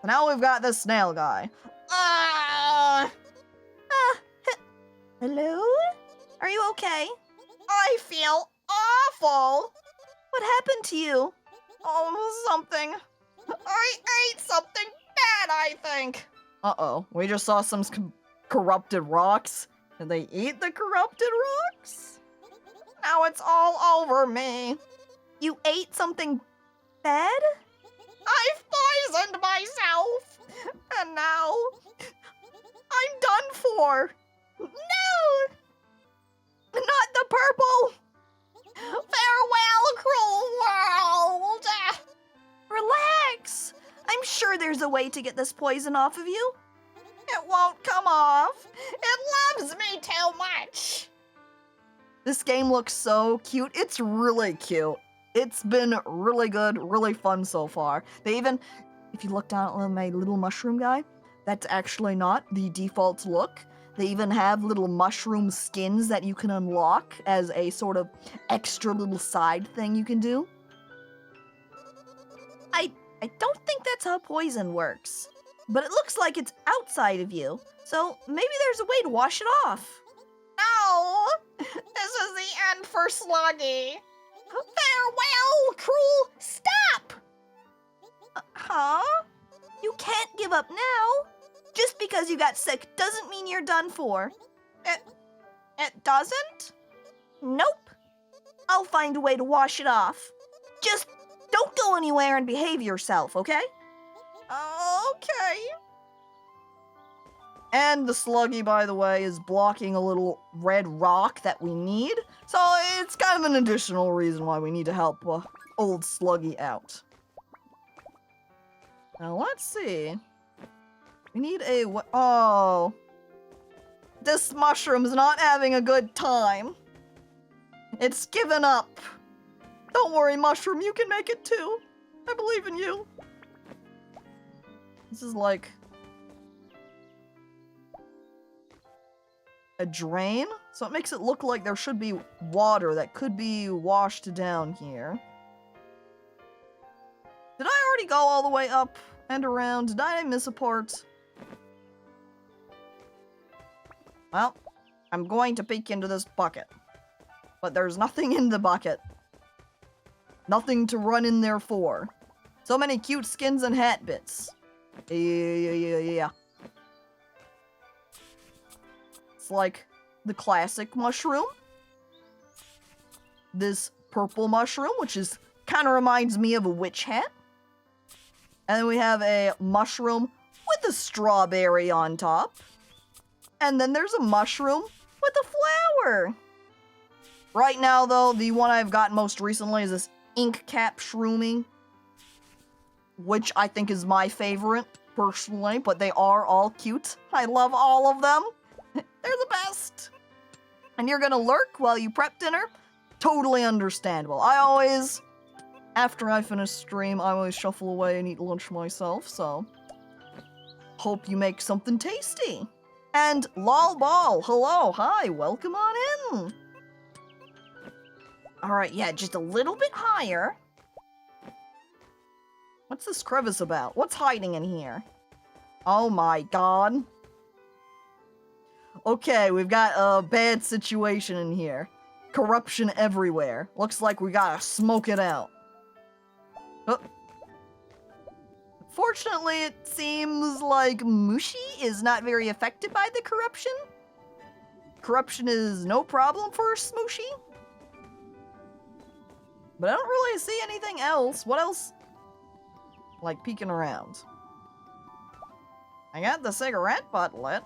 Now we've got the snail guy. Hello? Are you okay? I feel awful. What happened to you? Oh, something. I ate something bad, I think. Uh-oh, we just saw some corrupted rocks. Did they eat the corrupted rocks? Now it's all over me. You ate something bad? I've poisoned myself. And now I'm done for. No! Not the purple! Farewell, cruel world. Relax! I'm sure there's a way to get this poison off of you. It won't come off. It loves me too much. This game looks so cute. It's really cute. It's been really good, really fun so far. They even, if you look down at my little mushroom guy, that's actually not the default look. They even have little mushroom skins that you can unlock as a sort of extra little side thing you can do. I don't think that's how poison works. But it looks like it's outside of you. So maybe there's a way to wash it off. No! This is the end for Sluggy. Farewell, cruel. Stop! Huh? You can't give up now. Just because you got sick doesn't mean you're done for. It doesn't? Nope. I'll find a way to wash it off. Just don't go anywhere and behave yourself, okay? Okay. And the Sluggy, by the way, is blocking a little red rock that we need. So it's kind of an additional reason why we need to help old Sluggy out. Now let's see. We need a... Oh. This mushroom's not having a good time. It's given up. Don't worry, mushroom, you can make it too. I believe in you. This is like... a drain? So it makes it look like there should be water that could be washed down here. Did I already go all the way up and around? Did I miss a part? Well, I'm going to peek into this bucket. But there's nothing in the bucket. Nothing to run in there for. So many cute skins and hat bits. Yeah. It's like the classic mushroom. This purple mushroom, which is kind of reminds me of a witch hat. And then we have a mushroom with a strawberry on top. And then there's a mushroom with a flower. Right now, though, the one I've got most recently is this ink cap shroomy, which I think is my favorite, personally, but they are all cute. I love all of them. They're the best. And you're gonna lurk while you prep dinner? Totally understandable. I always, after I finish stream, I always shuffle away and eat lunch myself, so hope you make something tasty. And Lolball, hello, hi, welcome on in. Alright, yeah, just a little bit higher. What's this crevice about? What's hiding in here? Oh my god. Okay, we've got a bad situation in here. Corruption everywhere. Looks like we gotta smoke it out. Oh. Fortunately, it seems like Smushi is not very affected by the corruption. Corruption is no problem for Smushi. But I don't really see anything else. What else? Like peeking around. I got the cigarette butt lit.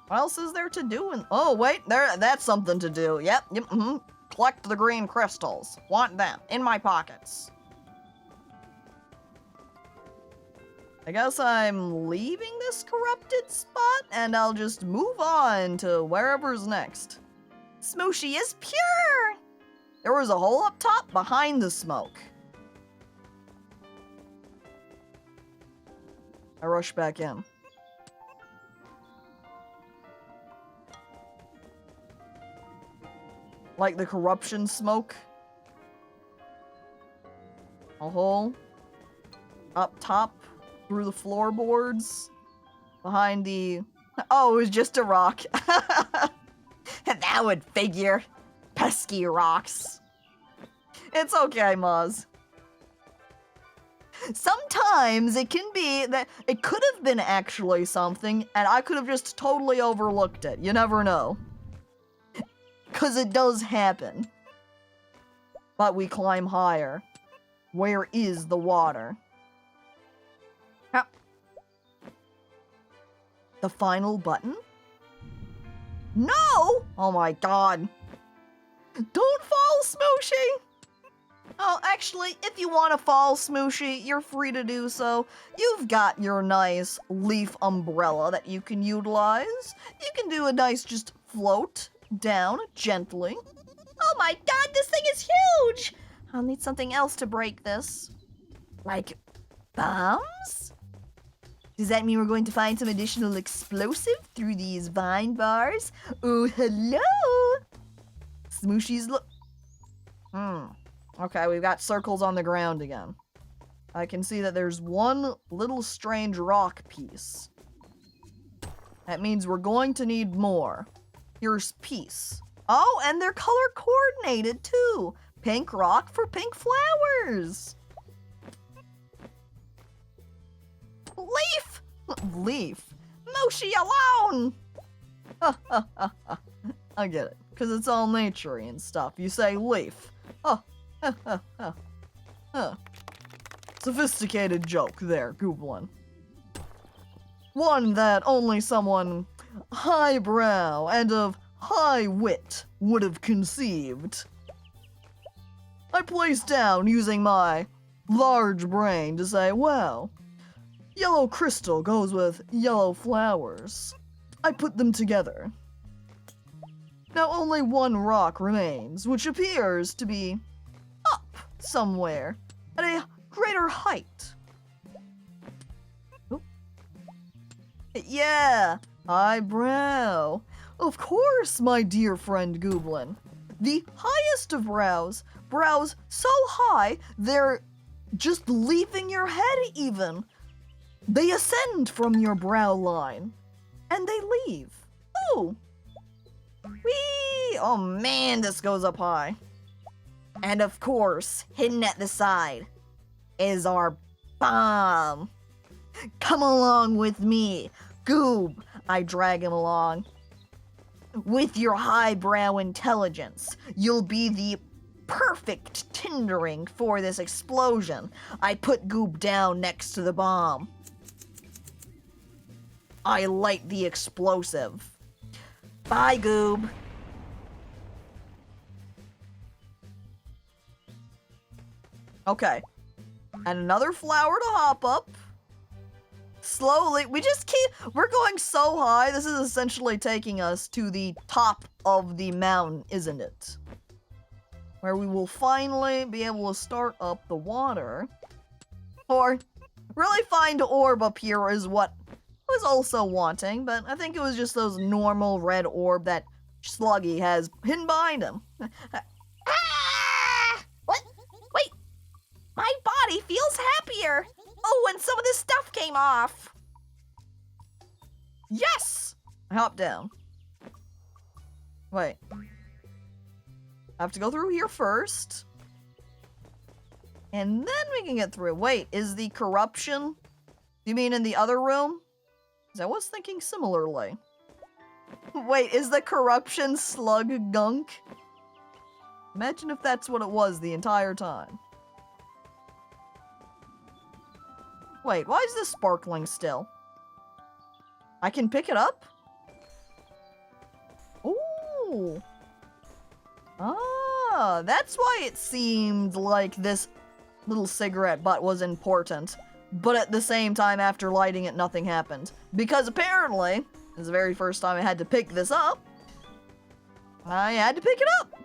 What else is there to do? Oh, wait, that's something to do. Yep, Collect the green crystals. Want them. In my pockets. I guess I'm leaving this corrupted spot, and I'll just move on to wherever's next. Smushi is pure! There was a hole up top behind the smoke. I rush back in. Like the corruption smoke. A hole. Up top. Through the floorboards. Behind the... Oh, it was just a rock. That would figure. Pesky rocks. It's okay, Maz. Sometimes it can be that it could have been actually something, and I could have just totally overlooked it. You never know. Because it does happen. But we climb higher. Where is the water? Huh. The final button? No! Oh my god. Don't fall, Smushi! Oh, actually, if you want to fall, Smushi, you're free to do so. You've got your nice leaf umbrella that you can utilize. You can do a nice just float down gently. Oh my god, this thing is huge! I'll need something else to break this. Like bombs? Does that mean we're going to find some additional explosive through these vine bars? Oh, hello! Smushi's Okay, we've got circles on the ground again. I can see that there's one little strange rock piece. That means we're going to need more. Here's piece. Oh, and they're color coordinated too. Pink rock for pink flowers. Leaf! Leaf. Moshi alone! I get it, because it's all naturey and stuff. You say leaf. Sophisticated joke there, Gooblin. One that only someone highbrow and of high wit would have conceived. I placed down using my large brain to say, well, yellow crystal goes with yellow flowers. I put them together. Now only one rock remains, which appears to be up somewhere at a greater height. Oh. Yeah, eyebrow. Of course, my dear friend Gooblin. The highest of brows, brows so high they're just leaving your head even. They ascend from your brow line, and they leave. Oh. Whee! Oh man, this goes up high. And of course, hidden at the side is our bomb. Come along with me, Goob. I drag him along. With your highbrow intelligence, you'll be the perfect tindering for this explosion. I put Goob down next to the bomb. I light the explosive. Bye, Goob. Okay. And another flower to hop up. Slowly, we're going so high, this is essentially taking us to the top of the mountain, isn't it? Where we will finally be able to start up the water. Or, really find orb up here is what I was also wanting, but I think it was just those normal red orb that Sluggy has hidden behind him. Ah! What? Wait. My body feels happier. Oh, and some of this stuff came off. Yes! I hop down. Wait. I have to go through here first. And then we can get through. Wait, is the corruption? You mean in the other room? 'Cause I was thinking similarly. Wait, is the corruption slug gunk? Imagine if that's what it was the entire time. Wait, why is this sparkling still? I can pick it up? Ooh. Ah, that's why it seemed like this little cigarette butt was important. But at the same time, after lighting it, nothing happened. Because apparently, this is the very first time I had to pick this up. I had to pick it up.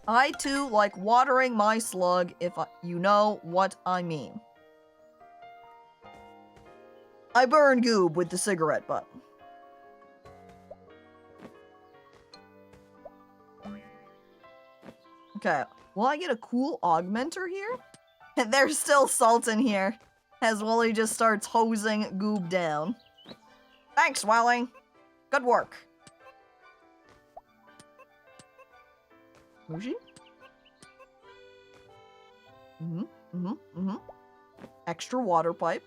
I too like watering my slug, if you know what I mean. I burn Goob with the cigarette butt. Okay, will I get a cool augmenter here? There's still salt in here, as Wooly just starts hosing Goob down. Thanks, Wally. Good work. Smushi? Extra water pipe.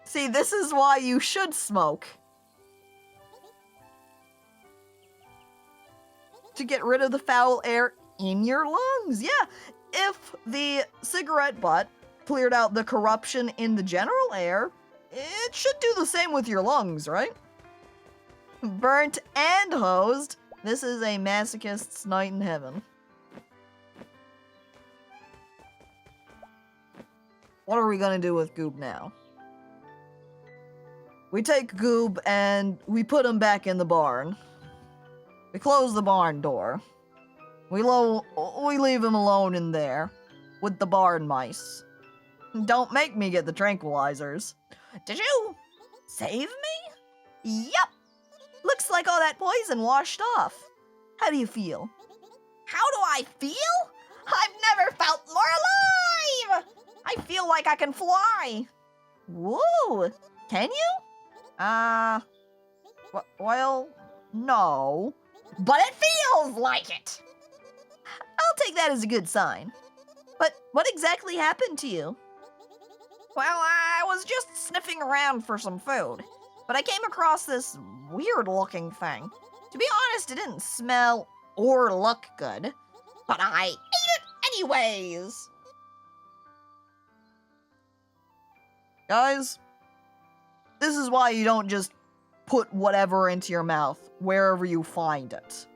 See, this is why you should smoke. To get rid of the foul air in your lungs. Yeah, if the cigarette butt cleared out the corruption in the general air, it should do the same with your lungs, right? Burnt and hosed. This is a masochist's night in heaven. What are we gonna do with Goob now? We take Goob and we put him back in the barn. We close the barn door. We leave him alone in there with the barn mice. Don't make me get the tranquilizers. Did you save me? Yup. Looks like all that poison washed off. How do you feel? How do I feel? I've never felt more alive! I feel like I can fly. Whoa, can you? Well, no. But it feels like it. I'll take that as a good sign. But what exactly happened to you? Well, I was just sniffing around for some food, but I came across this weird-looking thing. To be honest, it didn't smell or look good, but I ate it anyways. Guys, this is why you don't just put whatever into your mouth wherever you find it.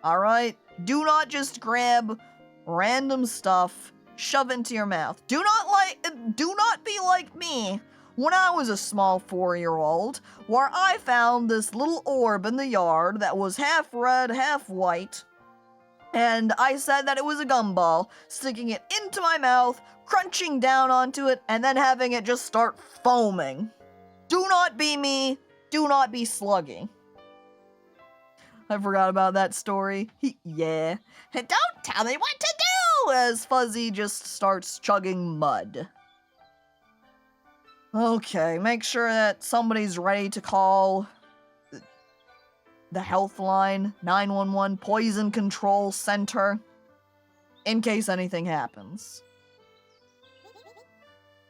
Alright? Do not just grab random stuff, shove into your mouth. Do not be like me when I was a small 4-year-old, where I found this little orb in the yard that was half red, half white, and I said that it was a gumball, sticking it into my mouth, crunching down onto it, and then having it just start foaming. Do not be me. Do not be Sluggy. I forgot about that story. Yeah. Don't tell me what to do! As Fuzzy just starts chugging mud. Okay, make sure that somebody's ready to call the health line, 911 Poison Control Center, in case anything happens.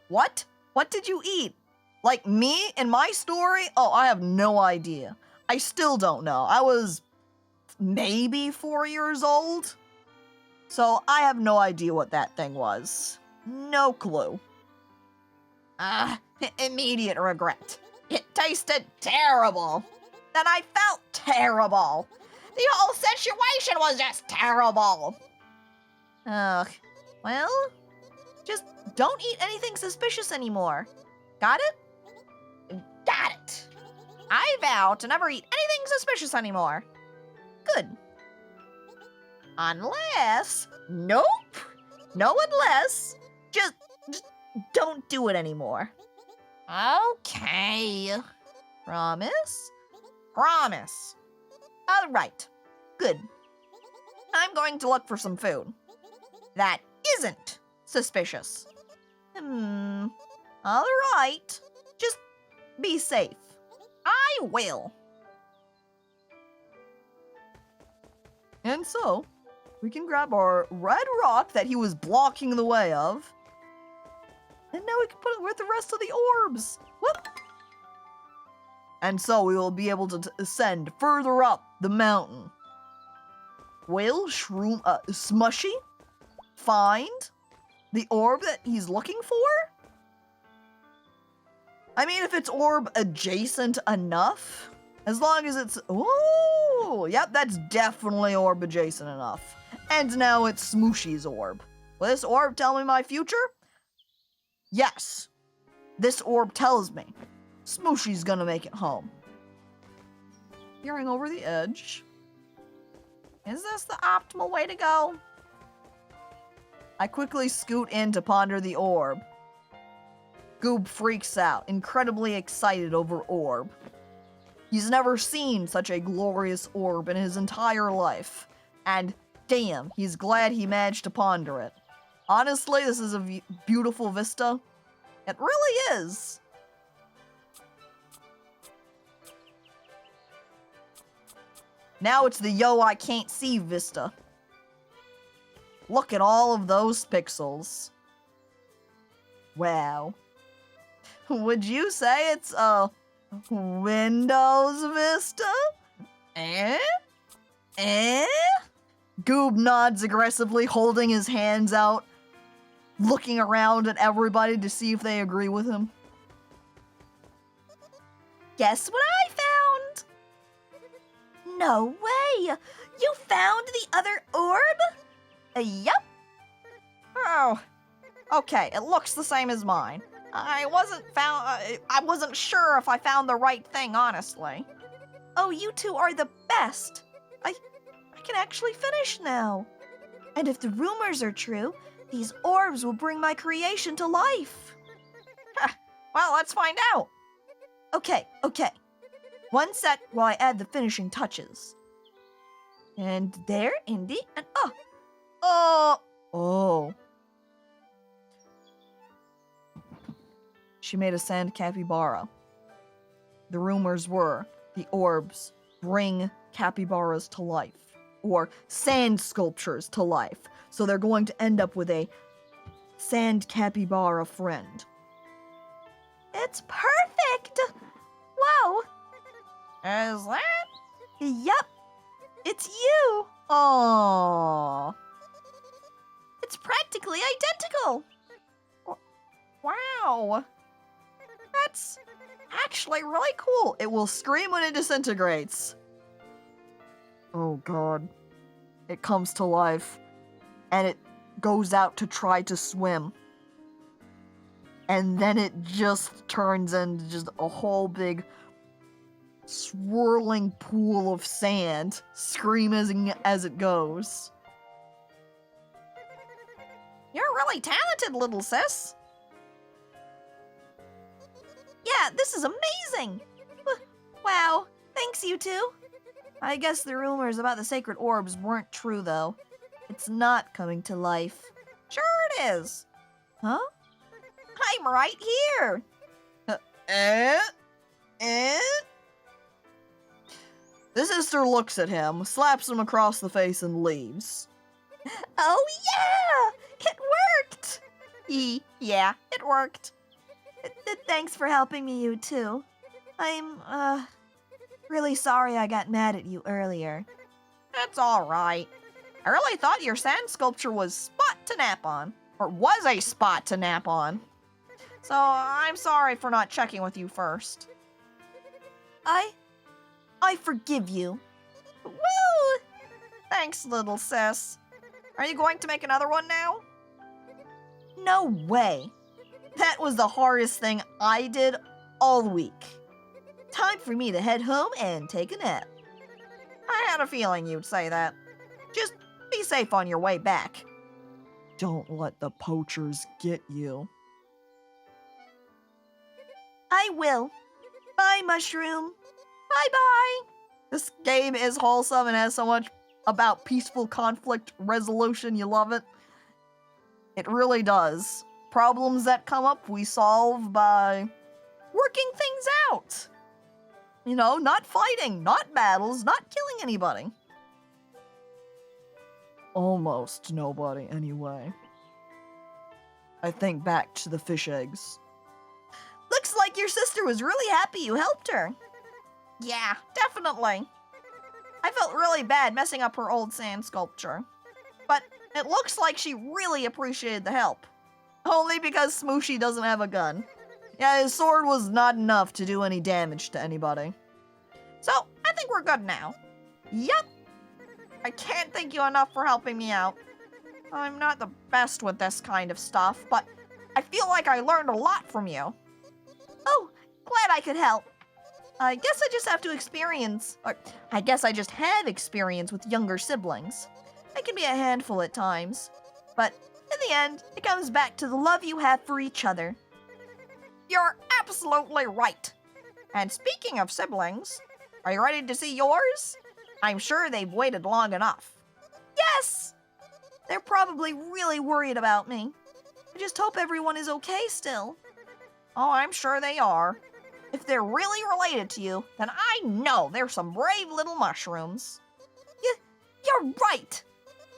What? What did you eat? Like me in my story? Oh, I have no idea. I still don't know. I was maybe 4 years old. So I have no idea what that thing was. No clue. Immediate regret. It tasted terrible. Then I felt terrible. The whole situation was just terrible. Ugh. Well, just don't eat anything suspicious anymore. Got it? Got it. I vow to never eat anything suspicious anymore. Good. Unless... Nope. No unless. Just don't do it anymore. Okay. Promise? Promise. All right. Good. I'm going to look for some food that isn't suspicious. All right. Just be safe. I will. And so, we can grab our red rock that he was blocking the way of, and now we can put it with the rest of the orbs. Whoop! And so we will be able to ascend further up the mountain. Will Smushi find the orb that he's looking for? I mean, if it's orb adjacent enough, as long as it's... Ooh! Yep, that's definitely orb adjacent enough. And now it's Smushi's orb. Will this orb tell me my future? Yes. This orb tells me Smushi's gonna make it home. Peering over the edge. Is this the optimal way to go? I quickly scoot in to ponder the orb. Goob freaks out, incredibly excited over Orb. He's never seen such a glorious orb in his entire life, and damn, he's glad he managed to ponder it. Honestly, this is a beautiful vista. It really is. Now it's the yo I can't see vista. Look at all of those pixels. Wow. Would you say it's a Windows Vista? Eh? Goob nods aggressively, holding his hands out, looking around at everybody to see if they agree with him. Guess what I found? No way! You found the other orb? Yup. Oh, okay, it looks the same as mine. I wasn't sure if I found the right thing, honestly. Oh, you two are the best! I can actually finish now. And if the rumors are true, these orbs will bring my creation to life. Well, let's find out. Okay. One sec while I add the finishing touches. And there, Indy, and Oh. She made a sand capybara. The rumors were the orbs bring capybaras to life, or sand sculptures to life. So they're going to end up with a sand capybara friend. it's perfect! Whoa! Is that? Yup, it's you! Aww. It's practically identical! Wow. That's actually really cool. It will scream when it disintegrates. Oh god. It comes to life. And it goes out to try to swim. And then it just turns into just a whole big swirling pool of sand, screaming as it goes. You're really talented, little sis. Yeah, this is amazing! Wow, thanks you two. I guess the rumors about the sacred orbs weren't true, though. It's not coming to life. Sure it is. Huh? I'm right here. The sister looks at him, slaps him across the face, and leaves. Oh yeah! It worked! Yeah, it worked. Thanks for helping me, you two. I'm, really sorry I got mad at you earlier. That's all right. I really thought your sand sculpture was spot to nap on. Or was a spot to nap on. So I'm sorry for not checking with you first. I forgive you. Woo! Thanks, little sis. Are you going to make another one now? No way. That was the hardest thing I did all week. Time for me to head home and take a nap. I had a feeling you'd say that. Just be safe on your way back. Don't let the poachers get you. I will. Bye, Mushroom. Bye-bye. This game is wholesome and has so much about peaceful conflict resolution. You love it. It really does. Problems that come up, we solve by working things out. You know, not fighting, not battles, not killing anybody. Almost nobody, anyway. I think back to the fish eggs. Looks like your sister was really happy you helped her. Yeah, definitely. I felt really bad messing up her old sand sculpture. But it looks like she really appreciated the help. Only because Smushi doesn't have a gun. Yeah, his sword was not enough to do any damage to anybody. So, I think we're good now. Yep. I can't thank you enough for helping me out. I'm not the best with this kind of stuff, but I feel like I learned a lot from you. Oh, glad I could help. I guess I just have experience with younger siblings. I can be a handful at times, but in the end, it comes back to the love you have for each other. You're absolutely right. And speaking of siblings, are you ready to see yours? I'm sure they've waited long enough. Yes! They're probably really worried about me. I just hope everyone is okay still. Oh, I'm sure they are. If they're really related to you, then I know they're some brave little mushrooms. You're right!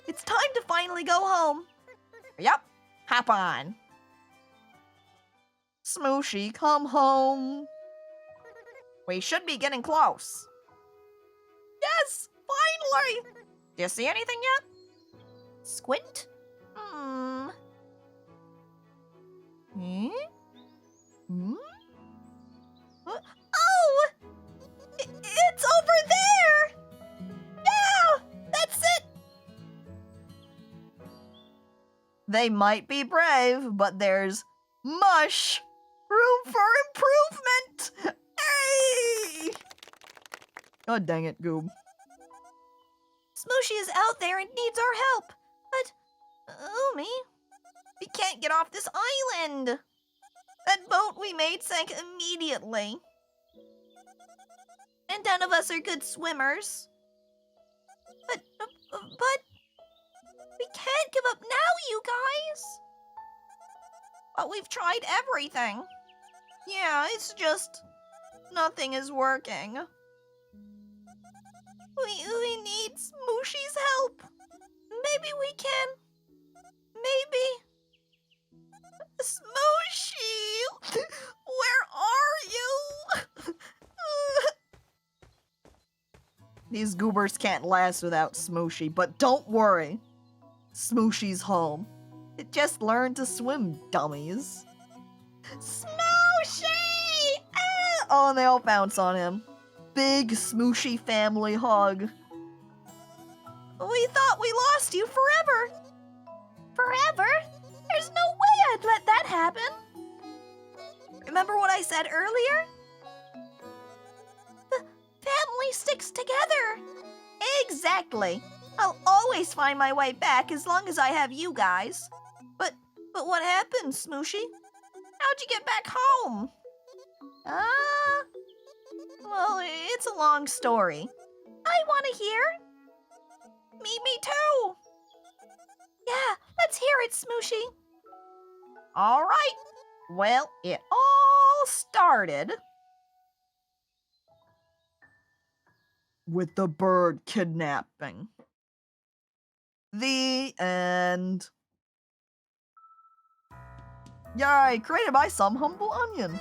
It's time to finally go home. Yep, hop on. Smushi, come home. We should be getting close. Yes! Finally! Do you see anything yet? Squint? Hmm? Oh! It's over there! Yeah! That's it! They might be brave, but there's mush. Room for improvement. Hey! God dang it, Goob. Smushi is out there and needs our help. But, Umi, we can't get off this island. That boat we made sank immediately. And none of us are good swimmers. But we can't give up now, you guys. But we've tried everything. Yeah, it's just nothing is working. We need Smushi's help. Maybe we can. Maybe. Smushi! Where are you? These goobers can't last without Smushi, but don't worry. Smushi's home. It just learned to swim, dummies. Smushi! Ah! Oh, and they all bounce on him. Big Smushi family hug. We thought we lost you forever. Forever? There's no way I'd let that happen. Remember what I said earlier? The family sticks together. Exactly. I'll always find my way back as long as I have you guys. But what happened, Smushi? How'd you get back home? Well, it's a long story. I want to hear. Me too. Yeah, let's hear it, Smushi. All right. Well, it all started with the bird kidnapping. The end. Yay, created by some humble onion.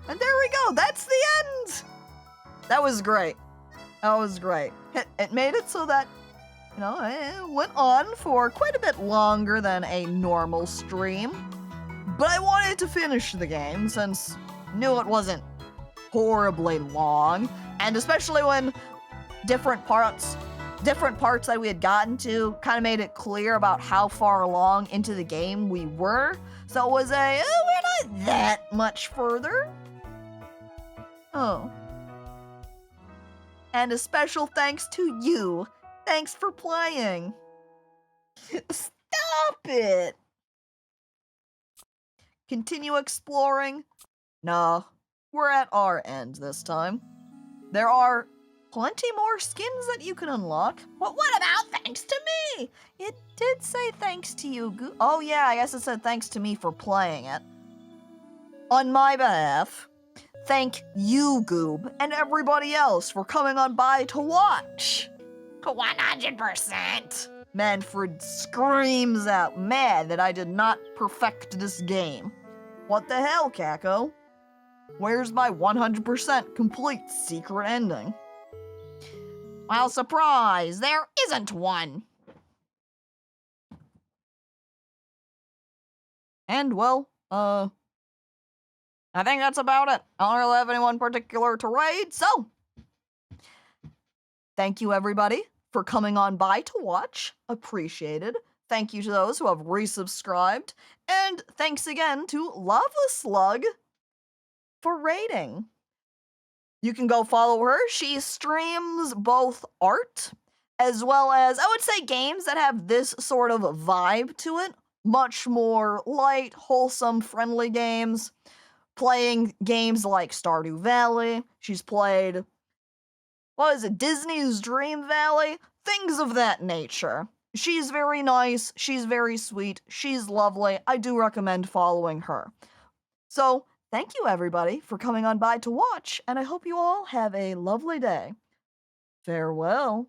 And there we go, that's the end! That was great. That was great. It made it so that, you know, it went on for quite a bit longer than a normal stream. But I wanted to finish the game since I knew it wasn't horribly long. And especially when different parts that we had gotten to kind of made it clear about how far along into the game we were. So it was we're not that much further. Oh. And a special thanks to you. Thanks for playing. Stop it. Continue exploring? No, we're at our end this time. There are plenty more skins that you can unlock. But what about thanks to me? It did say thanks to you, Oh yeah, I guess it said thanks to me for playing it. On my behalf, thank you, Goob, and everybody else for coming on by to watch. 100%. Manfred screams out mad that I did not perfect this game. What the hell, Caco? Where's my 100% complete secret ending? Well, surprise, there isn't one. And, well, I think that's about it. I don't really have anyone particular to raid, so thank you, everybody, for coming on by to watch. Appreciated. Thank you to those who have resubscribed. And thanks again to Lava Slug for raiding. You can go follow her. She streams both art as well as, I would say, games that have this sort of vibe to it. Much more light, wholesome, friendly games. playing games like Stardew Valley. She's played, what is it, Disney's Dream Valley? Things of that nature. She's very nice, she's very sweet, she's lovely. I do recommend following her. So, thank you everybody for coming on by to watch, and I hope you all have a lovely day. Farewell.